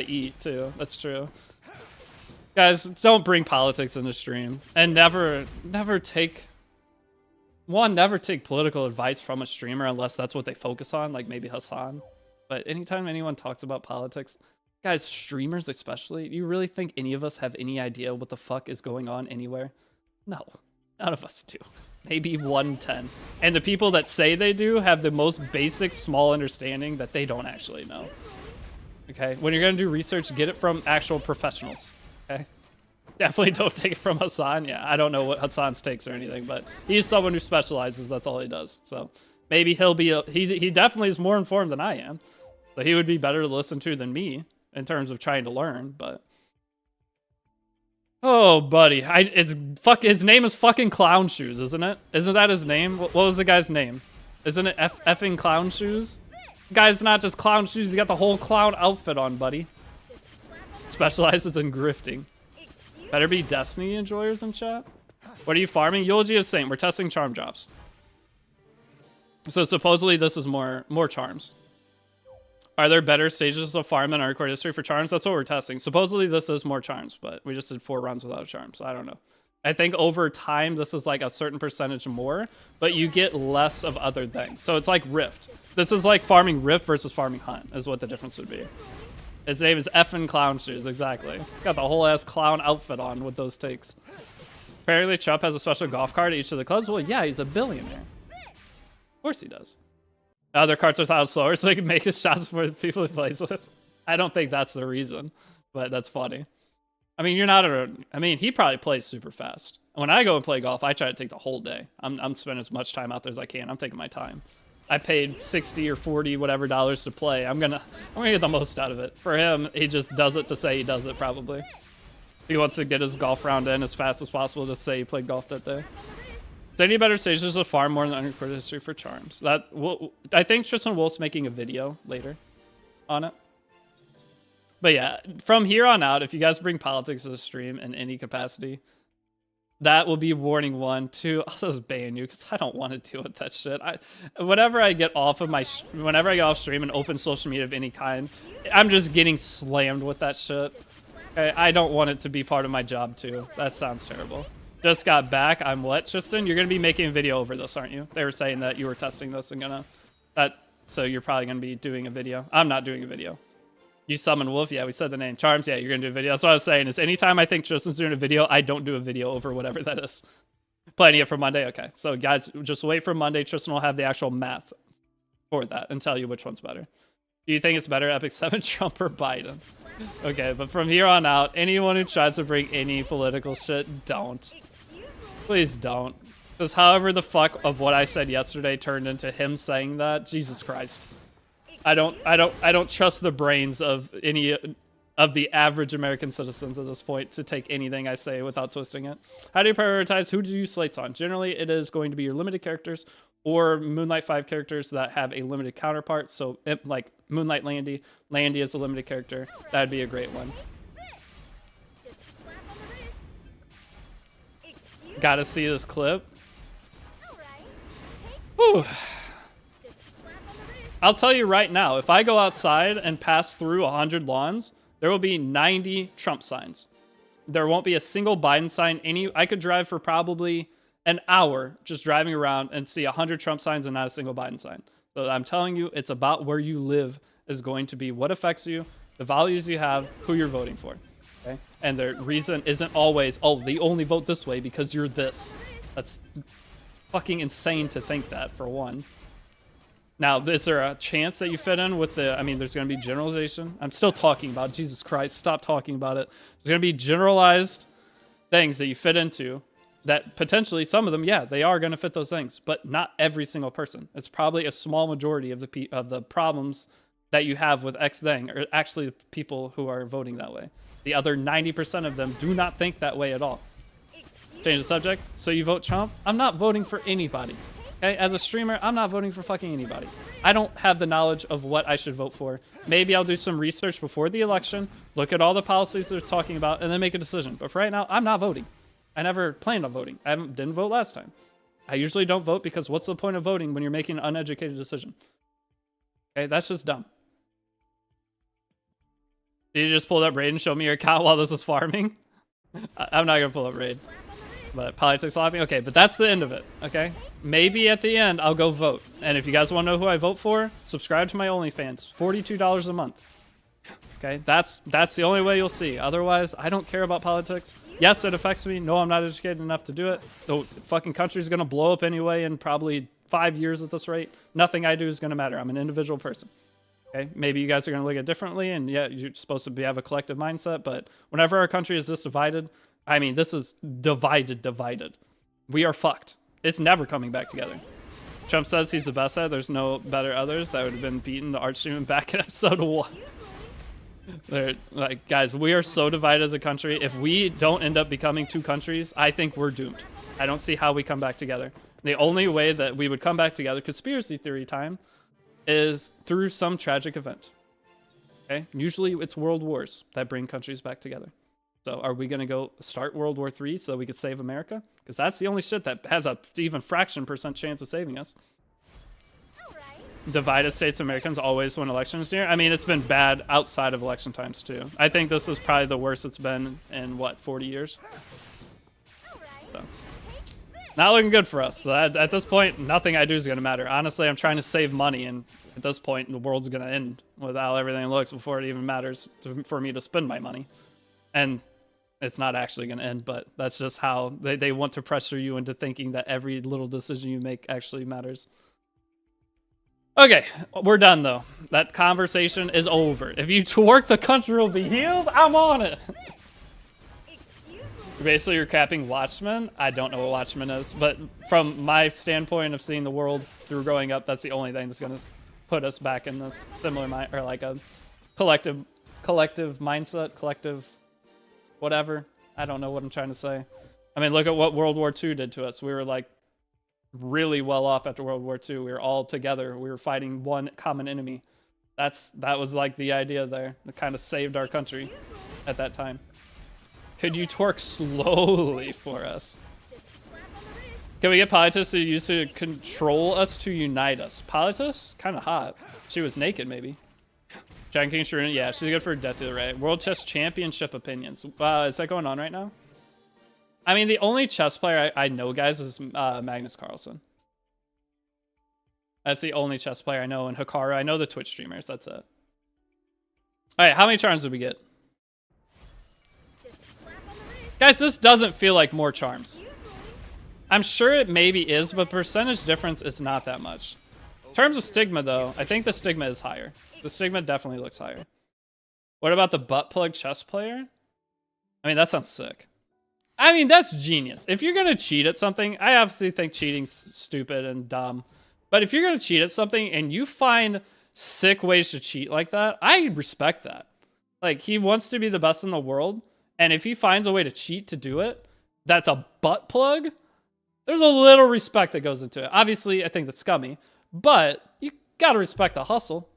eat too. That's true. Guys, don't bring politics in the stream. And never take political advice from a streamer unless that's what they focus on, like maybe Hassan. But anytime anyone talks about politics, guys, streamers especially, you really think any of us have any idea what the fuck is going on anywhere? No, none of us do. Maybe 110. And the people that say they do have the most basic, small understanding that they don't actually know. Okay, when you're gonna do research, get it from actual professionals. Okay, definitely don't take it from Hassan. Yeah, I don't know what Hassan's takes or anything, but he's someone who specializes. That's all he does. So maybe he'll be he definitely is more informed than I am. So he would be better to listen to than me in terms of trying to learn. But oh, buddy, his name is fucking Clown Shoes, isn't it? Isn't that his name? What was the guy's name? Isn't it effing Clown Shoes? Guy's not just clown shoes. He got the whole clown outfit on, buddy. Specializes in grifting. Better be Destiny enjoyers in chat. What are you farming? Eulogy of Saint. We're testing charm drops. So supposedly this is more charms. Are there better stages of farm in our core history for charms? That's what we're testing. Supposedly this is more charms, but we just did 4 runs without a charm, so I don't know. I think over time this is like a certain percentage more, but you get less of other things. So it's like Rift. This is like farming Rift versus farming Hunt is what the difference would be. His name is effing Clown Shoes, exactly. Got the whole ass clown outfit on with those takes. Apparently, Chubb has a special golf card at each of the clubs. Well, yeah, he's a billionaire. Of course he does. Other cards are thought slower, so he can make his shots for the people he plays with. I don't think that's the reason, but that's funny. I mean, you're not I mean, he probably plays super fast. When I go and play golf, I try to take the whole day. I'm spending as much time out there as I can. I'm taking my time. I paid 60 or 40 whatever dollars to play. I'm gonna get the most out of it. For him, he just does it to say he does it, probably. If he wants to get his golf round in as fast as possible, just say he played golf that day. Is there any better stages of farm more than unrecorded history for charms? I think Tristan Wolf's making a video later on it. But yeah, from here on out, if you guys bring politics to the stream in any capacity, that will be warning 1. 2, I'll just ban you because I don't want to deal with that shit. Whenever I get off stream and open social media of any kind, I'm just getting slammed with that shit. Okay, I don't want it to be part of my job too. That sounds terrible. Just got back. I'm what, Tristan? You're gonna be making a video over this, aren't you? They were saying that you were testing this and so you're probably gonna be doing a video. I'm not doing a video. You summon Wolf? Yeah, we said the name. Charms? Yeah, you're gonna do a video. That's what I was saying, is anytime I think Tristan's doing a video, I don't do a video over whatever that is. Planning it for Monday? Okay. So guys, just wait for Monday. Tristan will have the actual math for that and tell you which one's better. Do you think it's better, Epic 7, Trump, or Biden? Okay, but from here on out, anyone who tries to bring any political shit, don't. Please don't. Because however the fuck of what I said yesterday turned into him saying that, Jesus Christ. I don't trust the brains of any of the average American citizens at this point to take anything I say without twisting it. How do you prioritize? Who do you slates on? Generally, it is going to be your limited characters or Moonlight 5 characters that have a limited counterpart. So, like Moonlight Landy. Landy is a limited character. That'd be a great one. Gotta see this clip. Whew. I'll tell you right now, if I go outside and pass through 100 lawns, there will be 90 Trump signs. There won't be a single Biden sign. I could drive for probably an hour just driving around and see 100 Trump signs and not a single Biden sign. So I'm telling you, it's about where you live is going to be what affects you, the values you have, who you're voting for. Okay? And the reason isn't always, oh, they only vote this way because you're this. That's fucking insane to think that, for one. Now, is there a chance that you fit in with the... I mean, there's going to be generalization. I'm still talking about... Jesus Christ, stop talking about it. There's going to be generalized things that you fit into that potentially, some of them, yeah, they are going to fit those things. But not every single person. It's probably a small majority of the problems that you have with X thing are actually the people who are voting that way. The other 90% of them do not think that way at all. Change the subject. So you vote Trump? I'm not voting for anybody. Okay? As a streamer, I'm not voting for fucking anybody. I don't have the knowledge of what I should vote for. Maybe I'll do some research before the election, look at all the policies they're talking about, and then make a decision. But for right now, I'm not voting. I never planned on voting. I didn't vote last time. I usually don't vote because what's the point of voting when you're making an uneducated decision? Okay, that's just dumb. Did you just pull up Raid and show me your account while this was farming? I'm not going to pull up Raid. But politics lobby? Okay, but that's the end of it, okay? Maybe at the end, I'll go vote. And if you guys want to know who I vote for, subscribe to my OnlyFans. $42 a month. Okay, that's the only way you'll see. Otherwise, I don't care about politics. Yes, it affects me. No, I'm not educated enough to do it. The fucking country's going to blow up anyway in probably 5 years at this rate. Nothing I do is going to matter. I'm an individual person. Okay, maybe you guys are going to look at it differently, and yeah, you're supposed to have a collective mindset, but whenever our country is this divided, I mean, this is divided. We are fucked. It's never coming back together. Trump says he's the best at it. There's no better others. That would have been beaten the Archdemon back in episode 1. They're like, guys, we are so divided as a country. If we don't end up becoming two countries, I think we're doomed. I don't see how we come back together. The only way that we would come back together, conspiracy theory time, is through some tragic event. Okay? Usually it's world wars that bring countries back together. So are we going to go start World War III so we could save America? Because that's the only shit that has a even fraction % chance of saving us. Divided states Americans always win elections here. I mean, it's been bad outside of election times too. I think this is probably the worst it's been in, what, 40 years? So. Not looking good for us. So at this point, nothing I do is going to matter. Honestly, I'm trying to save money, and at this point, the world's going to end with how everything looks before it even matters for me to spend my money. And it's not actually going to end, but that's just how they want to pressure you into thinking that every little decision you make actually matters. Okay, we're done, though. That conversation is over. If you twerk, the country will be healed. I'm on it. Basically, you're capping Watchmen. I don't know what Watchmen is, but from my standpoint of seeing the world through growing up, that's the only thing that's going to put us back in the similar mind, or like a collective mindset, collective whatever. I don't know what I'm trying to say. I mean, look at what World War II did to us. We were like really well off after World War II. We were all together. We were fighting one common enemy. That was like the idea there. It kind of saved our country at that time. Could you twerk slowly for us? Can we get Politis to use to control us to unite us? Politis? Kind of hot. She was naked, maybe. Giant King Sharuna? Yeah, she's good for Deity, right? World Chess Championship opinions. Is that going on right now? I mean, the only chess player I know, guys, is Magnus Carlsen. That's the only chess player I know. And Hikaru, I know the Twitch streamers. That's it. All right, how many charms did we get? Guys, this doesn't feel like more charms. I'm sure it maybe is, but percentage difference is not that much. In terms of stigma, though, I think the stigma is higher. The stigma definitely looks higher. What about the butt plug chess player? I mean, that sounds sick. I mean, that's genius. If you're going to cheat at something, I obviously think cheating's stupid and dumb. But if you're going to cheat at something and you find sick ways to cheat like that, I respect that. Like, he wants to be the best in the world. And if he finds a way to cheat to do it, that's a butt plug. There's a little respect that goes into it. Obviously, I think that's scummy, but you gotta respect the hustle.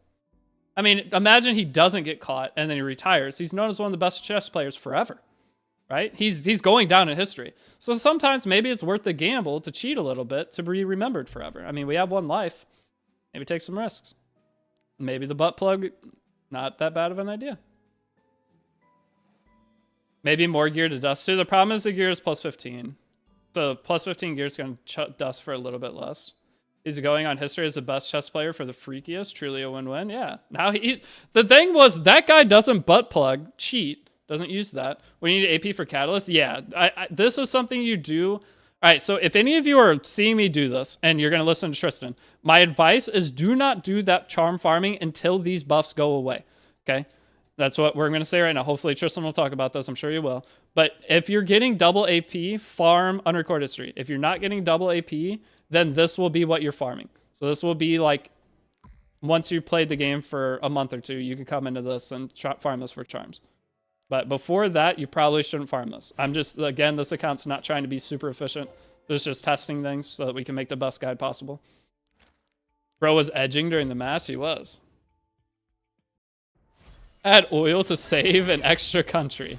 I mean, imagine he doesn't get caught and then he retires. He's known as one of the best chess players forever, right? He's going down in history. So sometimes maybe it's worth the gamble to cheat a little bit to be remembered forever. I mean, we have one life. Maybe take some risks. Maybe the butt plug, not that bad of an idea. Maybe more gear to dust too. The problem is the gear is plus 15. So plus 15 gear is going to dust for a little bit less. He's going on history as the best chess player for the freakiest. Truly a win-win. Yeah. Now the thing was that guy doesn't butt plug, cheat, doesn't use that. We need AP for Catalyst. Yeah. This is something you do. All right. So if any of you are seeing me do this and you're going to listen to Tristan, my advice is do not do that charm farming until these buffs go away. Okay. That's what we're going to say right now. Hopefully Tristan will talk about this. I'm sure you will. But if you're getting double AP, farm Unrecorded History. If you're not getting double AP, then this will be what you're farming. So this will be like, once you played the game for a month or two, you can come into this and farm this for charms. But before that, you probably shouldn't farm this. I'm just, again, this account's not trying to be super efficient. It's just testing things so that we can make the best guide possible. Bro was edging during the match. He was. Add oil to save an extra country.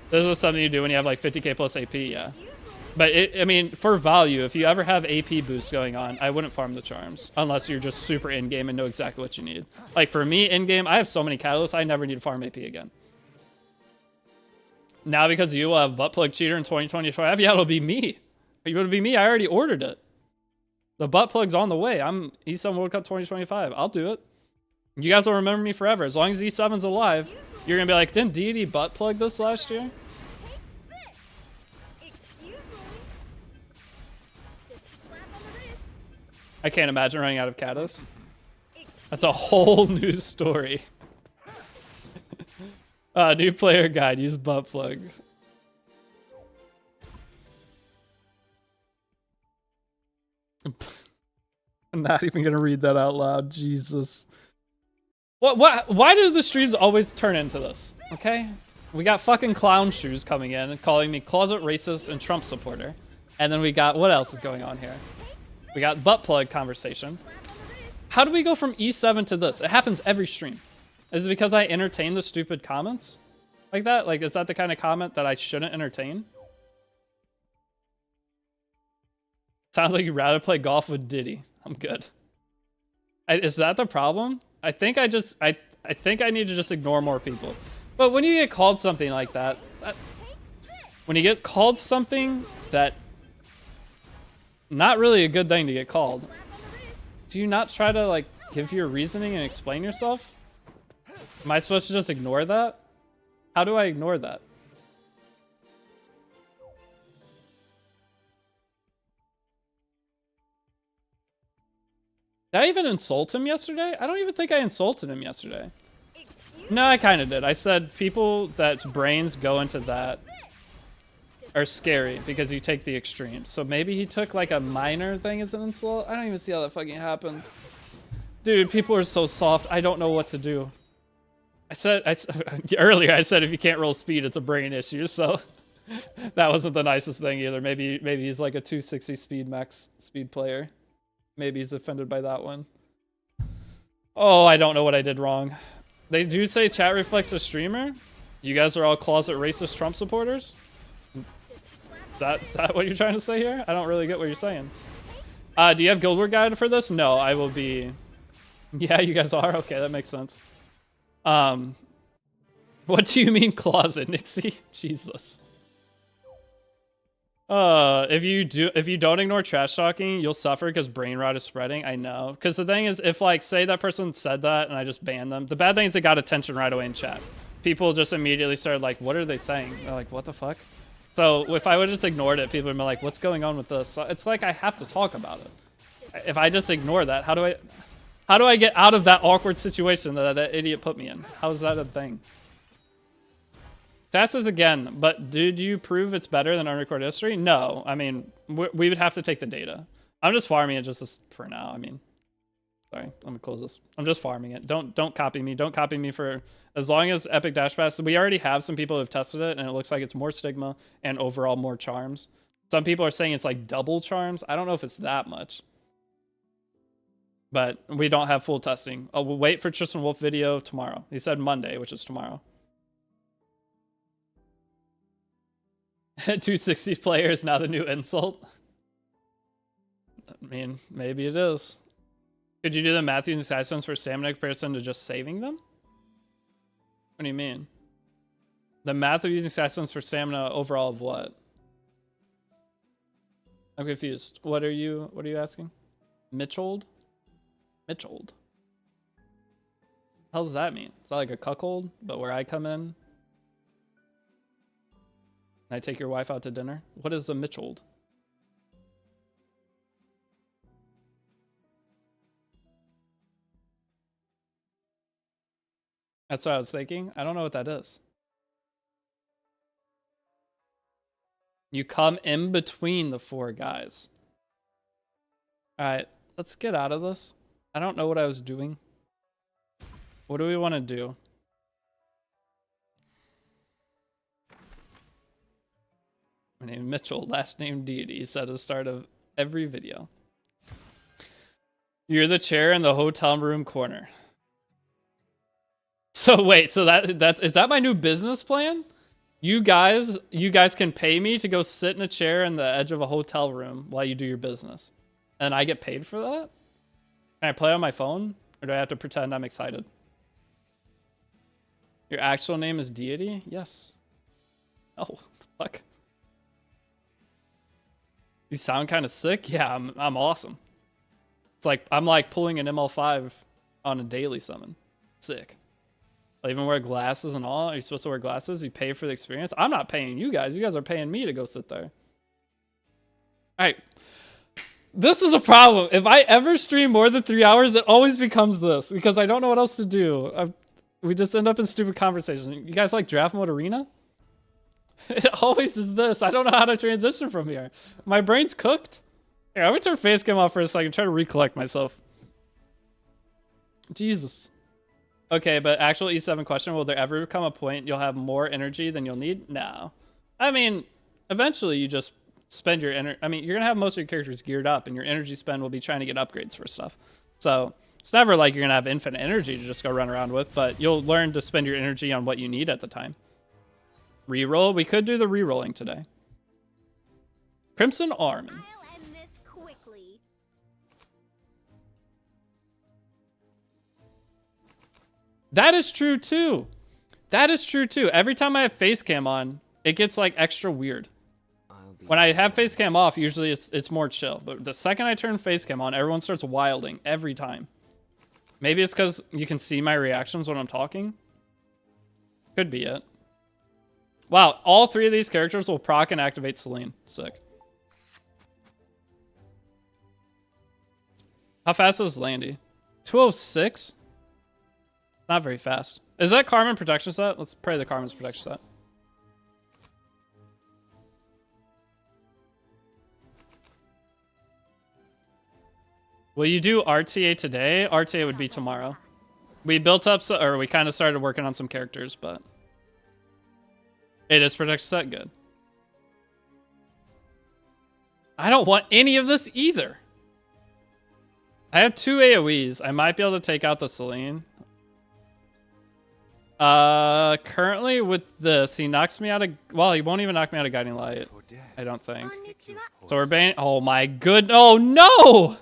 This is something you do when you have like 50k plus AP, yeah. But I mean, for value, if you ever have AP boost going on, I wouldn't farm the charms unless you're just super in-game and know exactly what you need. Like for me, in-game, I have so many catalysts, I never need to farm AP again. Now because you will have butt plug cheater in 2025, yeah, it'll be me. It'll be me. I already ordered it. The butt plug's on the way. I'm E7 World Cup 2025. I'll do it. You guys will remember me forever. As long as E7's alive, you're going to be like, didn't Deity butt plug this last year? I can't imagine running out of Caddis. That's a whole new story. New player guide, use butt plug. I'm not even going to read that out loud. Jesus. Why do the streams always turn into this? Okay? We got fucking clown shoes coming in and calling me closet racist and Trump supporter. And then we got, what else is going on here? We got butt plug conversation. How do we go from E7 to this? It happens every stream. Is it because I entertain the stupid comments like that? Like, is that the kind of comment that I shouldn't entertain? Sounds like you'd rather play golf with Diddy. I'm good. Is that the problem? I think I think I need to just ignore more people. But when you get called something like that, when you get called something that Not really a good thing to get called. Do you not try to, like, give your reasoning and explain yourself? Am I supposed to just ignore that? How do I ignore that? Did I even insult him yesterday? I don't even think I insulted him yesterday. No, I kind of did. I said people that's brains go into that are scary because you take the extremes. So maybe he took like a minor thing as an insult. I don't even see how that fucking happens. Dude, people are so soft. I don't know what to do. Earlier I said if you can't roll speed, it's a brain issue. So that wasn't the nicest thing either. Maybe he's like a 260 speed max speed player. Maybe he's offended by that one. Oh, I don't know what I did wrong. They do say chat reflects a streamer. You guys are all closet racist Trump supporters. Is that what you're trying to say here? I don't really get what you're saying. Do you have Guild Wars Guide for this? No, I will be... Yeah, you guys are? Okay, that makes sense. What do you mean closet, Nixie? Jesus. If you don't ignore trash talking, you'll suffer because brain rot is spreading. I know. Because the thing is, if like say that person said that and I just banned them, the bad thing is it got attention right away in chat. People just immediately started like, what are they saying? They're like, what the fuck? So if I would just ignored it, people would be like, what's going on with this? So it's like I have to talk about it. If I just ignore that, how do I get out of that awkward situation that idiot put me in? How is that a thing? Chat says again, but did you prove it's better than unrecorded history? No, I mean, we would have to take the data. I'm just farming it just for now. I mean, sorry, let me close this. I'm just farming it. Don't copy me. Don't copy me for as long as Epic Dash Pass. We already have some people who've tested it, and it looks like it's more stigma and overall more charms. Some people are saying it's like double charms. I don't know if it's that much, but we don't have full testing. Oh, we'll wait for Tristan Wolf video tomorrow. He said Monday, which is tomorrow. 260 player is now the new insult. I mean, maybe it is. Could you do the math using side stones for stamina comparison to just saving them? What do you mean? The math of using side stones for stamina overall of what? I'm confused. What are you asking? Mitchold? Mitchold. What the hell does that mean? Is that like a cuckold, but where I come in? Can I take your wife out to dinner? What is a Mitchold? That's what I was thinking. I don't know what that is. You come in between the four guys. Alright, let's get out of this. I don't know what I was doing. What do we want to do? My name is Mitchell, last name Deity, said at the start of every video. You're the chair in the hotel room corner. So wait, so is that my new business plan? You guys can pay me to go sit in a chair in the edge of a hotel room while you do your business. And I get paid for that? Can I play on my phone? Or do I have to pretend I'm excited? Your actual name is Deity? Yes. Oh, what the fuck? You sound kind of sick? Yeah, I'm awesome. It's like I'm like pulling an ML5 on a daily summon. Sick. I even wear glasses and all. Are you supposed to wear glasses? You pay for the experience? I'm not paying you guys. You guys are paying me to go sit there. Alright. This is a problem. If I ever stream more than 3 hours, it always becomes this. Because I don't know what else to do. We just end up in stupid conversations. You guys like Draft Mode Arena? It always is this. I don't know how to transition from here. My brain's cooked. Here, I'm gonna turn face cam off for a second. Try to recollect myself. Jesus. Okay, but actual E7 question. Will there ever come a point you'll have more energy than you'll need? No. I mean, eventually you just spend your energy. I mean, you're gonna have most of your characters geared up, and your energy spend will be trying to get upgrades for stuff. So it's never like you're gonna have infinite energy to just go run around with, but you'll learn to spend your energy on what you need at the time. Reroll? We could do the rerolling today. Crimson Arm. I'll end this quickly. That is true too. That is true too. Every time I have face cam on, it gets like extra weird. I'll be When I have face cam off, usually it's more chill. But the second I turn face cam on, everyone starts wilding every time. Maybe it's because you can see my reactions when I'm talking. Could be it. Wow, all 3 of these characters will proc and activate Celine. Sick. How fast is Landy? 206? Not very fast. Is that Carmen protection set? Let's pray the Carmen's protection set. Will you do RTA today? RTA would be tomorrow. We built up, or we kind of started working on some characters, but it is protection set. Good. I don't want any of this either. I have 2 AoEs. I might be able to take out the Celine. Currently with this, he knocks me out of... Well, he won't even knock me out of Guiding Light. I don't think. So we're banning... Oh my good... Oh no!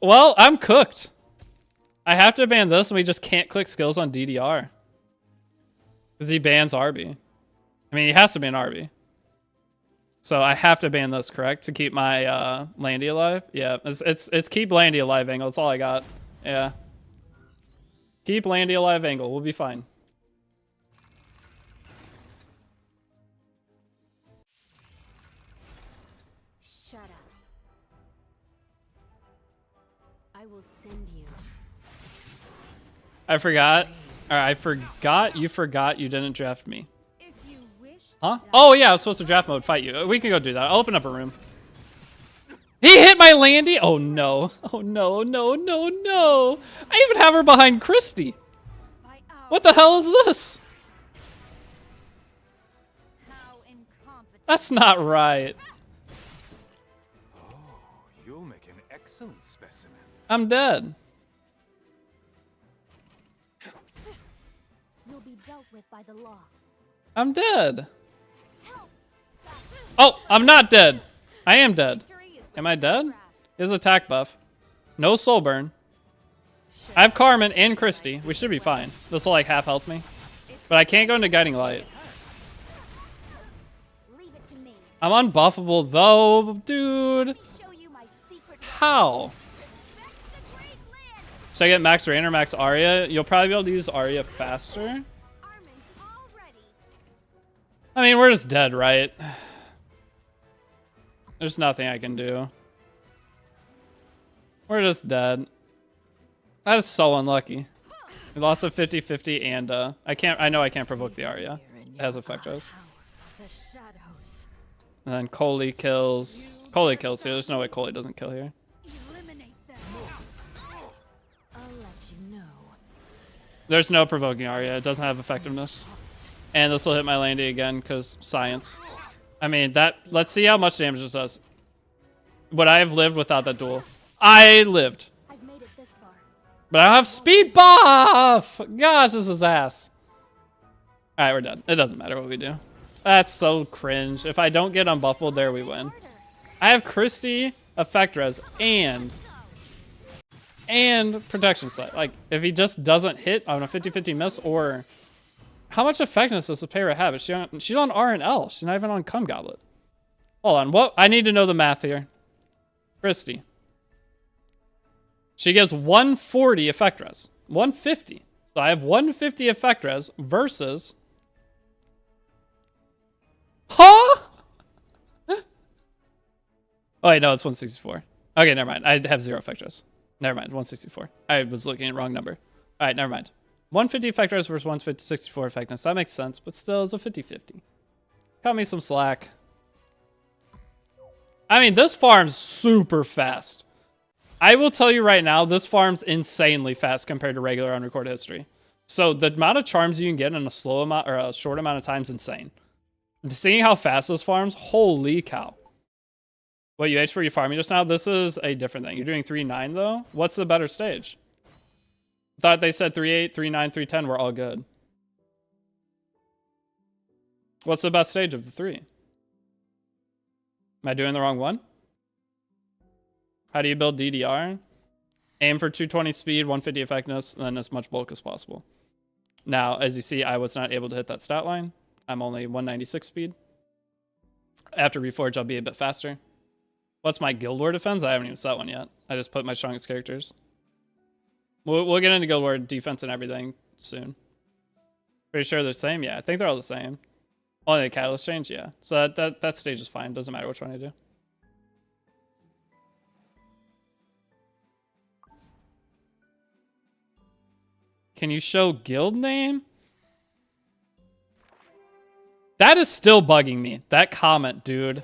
Well, I'm cooked. I have to ban this and we just can't click skills on DDR. Because he bans RB. I mean, he has to ban RB. So I have to ban this, correct? To keep my Landy alive? Yeah, it's keep Landy alive angle. That's all I got. Yeah. Keep Landy alive angle. We'll be fine. Shut up. I will send you. I forgot. Or I forgot you didn't draft me. If you wish to Huh? die- Oh yeah, I was supposed to draft mode fight you. We can go do that. I'll open up a room. He hit my Landy. Oh no. Oh no, no, no, no. I even have her behind Christy. by our- What the hell is this? How incompetent. That's not right. Oh, you'll make an excellent specimen. I'm dead. You'll be dealt with by the law. I'm dead. Help! Oh, I'm not dead. I am dead. Victory is Am I dead? grasp. His attack buff. No soul burn. I have Carmen and Christy. We should be fine. This will like half health me. But I can't go into Guiding Light. Leave it to me. I'm unbuffable though, dude. Let me show you my secret weapon. How? Respect the great land. Should I get Max Rain or Max Arya? You'll probably be able to use Arya faster. Armin's all ready. I mean, we're just dead, right? There's nothing I can do. We're just dead. That is so unlucky. We lost a 50-50 and I know I can't provoke the Arya. It has effect res. The shadows. And then Coley kills. Coley kills here. There's no way Coley doesn't kill here. Eliminate them. I'll let you know. There's no provoking Arya. It doesn't have effectiveness. And this will hit my Landy again because science. I mean, that. Let's see how much damage this does. Would I have lived without that duel? I lived. I've made it this far. But I don't have speed buff! Gosh, this is ass. Alright, we're done. It doesn't matter what we do. That's so cringe. If I don't get unbuffable, there we win. I have Christy, effect res, and protection set. Like, if he just doesn't hit on a 50-50 miss, or... How much effectiveness does the Payra have? She's on R and L. She's not even on Cum Goblet. Hold on. What? I need to know the math here. Christy. She gives 140 effect res. 150. So I have 150 effect res versus... Huh? Oh, wait, no, it's 164. Okay, never mind. I have 0 effect res. Never mind, 164. I was looking at the wrong number. All right, never mind. 150 effect res versus 164 effectiveness. That makes sense, but still, it's a 50-50. Cut me some slack. I mean, this farm's super fast. I will tell you right now, this farm's insanely fast compared to regular unrecorded history. So the amount of charms you can get in a slow amount or a short amount of time is insane. Seeing how fast this farms, holy cow. What, you H4, you farming just now? This is a different thing. You're doing 3-9 though? What's the better stage? Thought they said 3-8, 3-9, 3-10 were all good. What's the best stage of the 3? Am I doing the wrong one? How do you build DDR? Aim for 220 speed, 150 effectiveness, and then as much bulk as possible. Now, as you see, I was not able to hit that stat line. I'm only 196 speed. After Reforge, I'll be a bit faster. What's my Guild War defense? I haven't even set one yet. I just put my strongest characters. We'll get into Guild War defense and everything soon. Pretty sure they're the same? Yeah, I think they're all the same. Only the catalyst change? Yeah. So that stage is fine. Doesn't matter which one I do. Can you show guild name? That is still bugging me. That comment, dude.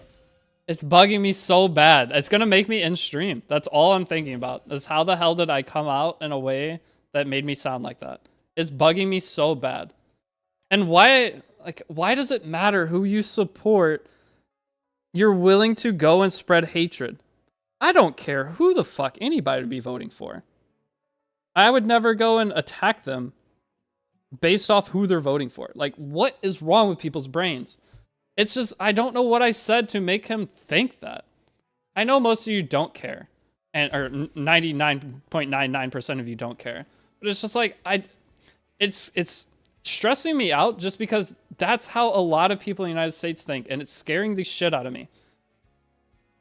It's bugging me so bad. It's going to make me in stream. That's all I'm thinking about. Is how the hell did I come out in a way that made me sound like that? It's bugging me so bad. And why does it matter who you support? You're willing to go and spread hatred. I don't care who the fuck anybody would be voting for. I would never go and attack them based off who they're voting for. Like, what is wrong with people's brains? It's just, I don't know what I said to make him think that. I know most of you don't care. Or 99.99% of you don't care. But it's just like, it's stressing me out just because that's how a lot of people in the United States think. And it's scaring the shit out of me.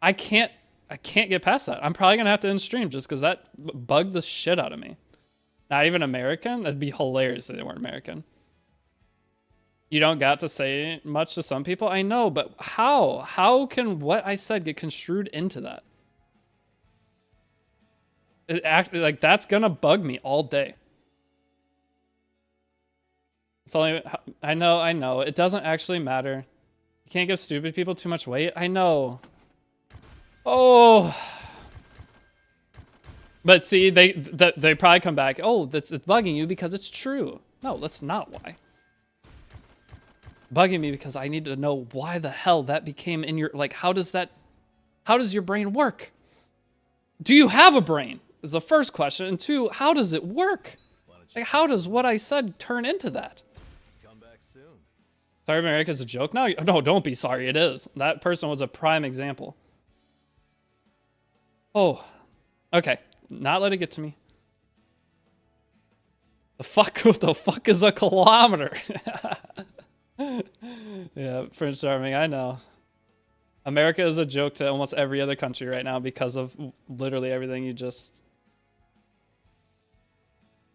I can't get past that. I'm probably going to have to end stream just because that bugged the shit out of me. Not even American? That'd be hilarious if they weren't American. You don't got to say much to some people? I know, but how? How can what I said get construed into that? Like, that's gonna bug me all day. It's only... I know. It doesn't actually matter. You can't give stupid people too much weight. I know. Oh... But see, they probably come back, oh, it's bugging you because it's true. No, that's not why. Bugging me because I need to know why the hell that became in your... Like, how does your brain work? Do you have a brain? Is the first question. And two, how does it work? Like, how does what I said turn into that? Come back soon. Sorry, America's a joke now? No, don't be sorry, it is. That person was a prime example. Oh, okay. Not let it get to me. What the fuck is a kilometer? Yeah, French Charming, I know. America is a joke to almost every other country right now because of literally everything you just...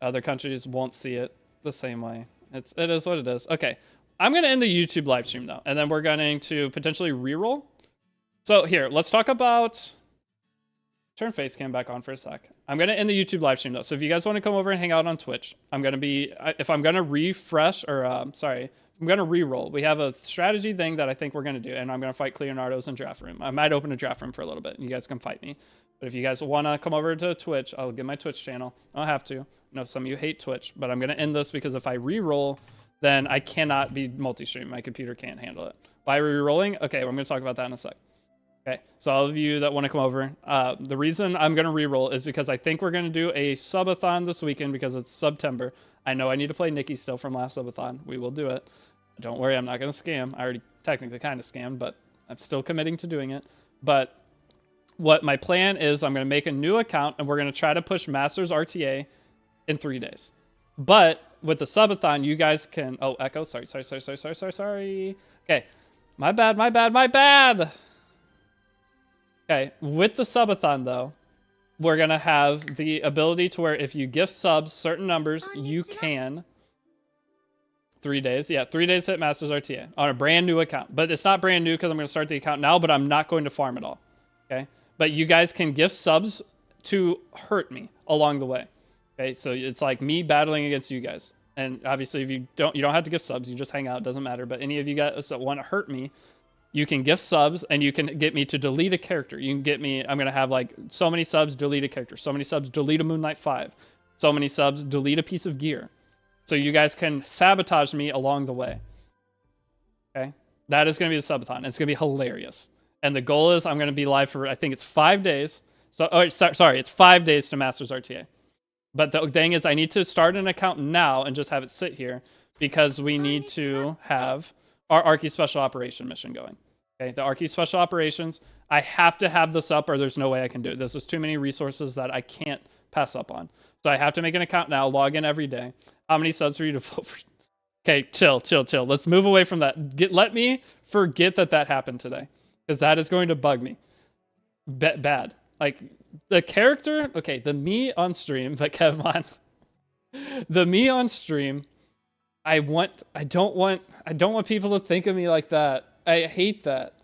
Other countries won't see it the same way. It is what it is. Okay, I'm going to end the YouTube live stream though, and then we're going to potentially reroll. So here, let's talk about... Turn face cam back on for a sec. I'm going to end the YouTube live stream though. So if you guys want to come over and hang out on Twitch, I'm going to be, if I'm going to refresh or, I'm going to re-roll. We have a strategy thing that I think we're going to do, and I'm going to fight Cleonardo's in draft room. I might open a draft room for a little bit, and you guys can fight me. But if you guys want to come over to Twitch, I'll get my Twitch channel. I don't have to. I know some of you hate Twitch, but I'm going to end this because if I re-roll, then I cannot be multi-stream. My computer can't handle it. Why are we re-rolling? Okay, I'm going to talk about that in a sec. Okay, so all of you that want to come over, the reason I'm going to re-roll is because I think we're going to do a subathon this weekend because it's September. I know I need to play Nikki still from last subathon. We will do it. Don't worry, I'm not going to scam. I already technically kind of scammed, but I'm still committing to doing it. But what my plan is, I'm going to make a new account, and we're going to try to push Masters RTA in 3 days. But with the subathon, you guys can... Oh, Echo. Sorry. Okay, my bad. Okay, with the subathon, though, we're going to have the ability to where if you gift subs certain numbers, you can... 3 days. Yeah, 3 days hit Masters RTA on a brand new account. But it's not brand new because I'm going to start the account now, but I'm not going to farm at all. Okay? But you guys can gift subs to hurt me along the way. Okay? So it's like me battling against you guys. And obviously, if you don't have to gift subs, you just hang out. It doesn't matter. But any of you guys that want to hurt me, you can gift subs and you can get me to delete a character. You can get me, I'm going to have like so many subs, delete a character. So many subs, delete a Moonlight 5. So many subs, delete a piece of gear. So you guys can sabotage me along the way. Okay? That is going to be the subathon. It's going to be hilarious. And the goal is I'm going to be live for, I think it's 5 days. So, sorry, it's 5 days to Masters RTA. But the thing is I need to start an account now and just have it sit here because we need to have our Archie Special Operation mission going. Okay? The Archie Special Operations, I have to have this up or there's no way I can do it. This is too many resources that I can't pass up on. So I have to make an account now, log in every day. How many subs for you to vote for? Okay, chill. Let's move away from that. Let me forget that happened today, because that is going to bug me. Bad. Like, the character, okay, the me on stream, but Kevon, the me on stream, I don't want people to think of me like that. I hate that.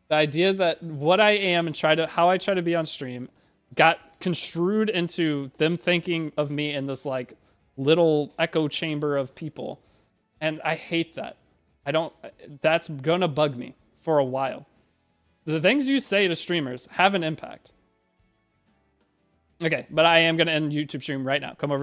The idea that what I am and how I try to be on stream got construed into them thinking of me in this like little echo chamber of people. And I hate that. That's gonna bug me for a while. The things you say to streamers have an impact. Okay, but I am gonna end YouTube stream right now. Come over